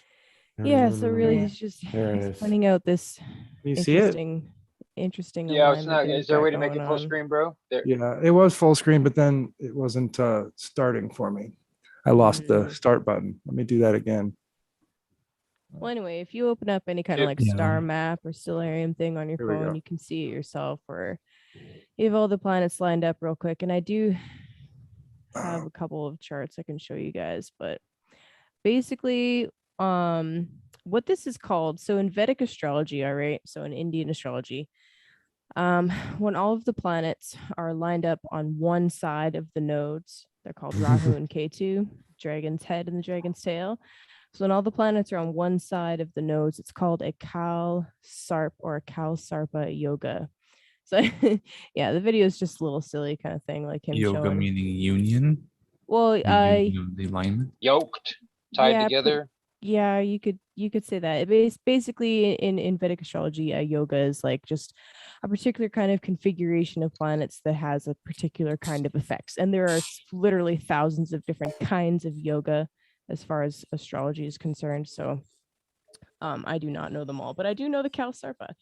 Yeah, so really he's There it he's is. pointing out this You see it? interesting Yeah, it's alignment not. that Is he's there a got way to make it going full on. screen, bro? There. Yeah, it was full screen, but then it wasn't starting for me. I lost the start button. Let me do that again. Well, anyway, if you open up any kind of like Yeah. star map or stellarium thing on your Here we phone, go. you can see it yourself where you have all the planets lined up real quick. And I do have a couple of charts I can show you guys, but basically, what this is called. So in Vedic astrology, all right, so in Indian astrology, when all of the planets are lined up on one side of the nodes, they're called Rahu and Ketu, dragon's head and the dragon's tail. So when all the planets are on one side of the nodes, it's called a Kal Sarp or a Kal Sarpa yoga. So yeah, the video is just a little silly kind of thing, like him Yoga showing. meaning union. Well, The union of the alignment. Yoked, tied Yeah, together. Yeah, you could say that. Basically in Vedic astrology, yoga is like just a particular kind of configuration of planets that has a particular kind of effects. And there are literally thousands of different kinds of yoga as far as astrology is concerned. So I do not know them all, but I do know the Kal Sarpa.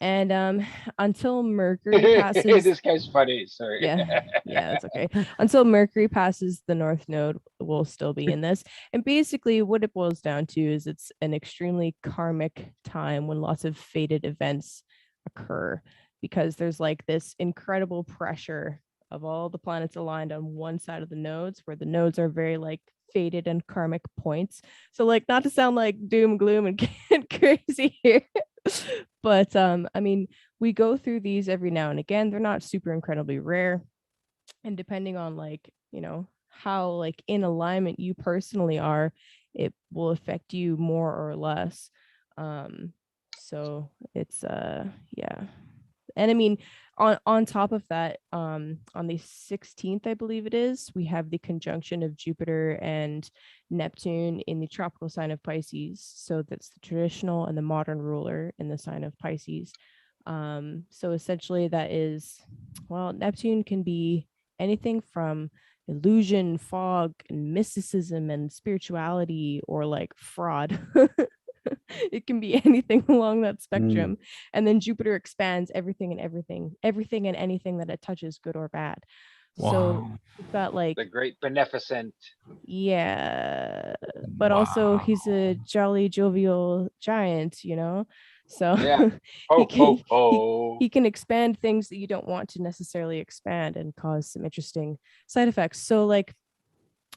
And until Mercury passes This guy's funny. Sorry. yeah, that's okay. Until Mercury passes the North Node, we'll still be in this. And basically, what it boils down to is it's an extremely karmic time when lots of fated events occur because there's like this incredible pressure of all the planets aligned on one side of the nodes, where the nodes are very like fated and karmic points. So, like, not to sound like doom, gloom, and crazy here. But I mean, we go through these every now and again. They're not super incredibly rare. And depending on like, you know, how like in alignment you personally are, it will affect you more or less. So it's yeah. And I mean, on top of that, on the 16th, I believe it is, we have the conjunction of Jupiter and Neptune in the tropical sign of Pisces. So that's the traditional and the modern ruler in the sign of Pisces. So essentially that is, well, Neptune can be anything from illusion, fog, and mysticism and spirituality, or like fraud. It can be anything along that spectrum. And then Jupiter expands everything and anything that it touches, good or bad. So we've got like The great beneficent. yeah, but also he's a jolly jovial giant, you know. So Yeah. Ho, ho, ho. he can expand things that you don't want to necessarily expand and cause some interesting side effects. So like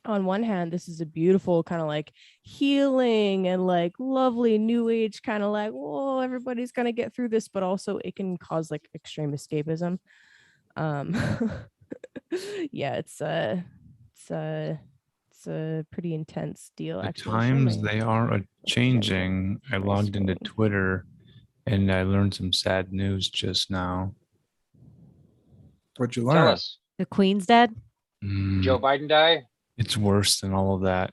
on one hand, this is a beautiful kind of like healing and like lovely new age kind of like, whoa, everybody's gonna get through this, but also it can cause like extreme escapism. Yeah, it's a pretty intense deal. The Actually, times showing. they are changing. I logged into Twitter and I learned some sad news just now. What'd you Tell learn? us. The Queen's dead. Joe Biden die? It's worse than all of that.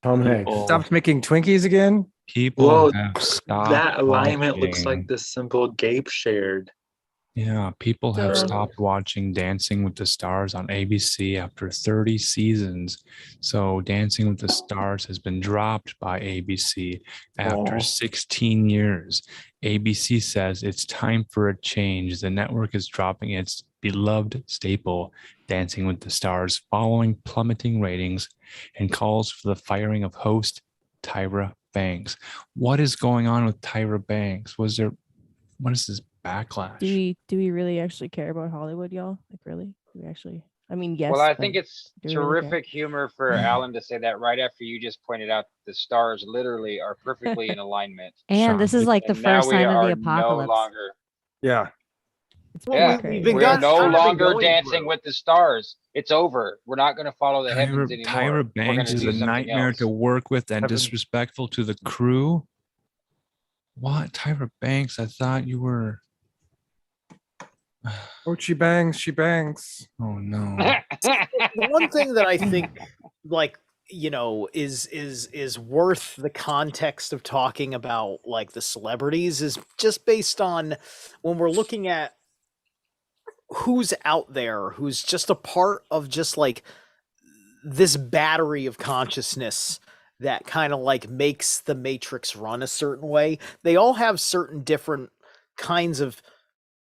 Tom Hanks. Stopped making Twinkies again? People Well, have stopped that alignment looks watching. like the symbol Gabe shared. Yeah, people have So- stopped watching Dancing with the Stars on ABC after 30 seasons. So Dancing with the Stars has been dropped by ABC after Oh. 16 years. ABC says it's time for a change. The network is dropping its beloved staple, Dancing with the Stars, following plummeting ratings, and calls for the firing of host Tyra Banks. What is going on with Tyra Banks? What is this backlash? Do we really actually care about Hollywood, y'all? Like, really? Do we actually? I mean, yes. Well, I but think it's do we really care? terrific humor for Alan to say that right after you just pointed out the stars literally are perfectly in alignment. And this is like the And now first we sign of are the apocalypse. No longer, Yeah. It's yeah, pretty we've been we're got- no kind of been longer going dancing through. with the stars. It's over. We're not going to follow the heavens anymore. Tyra We're Banks gonna is do a something nightmare else. to work with and Heaven. disrespectful to the crew. What? Tyra Banks? I thought you were. Oh, she bangs, she bangs. Oh no. The one thing that I think, like, is worth the context of talking about, like, the celebrities is just based on when we're looking at who's out there, who's just a part of just like this battery of consciousness that kind of like makes the Matrix run a certain way. They all have certain different kinds of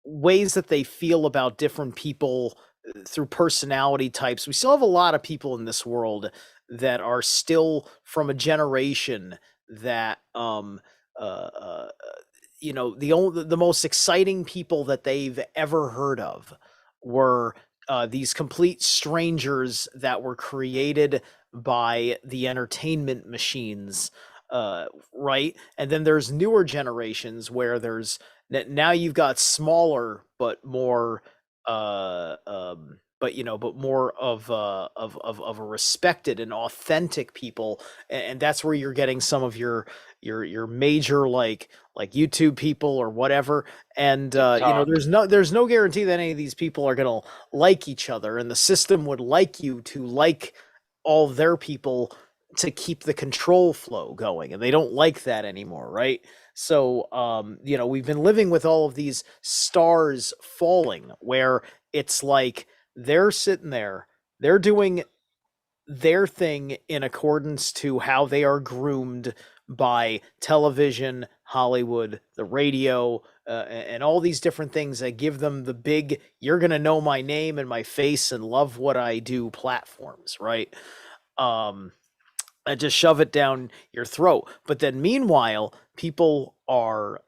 ways that they feel about different people through personality types. We still have a lot of people in this world that are still from a generation that the most exciting people that they've ever heard of were these complete strangers that were created by the entertainment machines, right? And then there's newer generations where there's now you've got smaller but more but more of a respected and authentic people, and that's where you're getting some of your major like YouTube people or whatever. And there's no guarantee that any of these people are gonna like each other, and the system would like you to like all their people to keep the control flow going, and they don't like that anymore, right? So we've been living with all of these stars falling, where it's like they're sitting there, they're doing their thing in accordance to how they are groomed by television, Hollywood, the radio, and all these different things that give them the big, you're going to know my name and my face and love what I do platforms, right? And just shove it down your throat. But then meanwhile, people are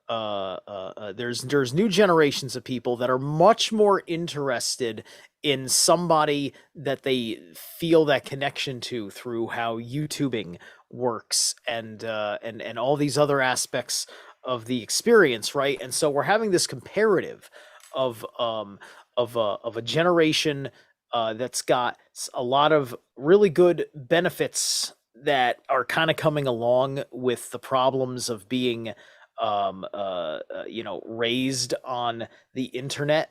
there's new generations of people that are much more interested in somebody that they feel that connection to through how YouTubing works and all these other aspects of the experience, right? And so we're having this comparative of a generation that's got a lot of really good benefits that are kind of coming along with the problems of being raised on the internet,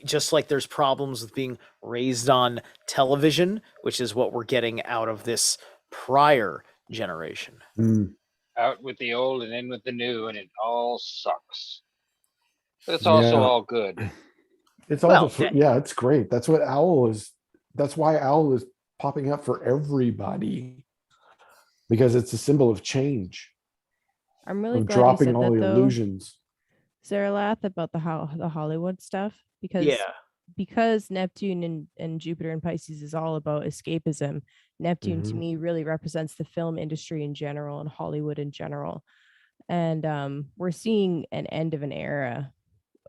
just like there's problems with being raised on television, which is what we're getting out of this prior generation. Out with the old and in with the new, and it all sucks. But it's also Yeah. all good. It's also it's great. That's what Owl is. That's why Owl is popping up for everybody, because it's a symbol of change, I'm really of glad you dropping said all that, the though, illusions. Sarah Lath, about the Hollywood stuff, because Neptune and Jupiter and Pisces is all about escapism. Neptune to Mhm. me really represents the film industry in general and Hollywood in general. And we're seeing an end of an era.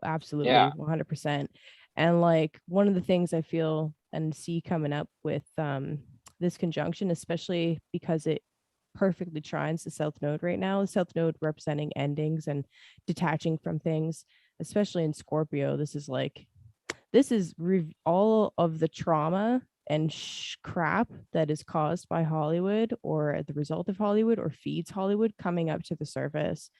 Absolutely. Yeah. 100%. And like one of the things I feel and see coming up with this conjunction, especially because it perfectly trines the South Node right now, the South Node representing endings and detaching from things, especially in Scorpio. This is all of the trauma and crap that is caused by Hollywood or the result of Hollywood or feeds Hollywood coming up to the surface,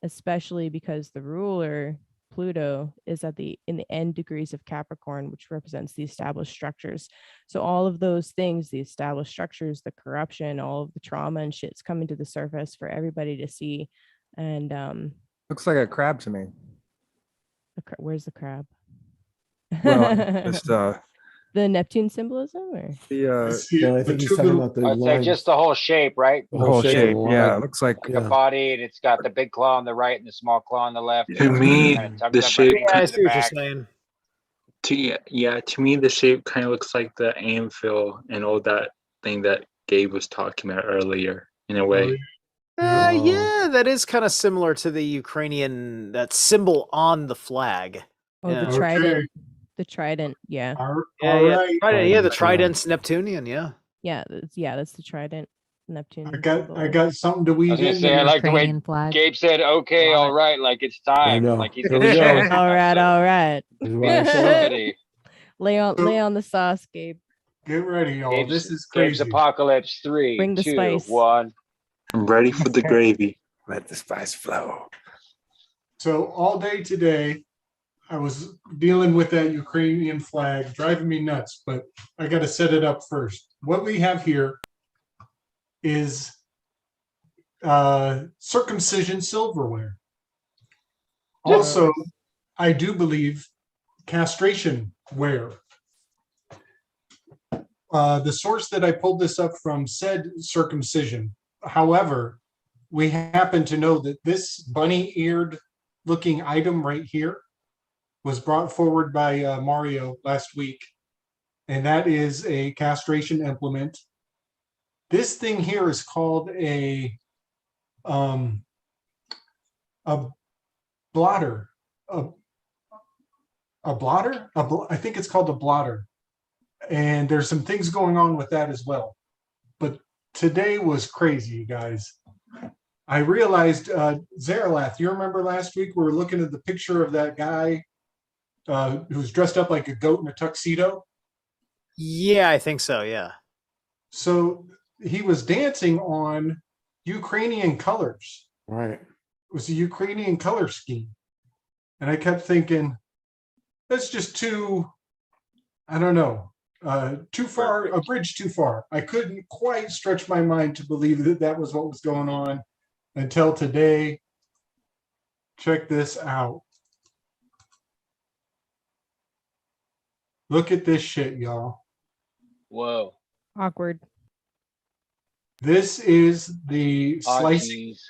especially because the ruler Pluto is in the end degrees of Capricorn, which represents the established structures. So all of those things, the established structures, the corruption, all of the trauma and shit's coming to the surface for everybody to see. And Looks like a crab to me. where's the crab? Well, just the Neptune symbolism, or No, I think he's talking about the I'd say lines. just the whole shape, right? the whole shape. of the Yeah, line. it looks like A body, and it's got the big claw on the right and the small claw on the left. To me, Kinda tucked the up shape. underneath Yeah, I the see what you're back. saying. To me, the shape kind of looks like the anvil and all that thing that Gabe was talking about earlier, in a way. Yeah, that is kind of similar to the Ukrainian that symbol on the flag. oh, Yeah. the trident. The trident, yeah. Yeah, the trident's Neptunian. Yeah. Yeah, that's the trident. Neptune. I got something to I weave was gonna in say, I there. like the way Ukrainian flag. Gabe said, "Okay, all right," like it's time. know. Like he's Here gonna we show go. us. All right. This is why I showed up. Ready. Lay on the sauce, Gabe. Get ready, y'all. Gabe's, This is Gabe's crazy. apocalypse. 3, Bring the 2, spice. 1. I'm ready for the gravy. let the spice flow. So all day today, I was dealing with that Ukrainian flag, driving me nuts, but I got to set it up first. What we have here is circumcision silverware. Also, I do believe castration ware. The source that I pulled this up from said circumcision. However, we happen to know that this bunny-eared looking item right here was brought forward by Mario last week, and that is a castration implement. This thing here is called a blotter. A blotter? I think it's called a blotter. And there's some things going on with that as well. But today was crazy, you guys. I realized, Zaralath, you remember last week we were looking at the picture of that guy who was dressed up like a goat in a tuxedo? Yeah, I think so. Yeah. So he was dancing on Ukrainian colors. Right. It was a Ukrainian color scheme. And I kept thinking, that's just too, I don't know, too far, a bridge too far. I couldn't quite stretch my mind to believe that that was what was going on until today. Check this out. Look at this shit, y'all. Whoa. Awkward. This is the Oh, slicing. geez.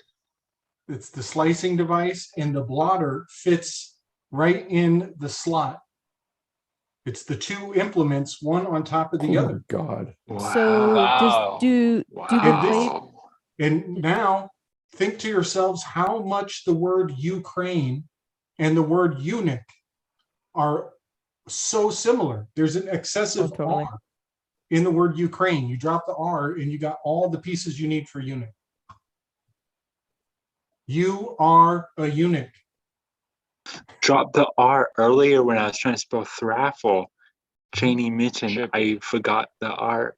It's the slicing device, and the blotter fits right in the slot. It's the two implements, one on top of the Oh my other. God. So Wow. do the And, play and now think to yourselves how much the word Ukraine and the word eunuch are so similar. There's an excessive totally. R in the word Ukraine. You drop the R and you got all the pieces you need for eunuch. You are a eunuch. Dropped the R earlier when I was trying to spell thraffle. Cheney mentioned Should I forgot the R,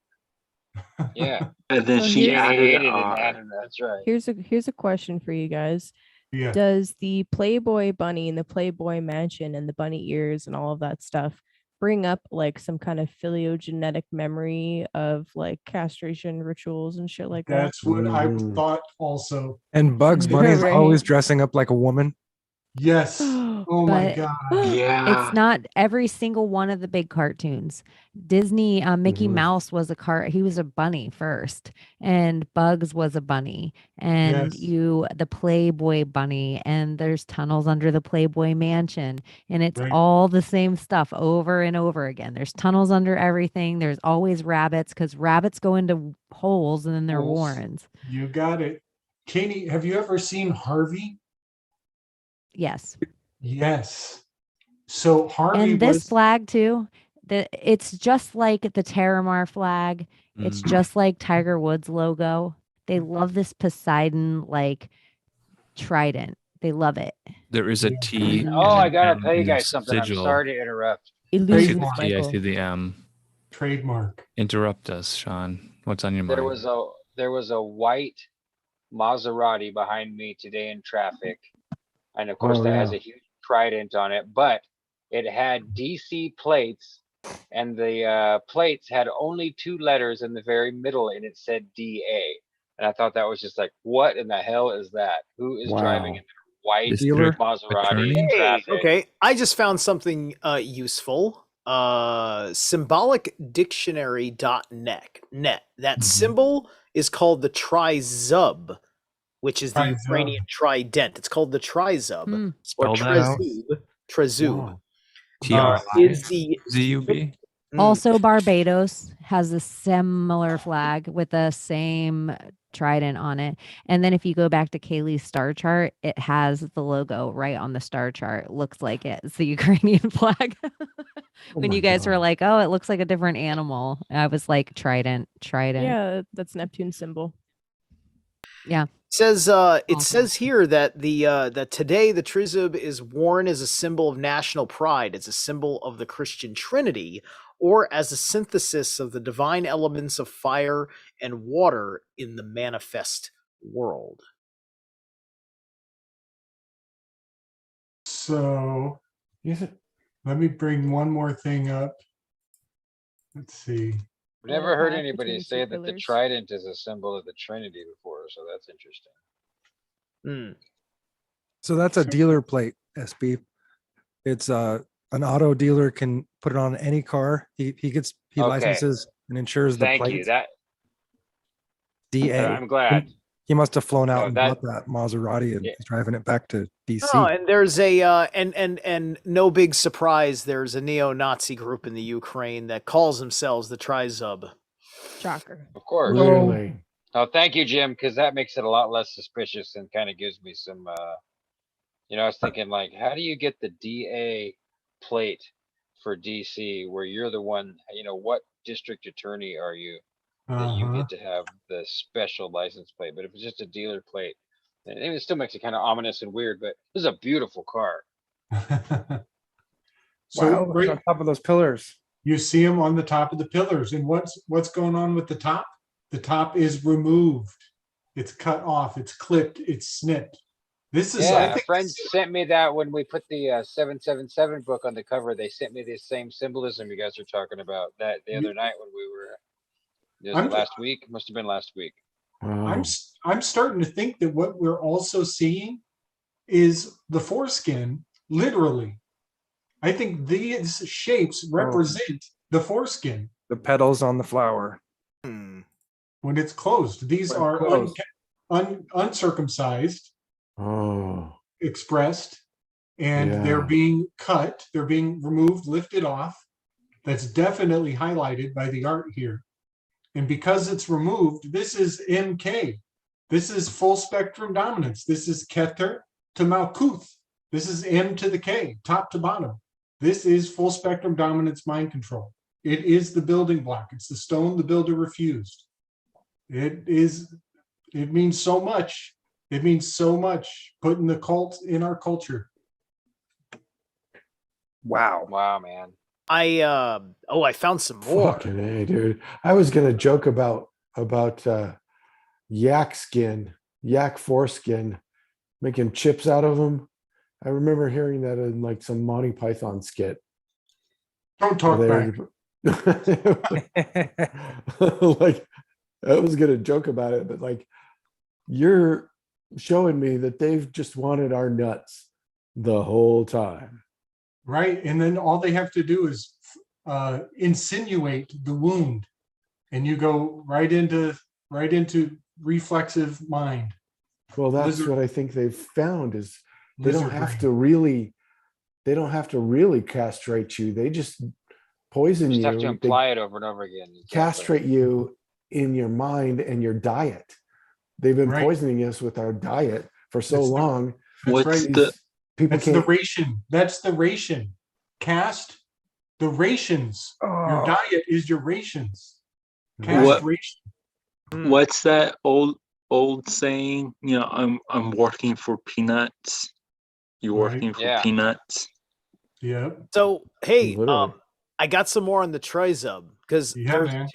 Yeah. and then So she here's- added Created an and R. added, that's right. here's a question for you guys. Yeah. Does the Playboy bunny and the Playboy mansion and the bunny ears and all of that stuff bring up like some kind of phylogenetic memory of like castration rituals and shit like that? That's what I thought also. And Bugs Bunny is Right. always dressing up like a woman. Yes. Oh my But- God. Yeah. It's not every single one of the big cartoons. Disney, Mickey Mhm. Mouse was he was a bunny first, and Bugs was a bunny, and Yes. the Playboy bunny, and there's tunnels under the Playboy mansion, and it's Right. all the same stuff over and over again. There's tunnels under everything. There's always rabbits because rabbits go into holes and then they're Holes. warrens. You got it. Katie, have you ever seen Harvey? Yes. Yes. So Harvey And this was flag too, it's just like the Terramar flag. It's Mm. just like Tiger Woods logo. They love this Poseidon like trident. They love it. There is a T. Oh, I gotta and tell you in the guys something. I'm sigil. sorry to interrupt. I see Illusions, the T, I Michael. see the M. trademark. Interrupt us, Sean. What's on your mind? There was a white Maserati behind me today in traffic. And of course Oh, that has yeah. a trident on it, but it had DC plates, and the plates had only 2 letters in the very middle, and it said DA. And I thought that was just like, what in the hell is that? Who is driving Wow. in white District Maserati attorney? in Hey, traffic? okay. I just found something useful. Symbolicdictionary.net. That symbol is called the trizub, which is the Trizub. Ukrainian trident. It's called the trizub Hmm. or Spell that out. trezub. Wow. Is the TRIZUB? Also, Barbados has a similar flag with the same trident on it. And then if you go back to Kaylee's star chart, it has the logo right on the star chart. Looks like it's the Ukrainian flag. When my you guys were God. like, oh, it looks like a different animal. I was like, trident. Yeah, that's Neptune's symbol. says it says here that that today the trizub is worn as a symbol of national pride, as a symbol of the Christian Trinity, or as a synthesis of the divine elements of fire and water in the manifest world. So Is it? let me bring one more thing up. Let's see. I've never heard path anybody between the say two that the pillars. trident is a symbol of the Trinity before, so that's interesting. So that's a dealer plate, SB. It's an auto dealer can put it on any car. He Okay. licenses and insures the Thank plate. you. That DA. I'm glad. He must have flown out No, and that- bought that Maserati and Yeah. is driving it back to DC. Oh, and there's a and no big surprise, there's a neo-Nazi group in the Ukraine that calls themselves the Trizub. Shocker. Of course. Really? Oh, thank you, Jim, because that makes it a lot less suspicious and kind of gives me some I was thinking like, how do you get the DA plate for DC where you're the one, what district attorney are you that you get to have the special license plate? But if it's just a dealer plate, then it still makes it kind of ominous and weird, but this is a beautiful car. So Wow, right- on top of those pillars. you see them on the top of the pillars, and what's going on with the top? The top is removed. It's cut off. It's clipped. It's snipped. This is, I Yeah, a think, friend sent me that when we put the 777 book on the cover. They sent me the same symbolism you guys are talking about that the other night when we were. Was I'm- it last week? Must have been last week. Wow. I'm starting to think that what we're also seeing is the foreskin, literally. I think these shapes represent the foreskin The petals on the flower. when it's closed. These When are closed. uncircumcised, Oh, expressed, and they're Yeah. being cut. They're being removed, lifted off. That's definitely highlighted by the art here. And because it's removed, this is MK. This is full spectrum dominance. This is Keter to Malkuth. This is M to the K, top to bottom. This is full spectrum dominance mind control. It is the building block. It's the stone the builder refused. It means so much. It means so much putting the cult in our culture. Wow. Wow, man. I found some more. fucking A, dude. I was gonna joke about yak skin, yak foreskin, making chips out of them. I remember hearing that in like some Monty Python skit. Don't talk where back. they- like I was gonna joke about it, but like you're showing me that they've just wanted our nuts the whole time. Right. And then all they have to do is insinuate the wound, and you go right into reflexive mind. Well, that's Lizard- what I think they've found is they don't lizard have brain. to really castrate you. They just poison Just you. have to They imply it over and over again. Exactly. castrate you in your mind and your diet. They've been Right. poisoning us with our diet for so That's the- long. That's What's right. the People That's the can't. ration. That's the ration. Cast the rations. Your Oh. diet is your rations. Cast What- ration. what's that old saying? I'm working for peanuts. You're Right. working for Yeah. peanuts. Yep. So hey, Literally. I got some more on the Trizub because Yeah, there's man.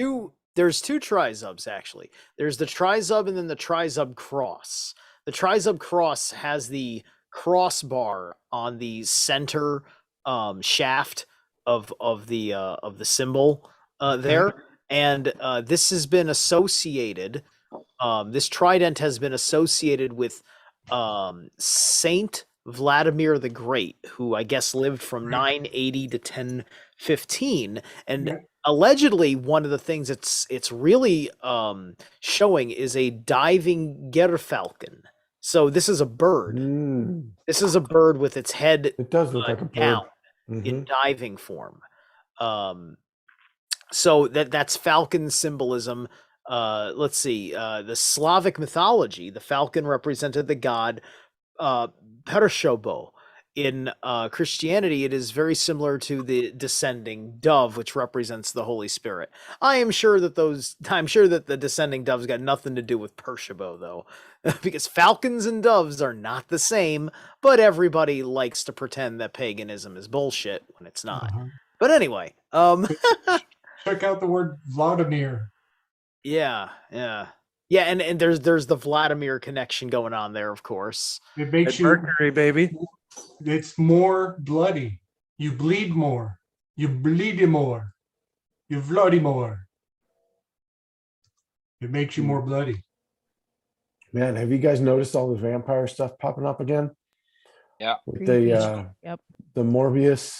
there's two Trizubs actually. There's the Trizub and then the Trizub Cross. The Trizub Cross has the crossbar on the center shaft of the symbol there, and this has been associated. This trident has been associated with Saint Vladimir the Great, who I guess lived from 980 to 1015, and allegedly one of the things it's really showing is a diving gerfalcon. So this is a bird. This is a bird with its head. It does look like a bird down in diving form. So that's falcon symbolism. Let's see. The Slavic mythology, the falcon represented the god Pershobo. In Christianity, it is very similar to the descending dove, which represents the Holy Spirit. I'm sure that the descending doves got nothing to do with Pershobo, though, because falcons and doves are not the same. But everybody likes to pretend that paganism is bullshit when it's not. But anyway, check out the word Vladimir. Yeah, and there's the Vladimir connection going on there, of course. It makes Mercury, baby. It's more bloody. You bleed more. You bleed more. You bloody more. It makes you more bloody. Man, have you guys noticed all the vampire stuff popping up again? Yeah. With the Morbius.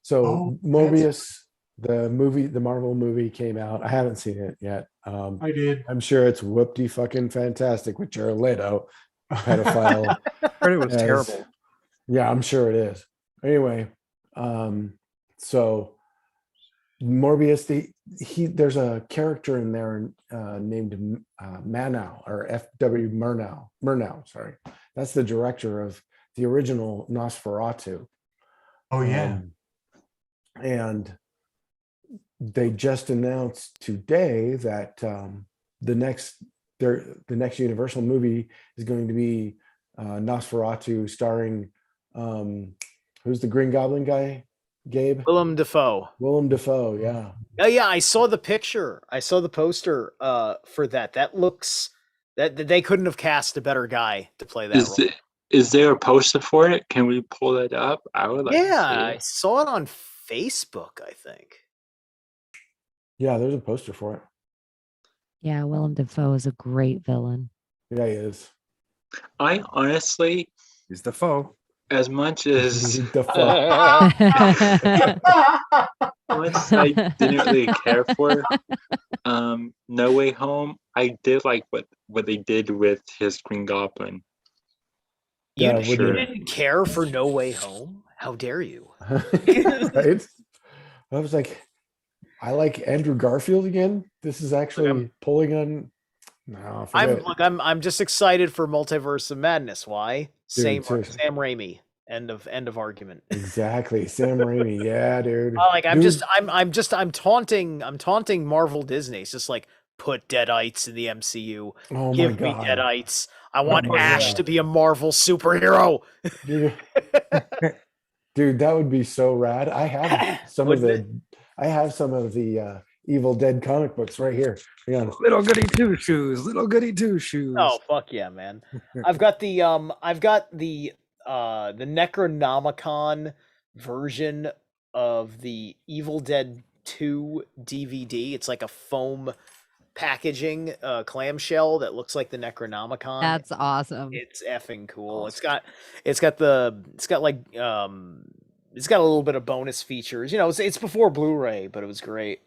So Morbius, the Marvel movie came out. I haven't seen it yet. I did. I'm sure it's whoopty fucking fantastic with Jared Leto, pedophile. Heard it was terrible. Yeah, I'm sure it is. Anyway, so Morbius, there's a character in there named Murnau or F.W. Murnau. Sorry, that's the director of the original Nosferatu. Oh yeah, and they just announced today that the next Universal movie is going to be Nosferatu, starring who's the Green Goblin guy? Gabe? Willem Dafoe. Willem Dafoe, yeah. Oh yeah, I saw the picture. I saw the poster for that. That looks that they couldn't have cast a better guy to play that role. Is there a poster for it? Can we pull it up? I would like to see I it. saw it on Facebook, I think. Yeah, there's a poster for it. Yeah, Willem Dafoe is a great villain. Yeah, he is. I honestly, he's the foe. As much as the much I didn't really care for No Way Home, I did like what they did with his Green Goblin. You didn't care for No Way Home? How dare you? Right? I was like, I like Andrew Garfield again. This is actually pulling on. No, I'm just excited for Multiverse of Madness. Why? Dude, Sam Raimi. End of argument. Exactly. Sam Raimi. Yeah, dude. I'm taunting Marvel Disney. It's just like, put Deadites in the MCU. Oh Give me God. Deadites. I want Ash to be a Marvel superhero. Dude, that would be so rad. I have some of the Evil Dead comic books right here. Little goody two shoes. Little goody two shoes. Oh fuck yeah, man! I've got the Necronomicon version of the Evil Dead 2 DVD. It's like a foam packaging clamshell that looks like the Necronomicon. That's awesome. It's effing cool. Awesome. It's got a little bit of bonus features. You know, it's before Blu-ray, but it was great.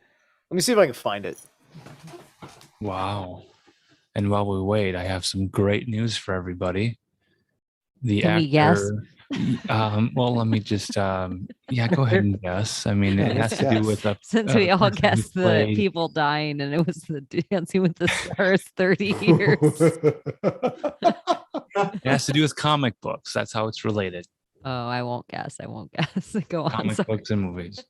Let me see if I can find it. Wow. And while we wait, I have some great news for everybody. Can we guess? Well, let me just go ahead and guess. I mean, it has to do with since we all guessed the people dying and it was the Dancing with the Stars 30 years. It has to do with comic books. That's how it's related. Oh, I won't guess. Go on. Comic books and movies.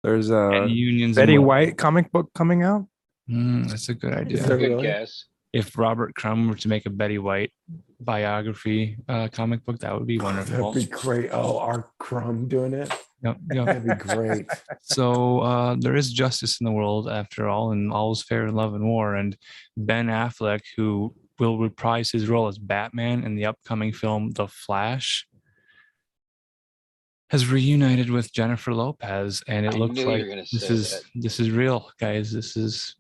There's a Betty White comic book coming out. That's a good idea. That's a good guess. If Robert Crumb were to make a Betty White biography comic book, that would be wonderful. That'd be great. Oh, Art Crumb doing it. Yep. That'd be great. So there is justice in the world after all, and all is fair in love and war. And Ben Affleck, who will reprise his role as Batman in the upcoming film The Flash, has reunited with Jennifer Lopez, and it I looks knew you like were gonna this say is this is real, guys. This is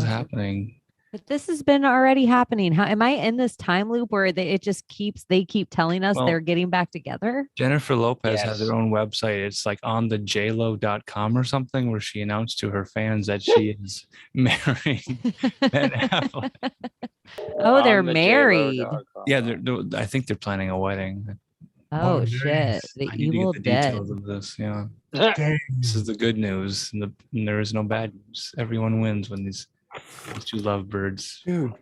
happening. But this has been already happening. How am I in this time loop where they keep telling us Well, they're getting back together? Jennifer Lopez has Yes. her own website. It's like on the jlo.com or something, where she announced to her fans that she is marrying Ben Affleck. Oh, they're On the married. JLo.com. Yeah, I think they're planning a wedding. Oh, Oh, shit. nice. The I need to Evil get the Dead. details of this. Yeah, Dang. this is the good news, and there is no bad news. Everyone wins when these two lovebirds. Dude,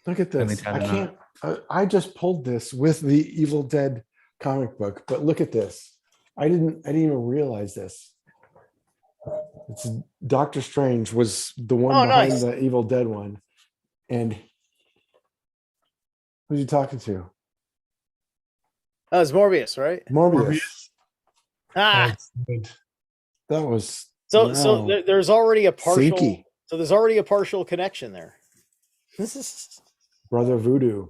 look at Finally this. tied I the knot. can't. I just pulled this with the Evil Dead comic book, but look at this. I didn't even realize this. It's Doctor Strange was the one Oh, behind nice. the Evil Dead one, and who's he talking to? That was Morbius, right? Morbius. Ah, That's good. That was so wow. there's already a partial. Sinky. So there's already a partial connection there. This is Brother Voodoo.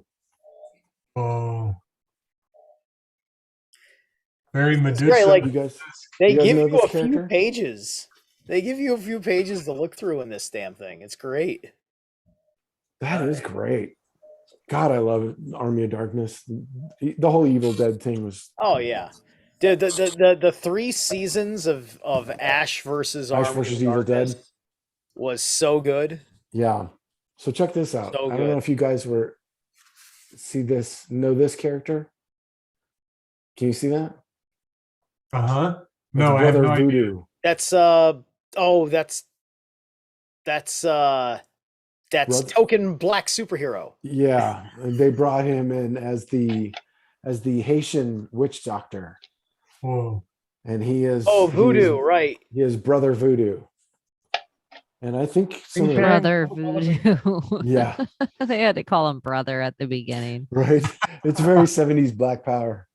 Oh. Very great, Medusa. like- You guys, they you guys give know you this a few character? pages. They give you a few pages to look through in this damn thing. It's great. That is great. God, I love it. Army of Darkness. The whole Evil Dead thing was Oh yeah. The 3 seasons of Ash versus Ash Army versus of Evil Darkness Dead. was so good. Yeah. So check this out. So I don't know good. if you guys know this character. Can you see that? Uh-huh. It's No, I have Brother no idea. Voodoo. That's Brother- token black superhero. Yeah, and they brought him in as the Haitian witch doctor, Whoa. and he is Oh, Voodoo, he right? is Brother Voodoo, and I think some of the, Brother Voodoo. yeah, They had to call him brother at the beginning. right. It's very 70s Black Power.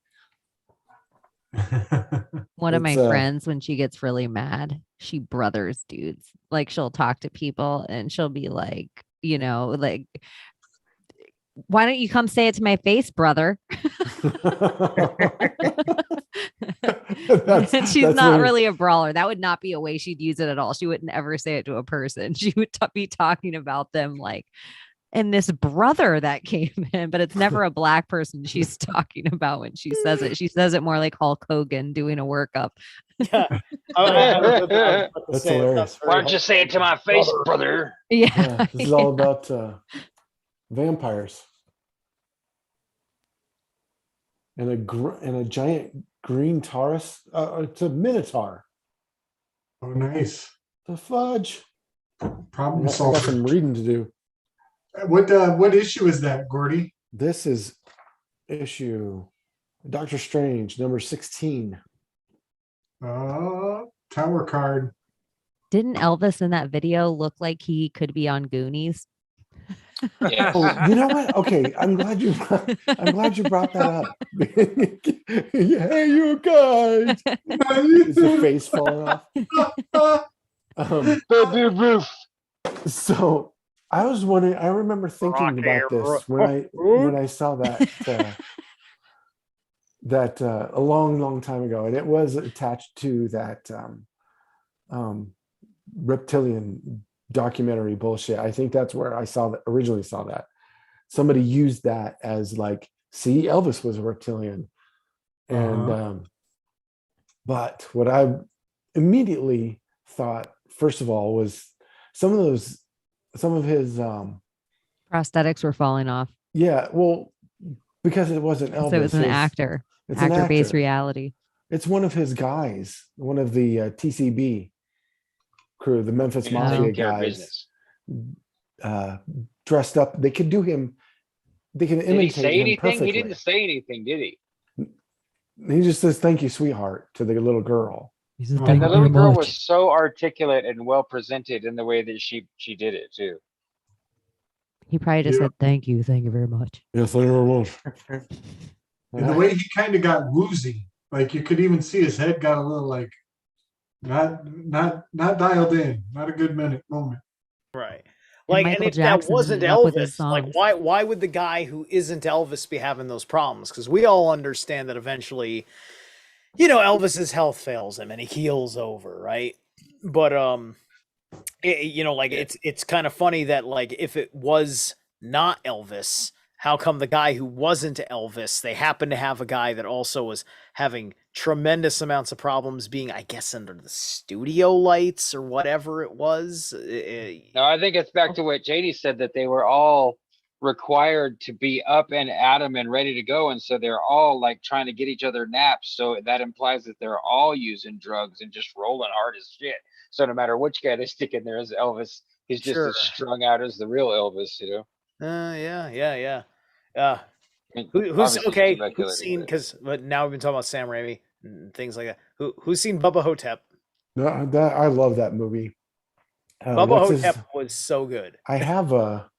One of my It's, friends, when she gets really mad, she brothers dudes. Like she'll talk to people and she'll be like, like, why don't you come say it to my face, brother? That's- And she's that's not what- really a brawler. That would not be a way she'd use it at all. She wouldn't ever say it to a person. She would be talking about them like, and this brother that came in, but it's never a black person she's talking about when she says it. She says it more like Hulk Hogan doing a workup. Yeah. That's hilarious. Why don't you say it to my face, brother? Yeah. Yeah, this is all about vampires and a giant green Taurus. It's a Minotaur. Oh, nice. The fudge. Problem I got solved. some reading to do. What issue is that, Gordy? This is issue Doctor Strange number 16. Tower card. Didn't Elvis in that video look like he could be on Goonies? Yes. Oh, you know what? Okay, I'm glad you brought that up. Hey, you guys! Is the face falling off? So I was wondering. I remember thinking about this when I saw that a long time ago, and it was attached to that reptilian documentary bullshit. I think that's where I originally saw that. Somebody used that as like, see, Elvis was a reptilian. And but what I immediately thought, first of all, was some of his Prosthetics were falling off. yeah, well, because it wasn't Elvis. So it was an it was- actor. it's an Actor-based actor. reality. It's one of his guys, one of the TCB crew, the Memphis Taking Mafia care of guys, business. dressed up. They could do him. They can Did he imitate say him anything? perfectly. He didn't say anything, did he? He just says, "Thank you, sweetheart," to the little girl. And the little girl was so articulate and well presented in the way that she did it too. He probably just said, thank you very much. Yes, thank you very much. And the way he kind of got woozy, like you could even see his head got a little like not dialed in, not a good moment. Right. Like, Michael and if Jackson's that wasn't up with his Elvis, like songs. why would the guy who isn't Elvis be having those problems? Because we all understand that eventually, Elvis's health fails him and he keels over, right? But it's kind of funny that like if it was not Elvis, how come the guy who wasn't Elvis, they happen to have a guy that also was having tremendous amounts of problems being, I guess, under the studio lights or whatever it was. No, I think it's back to what JD said, that they were all required to be up and at 'em and ready to go. And so they're all like trying to get each other naps. So that implies that they're all using drugs and just rolling hard as shit. So no matter which guy they stick in there as Elvis, he's just Sure. as strung out as the real Elvis, Yeah. Who's Obviously okay? speculating, Who's seen? but- But now we've been talking about Sam Raimi and things like that. Who's seen Bubba Hotep? No, that I love that movie. Bubba what's his- Hotep was so good. I have a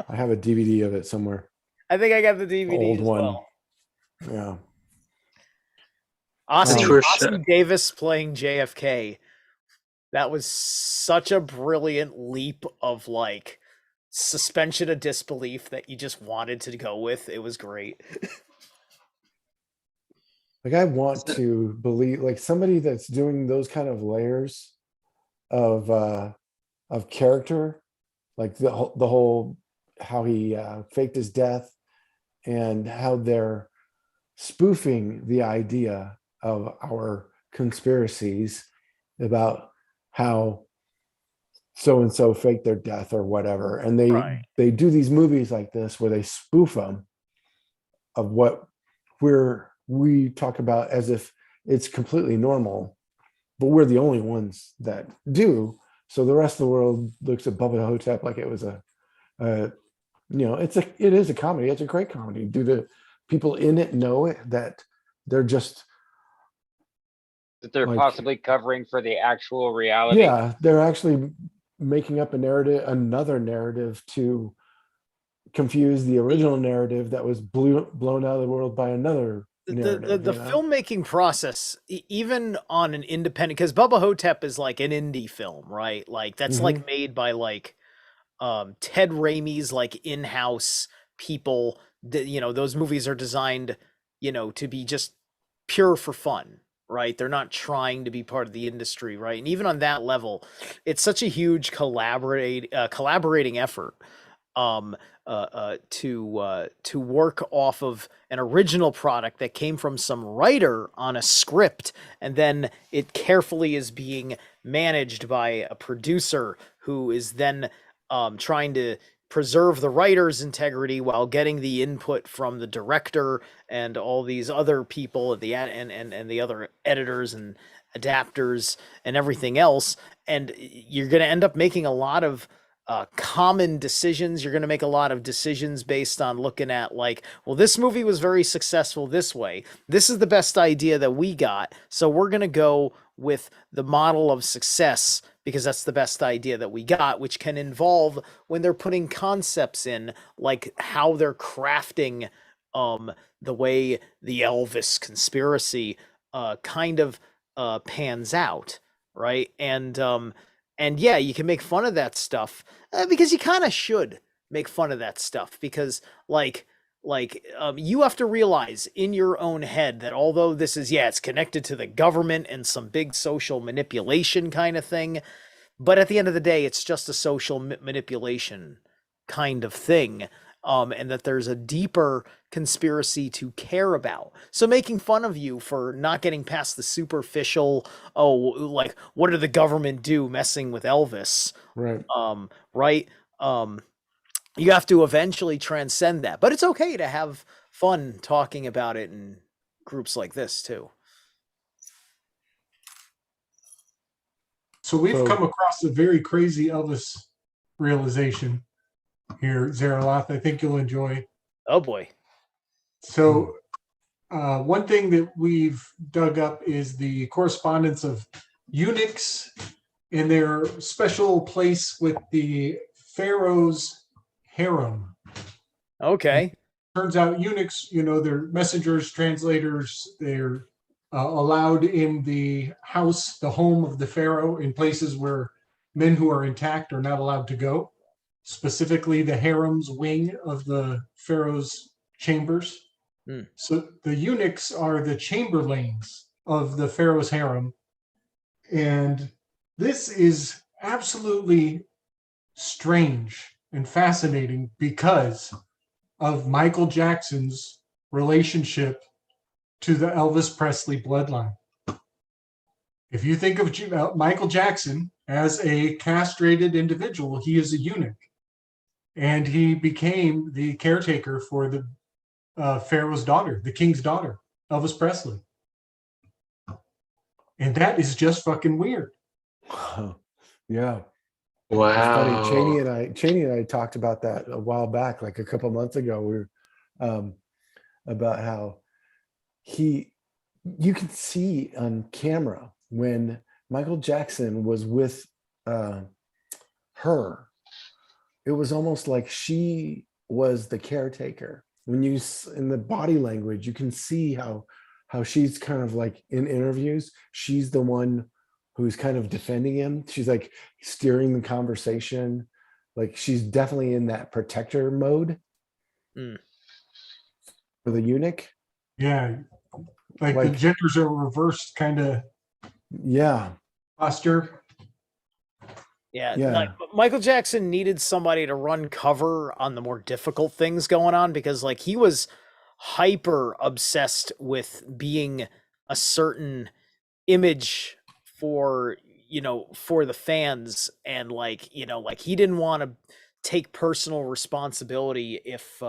DVD of it somewhere. I think I got the DVD Old as one. well. Yeah. Ossie Davis playing JFK. That was such a brilliant leap of like suspension of disbelief that you just wanted to go with. It was great. Like I want to believe like somebody that's doing those kind of layers of character, like the whole how he faked his death and how they're spoofing the idea of our conspiracies about how so and so faked their death or whatever, and they do these movies like this where they spoof them of what we talk about as if it's completely normal, but we're the only ones that do. So the rest of the world looks at Bubba Hotep like it was it is a comedy. It's a great comedy. Do the people in it know it, that they're just that they're like- possibly covering for the actual reality. yeah, they're actually making up another narrative to confuse the original narrative that was blown out of the world by another narrative. The filmmaking process, even on an independent, because Bubba Hotep is like an indie film, right? Like that's like made by like Ted Raimi's like in-house people. Those movies are designed, to be just pure for fun, right? They're not trying to be part of the industry, right? And even on that level, it's such a huge collaborating effort to work off of an original product that came from some writer on a script, and then it carefully is being managed by a producer who is then trying to preserve the writer's integrity while getting the input from the director and all these other people and the other editors and adapters and everything else. And you're going to end up making a lot of common decisions. You're going to make a lot of decisions based on looking at like, well, this movie was very successful this way. This is the best idea that we got. So we're going to go with the model of success because that's the best idea that we got, which can involve when they're putting concepts in, like how they're crafting the way the Elvis conspiracy kind of pans out, right? And yeah, you can make fun of that stuff because you kind of should make fun of that stuff because you have to realize in your own head that although this is, it's connected to the government and some big social manipulation kind of thing, but at the end of the day, it's just a social manipulation kind of thing. And that there's a deeper conspiracy to care about. So making fun of you for not getting past the superficial, like what did the government do messing with Elvis? Right. You have to eventually transcend that, but it's okay to have fun talking about it in groups like this too. So we've come across a very crazy Elvis realization here, Zeraloth. I think you'll enjoy. Oh boy. So one thing that we've dug up is the correspondence of eunuchs in their special place with the Pharaoh's harem. Okay. Turns out eunuchs, they're messengers, translators, they're allowed in the house, the home of the Pharaoh, in places where men who are intact are not allowed to go. specifically the harem's wing of the pharaoh's chambers. So the eunuchs are the chamberlains of the pharaoh's harem. And this is absolutely strange and fascinating because of Michael Jackson's relationship to the Elvis Presley bloodline. If you think of Michael Jackson as a castrated individual, he is a eunuch. And he became the caretaker for the Pharaoh's daughter, the king's daughter, Elvis Presley. And that is just fucking weird. Yeah. Wow. It's funny. Cheney and I talked about that a while back, like a couple months ago. We were about how you can see on camera when Michael Jackson was with her, it was almost like she was the caretaker. When you, in the body language, you can see how she's kind of like in interviews, she's the one who's kind of defending him. She's like steering the conversation. Like she's definitely in that protector mode for the eunuch. Yeah. Like the genders are reversed kind of posture. Yeah, like Michael Jackson needed somebody to run cover on the more difficult things going on because like he was hyper obsessed with being a certain image for the fans, and like he didn't want to take personal responsibility if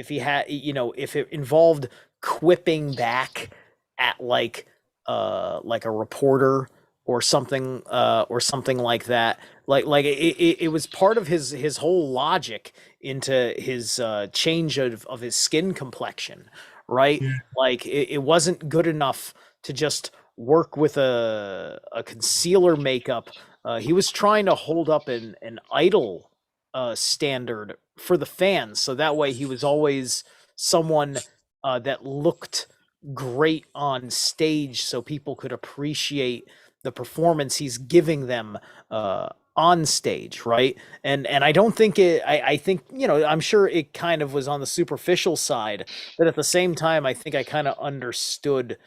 he had if it involved quipping back at like a reporter or something like that. Like it was part of his whole logic into his change of his skin complexion, right? Yeah. Like it wasn't good enough to just work with a concealer makeup. He was trying to hold up an idol standard for the fans, so that way he was always someone that looked great on stage, so people could appreciate the performance he's giving them on stage, right? And I don't think I think I'm sure it kind of was on the superficial side, but at the same time I think I kind of understood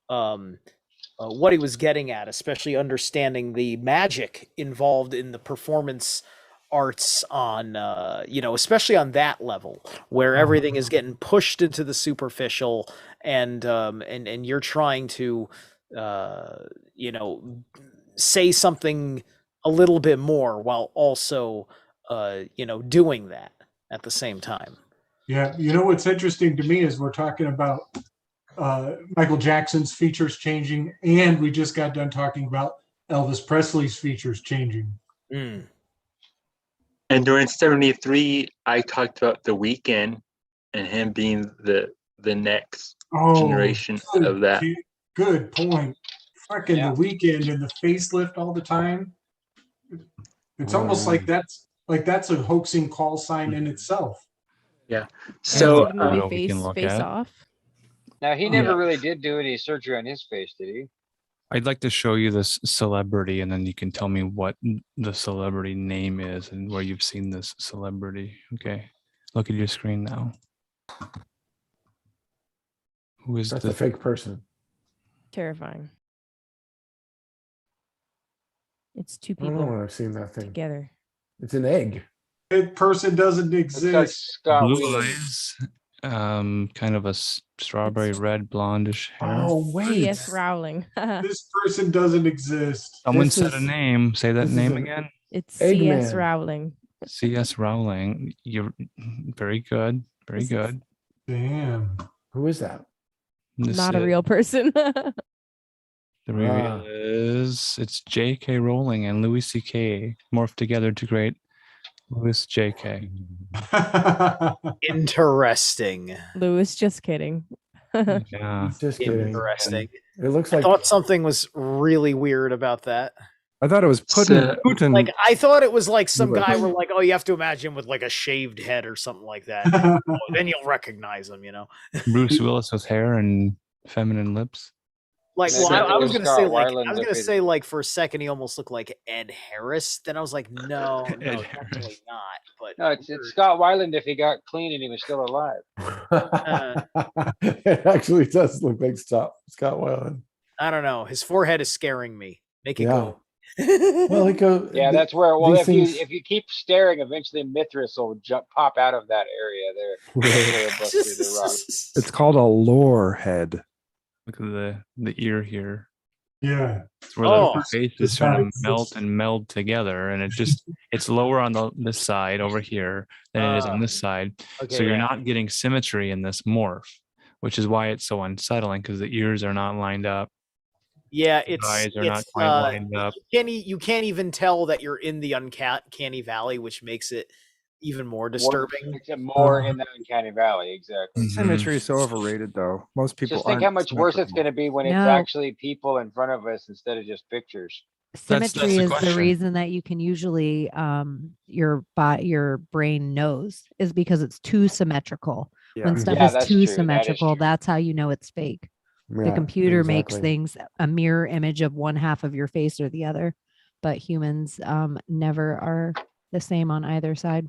what he was getting at, especially understanding the magic involved in the performance arts on especially on that level where everything is getting pushed into the superficial, and you're trying to say something a little bit more while also doing that at the same time. Yeah, what's interesting to me is we're talking about Michael Jackson's features changing, and we just got done talking about Elvis Presley's features changing. And during 73, I talked about The Weeknd and him being the next generation of that. Good point. Fucking The Weeknd and the facelift all the time. It's almost like that's a hoaxing call sign in itself. Yeah. So face off. Now he never really did do any surgery on his face, did he? I'd like to show you this celebrity, and then you can tell me what the celebrity name is and where you've seen this celebrity. Okay, look at your screen now. Who is That's a fake person? Terrifying. It's two I don't know people when I've seen that thing together. It's an egg. That person doesn't exist. Blue eyes, kind of a strawberry red blondish hair. Oh wait, C.S. Rowling. This person doesn't exist. Someone said a name. Say that name again. It's C.S. Rowling. C.S. Rowling. You're very good. Very good. Damn. Who is that? Not a real person. The reveal is it's J.K. Rowling and Louis C.K. morphed together to create Louis J.K. Interesting. Louis, just kidding. Yeah, just kidding. Interesting. It looks I like thought something was really weird about that. I thought it was Putin. Like I thought it was like some guy where like, oh, you have to imagine with like a shaved head or something like that. Then you'll recognize him, Bruce Willis with hair and feminine lips. Like, Maybe well, I was it was gonna say, Scott like, Weiland I was gonna looking. say, like, for a second, he almost looked like Ed Harris. Then I was like, no, Ed no, Harris. definitely not. But No, it's Scott Weiland if he got clean and he was still alive. It actually does look like Scott Weiland. I don't know. His forehead is scaring me. Make it Yeah. go. Well, it goes. Yeah, that's where. Well, these if you keep staring, eventually Mithras will pop out of that area there. That's where he'll bust through the rock. It's called a lore head. Look at the ear here. Yeah. It's where Oh. the face is trying to meld together, and it's lower on this side over here than it is on this side. Okay, So you're yeah. not getting symmetry in this morph, which is why it's so unsettling because the ears are not lined up. Yeah, The it's eyes are not quite lined up. you can't even tell that you're in the uncanny valley, which makes it even more disturbing. Makes it more in the uncanny valley, exactly. Symmetry is so overrated, though. Most people Just think how aren't much worse it's symmetrical. going to be when it's No. actually people in front of us instead of just pictures. That's Symmetry the is the question. reason that you can usually your brain knows is because it's too symmetrical. Yeah. When stuff Yeah, is that's too true. That is symmetrical, true. that's how you know it's fake. The Yeah, computer makes exactly. things a mirror image of one half of your face or the other, but humans never are the same on either side.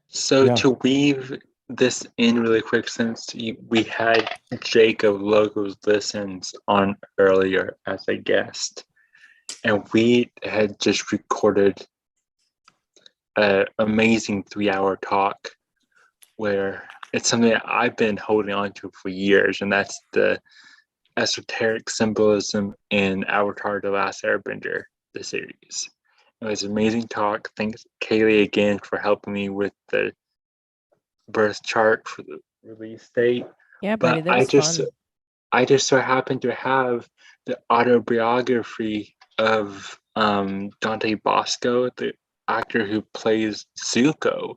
So Yeah. to weave this in really quick, since we had Jacob Logos Listens on earlier as a guest, and we had just recorded an amazing 3-hour talk where it's something that I've been holding on to for years, and that's the esoteric symbolism in Avatar: The Last Airbender, the series. It was an amazing talk. Thanks, Kaylee, again for helping me with the birth chart for the release date. Yeah, buddy, But that was fun. I just so happen to have the autobiography of Dante Bosco, the actor who plays Zuko.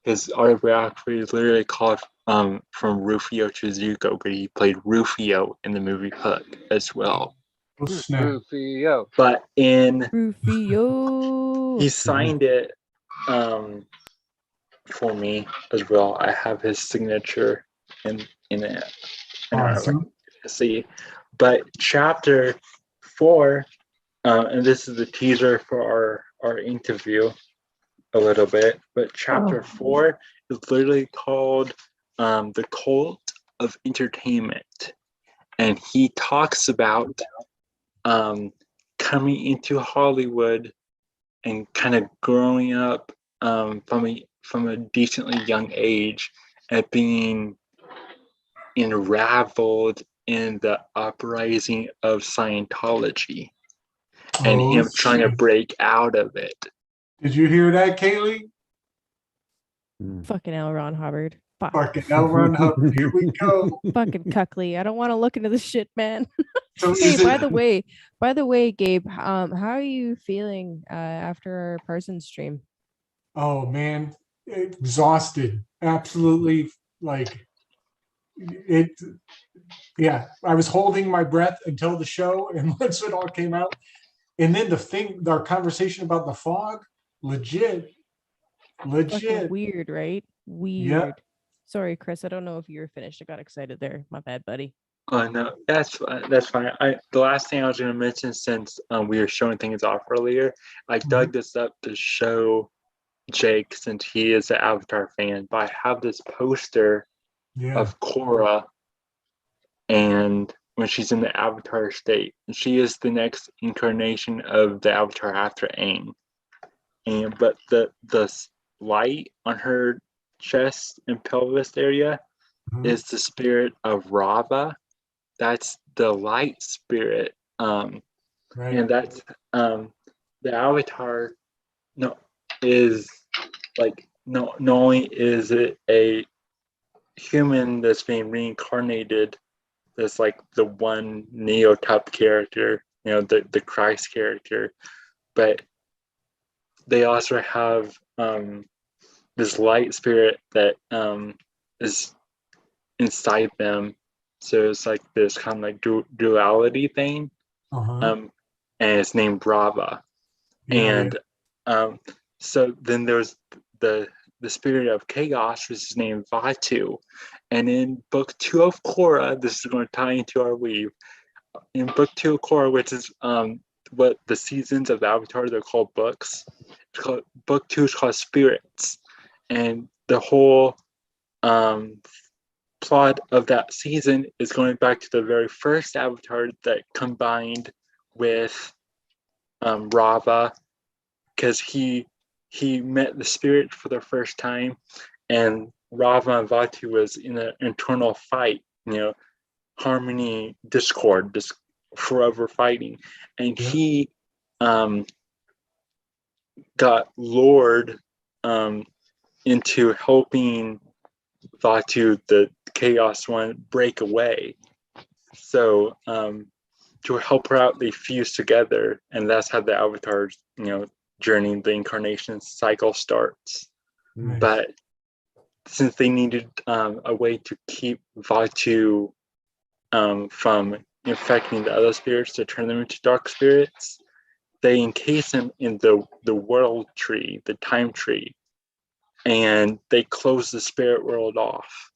His autobiography is literally called From Rufio to Zuko, but he played Rufio in the movie Hook as well. Oh, snap. Rufio. But Rufio. he signed it for me as well. I have his signature in it. I don't know if I can see. But chapter 4, and this is the teaser for our interview a little bit, but chapter 4 is literally called The Cult of Entertainment. And he talks about coming into Hollywood and kind of growing up from a decently young age and being enraveled in the uprising of Scientology and him trying to break out of it. Did you hear that, Kaylee? Fucking L. Ron Hubbard. Fuck. Fucking L. Ron Hubbard. Here we go. Fucking cuckly. I don't want to look into this shit, man. So Hey, is by it- the way, Gabe, how are you feeling after our Parsons stream? Oh man, exhausted. Absolutely, like it. Yeah, I was holding my breath until the show, and once it all came out, and then our conversation about the fog, legit. Fucking weird, right? Weird. Yeah. Sorry, Chris. I don't know if you were finished. I got excited there. My bad, buddy. Oh no, that's fine. The last thing I was going to mention, since we were showing things off earlier, I dug this up to show Jake, since he is an Avatar fan. But I have this poster of Korra, and when she's in the Avatar state, and she is the next incarnation of the Avatar after Aang. But the light on her chest and pelvis area is the spirit of Rava. That's the light spirit. And that's the Avatar is like not only is it a human that's being reincarnated, that's like the one Neo-type character, the Christ character, but they also have this light spirit that is inside them. So it's like this kind of like duality thing. And it's named Brava. And so then there's the the spirit of chaos, which is named Vatu. And in book 2 of Korra, this is going to tie into our weave. In book 2 of Korra, which is what the seasons of the Avatar, they're called books. Book 2 is called Spirits. And the whole plot of that season is going back to the very first Avatar that combined with Rava, because he met the spirit for the first time, and Rava and Vatu was in an internal fight, harmony, discord, just forever fighting, and he got lured into helping Vatu, the Chaos One, break away. So to help her out, they fuse together, and that's how the Avatar's journey, the incarnation cycle starts. Nice. But since they needed a way to keep Vatu from infecting the other spirits, to turn them into dark spirits, they encase him in the world tree, the time tree, and they close the spirit world off.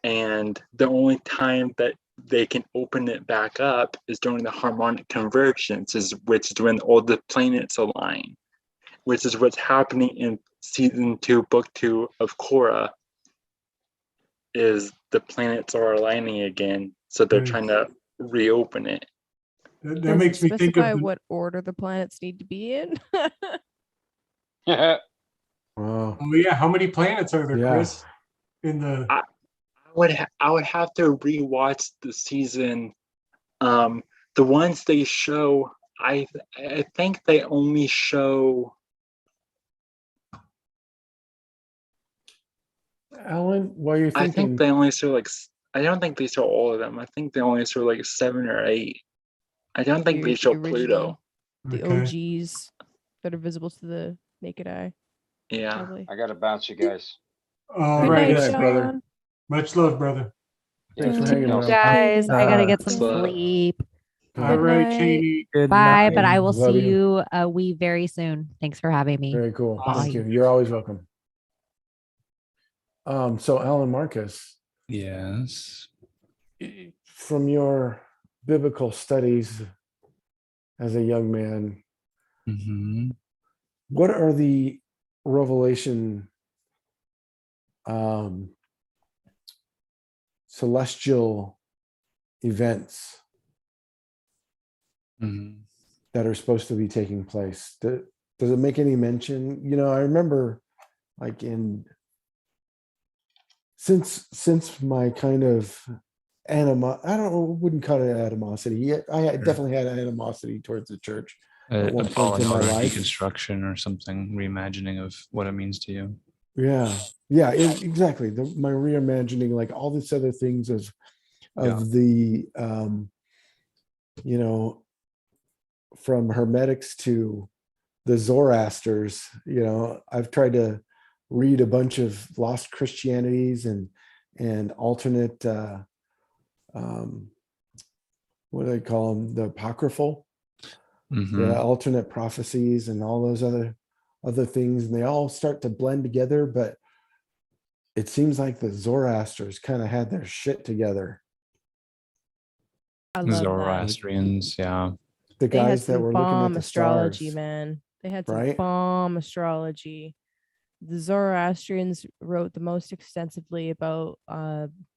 And the only time that they can open it back up is during the harmonic convergence, which is when all the planets align, which is what's happening in season 2, book 2 of Korra. Is the planets are aligning again, so they're trying to reopen it. That makes me think of what order the planets need to be in. Wow. Oh yeah, how many planets are there, Chris? In the I would have to rewatch the season. The ones they show, I think they only show. Alan, what are you thinking? I think they only show I don't think they show all of them. I think they only show 7 or 8. I don't think they show Pluto. The OGs that are visible to the naked eye. Yeah. Probably. I gotta bounce, you guys. All Good right, night, brother. Much love, brother. Thanks for hanging out. Guys, I gotta get some sleep. All right, Katie. Bye, but I will see you very soon. Thanks for having me. Very cool. Bye. Thank you. You're always welcome. So Alan Marcus. Yes. From your biblical studies as a young man, what are the revelation celestial events that are supposed to be taking place? Does it make any mention? I remember since my kind of wouldn't call it animosity. I definitely had animosity towards the church at one point in my life. Deconstruction or something, reimagining of what it means to you. Yeah, exactly. My reimagining, all these other things of the from Hermetics to the Zoroasters. I've tried to read a bunch of lost Christianities and alternate what do they call them, the apocryphal, the alternate prophecies and all those other things, and they all start to blend together. But it seems like the Zoroasters kind of had their shit together. I love Zoroastrians, yeah. The guys that were looking at the astrology, stars, man. They had some right? bomb astrology. The Zoroastrians wrote the most extensively about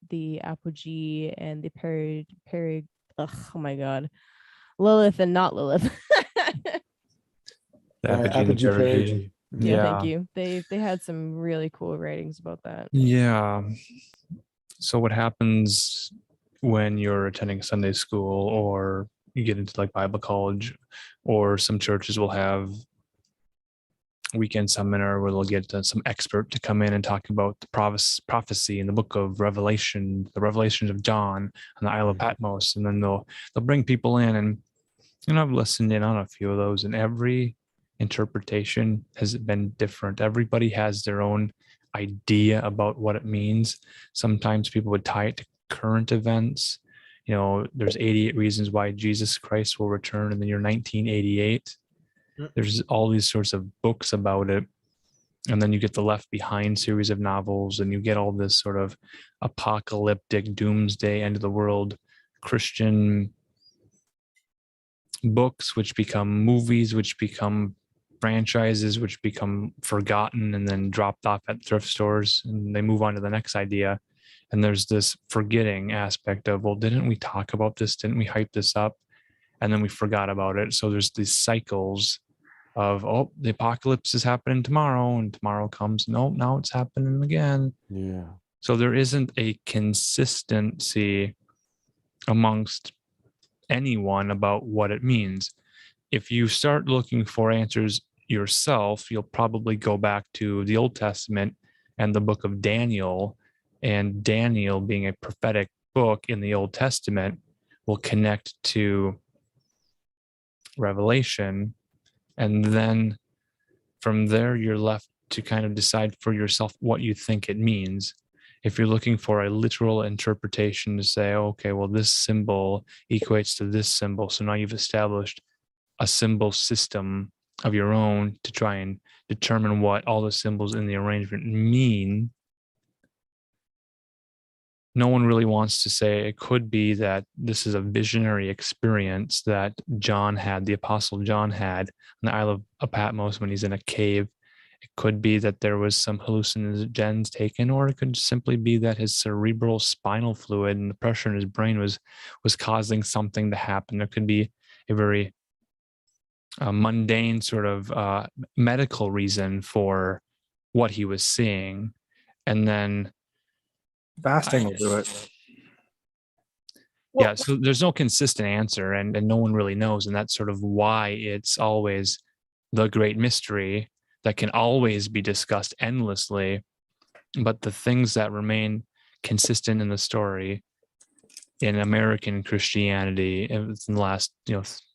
the apogee and the oh my god, Lilith and not Lilith. The apogee, perigee. Yeah, thank you. They had some really cool writings about that. Yeah. So what happens when you're attending Sunday school, or you get into Bible college, or some churches will have weekend seminar where they'll get some expert to come in and talk about the prophecy in the book of Revelation, the revelations of John on the Isle of Patmos, and then they'll bring people in, and I've listened in on a few of those, and every interpretation has been different. Everybody has their own idea about what it means. Sometimes people would tie it to current events. There's 88 reasons why Jesus Christ will return in the year 1988. There's all these sorts of books about it. And then you get the Left Behind series of novels, and you get all this sort of apocalyptic doomsday end of the world Christian books, which become movies, which become franchises, which become forgotten and then dropped off at thrift stores, and they move on to the next idea. And there's this forgetting aspect of, well, didn't we talk about this? Didn't we hype this up? And then we forgot about it. So there's these cycles of, oh, the apocalypse is happening tomorrow, and tomorrow comes, no, now it's happening again. Yeah. So there isn't a consistency amongst anyone about what it means. If you start looking for answers yourself, you'll probably go back to the Old Testament and the book of Daniel, and Daniel being a prophetic book in the Old Testament will connect to Revelation. And then from there, you're left to kind of decide for yourself what you think it means. If you're looking for a literal interpretation to say, okay, well, this symbol equates to this symbol, so now you've established a symbol system of your own to try and determine what all the symbols in the arrangement mean. No one really wants to say it could be that this is a visionary experience that John had, the Apostle John had on the Isle of Patmos when he's in a cave. It could be that there was some hallucinogens taken, or it could simply be that his cerebral spinal fluid and the pressure in his brain was causing something to happen. There could be a very mundane sort of medical reason for what he was seeing. And then fasting will do it. Yeah, so there's no consistent answer, and no one really knows. And that's sort of why it's always the great mystery that can always be discussed endlessly. But the things that remain consistent in the story in American Christianity in the last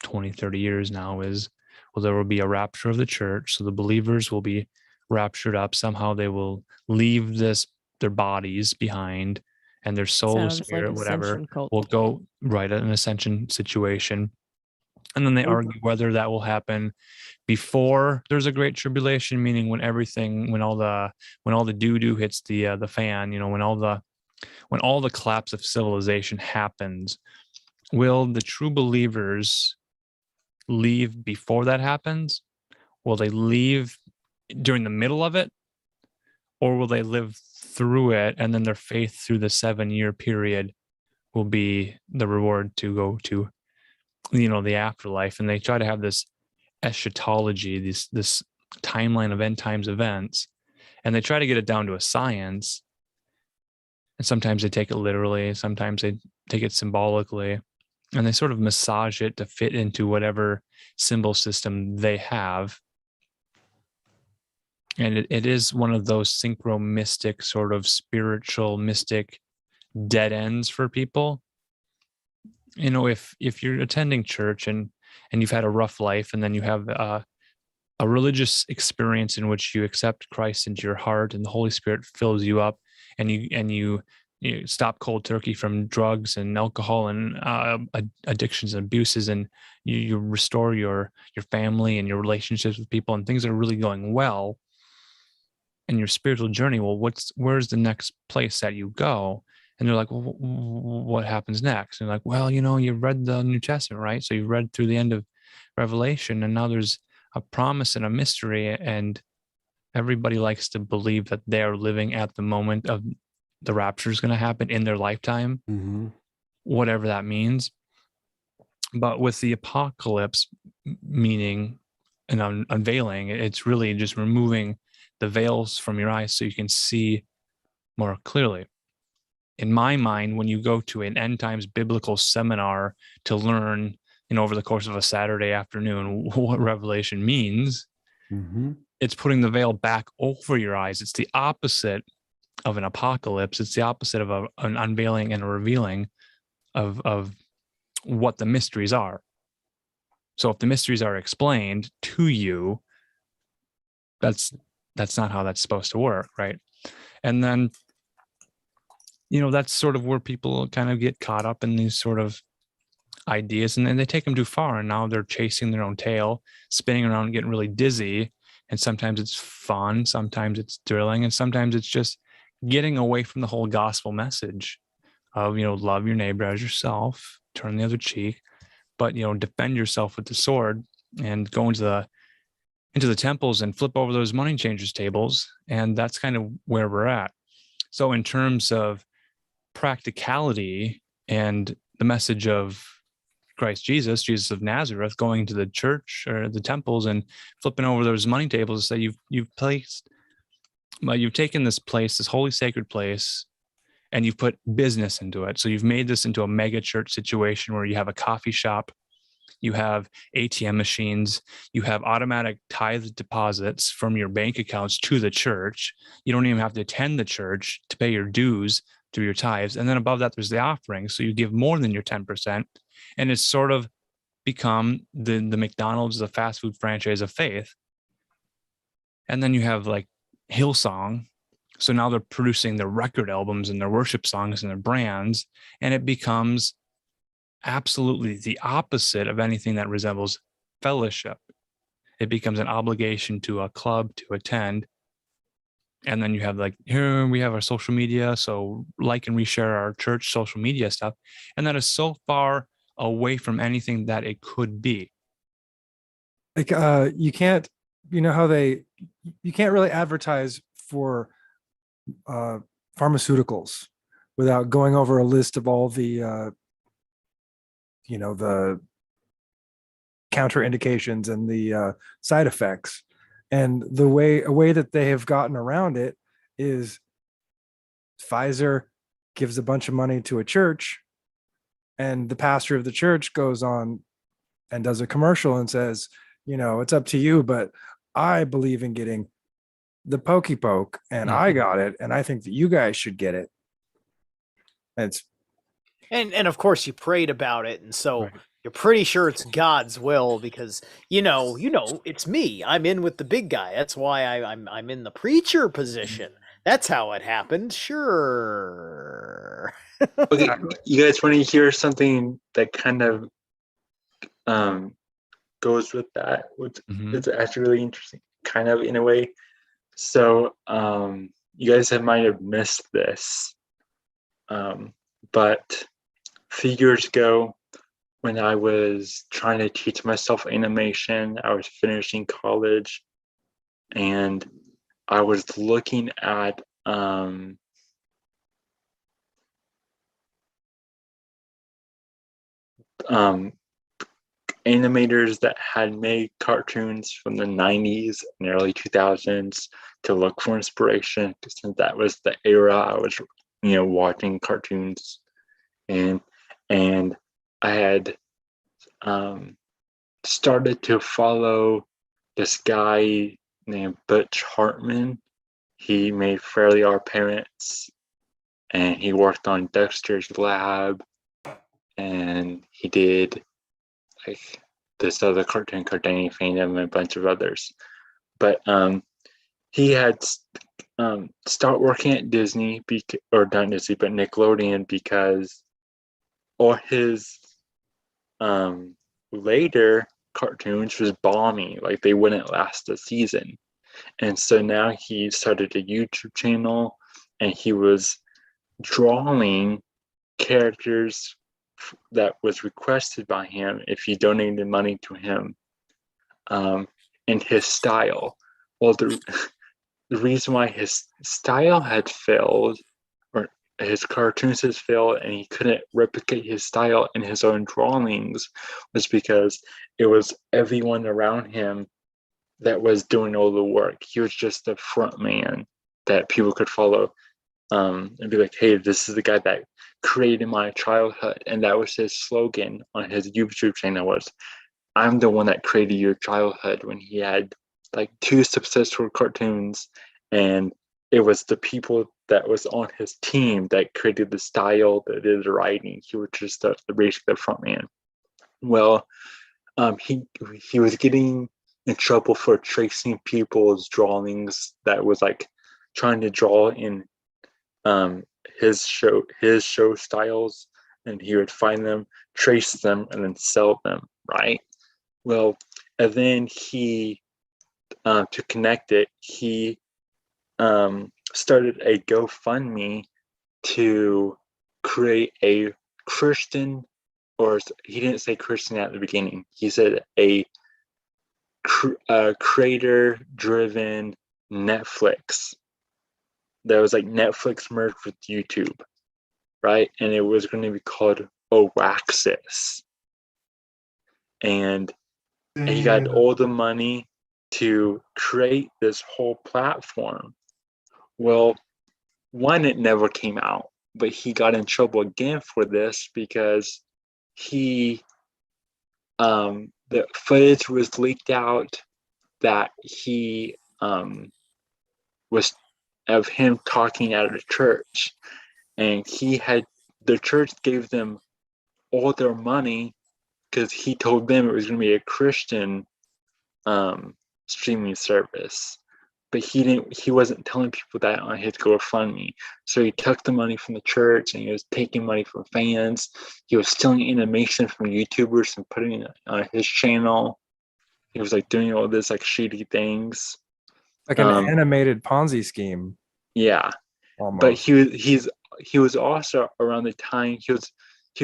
20, 30 years now is, well, there will be a rapture of the church. So the believers will be raptured up. Somehow they will leave their bodies behind, and their soul, Sounds spirit, like whatever, ascension cult. will go right at an ascension situation. And then they argue whether that will happen before there's a great tribulation, meaning when all the doo-doo hits the fan, when all the collapse of civilization happens. Will the true believers leave before that happens? Will they leave during the middle of it? Or will they live through it, and then their faith through the 7-year period will be the reward to go to, the afterlife? And they try to have this eschatology, this timeline of end times events, and they try to get it down to a science. And sometimes they take it literally, sometimes they take it symbolically, and they sort of massage it to fit into whatever symbol system they have. And it is one of those synchro-mystic, sort of spiritual mystic dead ends for people. If you're attending church and you've had a rough life, and then you have a religious experience in which you accept Christ into your heart and the Holy Spirit fills you up, and you stop cold turkey from drugs and alcohol and addictions and abuses, and you restore your family and your relationships with people, and things are really going well in your spiritual journey. Well, where's the next place that you go? And they're like, well, what happens next? And like, well, you read the New Testament, right? So you read through the end of Revelation, and now there's a promise and a mystery, and everybody likes to believe that they are living at the moment of the rapture is going to happen in their lifetime, whatever that means. But with the apocalypse meaning and unveiling, it's really just removing the veils from your eyes so you can see more clearly. In my mind, when you go to an end times biblical seminar to learn, over the course of a Saturday afternoon, what Revelation means, it's putting the veil back over your eyes. It's the opposite of an apocalypse. It's the opposite of an unveiling and a revealing of what the mysteries are. So if the mysteries are explained to you, that's not how that's supposed to work, right? And then, that's sort of where people kind of get caught up in these sort of ideas, and then they take them too far, and now they're chasing their own tail, spinning around, getting really dizzy, And sometimes it's fun, sometimes it's thrilling, and sometimes it's just getting away from the whole gospel message of, love your neighbor as yourself, turn the other cheek, but, defend yourself with the sword and go into the temples and flip over those money changers tables. And that's kind of where we're at. So in terms of practicality and the message of Christ Jesus of Nazareth, going to the church or the temples and flipping over those money tables to say you've taken this place, this holy sacred place, and you've put business into it. So you've made this into a mega church situation where you have a coffee shop, you have ATM machines, you have automatic tithe deposits from your bank accounts to the church. You don't even have to attend the church to pay your dues through your tithes. And then above that, there's the offering. So you give more than your 10%. And it's sort of become the McDonald's, the fast food franchise of faith. And then you have like Hillsong. So now they're producing their record albums and their worship songs and their brands. And it becomes absolutely the opposite of anything that resembles fellowship. It becomes an obligation to a club to attend. And then you have like, here we have our social media. So like and reshare our church social media stuff. And that is so far away from anything that it could be. Like you can't, you can't really advertise for pharmaceuticals without going over a list of all the the counterindications and the side effects. And a way that they have gotten around it is Pfizer gives a bunch of money to a church, and the pastor of the church goes on and does a commercial and says, it's up to you, but I believe in getting the pokey poke, and I got it, and I think that you guys should get it. And of course you prayed about it, and so you're pretty sure it's God's will because it's me. I'm in with the big guy. That's why I'm in the preacher position. That's how it happened. Sure. Okay, you guys want to hear something that kind of goes with that, which is actually really interesting, kind of in a way. So you guys might have missed this, but a few years ago, when I was trying to teach myself animation, I was finishing college, and I was looking at animators that had made cartoons from the 90s and early 2000s to look for inspiration, since that was the era I was watching cartoons in. And I had started to follow this guy named Butch Hartman. He made Fairly Odd Parents, and he worked on Dexter's Lab, and he did like this other cartoon called Danny Phantom and a bunch of others. But he had start working at Disney, or not Disney, but Nickelodeon, because all his later cartoons was bombing, like they wouldn't last a season. And so now he started a YouTube channel, and he was drawing characters that was requested by him if you donated money to him, in his style. Well, the reason why his style had failed, or his cartoons had failed, and he couldn't replicate his style in his own drawings, was because it was everyone around him that was doing all the work. He was just the front man that people could follow, and be like, hey, this is the guy that created my childhood. And that was his slogan on his YouTube channel, was, I'm the one that created your childhood, when he had like 2 successful cartoons, and it was the people that was on his team that created the style, that did the writing. He was just basically the front man. Well, he was getting in trouble for tracing people's drawings that was like trying to draw in his show styles, and he would find them, trace them, and then sell them, right? Well, and then he to connect it, he started a GoFundMe to create a Christian, or he didn't say Christian at the beginning. He said a creator-driven Netflix that was like Netflix merged with YouTube, right? And it was going to be called Oaxis. And he got all the money to create this whole platform. Well, one, it never came out, but he got in trouble again for this because the footage was leaked out that he was of him talking at a church, and the church gave them all their money because he told them it was going to be a Christian streaming service, but he wasn't telling people that on his GoFundMe. So he took the money from the church, and he was taking money from fans. He was stealing animation from YouTubers and putting it on his channel. He was like doing all this like shady things, like an animated Ponzi scheme. Yeah, almost. But he was also around the time he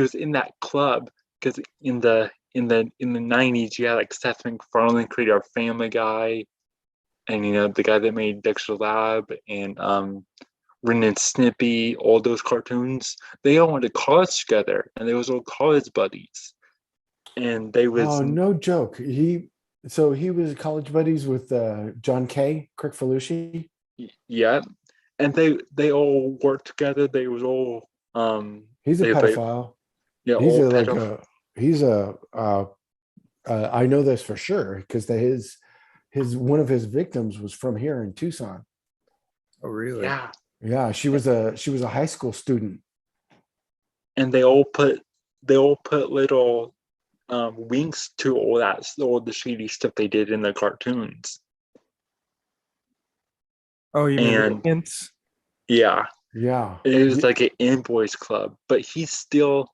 was in that club, because in the 90s you had like Seth MacFarlane created our Family Guy, and the guy that made Dexter Lab and Ren and Snippy, all those cartoons. They all went to college together, and they was all college buddies. And they was no joke. He was college buddies with John Kay, Crick Falushi. Yeah, and they all worked together. They was all he's a pedophile. Yeah, I know this for sure because his one of his victims was from here in Tucson. Oh, really? Yeah. She was a high school student. And they all put little winks to all the shady stuff they did in the cartoons. Oh, you mean hints? Yeah. Yeah. It was like an in-boys club, but he's still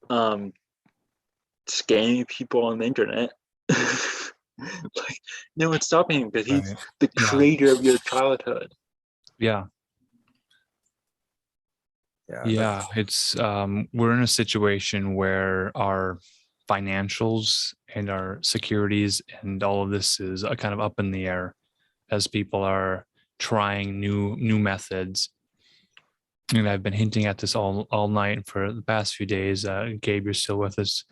scamming people on the internet. Like, no one's stopping him because he's the creator of your childhood. Yeah. It's we're in a situation where our financials and our securities and all of this is kind of up in the air as people are trying new methods. And I've been hinting at this all night for the past few days. Gabe, you're still with us.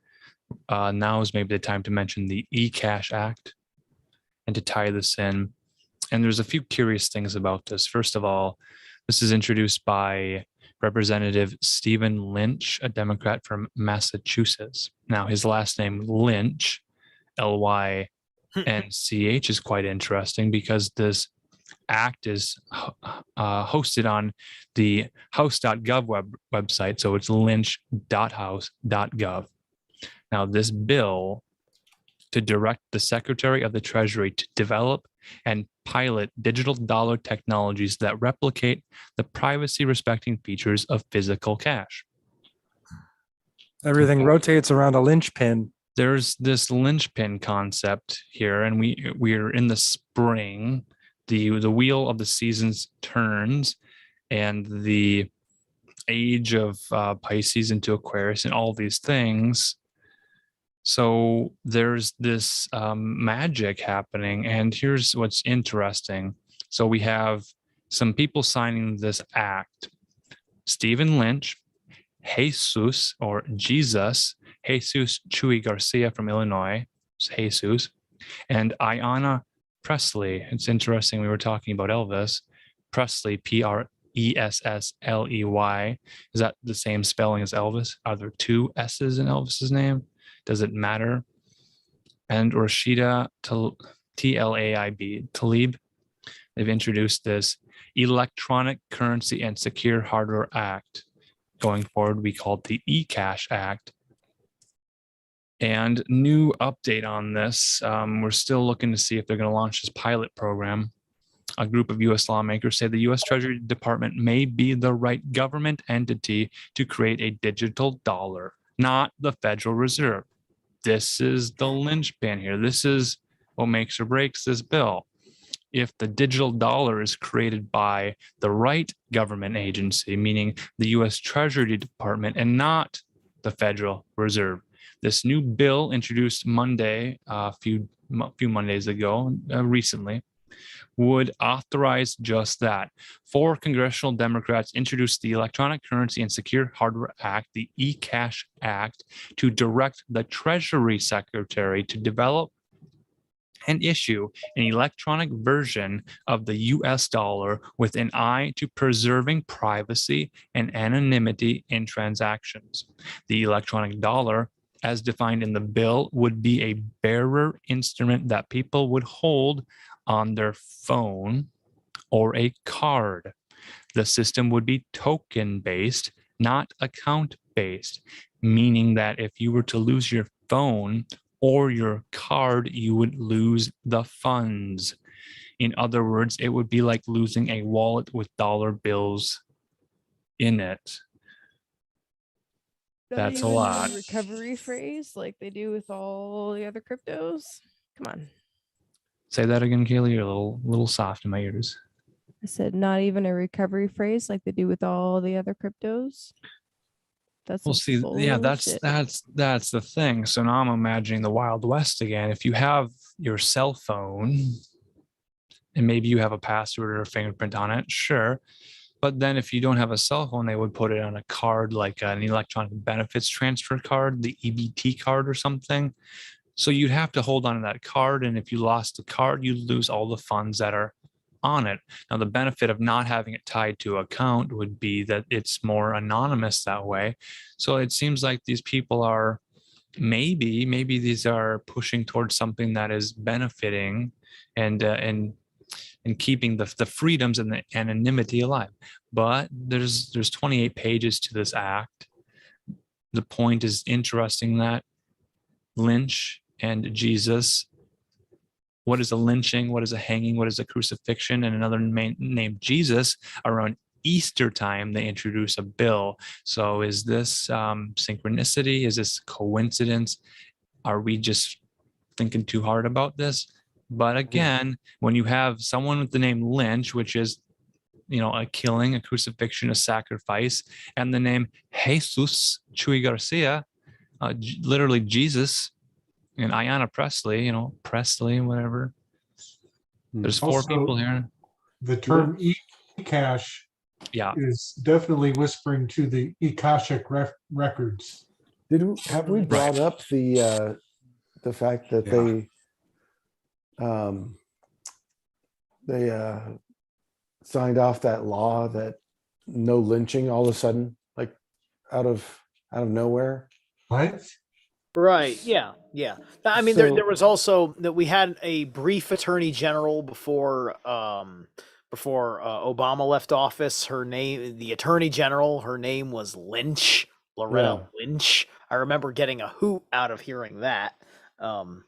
Now is maybe the time to mention the eCash Act and to tie this in. And there's a few curious things about this. First of all, this is introduced by Representative Stephen Lynch, a Democrat from Massachusetts. Now, his last name, Lynch, Lynch, is quite interesting because this act is hosted on the house.gov website. So it's lynch.house.gov. Now, this bill to direct the Secretary of the Treasury to develop and pilot digital dollar technologies that replicate the privacy-respecting features of physical cash. Everything rotates around a linchpin. There's this linchpin concept here, and we're in the spring. The wheel of the seasons turns, and the age of Pisces into Aquarius and all these things. So there's this magic happening, and here's what's interesting. So we have some people signing this act: Stephen Lynch, Jesus Chuy Garcia from Illinois, Jesus, and Ayanna Pressley. It's interesting. We were talking about Elvis Presley, Pressley. Is that the same spelling as Elvis? Are there two S's in Elvis's name? Does it matter? And Rashida Tlaib, they've introduced this Electronic Currency and Secure Hardware Act. Going forward, we call it the eCash Act. And new update on this, we're still looking to see if they're going to launch this pilot program. A group of U.S. lawmakers say the U.S. Treasury Department may be the right government entity to create a digital dollar, not the Federal Reserve. This is the linchpin here. This is what makes or breaks this bill. if the digital dollar is created by the right government agency, meaning the US Treasury Department and not the Federal Reserve. This new bill introduced Monday, a few Mondays ago, recently, would authorize just that. 4 congressional Democrats introduced the Electronic Currency and Secure Hardware Act, the eCash Act, to direct the Treasury Secretary to develop and issue an electronic version of the US dollar with an eye to preserving privacy and anonymity in transactions. The electronic dollar, as defined in the bill, would be a bearer instrument that people would hold on their phone or a card. The system would be token-based, not account-based, meaning that if you were to lose your phone or your card, you would lose the funds. In other words, it would be like losing a wallet with dollar bills in it. Not That's a even lot. recovery phrase like they do with all the other cryptos. Come on. Say that again, Kaylee. You're a little soft in my ears. I said not even a recovery phrase like they do with all the other cryptos. That's Well, see, yeah, that's the thing. So now I'm imagining the Wild West again. If you have your cell phone and maybe you have a password or a fingerprint on it, sure. But then if you don't have a cell phone, they would put it on a card like an electronic benefits transfer card, the EBT card or something. So you'd have to hold on to that card. And if you lost the card, you'd lose all the funds that are on it. Now, the benefit of not having it tied to an account would be that it's more anonymous that way. So it seems like these people are maybe these are pushing towards something that is benefiting and keeping the freedoms and the anonymity alive. But there's 28 pages to this act. The point is interesting that Lynch and Jesus, what is a lynching, what is a hanging, what is a crucifixion, and another man named Jesus, around Easter time, they introduce a bill. So is this synchronicity? Is this coincidence? Are we just thinking too hard about this? But again, when you have someone with the name Lynch, which is, a killing, a crucifixion, a sacrifice, and the name Jesus Chuy Garcia, literally Jesus, and Ayanna Presley, Presley, whatever. There's 4 people here. The term e-cash is definitely whispering to the Akashic records. Have we brought up the fact that they signed off that law that no lynching all of a sudden, like out of nowhere? What? Right. Yeah. I mean, there was also that we had a brief attorney general before Obama left office. The attorney general, her name was Lynch, Loretta Lynch. I remember getting a hoot out of hearing that. And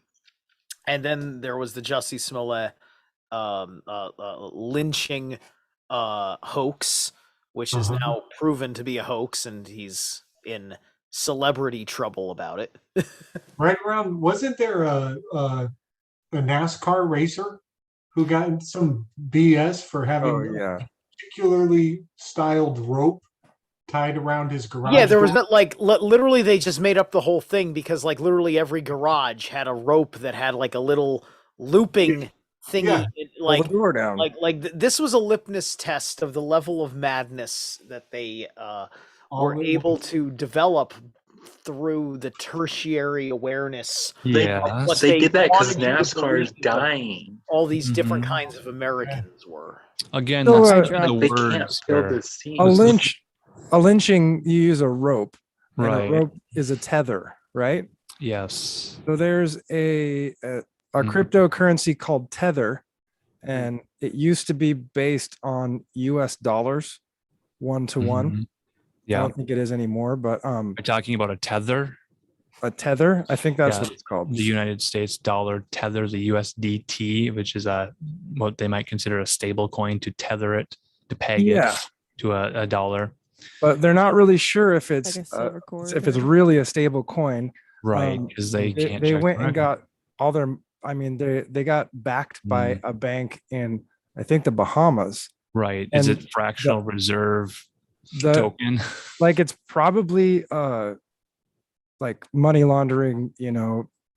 then there was the Jussie Smollett lynching hoax, which is now proven to be a hoax, and he's in celebrity trouble about it. Right around, wasn't there a NASCAR racer who got into some BS for having a particularly styled rope tied around his garage? Yeah, there was literally they just made up the whole thing because literally every garage had a rope that had a little looping thingy. Pull the door down. This was a litmus test of the level of madness that they were able to develop through the tertiary awareness. They did that because NASCAR is dying. All these different kinds of Americans were. Again, So, that's they the can't words. fill are- the scene. A lynching, you use a rope. And Right. a rope is a tether, right? Yes. So there's a cryptocurrency called Tether, and it used to be based on US dollars, 1-to-1. I Yeah. don't think it is anymore, but We're talking about a tether. a tether, I think that's Yeah. what it's called. The United States dollar tether, the USDT, which is what they might consider a stable coin, to tether it, to peg Yeah. it to a dollar. But they're not really sure if it's Like a silver cord if it's or- really a stable coin. Right, because they can't They check went the and record. got all their I mean, they got backed by a bank in, I think, the Bahamas. Right. Is And it fractional reserve the token? like it's probably like money laundering,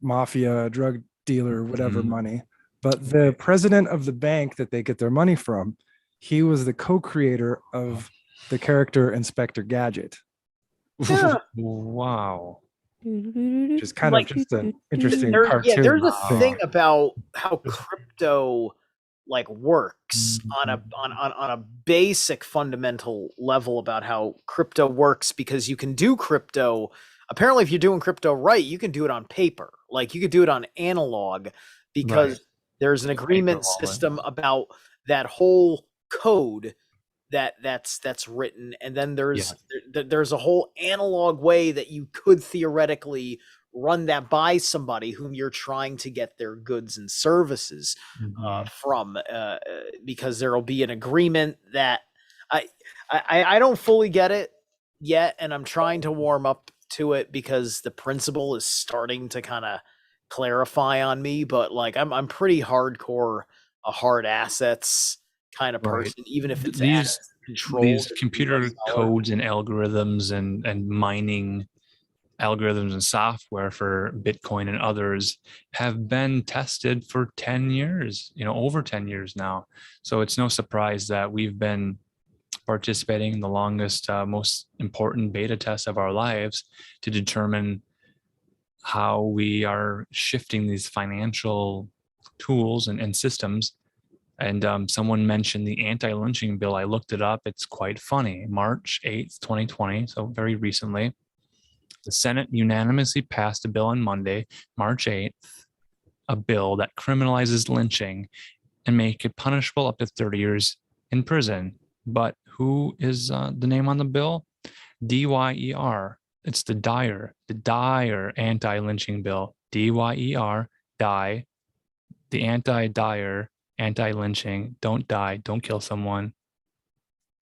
mafia, drug dealer, whatever money. But the president of the bank that they get their money from, he was the co-creator of the character Inspector Gadget. Wow. Which is kind of just an interesting There's cartoon. a thing about how crypto works on a basic fundamental level about how crypto works, because you can do crypto. Apparently, if you're doing crypto right, you can do it on paper. Like you could do it on analog, because there's an agreement system about that whole code that's written, and then there's a whole analog way that you could theoretically run that by somebody whom you're trying to get their goods and services from, because there'll be an agreement that I don't fully get it yet, and I'm trying to warm up to it because the principle is starting to kind of clarify on me. But like I'm pretty hardcore a hard assets kind of person, even if it's these computer codes and algorithms and mining algorithms and software for Bitcoin and others have been tested for 10 years, over 10 years now. So it's no surprise that we've been participating in the longest, most important beta test of our lives to determine how we are shifting these financial tools and systems. And someone mentioned the anti-lynching bill. I looked it up. It's quite funny. March 8th, 2020, so very recently, the Senate unanimously passed a bill on Monday, March 8th, a bill that criminalizes lynching and make it punishable up to 30 years in prison. But who is the name on the bill? DYER. It's the Dyer anti-lynching bill. DYER, die, the anti-Dyer, anti-lynching, don't die, don't kill someone.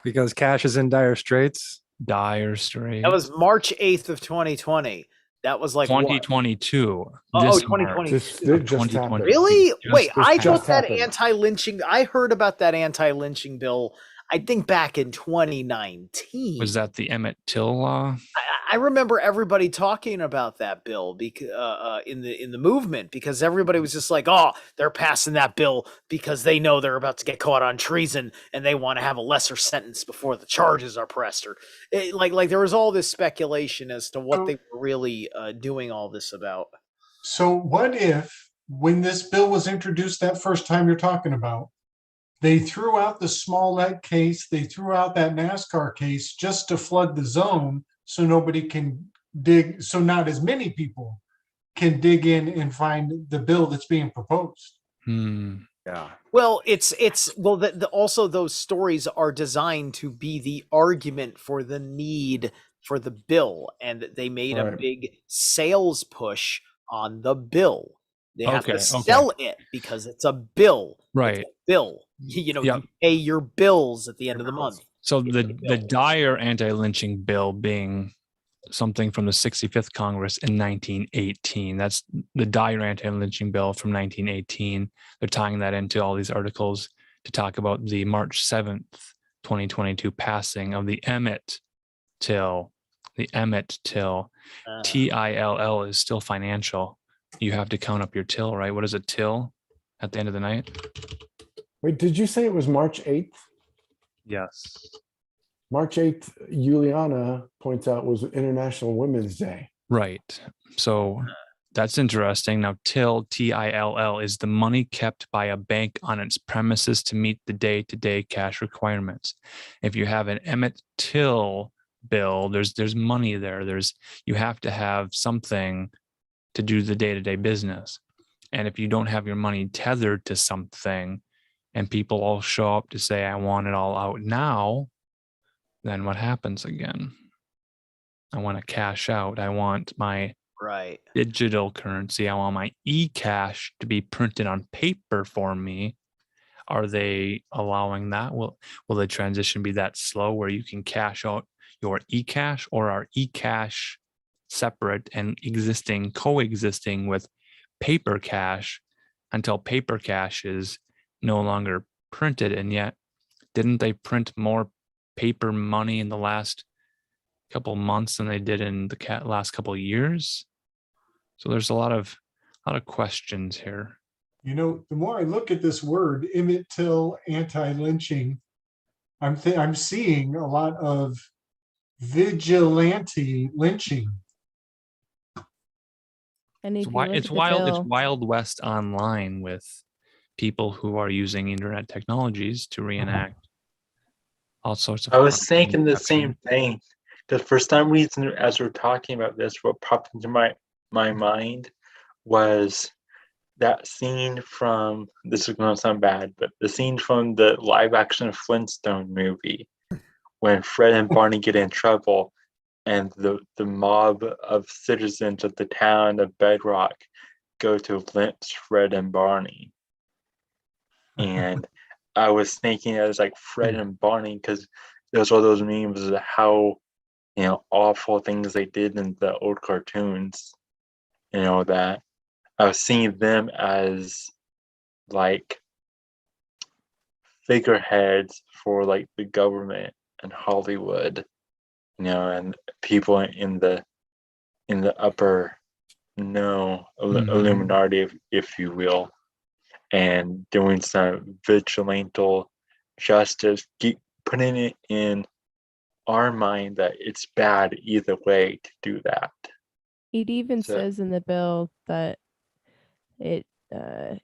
Because Cash is in dire straits. Dire straits. That was March 8th of 2020. That was like 2022. Oh, 2020. Really? Wait, I thought that anti-lynching, I heard about that anti-lynching bill, I think back in 2019. Was that the Emmett Till law? I remember everybody talking about that bill because in the movement, because everybody was just like, "Oh, they're passing that bill because they know they're about to get caught on treason and they want to have a lesser sentence before the charges are pressed." Or like there was all this speculation as to what they were really doing all this about. So what if, when this bill was introduced that first time you're talking about, they threw out the Smollett case, they threw out that NASCAR case just to flood the zone, so nobody can dig, so not as many people can dig in and find the bill that's being proposed. Yeah. Well, also those stories are designed to be the argument for the need for the bill, and they made a big sales push on the bill. They have to sell it because it's a bill. Right. It's a bill. You pay your bills at the end of the month. So the Dyer anti-lynching bill being something from the 65th Congress in 1918. That's the Dyer anti-lynching bill from 1918. They're tying that into all these articles to talk about the March 7th, 2022 passing of the Emmett Till. The Emmett Till. TILL is still financial. You have to count up your till, right? What is a till at the end of the night? Wait, did you say it was March 8th? Yes. March 8th, Juliana points out, was International Women's Day. Right. So that's interesting. Now, TILL is the money kept by a bank on its premises to meet the day-to-day cash requirements. If you have an Emmett Till bill, there's money there. You have to have something to do the day-to-day business. And if you don't have your money tethered to something and people all show up to say, I want it all out now, then what happens again? I want to cash out. I want my digital currency. I want my e-cash to be printed on paper for me. Are they allowing that? Will the transition be that slow where you can cash out your e-cash, or are e-cash separate and coexisting with paper cash until paper cash is no longer printed. And yet, didn't they print more paper money in the last couple months than they did in the last couple of years? So there's a lot of questions here. You know, the more I look at this word, Emmett Till anti-lynching, I'm seeing a lot of vigilante lynching. And if It's, you look it's at the wild. It's bill- Wild West online with people who are using internet technologies to reenact all sorts of. I was crimes and thinking the deception. same thing because for some reason, as we're talking about this, what popped into my mind was that scene from, this is going to sound bad, but the scene from the live action Flintstone movie when Fred and Barney get in trouble and the mob of citizens of the town of Bedrock go to lynch Fred and Barney. And I was thinking as like Fred and Barney, because there's all those memes of how, you know, awful things they did in the old cartoons, you know, that I was seeing them as like figureheads for like the government and Hollywood, you know, and people in the upper Illuminati, if you will, and doing some vigilante justice, keep putting it in our mind that it's bad either way to do that. It even So- says in the bill that it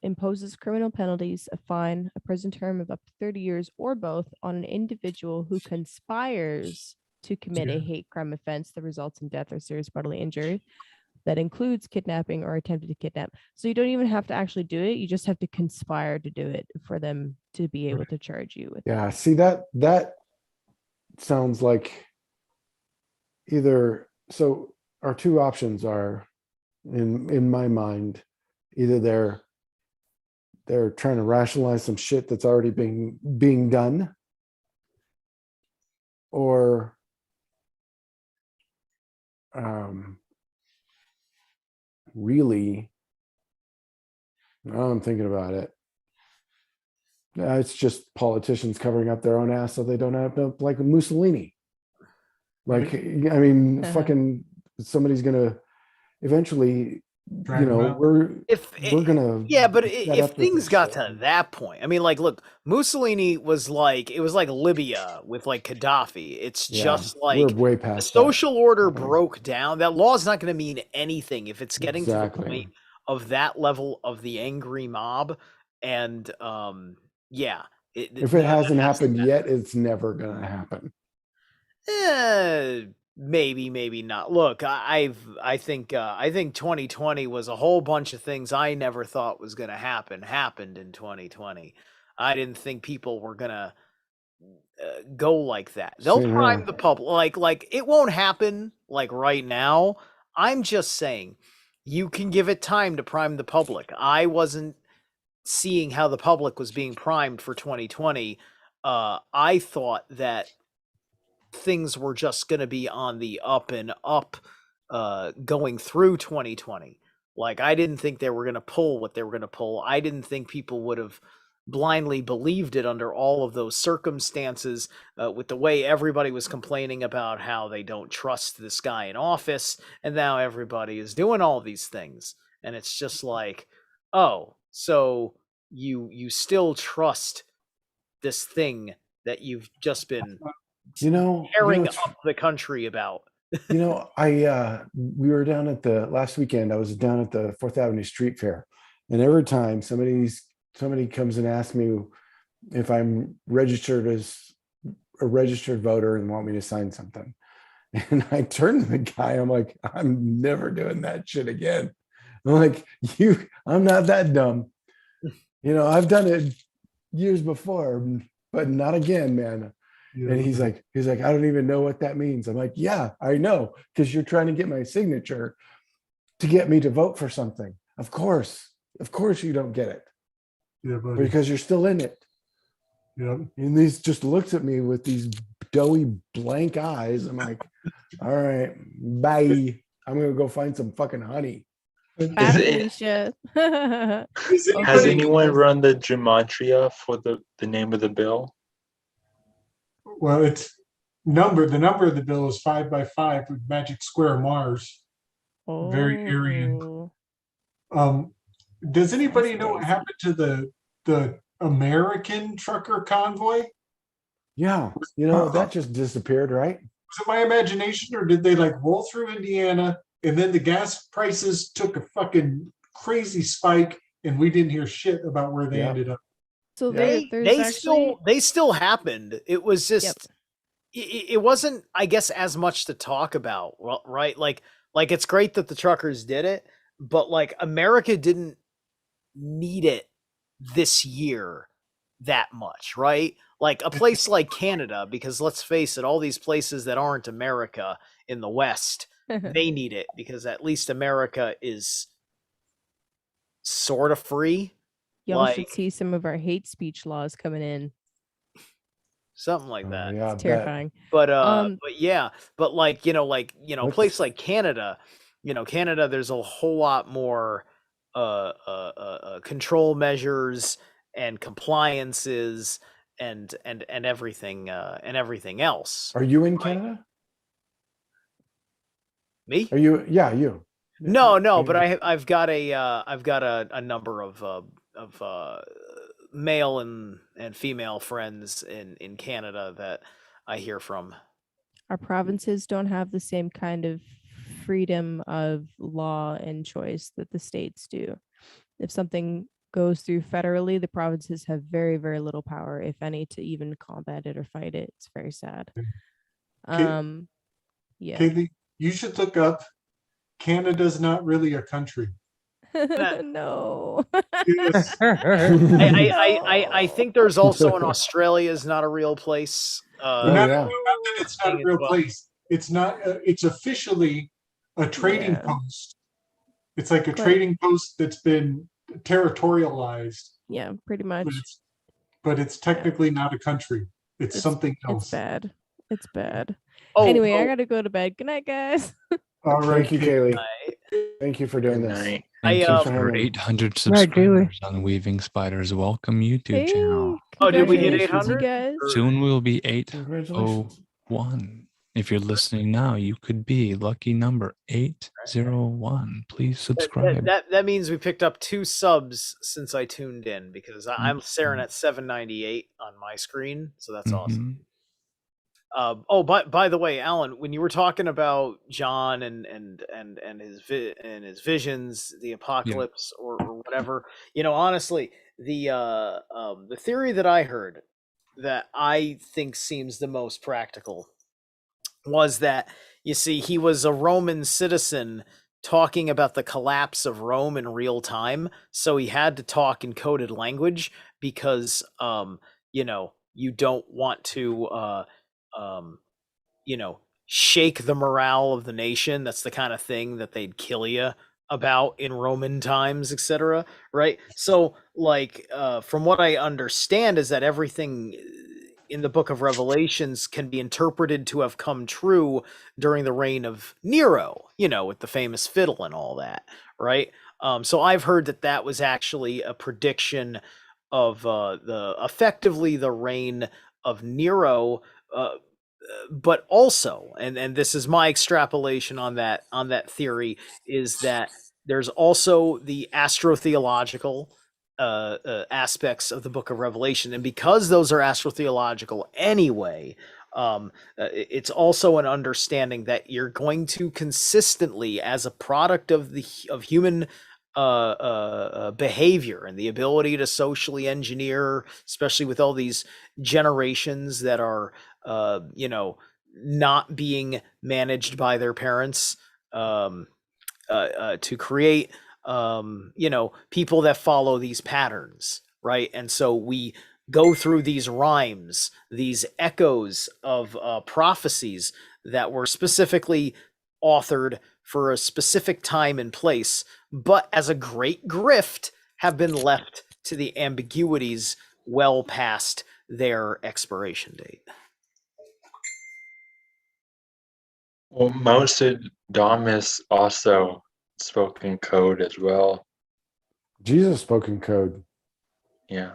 imposes criminal penalties, a fine, a prison term of up to 30 years, or both on an individual who conspires to commit a hate crime offense that results in death or serious bodily injury. That includes kidnapping or attempted to kidnap. So you don't even have to actually do it. You just have to conspire to do it for them to be able to charge you with. Yeah, see that sounds like either, so our two options are in my mind, either they're trying to rationalize some shit that's already being done, or really, now I'm thinking about it. It's just politicians covering up their own ass so they don't have to, like Mussolini. Like, I mean, fucking somebody's gonna eventually, Drag you them know, out. we're gonna But set if up with things this got shit. to that point, I mean, like, look, Mussolini was like, it was like Libya with like Gaddafi. It's Yeah, just we're like way the past that. social order broke down. That law is not going to mean anything if it's getting to the Exactly. point of that level of the angry mob. And yeah, If it hasn't happened yet, it's never gonna happen. Maybe not. Look, I think 2020 was a whole bunch of things I never thought was going to happened in 2020. I didn't think people were going to go like that. They'll Same prime here. the public, like it won't happen like right now. I'm just saying you can give it time to prime the public. I wasn't seeing how the public was being primed for 2020. I thought that things were just going to be on the up and up going through 2020. Like, I didn't think they were going to pull what they were going to pull. I didn't think people would have blindly believed it under all of those circumstances, with the way everybody was complaining about how they don't trust this guy in office, and now everybody is doing all these things. And it's just like, oh, so you still trust this thing that you've just been tearing it's- up the country about. You know, we were down at last weekend, I was down at the 4th Avenue Street Fair, and every time somebody comes and asks me if I'm registered as a registered voter and want me to sign something, and I turn to the guy, I'm like, I'm never doing that shit again. I'm like, I'm not that dumb. You know, I've done it years before, but not again, man. And he's like, I don't even know what that means. I'm like, yeah, I know, because you're trying to get my signature to get me to vote for something. Of course you don't get it. Yeah, buddy. Because you're still in it. Yeah. And he just looks at me with these doughy blank eyes. I'm like, all right, bye. I'm gonna go find some fucking honey. Bye, it- Felicia. Has anyone run the gematria for the name of the bill? Well, it's the number of the bill is 5 by 5 with magic square Mars. Very Aryan. Does anybody know what happened to the American trucker convoy? Yeah, that just disappeared, right? Was it my imagination, or did they like roll through Indiana and then the gas prices took a fucking crazy spike and we didn't hear shit about where they ended up? So they still happened. It was just it wasn't, I guess, as much to talk about, right? Like it's great that the truckers did it, but like America didn't need it this year that much, right? Like a place like Canada, because let's face it, all these places that aren't America in the West, they need it because at least America is sort of free. Y'all should see some of our hate speech laws coming in. Something like that. Yeah, It's terrifying. But yeah, but a place like Canada, Canada, there's a whole lot more control measures and compliances and everything else. Are you in Canada? Me? Are you? Yeah, you. No, but I've got a number of male and female friends in Canada that I hear from. Our provinces don't have the same kind of freedom of law and choice that the states do. If something goes through federally, the provinces have very, very little power, if any, to even combat it or fight it. It's very sad. Yeah. Kaylee, you should look up Canada's not really a country. No. I think there's also an Australia is not a real place. Not that it's not a real place. It's not. It's officially a trading post. It's like a trading post that's been territorialized. Yeah, pretty much. But it's technically not a country. It's something else. It's bad. It's bad. Anyway, I gotta go to bed. Good night, guys. All right, Thank you, Kaylee. Thank you for doing this. Thank you for 800 subscribers on Weaving Spiders. Welcome YouTube channel. Oh, did we hit Congratulations, 800? you guys. Soon we'll be 801. If you're listening now, you could be lucky number 801. Please subscribe. That means we picked up 2 subs since I tuned in because I'm staring at 798 on my screen, so that's awesome. By the way, Alan, when you were talking about John and his visions, the apocalypse or whatever, honestly, the theory that I heard that I think seems the most practical was that, you see, he was a Roman citizen talking about the collapse of Rome in real time, so he had to talk in coded language because you don't want to shake the morale of the nation. That's the kind of thing that they'd kill you about in Roman times, etc. Right? So, from what I understand is that everything in the book of Revelations can be interpreted to have come true during the reign of Nero, with the famous fiddle and all that, right? So I've heard that was actually a prediction of effectively the reign of Nero, but also, and this is my extrapolation on that theory, is that there's also the astrotheological aspects of the book of Revelation, and because those are astrotheological anyway, it's also an understanding that you're going to consistently, as a product of human behavior and the ability to socially engineer, especially with all these generations that are not being managed by their parents, to create people that follow these patterns, right? And so we go through these rhymes, these echoes of prophecies that were specifically authored for a specific time and place, but as a great grift have been left to the ambiguities well past their expiration date. Well, Nostradamus also spoken code as well. Jesus spoke in code. Yeah.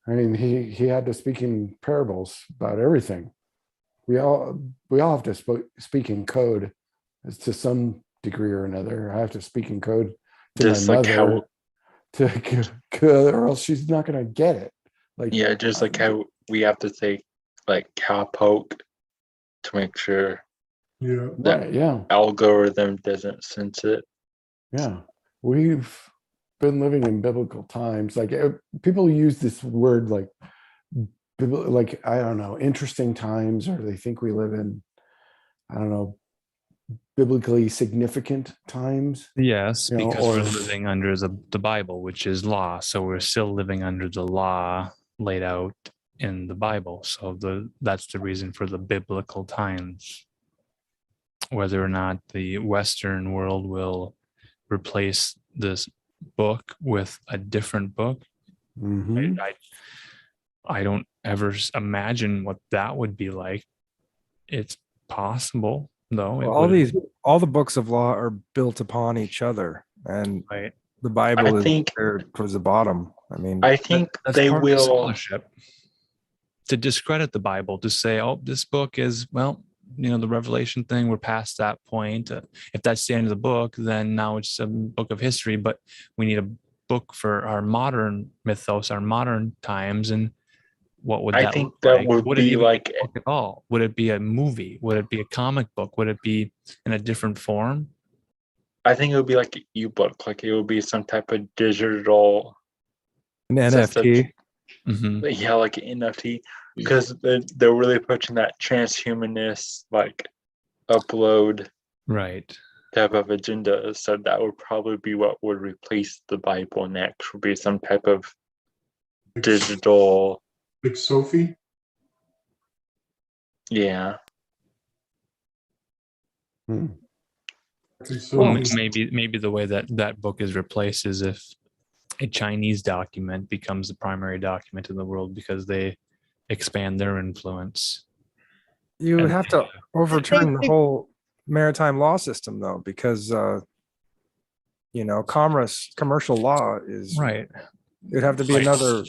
I mean, he had to speak in parables about everything. We all have to speak in code to some degree or another. I have to speak in code to Just my like mother how, or else she's not going to get it. Like, yeah, just like how we have to say like cowpoke to make sure Yeah. that right, yeah. algorithm doesn't sense it. Yeah, we've been living in biblical times. Like people use this word like I don't know, interesting times, or they think we live in, I don't know, biblically significant times. Yes, You know, because or we're living under the Bible, which is law. So we're still living under the law laid out in the Bible. So that's the reason for the biblical times. Whether or not the Western world will replace this book with a different book, Mhm. I don't ever imagine what that would be like. It's possible, though. Well, all the books of law are built upon each other, and Right. the Bible is think- there towards the bottom. I mean, I think that's they part of the will. scholarship. To discredit the Bible, to say, oh, this book is, well, the Revelation thing, we're past that point. If that's the end of the book, then now it's a book of history, but we need a book for our modern mythos, our modern times. And what would I that think look that like? would it be even like be a book at all? Would it be a movie? Would it be a comic book? Would it be in a different form? I think it would be like an ebook, like it would be some type of digital an NFT. Mm-hmm. Yeah, like an NFT, because they're really pushing that transhumanist like upload right type of agenda. So that would probably be what would replace the Bible next, would be some type of digital. Like Sophie? Yeah. Well, maybe the way that book is replaced is if a Chinese document becomes the primary document in the world because they expand their influence. You would And have to overturn the whole maritime law system, though, because commercial law is right. It would have to be Right.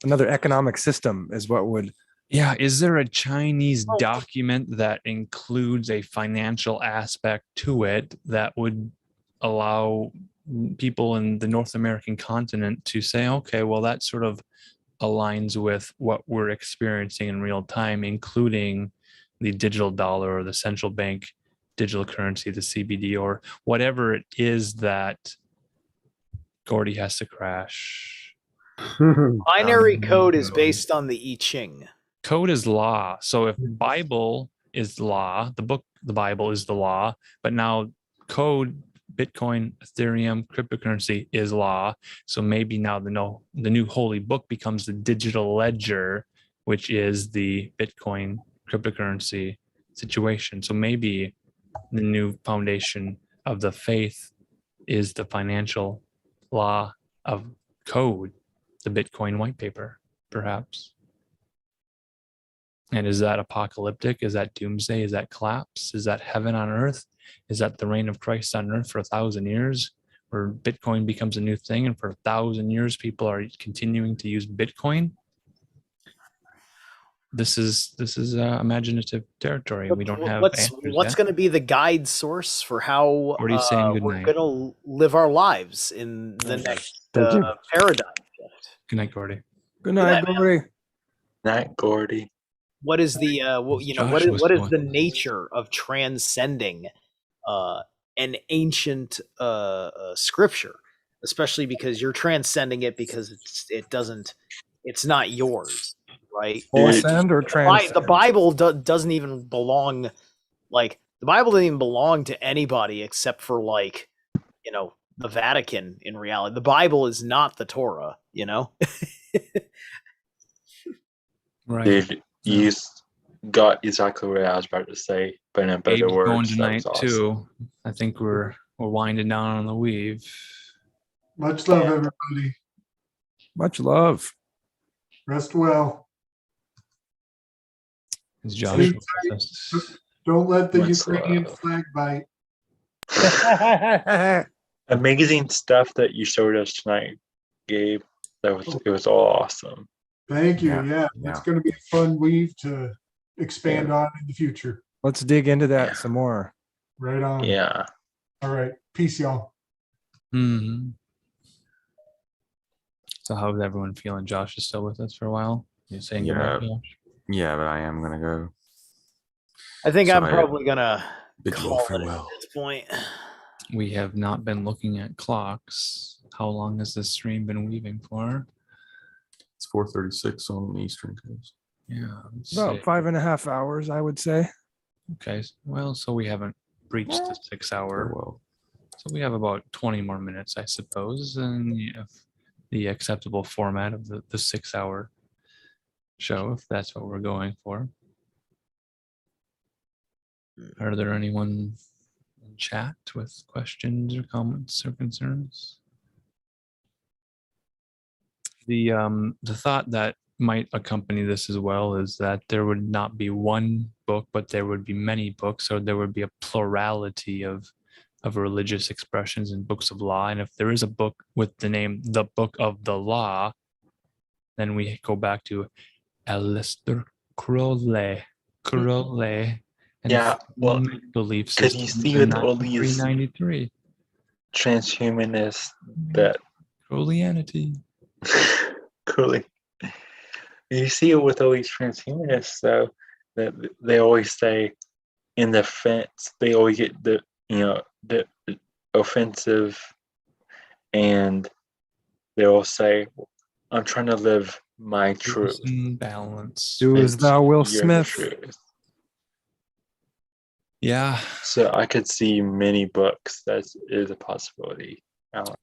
another economic system is what would. Yeah, is there a Chinese document that includes a financial aspect to it that would allow people in the North American continent to say, okay, well, that sort of aligns with what we're experiencing in real time, including the digital dollar or the central bank digital currency, the CBD, or whatever it is that Gordy has to crash. Binary code is based on the I Ching. Code is law. So if Bible is law, the Bible is the law, but now code, Bitcoin, Ethereum, cryptocurrency is law. So maybe now the new holy book becomes the digital ledger, which is the Bitcoin cryptocurrency situation. So maybe the new foundation of the faith is the financial law of code, the Bitcoin white paper, perhaps. And is that apocalyptic? Is that doomsday? Is that collapse? Is that heaven on earth? Is that the reign of Christ on earth for 1,000 years, where Bitcoin becomes a new thing, and for 1,000 years people are continuing to use Bitcoin? This is imaginative territory. We don't have what's going to be the guide source for how Gordy's saying good we're night. going to live our lives in the next paradigm shift. Good night, Gordy. Good night, Gordy. Night, Gordy. What is the what is the nature of transcending an ancient scripture, especially because you're transcending it because it's not yours, right? Transcend or transcend? The Bible doesn't even belong, like the Bible doesn't even belong to anybody except for the Vatican. In reality, the Bible is not the Torah, Right. Dude, you got exactly what I was about to say, but in a better Gabe's words. going That tonight was awesome. too. I think we're winding down on the weave. Much love, everybody. Much love. Rest well. Is Josh Sleep with tight. us? Don't let the Much Ukrainian love. flag bite. Amazing stuff that you showed us tonight, Gabe. It was all awesome. Thank you. Yeah, Yeah, yeah. it's going to be a fun weave to expand on in the future. Let's dig into that some more. Right on. Yeah. All right. Peace, y'all. Hmm. So how's everyone feeling? Josh is still with us for a while. You saying goodbye, Josh? Yeah, but I am gonna go. I think So I'm probably gonna bid you all call it at farewell. this point. We have not been looking at clocks. How long has this stream been weaving for? It's 4:36 on the Eastern Coast. Yeah. let's About see. 5.5 hours, I would say. Okay. Well, so we haven't breached the 6 hour. So we have about 20 more minutes, I suppose. And if the acceptable format of the 6 hour show, if that's what we're going for. Are there anyone in chat with questions or comments or concerns? The thought that might accompany this as well is that there would not be one book, but there would be many books, or there would be a plurality of religious expressions in books of law. And if there is a book with the name The Book of the Law, then we go back to Aleister Crowley. And Yeah, well, belief because you systems see in with all these 393. transhumanists that Crowleyanity. Coolly. You see it with all these transhumanists, though, that they always say in the fence, they always get the offensive, and they'll say, I'm trying to live my truth. Balance. Do as thou, Will You're the Smith. truth. Yeah. So I could see many books. That is a possibility.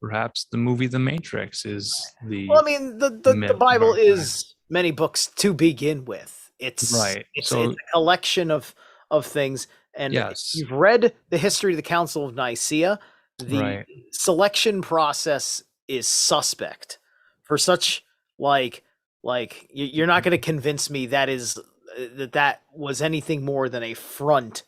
Perhaps the movie The Matrix is the Well, I mean, the myth Bible of our time. is many books to begin with. It's Right. It's, So- it's a collection of things. And Yes. if you've read the history of the Council of Nicaea, the Right. selection process is suspect for such you're not going to convince me that was anything more than a front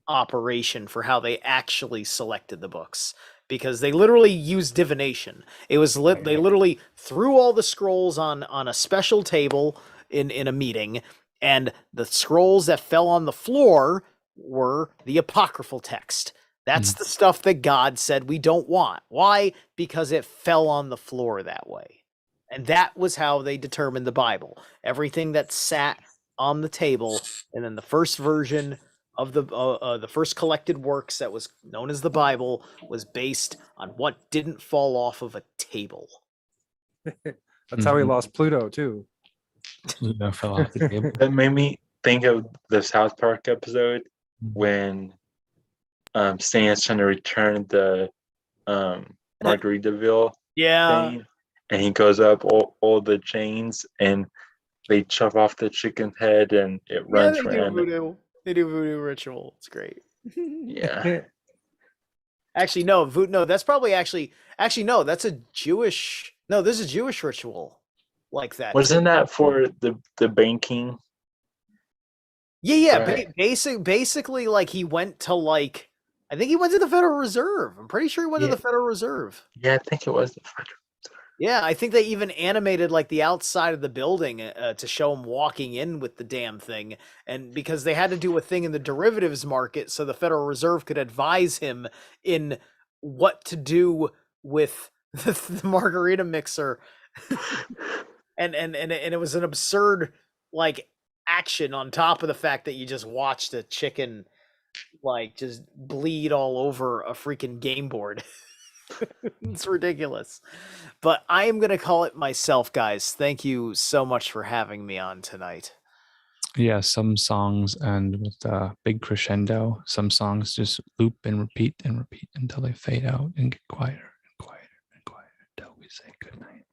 operation for how they actually selected the books, because they literally used divination. It was they literally threw all the scrolls on a special table in a meeting, and the scrolls that fell on the floor were the apocryphal text. That's the stuff that God said we don't want. Why? Because it fell on the floor that way. And that was how they determined the Bible. Everything that sat on the table, and then the first version of the first collected works that was known as the Bible was based on what didn't fall off of a table. That's how he lost Pluto too. Pluto fell off the table. That made me think of the South Park episode when Stan's trying to return the Margaritaville Yeah. thing, and he goes up all the chains, and they chop off the chicken's head, and it Yeah, runs they do around. voodoo. They do voodoo ritual. It's great. Yeah. Actually, no, no, that's probably actually no, that's a Jewish. No, there's a Jewish ritual like that. Wasn't that for the banking? Yeah. Right. Basically, like he went to I think he went to the Federal Reserve. I'm pretty sure he went to Yeah. the Federal Reserve. Yeah, I think it was the Federal. Yeah, I think they even animated the outside of the building to show him walking in with the damn thing, and because they had to do a thing in the derivatives market, so the Federal Reserve could advise him in what to do with the margarita mixer, and it was an absurd action on top of the fact that you just watched a chicken just bleed all over a freaking game board. It's ridiculous. But I am going to call it myself, guys. Thank you so much for having me on tonight. Yeah, some songs end with a big crescendo. Some songs just loop and repeat until they fade out and get quieter and quieter and quieter until we say goodnight.